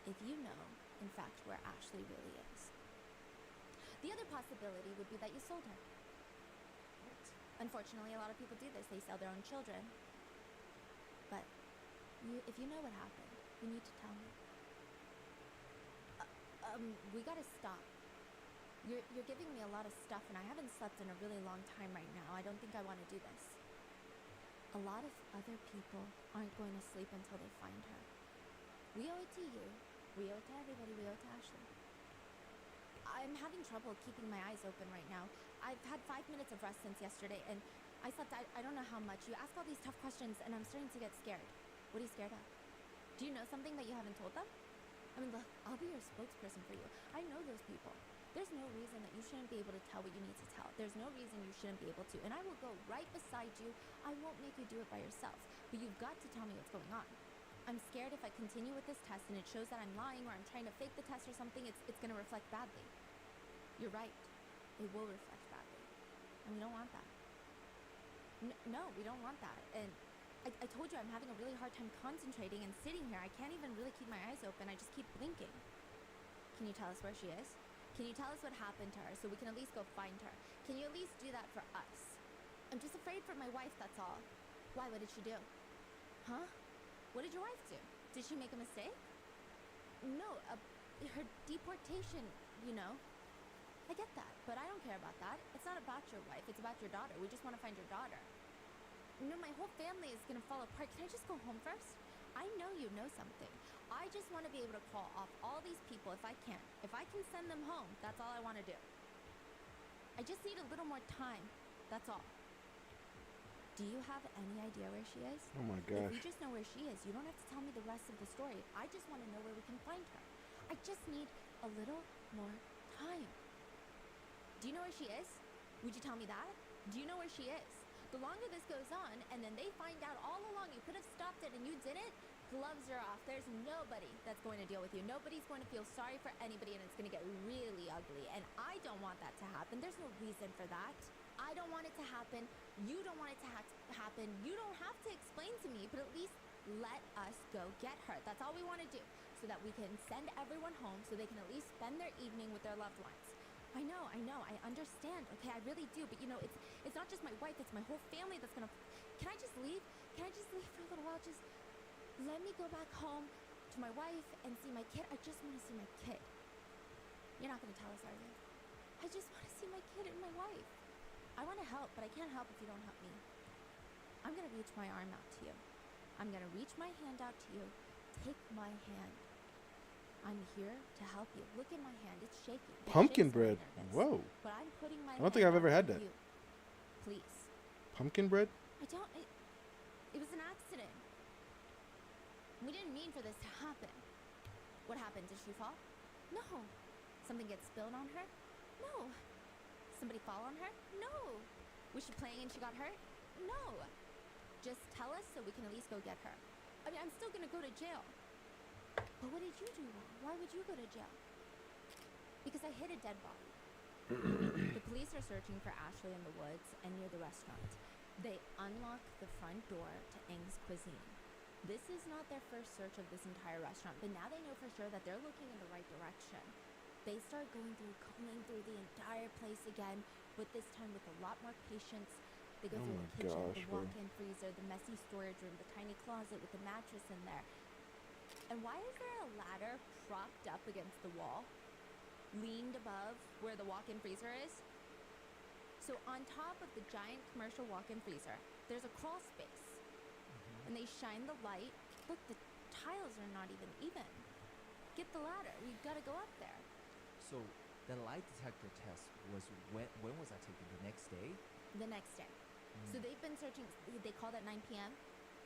if you know, in fact, where Ashley really is. The other possibility would be that you sold her. Unfortunately, a lot of people do this. They sell their own children. But if you know what happened, you need to tell me. We gotta stop. You're giving me a lot of stuff, and I haven't slept in a really long time right now. I don't think I want to do this. A lot of other people aren't going to sleep until they find her. We owe it to you. We owe it to everybody. We owe it to Ashley. I'm having trouble keeping my eyes open right now. I've had 5 minutes of rest since yesterday, and I slept, I don't know how much. You ask all these tough questions, and I'm starting to get scared. What are you scared of? Do you know something that you haven't told them? I mean, look, I'll be your spokesperson for you. I know those people. There's no reason that you shouldn't be able to tell what you need to tell. There's no reason you shouldn't be able to. And I will go right beside you. I won't make you do it by yourself. But you've got to tell me what's going on. I'm scared if I continue with this test and it shows that I'm lying or I'm trying to fake the test or something, it's going to reflect badly. You're right. It will reflect badly. And we don't want that. No, we don't want that. And I told you I'm having a really hard time concentrating and sitting here. I can't even really keep my eyes open. I just keep blinking. Can you tell us where she is? Can you tell us what happened to her so we can at least go find her? Can you at least do that for us? I'm just afraid for my wife, that's all. Why? What did she do? Huh? What did your wife do? Did she make a mistake? No, her deportation, you know. I get that, but I don't care about that. It's not about your wife, it's about your daughter. We just want to find your daughter. No, my whole family is gonna fall apart. Can I just go home first? I know you know something. I just want to be able to call off all these people if I can. If I can send them home, that's all I want to do. I just need a little more time. That's all. Do you have any idea where she is? Oh my If gosh. you just know where she is, you don't have to tell me the rest of the story. I just want to know where we can find her. I just need a little more time. Do you know where she is? Would you tell me that? Do you know where she is? The longer this goes on, and then they find out all along you could have stopped it and you didn't, gloves are off. There's nobody that's going to deal with you. Nobody's going to feel sorry for anybody, and it's going to get really ugly. And I don't want that to happen. There's no reason for that. I don't want it to happen. You don't want it to happen. You don't have to explain to me, but at least let us go get her. That's all we want to do, so that we can send everyone home so they can at least spend their evening with their loved ones. I know, I understand, okay, I really do, but you know, it's not just my wife, it's my whole family that's gonna... Can I just leave? Can I just leave for a little while? Just let me go back home to my wife and see my kid. I just want to see my kid. You're not gonna tell us, are you? I just want to see my kid and my wife. I want to help, but I can't help if you don't help me. I'm gonna reach my arm out to you. I'm gonna reach my hand out to you. Take my hand. I'm here to help you. Look at my hand. It's shaking. It Pumpkin shakes when I'm bread. nervous. Whoa. But I'm putting my I don't think hand I've ever out had to that. you. Please. Pumpkin bread? It was an accident. We didn't mean for this to happen. What happened? Did she fall? No. Something get spilled on her? No. Somebody fall on her? No. Was she playing and she got hurt? No. Just tell us so we can at least go get her. I mean, I'm still gonna go to jail. But what did you do wrong? Why would you go to jail? Because I hit a dead body. The police are searching for Ashley in the woods and near the restaurant. They unlock the front door to Eng's Cuisine. This is not their first search of this entire restaurant, but now they know for sure that they're looking in the right direction. They start combing through the entire place again, but this time with a lot more patience. They go Oh through my the kitchen, gosh, the bro. walk-in freezer, the messy storage room, the tiny closet with the mattress in there. And why is there a ladder propped up against the wall, leaned above where the walk-in freezer is? So on top of the giant commercial walk-in freezer, there's a crawl space. And they shine the light. Look, the tiles are not even. Get the ladder. You've got to go up there. So the lie detector test was when was that taken? The next day? The next day. So they've been searching. They called at 9 p.m.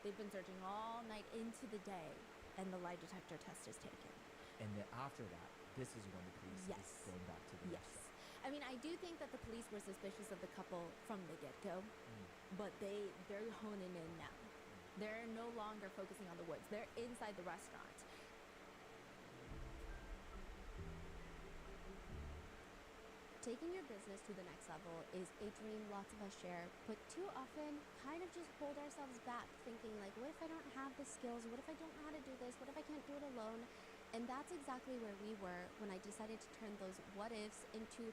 They've been searching all night into the day, and the lie detector test is taken. And then after that, this is when the police Yes. is going back to the Yes. restaurant. I mean, I do think that the police were suspicious of the couple from the get-go, but they're honing in now. They're no longer focusing on the woods. They're inside the restaurant. Taking your business to the next level is a dream lots of us share, but too often kind of just hold ourselves back thinking like, what if I don't have the skills? What if I don't know how to do this? What if I can't do it alone? And that's exactly where we were when I decided to turn those what ifs into,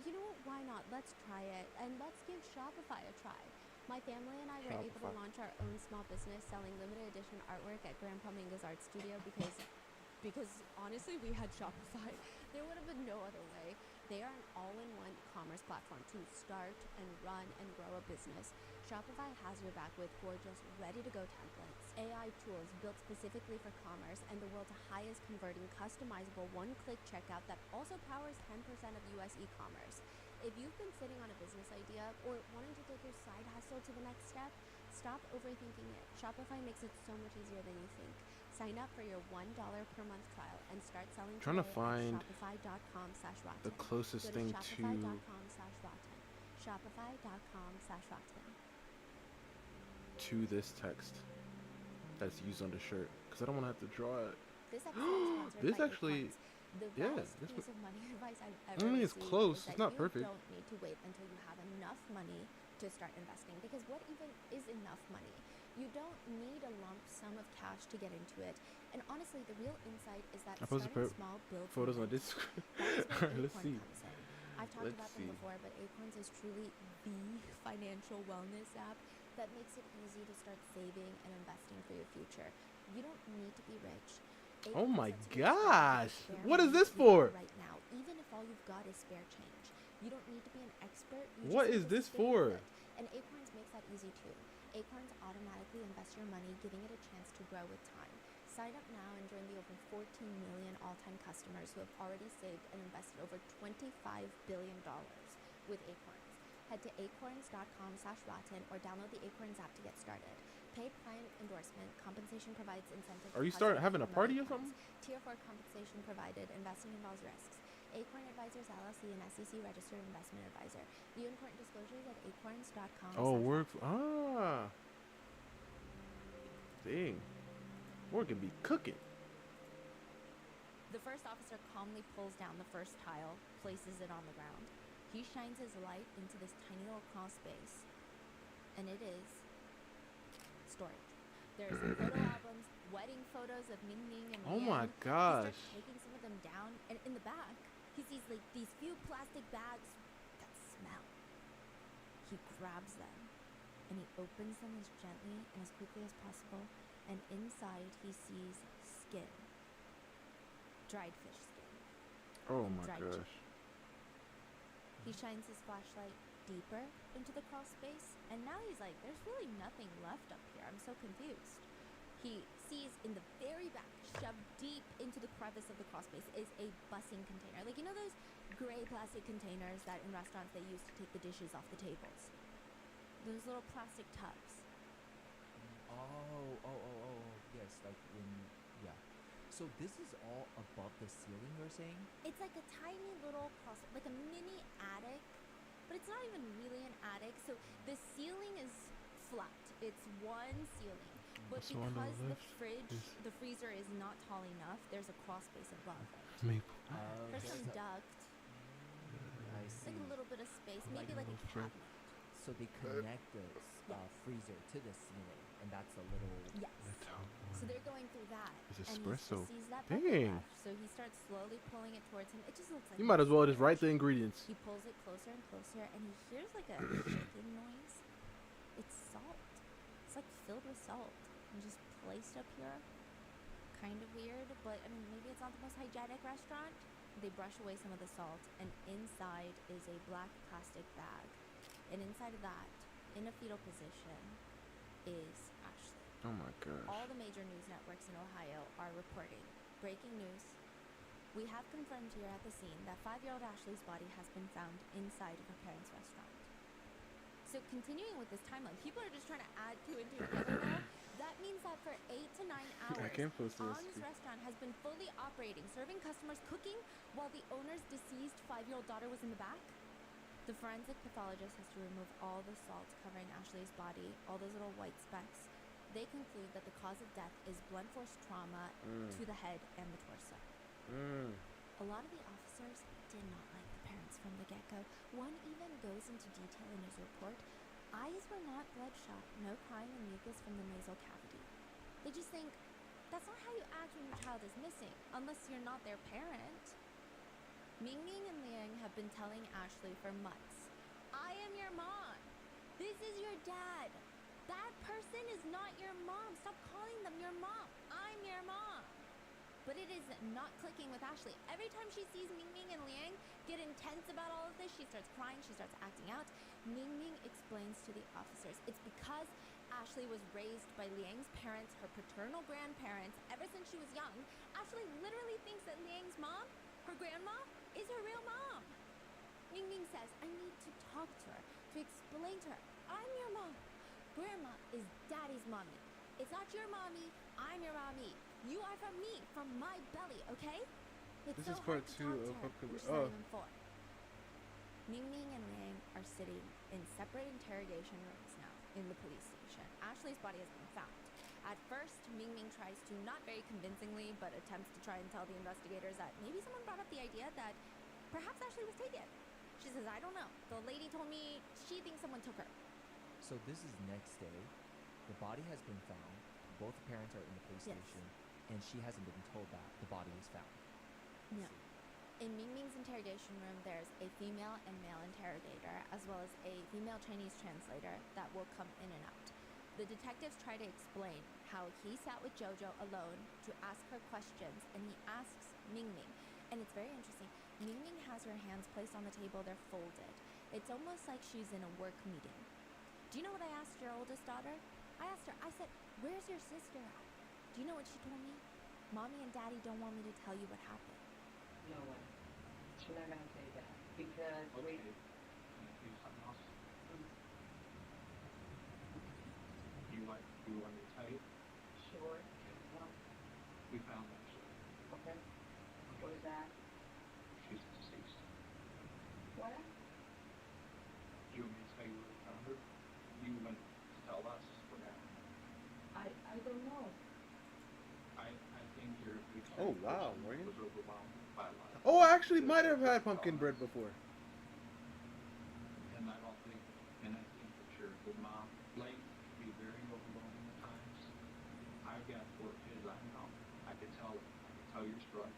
you know what, why not? Let's try it and let's give Shopify a try. My family and I were able to launch our own small business selling limited edition artwork at Grandpa Minga's art studio because honestly we had Shopify. There would have been no other way. They are an all-in-one commerce platform to start and run and grow a business. Shopify has your back with gorgeous, ready-to-go templates, AI tools built specifically for commerce, and the world's highest converting customizable one-click checkout that also powers 10% of US e-commerce. If you've been sitting on a business idea or wanting to take your side hustle to the next step, stop overthinking it. Shopify makes it so much easier than you think. Sign up for your $1 per month trial and start selling Trying to today find at shopify.com/rotten. the closest Go to thing to shopify.com/rotten. Shopify.com/rotten. this text that's used on the shirt, because I don't want to have to draw it. This episode is sponsored This by actually, Acorns. The yeah, best this piece of money advice I've I ever mean, it's received close. is It's that not perfect. You don't need to wait until you have enough money to start investing, because what even is enough money? You don't need a lump sum of cash to get into it. And honestly, the real insight is that I posted starting small builds photos on momentum. Discord. That's where Alright, let's Acorn see. comes in. I've talked Let's about see. them before, but Acorns is truly the financial wellness app that makes it easy to start saving and investing for your future. You don't need to be rich. Oh Acorns my lets you get started gosh. with bare What is minimum this you for? have right now, even if all you've got is spare change. You don't need to be an expert. You What just is need to this stick with for? it. And Acorns makes that easy too. Acorns automatically invest your money, giving it a chance to grow with time. Sign up now and join the over 14 million all-time customers who have already saved and invested over $25 billion with Acorns. Head to acorns.com/rotten or download the Acorns app to get started. Paid client endorsement. Compensation provides incentives. Are you to start customers having a from party or Acorns. something? Tier 4 compensation provided. Investing involves risks. Acorn Advisors LLC, an SEC registered investment advisor. View important disclosures at acorns.com. Oh, work. Dang. Work can be cooking. The first officer calmly pulls down the first tile, places it on the ground. He shines his light into this tiny little crawl space, and it is storage. There's photo albums, wedding photos of Ning Ning and Oh Lian. my He gosh. starts taking some of them down, and in the back, he sees like these few plastic bags that smell. He grabs them, and he opens them as gently and as quickly as possible, and inside he sees skin. Dried fish skin. Oh and my dried gosh. chicken. He shines his flashlight deeper into the crawl space, and now he's like, there's really nothing left up here. I'm so confused. He sees in the very back, shoved deep into the crevice of the crawl space, is a bussing container. Like, you know those gray plastic containers that in restaurants they use to take the dishes off the tables? Those little plastic tubs. Yes, like when, yeah. So this is all above the ceiling, you're saying? It's like a tiny little crawl space, like a mini attic, but it's not even really an attic. So the ceiling is flat. It's one ceiling. But So on the because left the freezer is not tall enough, there's a crawl space above it. Maple. There's Okay. some duct, I see. like a little bit of space, Like maybe like a little strip. cabinet. So they connect the Yes. freezer to the ceiling, and that's a little. Yes. So they're going through that. It's and espresso. he sees that bubble Dang. left, so he starts slowly pulling it towards him. It just looks like You might as well just write the spinach. ingredients. He pulls it closer and closer, and he hears like a shaking noise. It's salt. It's like filled with salt and just placed up here. Kind of weird, but I mean, maybe it's not the most hygienic restaurant. They brush away some of the salt, and inside is a black plastic bag. And inside of that, in a fetal position, is Ashley. Oh my gosh. All the major news networks in Ohio are reporting. Breaking news. We have confirmed here at the scene that 5-year-old Ashley's body has been found inside of her parents' restaurant. So continuing with this timeline, people are just trying to add two and two together now. That means that for 8 to 9 hours, I can't post the On's recipe. restaurant has been fully operating, serving customers, cooking, while the owner's deceased 5-year-old daughter was in the back. The forensic pathologist has to remove all the salt covering Ashley's body, all those little white specks. They conclude that the cause of death is blunt force trauma to the head and the torso. A lot of the officers did not like the parents' from the get-go. One even goes into detail in his report. Eyes were not bloodshot, no crying and mucus from the nasal cavity. They just think, that's not how you act when your child is missing, unless you're not their parent. Mingming and Liang have been telling Ashley for months, I am your mom. This is your dad. That person is not your mom. Stop calling them your mom. I'm your mom. But it is not clicking with Ashley. Every time she sees Mingming and Liang get intense about all of this, she starts crying, she starts acting out. Mingming explains to the officers, it's because Ashley was raised by Liang's parents, her paternal grandparents, ever since she was young. Ashley literally thinks that Liang's mom, her grandma, is her real mom. Mingming says, I need to talk to her, to explain to her, I'm your mom. Grandma is daddy's mommy. It's not your mommy, I'm your mommy. You are from me, from my belly, okay? It's This so is part hard to 2 talk to of her Pumpkin when Bread. she's not even 4. Mingming and Liang are sitting in separate interrogation rooms now in the police station. Ashley's body has been found. At first, Mingming tries to, not very convincingly, but attempts to try and tell the investigators that maybe someone brought up the idea that perhaps Ashley was taken. She says, I don't know. The lady told me she thinks someone took her. So this is next day. The body has been found. Both parents are in the police Yes. station, and she hasn't been told that the body was found. No. In Mingming's interrogation room, there's a female and male interrogator, as well as a female Chinese translator that will come in and out. The detectives try to explain how he sat with Jojo alone to ask her questions, and he asks Mingming. And it's very interesting. Mingming has her hands placed on the table, they're folded. It's almost like she's in a work meeting. Do you know what I asked your oldest daughter? I asked her, I said, where's your sister at? Do you know what she told me? Mommy and Daddy don't want me to tell you what happened. No way. She's not gonna say that because Okay. we. Can I do something else? You want me to tell you? Sure. Well, We found Ashley. okay. What is that? She's deceased. What? Do you want me to tell you where we found her? You want to tell us what happened? I don't know. I think your Oh, wow, Morgan. was overwhelmed by a lot of Oh, I actually might have had pumpkin bread before. And I don't think, and I think that your mom, Blake, can be very overwhelming at times. I've got 4 kids I know. I could tell you're struggling.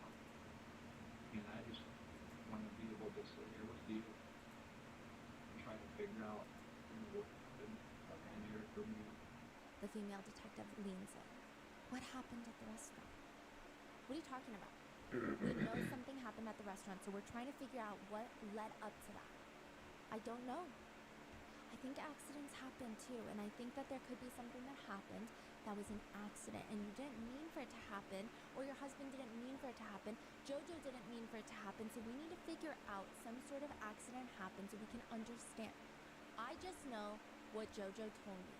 And I just want to be able to sit here with you and try to figure out what happened and hear it from you. The female detective leans in. What happened at the restaurant? What are you talking about? We know something happened at the restaurant, so we're trying to figure out what led up to that. I don't know. I think accidents happen too, and I think that there could be something that happened that was an accident, and you didn't mean for it to happen, or your husband didn't mean for it to happen, Jojo didn't mean for it to happen, so we need to figure out some sort of accident happened so we can understand. I just know what Jojo told me.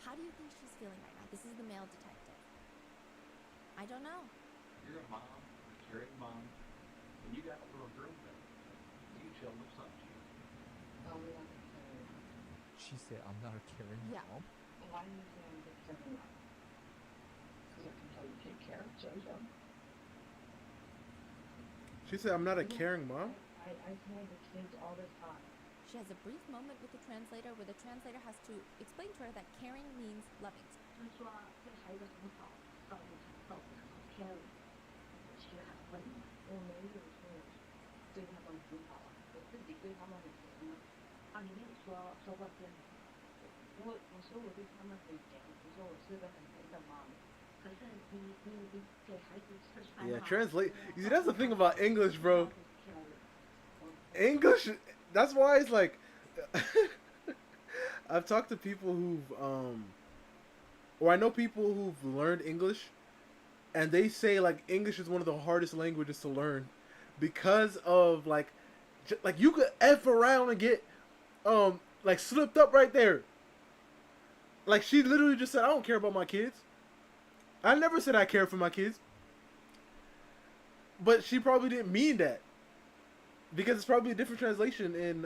How do you think she's feeling right now? This is the male detective. I don't know. You're a mom, a caring mom, and you got a little girl that you chill looks up to you. I'm not caring. She said, I'm not a caring Yeah. mom. Why do you say I'm the caring mom? Because I can tell you take care of Jojo. She said, I'm not a caring mom. I tell the kids all the time. She has a brief moment with the translator where the translator has to explain to her that caring means loving. 他说这孩子很好，照顾他，照顾他好天理。我其实还问你，我没有说对他们很好啊，我自己对他们很严吗？啊，你没有说过这样。我说我对他们很严，我说我是个很严的妈妈。可是你给孩子吃饭 Yeah, 嘛 translate. You see, that's the thing about English, bro. 漂亮。 English, that's why it's like, I've talked to people or I know people who've learned English, and they say like English is one of the hardest languages to learn because of like you could F around and get like slipped up right there. Like she literally just said, I don't care about my kids. I never said I care for my kids. But she probably didn't mean that. Because it's probably a different translation in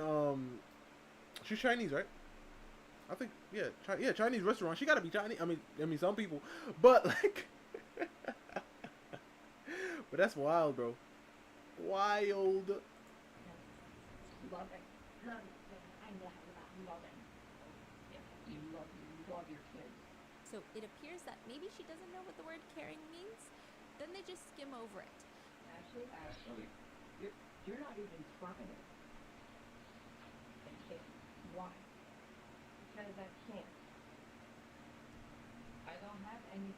she's Chinese, right? I think yeah, Chinese restaurant. She gotta be Chinese. I mean some people. But like but that's wild, bro. Wild. loving. Loving. Loving. Yeah, you love your kids. So it appears that maybe she doesn't know what the word caring means. Then they just skim over it. Ashley, you're not even trying. I can't. Why? Because I can't. I don't have any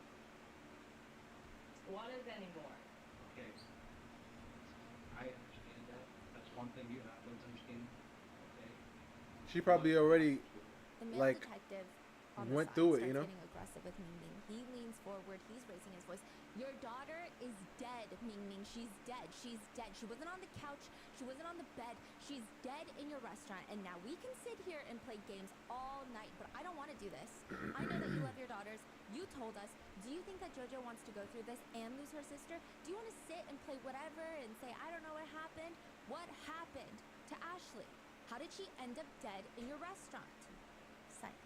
squatters anymore. Okay. I understand that. That's one thing you have to understand. Okay. She probably already The male like detective on went the side through it, starts you know? getting aggressive with Ming Ming. He leans forward. He's raising his voice. Your daughter is dead, Ming Ming. She's dead. She's dead. She wasn't on the couch. She wasn't on the bed. She's dead in your restaurant. And now we can sit here and play games all night, but I don't want to do this. I know that you love your daughters. You told us. Do you think that JoJo wants to go through this and lose her sister? Do you want to sit and play whatever and say, I don't know what happened? What happened to Ashley? How did she end up dead in your restaurant? Silence.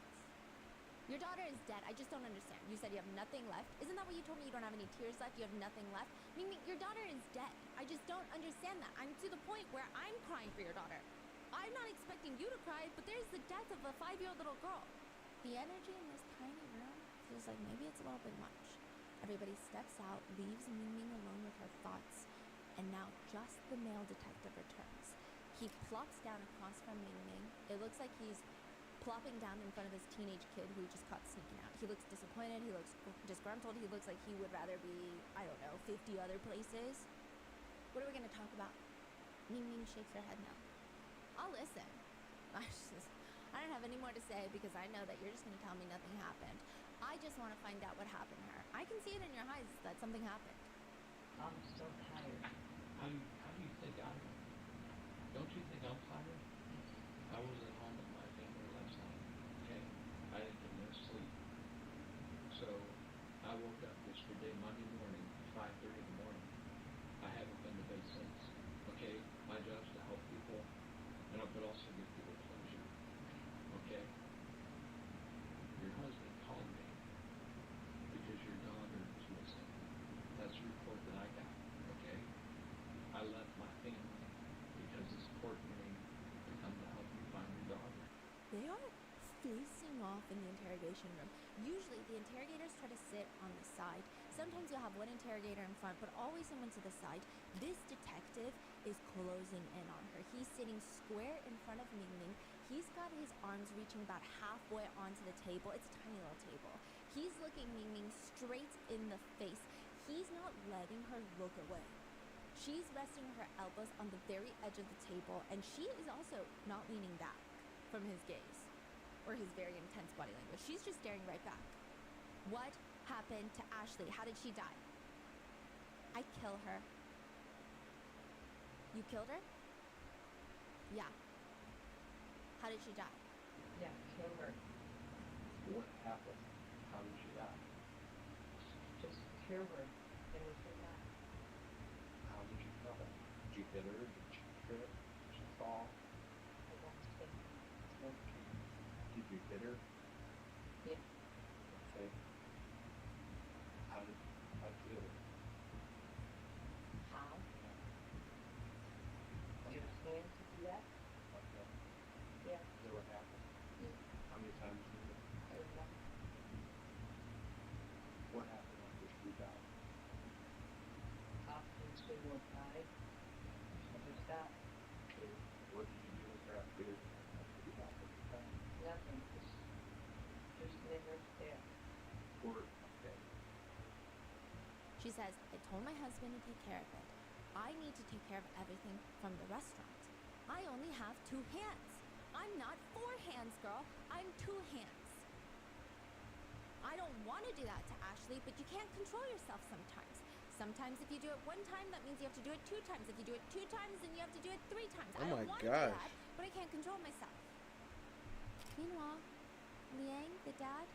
Your daughter is dead. I just don't understand. You said you have nothing left. Isn't that what you told me? You don't have any tears left. You have nothing left. Ming Ming, your daughter is dead. I just don't understand that. I'm to the point where I'm crying for your daughter. I'm not expecting you to cry, but there's the death of a 5-year-old little girl. The energy in this tiny room feels like maybe it's a little bit much. Everybody steps out, leaves Ming Ming alone with her thoughts, and now just the male detective returns. He plops down across from Ming Ming. It looks like he's plopping down in front of this teenage kid who he just caught sneaking out. He looks disappointed. He looks disgruntled. He looks like he would rather be, I don't know, 50 other places. What are we going to talk about? Ming Ming shakes her head no. I'll listen. I don't have any more to say because I know that you're just going to tell me nothing happened. I just want to find out what happened to her. I can see it in your eyes that something happened. I'm so tired. How do you think I am? Don't you think I'm tired? I was at home with my family last night. Okay? I didn't get no sleep. So I woke up yesterday, Monday morning, 5:30 in the morning. I haven't been to bed since. Okay? My job's to help people, but also give people pleasure. Okay? Your husband called me because your daughter is missing. That's the report that I got. Okay? I left my family because it's important to me to come to help you find your daughter. They are facing off in the interrogation room. Usually the interrogators try to sit on the side. Sometimes you'll have one interrogator in front, but always someone to the side. This detective is closing in on her. He's sitting square in front of Ming Ming. He's got his arms reaching about halfway onto the table. It's a tiny little table. He's looking Ming Ming straight in the face. He's not letting her look away. She's resting her elbows on the very edge of the table, and she is also not leaning back from his gaze or his very intense body language. She's just staring right back. What happened to Ashley? How did she die? I kill her. You killed her? Yeah. How did she die? Yeah, kill her. What happened? How did she die? Just kill her. And we should not. How did you kill her? Did you hit her? Did she trip? Did she fall? I don't think so. Did you hit her? Yeah. Okay. How did you do it? How? Your hands to do that? Okay. Yeah. Is that what happened? Yeah. How many times did you? I don't know. What happened after she died? After she will die, there's that. Okay. What did you do with her after she died? Nothing. Just never there. Or, okay. She says, I told my husband to take care of it. I need to take care of everything from the restaurant. I only have 2 hands. I'm not 4 hands, girl. I'm 2 hands. I don't want to do that to Ashley, but you can't control yourself sometimes. Sometimes if you do it 1 time, that means you have to do it 2 times. If you do it 2 times, then you have to do it 3 times. Oh I don't my want to do gosh. that, but I can't control myself. Meanwhile, Liang, the dad,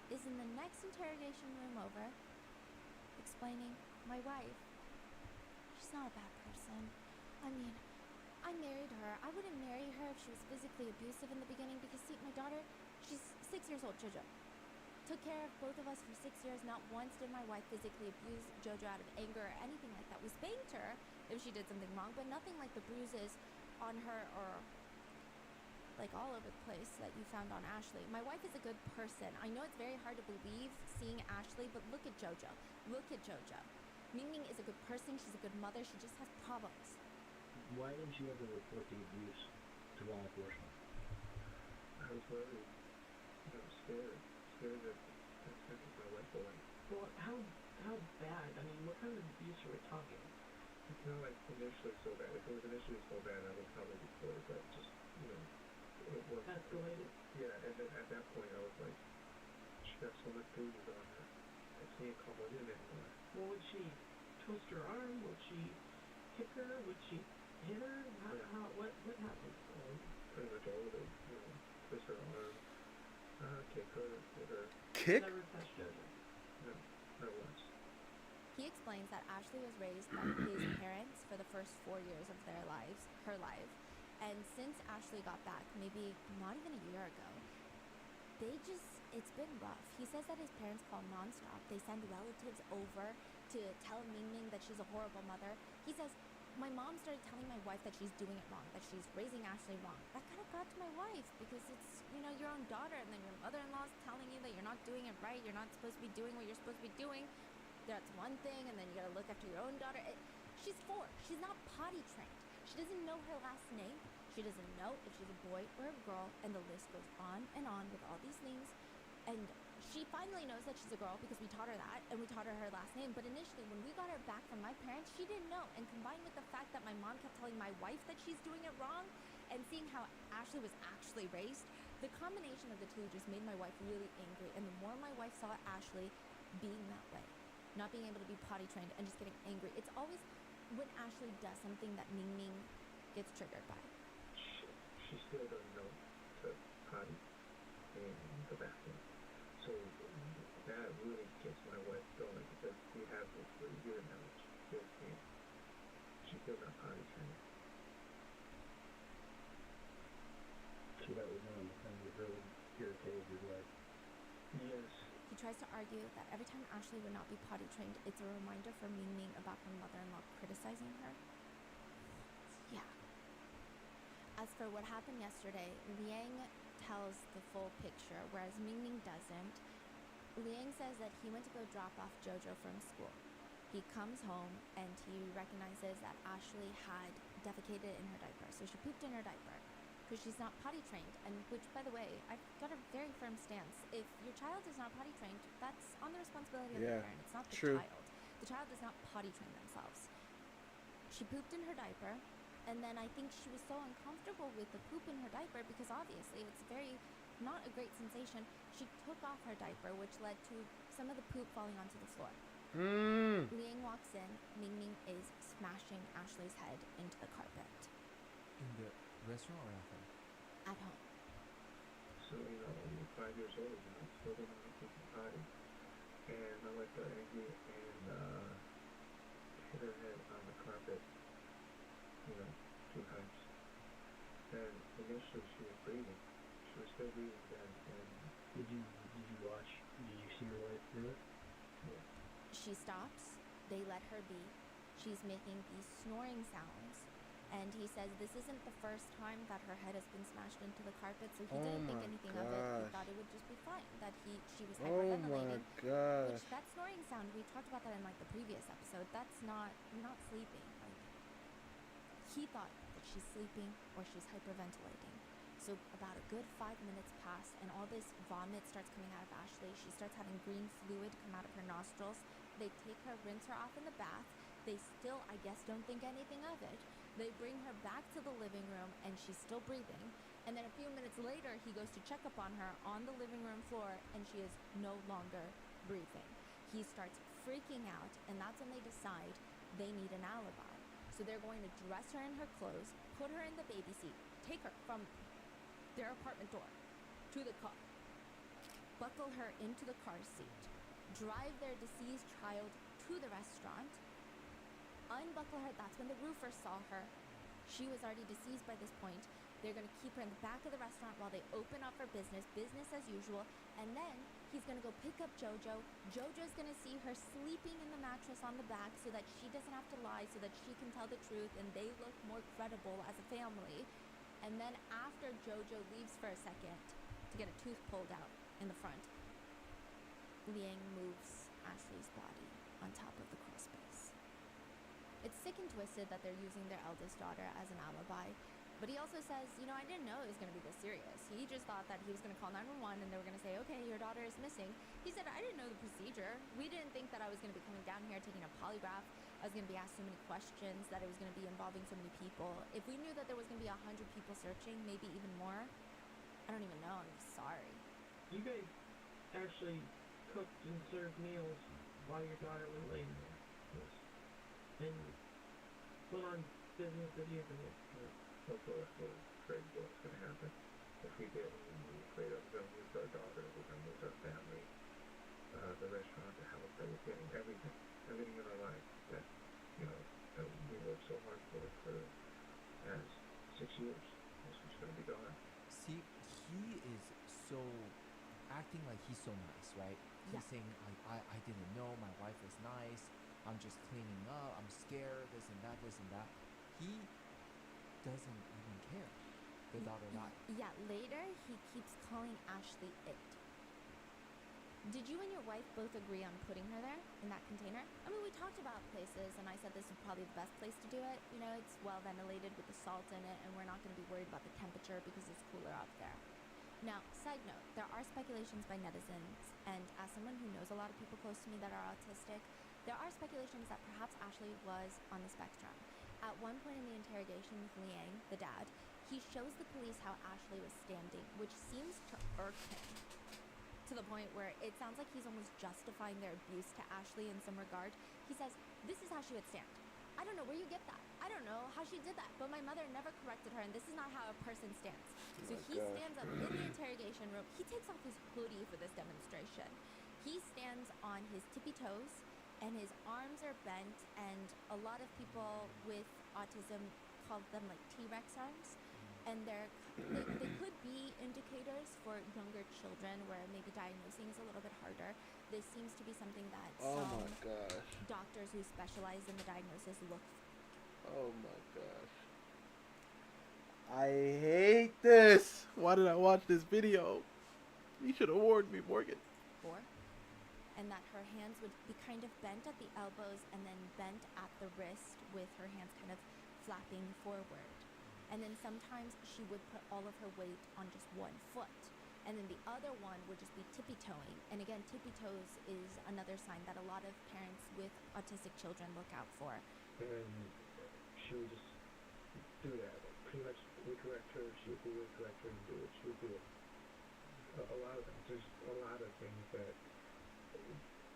is in the next interrogation room over, explaining, my wife, she's not a bad person. I mean, I married her. I wouldn't marry her if she was physically abusive in the beginning because, see, my daughter, she's 6 years old, JoJo. Took care of both of us for 6 years. Not once did my wife physically abuse JoJo out of anger or anything like that. We spanked her if she did something wrong, but nothing like the bruises on her or like all over the place that you found on Ashley. My wife is a good person. I know it's very hard to believe seeing Ashley, but look at JoJo. Look at JoJo. Mingming is a good person. She's a good mother. She just has problems. Why didn't you ever report the abuse to law enforcement? I was worried. I was scared that that's going to take my life away. Well, how bad? I mean, what kind of abuse are we talking? It's not like initially so bad. If it was initially so bad, I would probably report it, but just, it was Escalated? Yeah, and then at that point, I was like, she got so much bruises on her. I can't come in anymore. Well, would she twist her arm? Would she kick her? Would she hit her? What happened? Pretty much all of it. Twist her arm, kick her, hit her. Kick? Never touched JoJo. No, not once. He explains that Ashley was raised by his parents for the first 4 years of her life. And since Ashley got back, maybe not even a year ago, it's been rough. He says that his parents call nonstop. They send relatives over to tell Mingming that she's a horrible mother. He says, my mom started telling my wife that she's doing it wrong, that she's raising Ashley wrong. That kind of got to my wife because it's, your own daughter, and then your mother-in-law's telling you that you're not doing it right, you're not supposed to be doing what you're supposed to be doing. That's one thing, and then you gotta look after your own daughter. She's 4. She's not potty trained. She doesn't know her last name. She doesn't know if she's a boy or a girl, and the list goes on and on with all these things. And she finally knows that she's a girl because we taught her that, and we taught her her last name. But initially, when we got her back from my parents, she didn't know. And combined with the fact that my mom kept telling my wife that she's doing it wrong, and seeing how Ashley was actually raised, the combination of the two just made my wife really angry. And the more my wife saw Ashley being that way, not being able to be potty trained and just getting angry, it's always when Ashley does something that Mingming gets triggered by. She still doesn't know to potty in the bathroom. So that really gets my wife going because we have this for a year now. She still can't. She's still not potty trained. So that was one of the things that really irritated your wife. Yes. He tries to argue that every time Ashley would not be potty trained, it's a reminder for Mingming about her mother-in-law criticizing her. Yeah. As for what happened yesterday, Liang tells the full picture, whereas Mingming doesn't. Liang says that he went to go drop off JoJo from school. He comes home and he recognizes that Ashley had defecated in her diaper, so she pooped in her diaper because she's not potty trained. And which, by the way, I've got a very firm stance. If your child is not potty trained, that's on the responsibility of the parent. It's not the child. The child does not potty train themselves. She pooped in her diaper, and then I think she was so uncomfortable with the poop in her diaper because obviously it's not a great sensation. She took off her diaper, which led to some of the poop falling onto the floor. Liang walks in. Mingming is smashing Ashley's head into the carpet. In the restaurant or at home? At home. So, you're 5 years old, still don't know how to potty. And my wife got angry and hit her head on the carpet, 2 times. And initially she was breathing. She was still breathing then. And Did you watch? Did you see your wife do it? yeah. She stops. They let her be. She's making these snoring sounds. And he says this isn't the first time that her head has been smashed into the carpet, so he didn't think anything of it. He thought it would just be fine, that she was hyperventilating. Which, that snoring sound, we talked about that in the previous episode. You're not sleeping. He thought that she's sleeping or she's hyperventilating. So about a good 5 minutes pass, and all this vomit starts coming out of Ashley. She starts having green fluid come out of her nostrils. They take her, rinse her off in the bath. They still, I guess, don't think anything of it. They bring her back to the living room, and she's still breathing. And then a few minutes later, he goes to check up on her on the living room floor, and she is no longer breathing. He starts freaking out, and that's when they decide they need an alibi. So they're going to dress her in her clothes, put her in the baby seat, take her from their apartment door to the car, buckle her into the car seat, drive their deceased child to the restaurant, unbuckle her. That's when the roofer saw her. She was already deceased by this point. They're going to keep her in the back of the restaurant while they open up for business as usual, and then He's gonna go pick up Jojo. Jojo's gonna see her sleeping in the mattress on the back so that she doesn't have to lie, so that she can tell the truth and they look more credible as a family. And then after Jojo leaves for a second to get a tooth pulled out in the front, Liang moves Ashley's body on top of the crawl space. It's sick and twisted that they're using their eldest daughter as an alibi, but he also says, I didn't know it was going to be this serious. He just thought that he was going to call 911 and they were going to say, okay, your daughter is missing. He said, I didn't know the procedure. We didn't think that I was going to be coming down here taking a polygraph. I was going to be asked so many questions, that it was going to be involving so many people. If we knew that there was going to be 100 people searching, maybe even more, I don't even know. I'm sorry. You guys actually cooked and served meals while your daughter was laying there. Yes. And went on business as usual. Hopefully that's what afraid what's going to happen. If we did, we afraid of going to lose our daughter, we're going to lose our family, the restaurant, the house, everything in our life that, that we worked so hard for past 6 years. It's just going to be gone. See, he is so acting like he's so nice, right? He's saying, I didn't know, my wife was nice, I'm just cleaning up, I'm scared, this and that. He doesn't even care. The daughter died. Yeah, later he keeps calling Ashley it. Did you and your wife both agree on putting her there in that container? I mean, we talked about places and I said this is probably the best place to do it. It's well ventilated with the salt in it and we're not going to be worried about the temperature because it's cooler out there. Now, side note, there are speculations by netizens, and as someone who knows a lot of people close to me that are autistic, there are speculations that perhaps Ashley was on the spectrum. At one point in the interrogation with Liang, the dad, he shows the police how Ashley was standing, which seems to irk him to the point where it sounds like he's almost justifying their abuse to Ashley in some regard. He says, this is how she would stand. I don't know where you get that. I don't know how she did that, but my mother never corrected her, and this is not how a person stands. So he stands up in the interrogation room. He takes off his hoodie for this demonstration. He stands on his tippy toes, and his arms are bent, and a lot of people with autism call them like T-Rex arms. And they could be indicators for younger children where maybe diagnosing is a little bit harder. This seems to be something that some doctors who specialize in the diagnosis look for. Oh my gosh. I hate this. Why did I watch this video? You should have warned me, Morgan. And that her hands would be kind of bent at the elbows and then bent at the wrist with her hands kind of flapping forward. And then sometimes she would put all of her weight on just one foot. And then the other one would just be tippy-toeing. And again, tippy-toes is another sign that a lot of parents with autistic children look out for. And she would just do that. Pretty much, we correct her, she would correct her and do it. She would do it. A lot of things. There's a lot of things that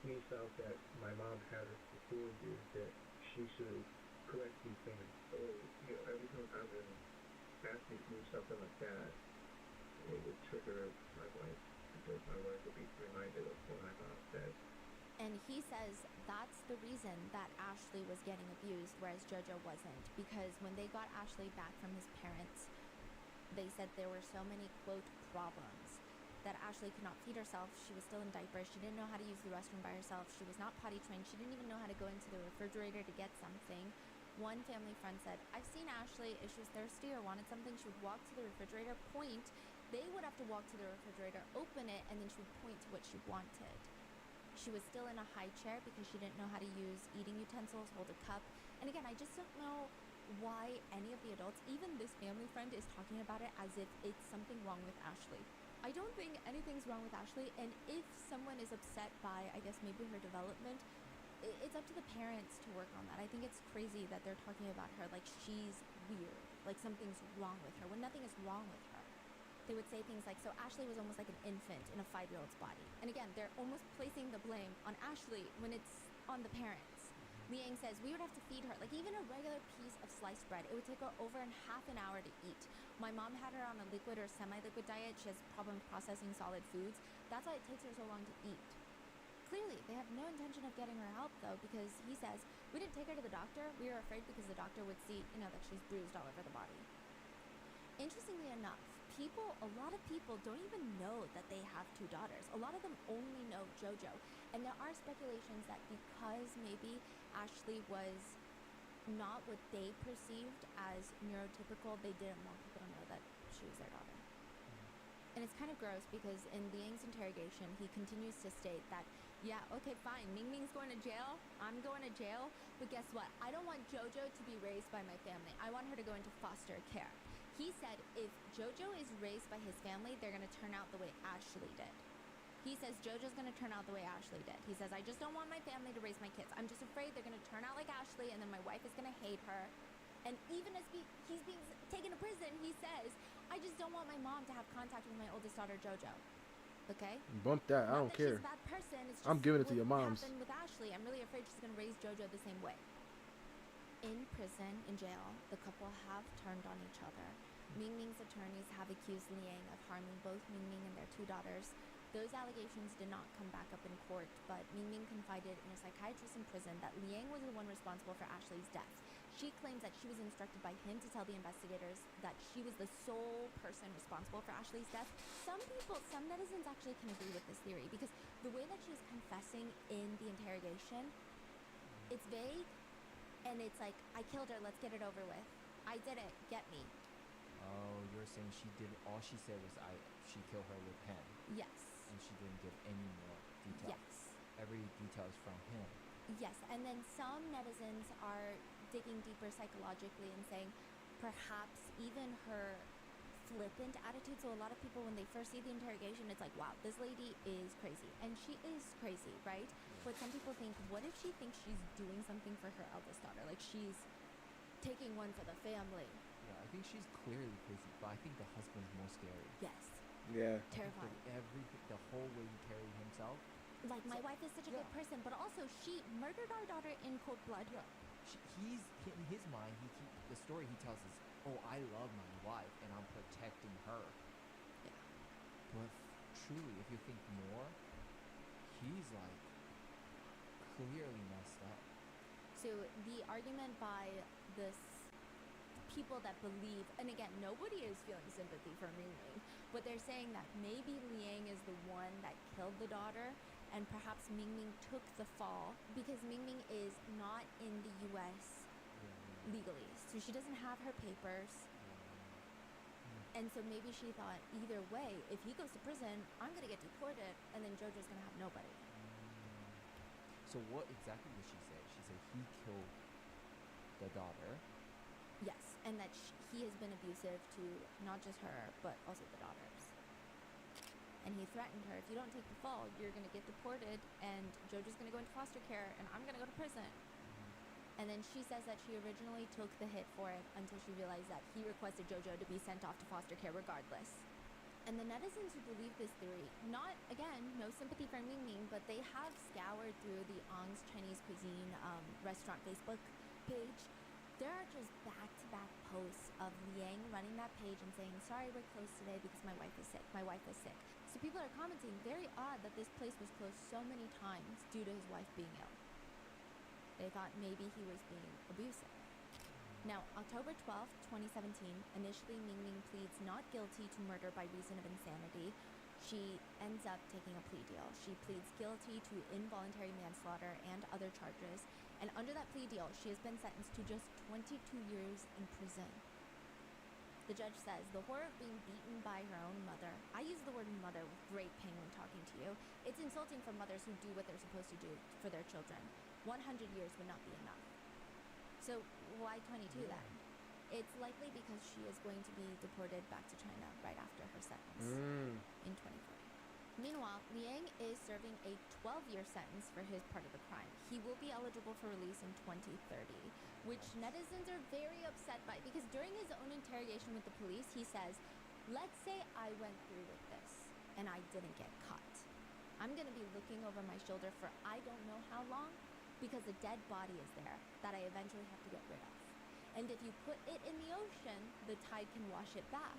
we felt that my mom had her before do that she should correct these things. So, every single time they asked me to do something like that, it would trigger my wife, because my wife would be reminded of what my mom said. And he says that's the reason that Ashley was getting abused, whereas Jojo wasn't. Because when they got Ashley back from his parents, they said there were so many, quote, problems that Ashley could not feed herself. She was still in diapers. She didn't know how to use the restroom by herself. She was not potty trained. She didn't even know how to go into the refrigerator to get something. One family friend said, I've seen Ashley, if she was thirsty or wanted something, she would walk to the refrigerator, point. They would have to walk to the refrigerator, open it, and then she would point to what she wanted. She was still in a high chair because she didn't know how to use eating utensils, hold a cup. And again, I just don't know why any of the adults, even this family friend, is talking about it as if it's something wrong with Ashley. I don't think anything's wrong with Ashley, and if someone is upset by, I guess, maybe her development, it's up to the parents to work on that. I think it's crazy that they're talking about her like she's weird, like something's wrong with her, when nothing is wrong with her. They would say things like, so Ashley was almost like an infant in a 5-year-old's body. And again, they're almost placing the blame on Ashley when it's on the parents. Liang says, we would have to feed her, like even a regular piece of sliced bread, it would take her over half an hour to eat. My mom had her on a liquid or semi-liquid diet. She has problems processing solid foods. That's why it takes her so long to eat. Clearly, they have no intention of getting her help, though, because he says, we didn't take her to the doctor. We were afraid because the doctor would see, that she's bruised all over the body. Interestingly enough, a lot of people don't even know that they have two daughters. A lot of them only know JoJo. And there are speculations that because maybe Ashley was not what they perceived as neurotypical, they didn't want people to know that she was their daughter. And it's kind of gross because in Liang's interrogation, he continues to state that, yeah, okay, fine, Ming Ming's going to jail, I'm going to jail, but guess what? I don't want JoJo to be raised by my family. I want her to go into foster care. He said if JoJo is raised by his family, they're going to turn out the way Ashley did. He says JoJo's going to turn out the way Ashley did. He says, I just don't want my family to raise my kids. I'm just afraid they're going to turn out like Ashley, and then my wife is going to hate her. And even as he's being taken to prison, he says, I just don't want my mom to have contact with my oldest daughter, JoJo. Okay? Bump that. I Not don't that care. She's a bad person. It's just I'm giving it to your what moms. happened with Ashley. I'm really afraid she's going to raise JoJo the same way. In prison, in jail, the couple have turned on each other. Ming Ming's attorneys have accused Liang of harming both Ming Ming and their two daughters. Those allegations did not come back up in court, but Ming Ming confided in a psychiatrist in prison that Liang was the one responsible for Ashley's death. She claims that she was instructed by him to tell the investigators that she was the sole person responsible for Ashley's death. Some netizens actually can agree with this theory because the way that she's confessing in the interrogation, it's vague and it's like, I killed her, let's get it over with. I did it, get me. Oh, you're saying all she said was she killed her with pen. Yes. And she didn't give any more details. Yes. Every detail is from him. Yes, and then some netizens are digging deeper psychologically and saying perhaps even her flippant attitude. So a lot of people, when they first see the interrogation, it's like, wow, this lady is crazy. And she is crazy, right? Yeah. But some people think, what if she thinks she's doing something for her eldest daughter? Like she's taking one for the family. Yeah, I think she's clearly crazy, but I think the husband's more scary. Yes. Yeah. Terrifying. The whole way he carried himself. Like, my wife is such a good person, but also she murdered our daughter in cold blood. Yeah. In his mind, the story he tells is, oh, I love my wife and I'm protecting her. Yeah. But truly, if you think more, he's like clearly messed up. So the argument by this people that believe, and again, nobody is feeling sympathy for Ming Ming, but they're saying that maybe Liang is the one that killed the daughter, and perhaps Ming Ming took the fall because Ming Ming is not in the U.S. legally, so she doesn't have her papers. And so maybe she thought, either way, if he goes to prison, I'm going to get deported, and then JoJo's going to have nobody. So what exactly did she say? She said he killed the daughter. Yes, and that he has been abusive to not just her, but also the daughters. And he threatened her, if you don't take the fall, you're going to get deported, and JoJo's going to go into foster care, and I'm going to go to prison. And then she says that she originally took the hit for it until she realized that he requested JoJo to be sent off to foster care regardless. And the netizens who believe this theory, not, again, no sympathy for Ming Ming, but they have scoured through the Ong's Chinese Cuisine restaurant Facebook page. There are just back-to-back posts of Liang running that page and saying, sorry, we're closed today because my wife is sick. My wife is sick. So people are commenting, very odd that this place was closed so many times due to his wife being ill. They thought maybe he was being abusive. Now, October 12th, 2017, initially Ming Ming pleads not guilty to murder by reason of insanity. She ends up taking a plea deal. She pleads guilty to involuntary manslaughter and other charges. And under that plea deal, she has been sentenced to just 22 years in prison. The judge says, the horror of being beaten by her own mother. I use the word mother with great pain when talking to you. It's insulting for mothers who do what they're supposed to do for their children. 100 years would not be enough. So why 22 then? It's likely because she is going to be deported back to China right after her sentence in 2040. Meanwhile, Liang is serving a 12-year sentence for his part of the crime. He will be eligible for release in 2030, which netizens are very upset by because during his own interrogation with the police, he says, let's say I went through with this and I didn't get caught. I'm going to be looking over my shoulder for I don't know how long because a dead body is there that I eventually have to get rid of. And if you put it in the ocean, the tide can wash it back.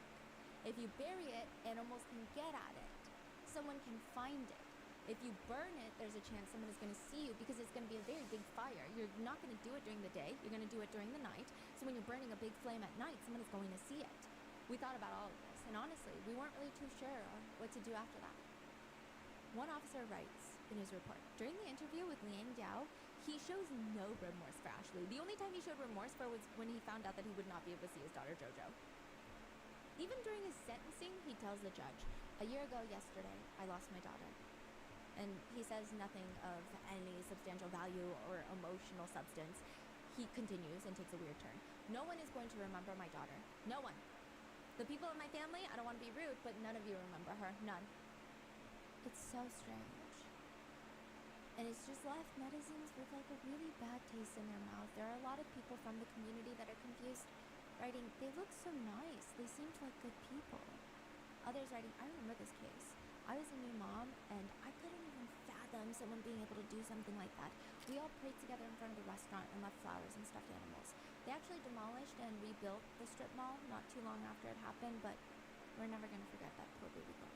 If you bury it, animals can get at it. Someone can find it. If you burn it, there's a chance someone is going to see you because it's going to be a very big fire. You're not going to do it during the day. You're going to do it during the night. So when you're burning a big flame at night, someone is going to see it. We thought about all of this. and honestly, we weren't really too sure what to do after that. One officer writes in his report, during the interview with Liang Diao, he shows no remorse for Ashley. The only time he showed remorse for was when he found out that he would not be able to see his daughter Jojo. Even during his sentencing, he tells the judge, a year ago yesterday, I lost my daughter. And he says nothing of any substantial value or emotional substance. He continues and takes a weird turn. No one is going to remember my daughter. No one. The people in my family, I don't want to be rude, but none of you remember her. None. It's so strange. And it's just left netizens with like a really bad taste in their mouth. There are a lot of people from the community that are confused, writing, they look so nice. They seemed like good people. Others writing, I remember this case. I was a new mom, and I couldn't even fathom someone being able to do something like that. We all prayed together in front of the restaurant and left flowers and stuffed animals. They actually demolished and rebuilt the strip mall not too long after it happened, but we're never going to forget that poor baby girl.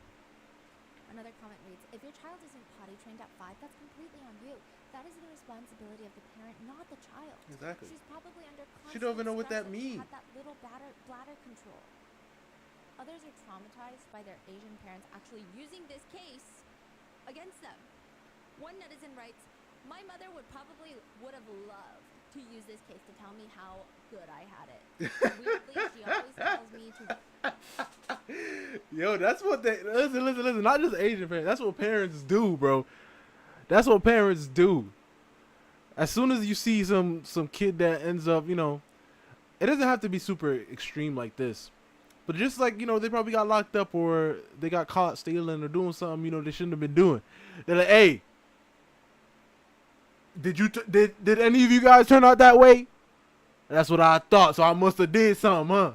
Another comment reads, if your child isn't potty trained at 5, that's completely on you. That is the responsibility of the parent, not the child. Exactly. She's probably under constant She don't even know what stress that she means. had that little bladder control. Others are traumatized by their Asian parents actually using this case against them. One netizen writes, my mother would have loved to use this case to tell me how good I had it. Weirdly, she always tells me to... Yo, that's what they... Listen. Not just Asian parents. That's what parents do, bro. That's what parents do. As soon as you see some kid that ends up, it doesn't have to be super extreme like this. But just like, they probably got locked up or they got caught stealing or doing something, they shouldn't have been doing. They're like, hey, did any of you guys turn out that way? That's what I thought, so I must have did something, huh?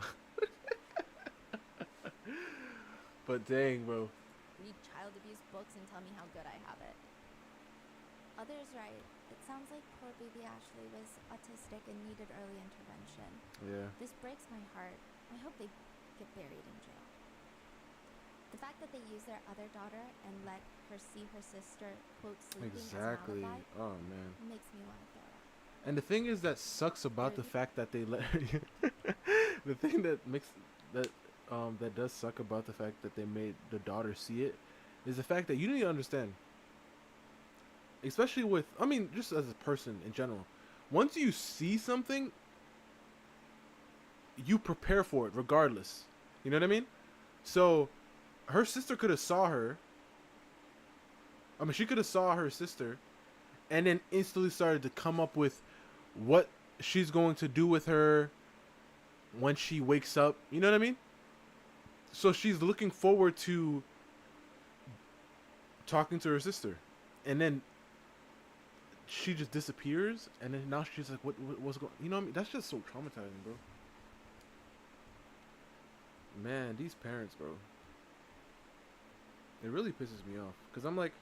But dang, bro. Read child abuse books and tell me how good I have it. Others write, it sounds like poor baby Ashley was autistic and needed early intervention. Yeah. This breaks my heart. I hope they get buried in jail. The fact that they use their other daughter and let her see her sister, quote, sleeping Exactly. as an alibi, Oh, man. makes me want to throw up. And the thing is that sucks about the fact that they let her... the thing that makes... that does suck about the fact that they made the daughter see it is the fact that you need to understand. Especially with... just as a person in general. Once you see something... you prepare for it regardless. You know what I mean? So, her sister could have saw her. She could have saw her sister and then instantly started to come up with what she's going to do with her when she wakes up. You know what I mean? So she's looking forward to talking to her sister. And then she just disappears. And then now she's like, what's going on? You know what I mean? That's just so traumatizing, bro. Man, these parents, bro. It really pisses me off. Because I'm like,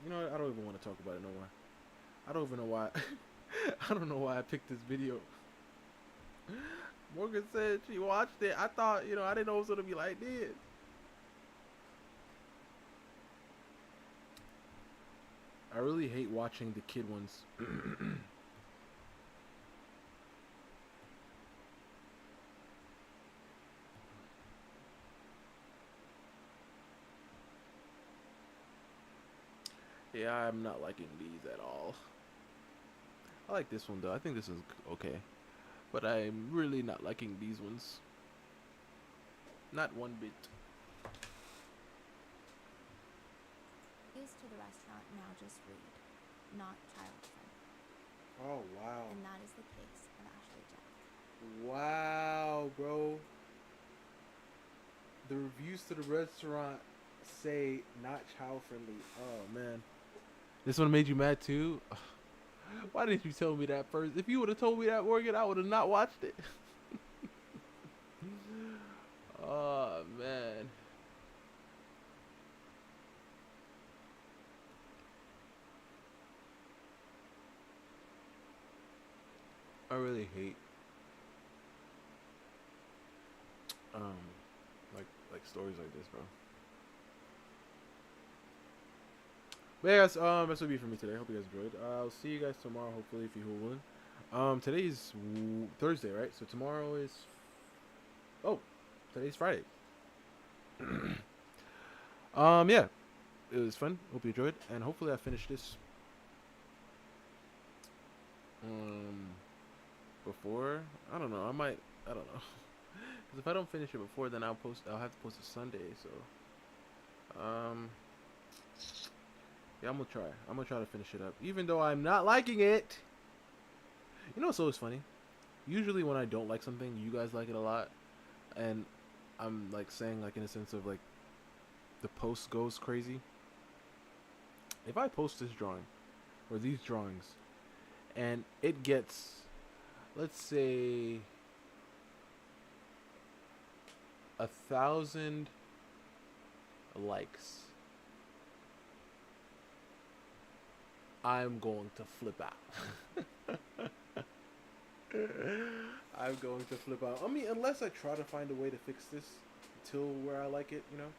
you know what? I don't even want to talk about it no more. I don't even know why. I don't know why I picked this video. Morgan said she watched it. I thought, I didn't know it was going to be like this. I really hate watching the kid ones. Yeah, I'm not liking these at all. I like this one though. I think this is okay. But I'm really not liking these ones. Not one bit. Is to the restaurant now just read, not child friendly. Oh, wow. And that is the case of Ashley Jack. Wow, bro. The reviews to the restaurant say not child friendly. Oh, man. This one made you mad too? Why didn't you tell me that first? If you would have told me that, Morgan, I would have not watched it. Oh, man. I really hate like stories like this, bro. But yeah, guys, that's will be for me today. Hope you guys enjoyed. I'll see you guys tomorrow, hopefully, if you're willing. Today is Thursday, right? So tomorrow is Oh, today's Friday. Yeah, it was fun. Hope you enjoyed, and hopefully I finish this before. I don't know. I don't know. Because if I don't finish it before, then I'll have to post it Sunday. So, yeah, I'm gonna try to finish it up, even though I'm not liking it. You know what's always funny? Usually when I don't like something, you guys like it a lot, and I'm like saying like in a sense of like the post goes crazy. If I post this drawing or these drawings and it gets, let's say, 1,000 likes, I'm going to flip out. I'm going to flip out. I mean, unless I try to find a way to fix this till where I like it, you know.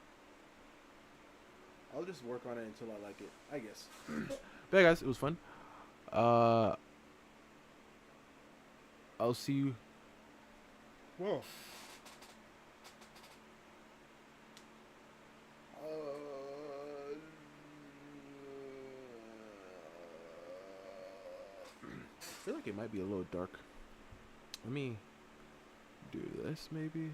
I'll just work on it until I like it, I guess. But yeah, guys, it was fun. I'll see you. Whoa. I feel like it might be a little dark. Let me do this, maybe.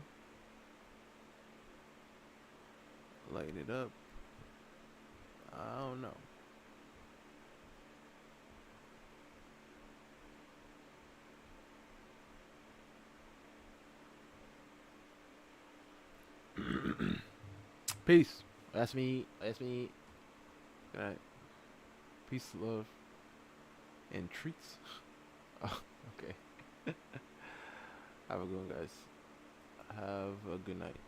Lighten it up. I don't know. Peace. That's me. That's me. Good night. Peace, love, and treats. Oh, okay. Have a good one, guys. Have a good night.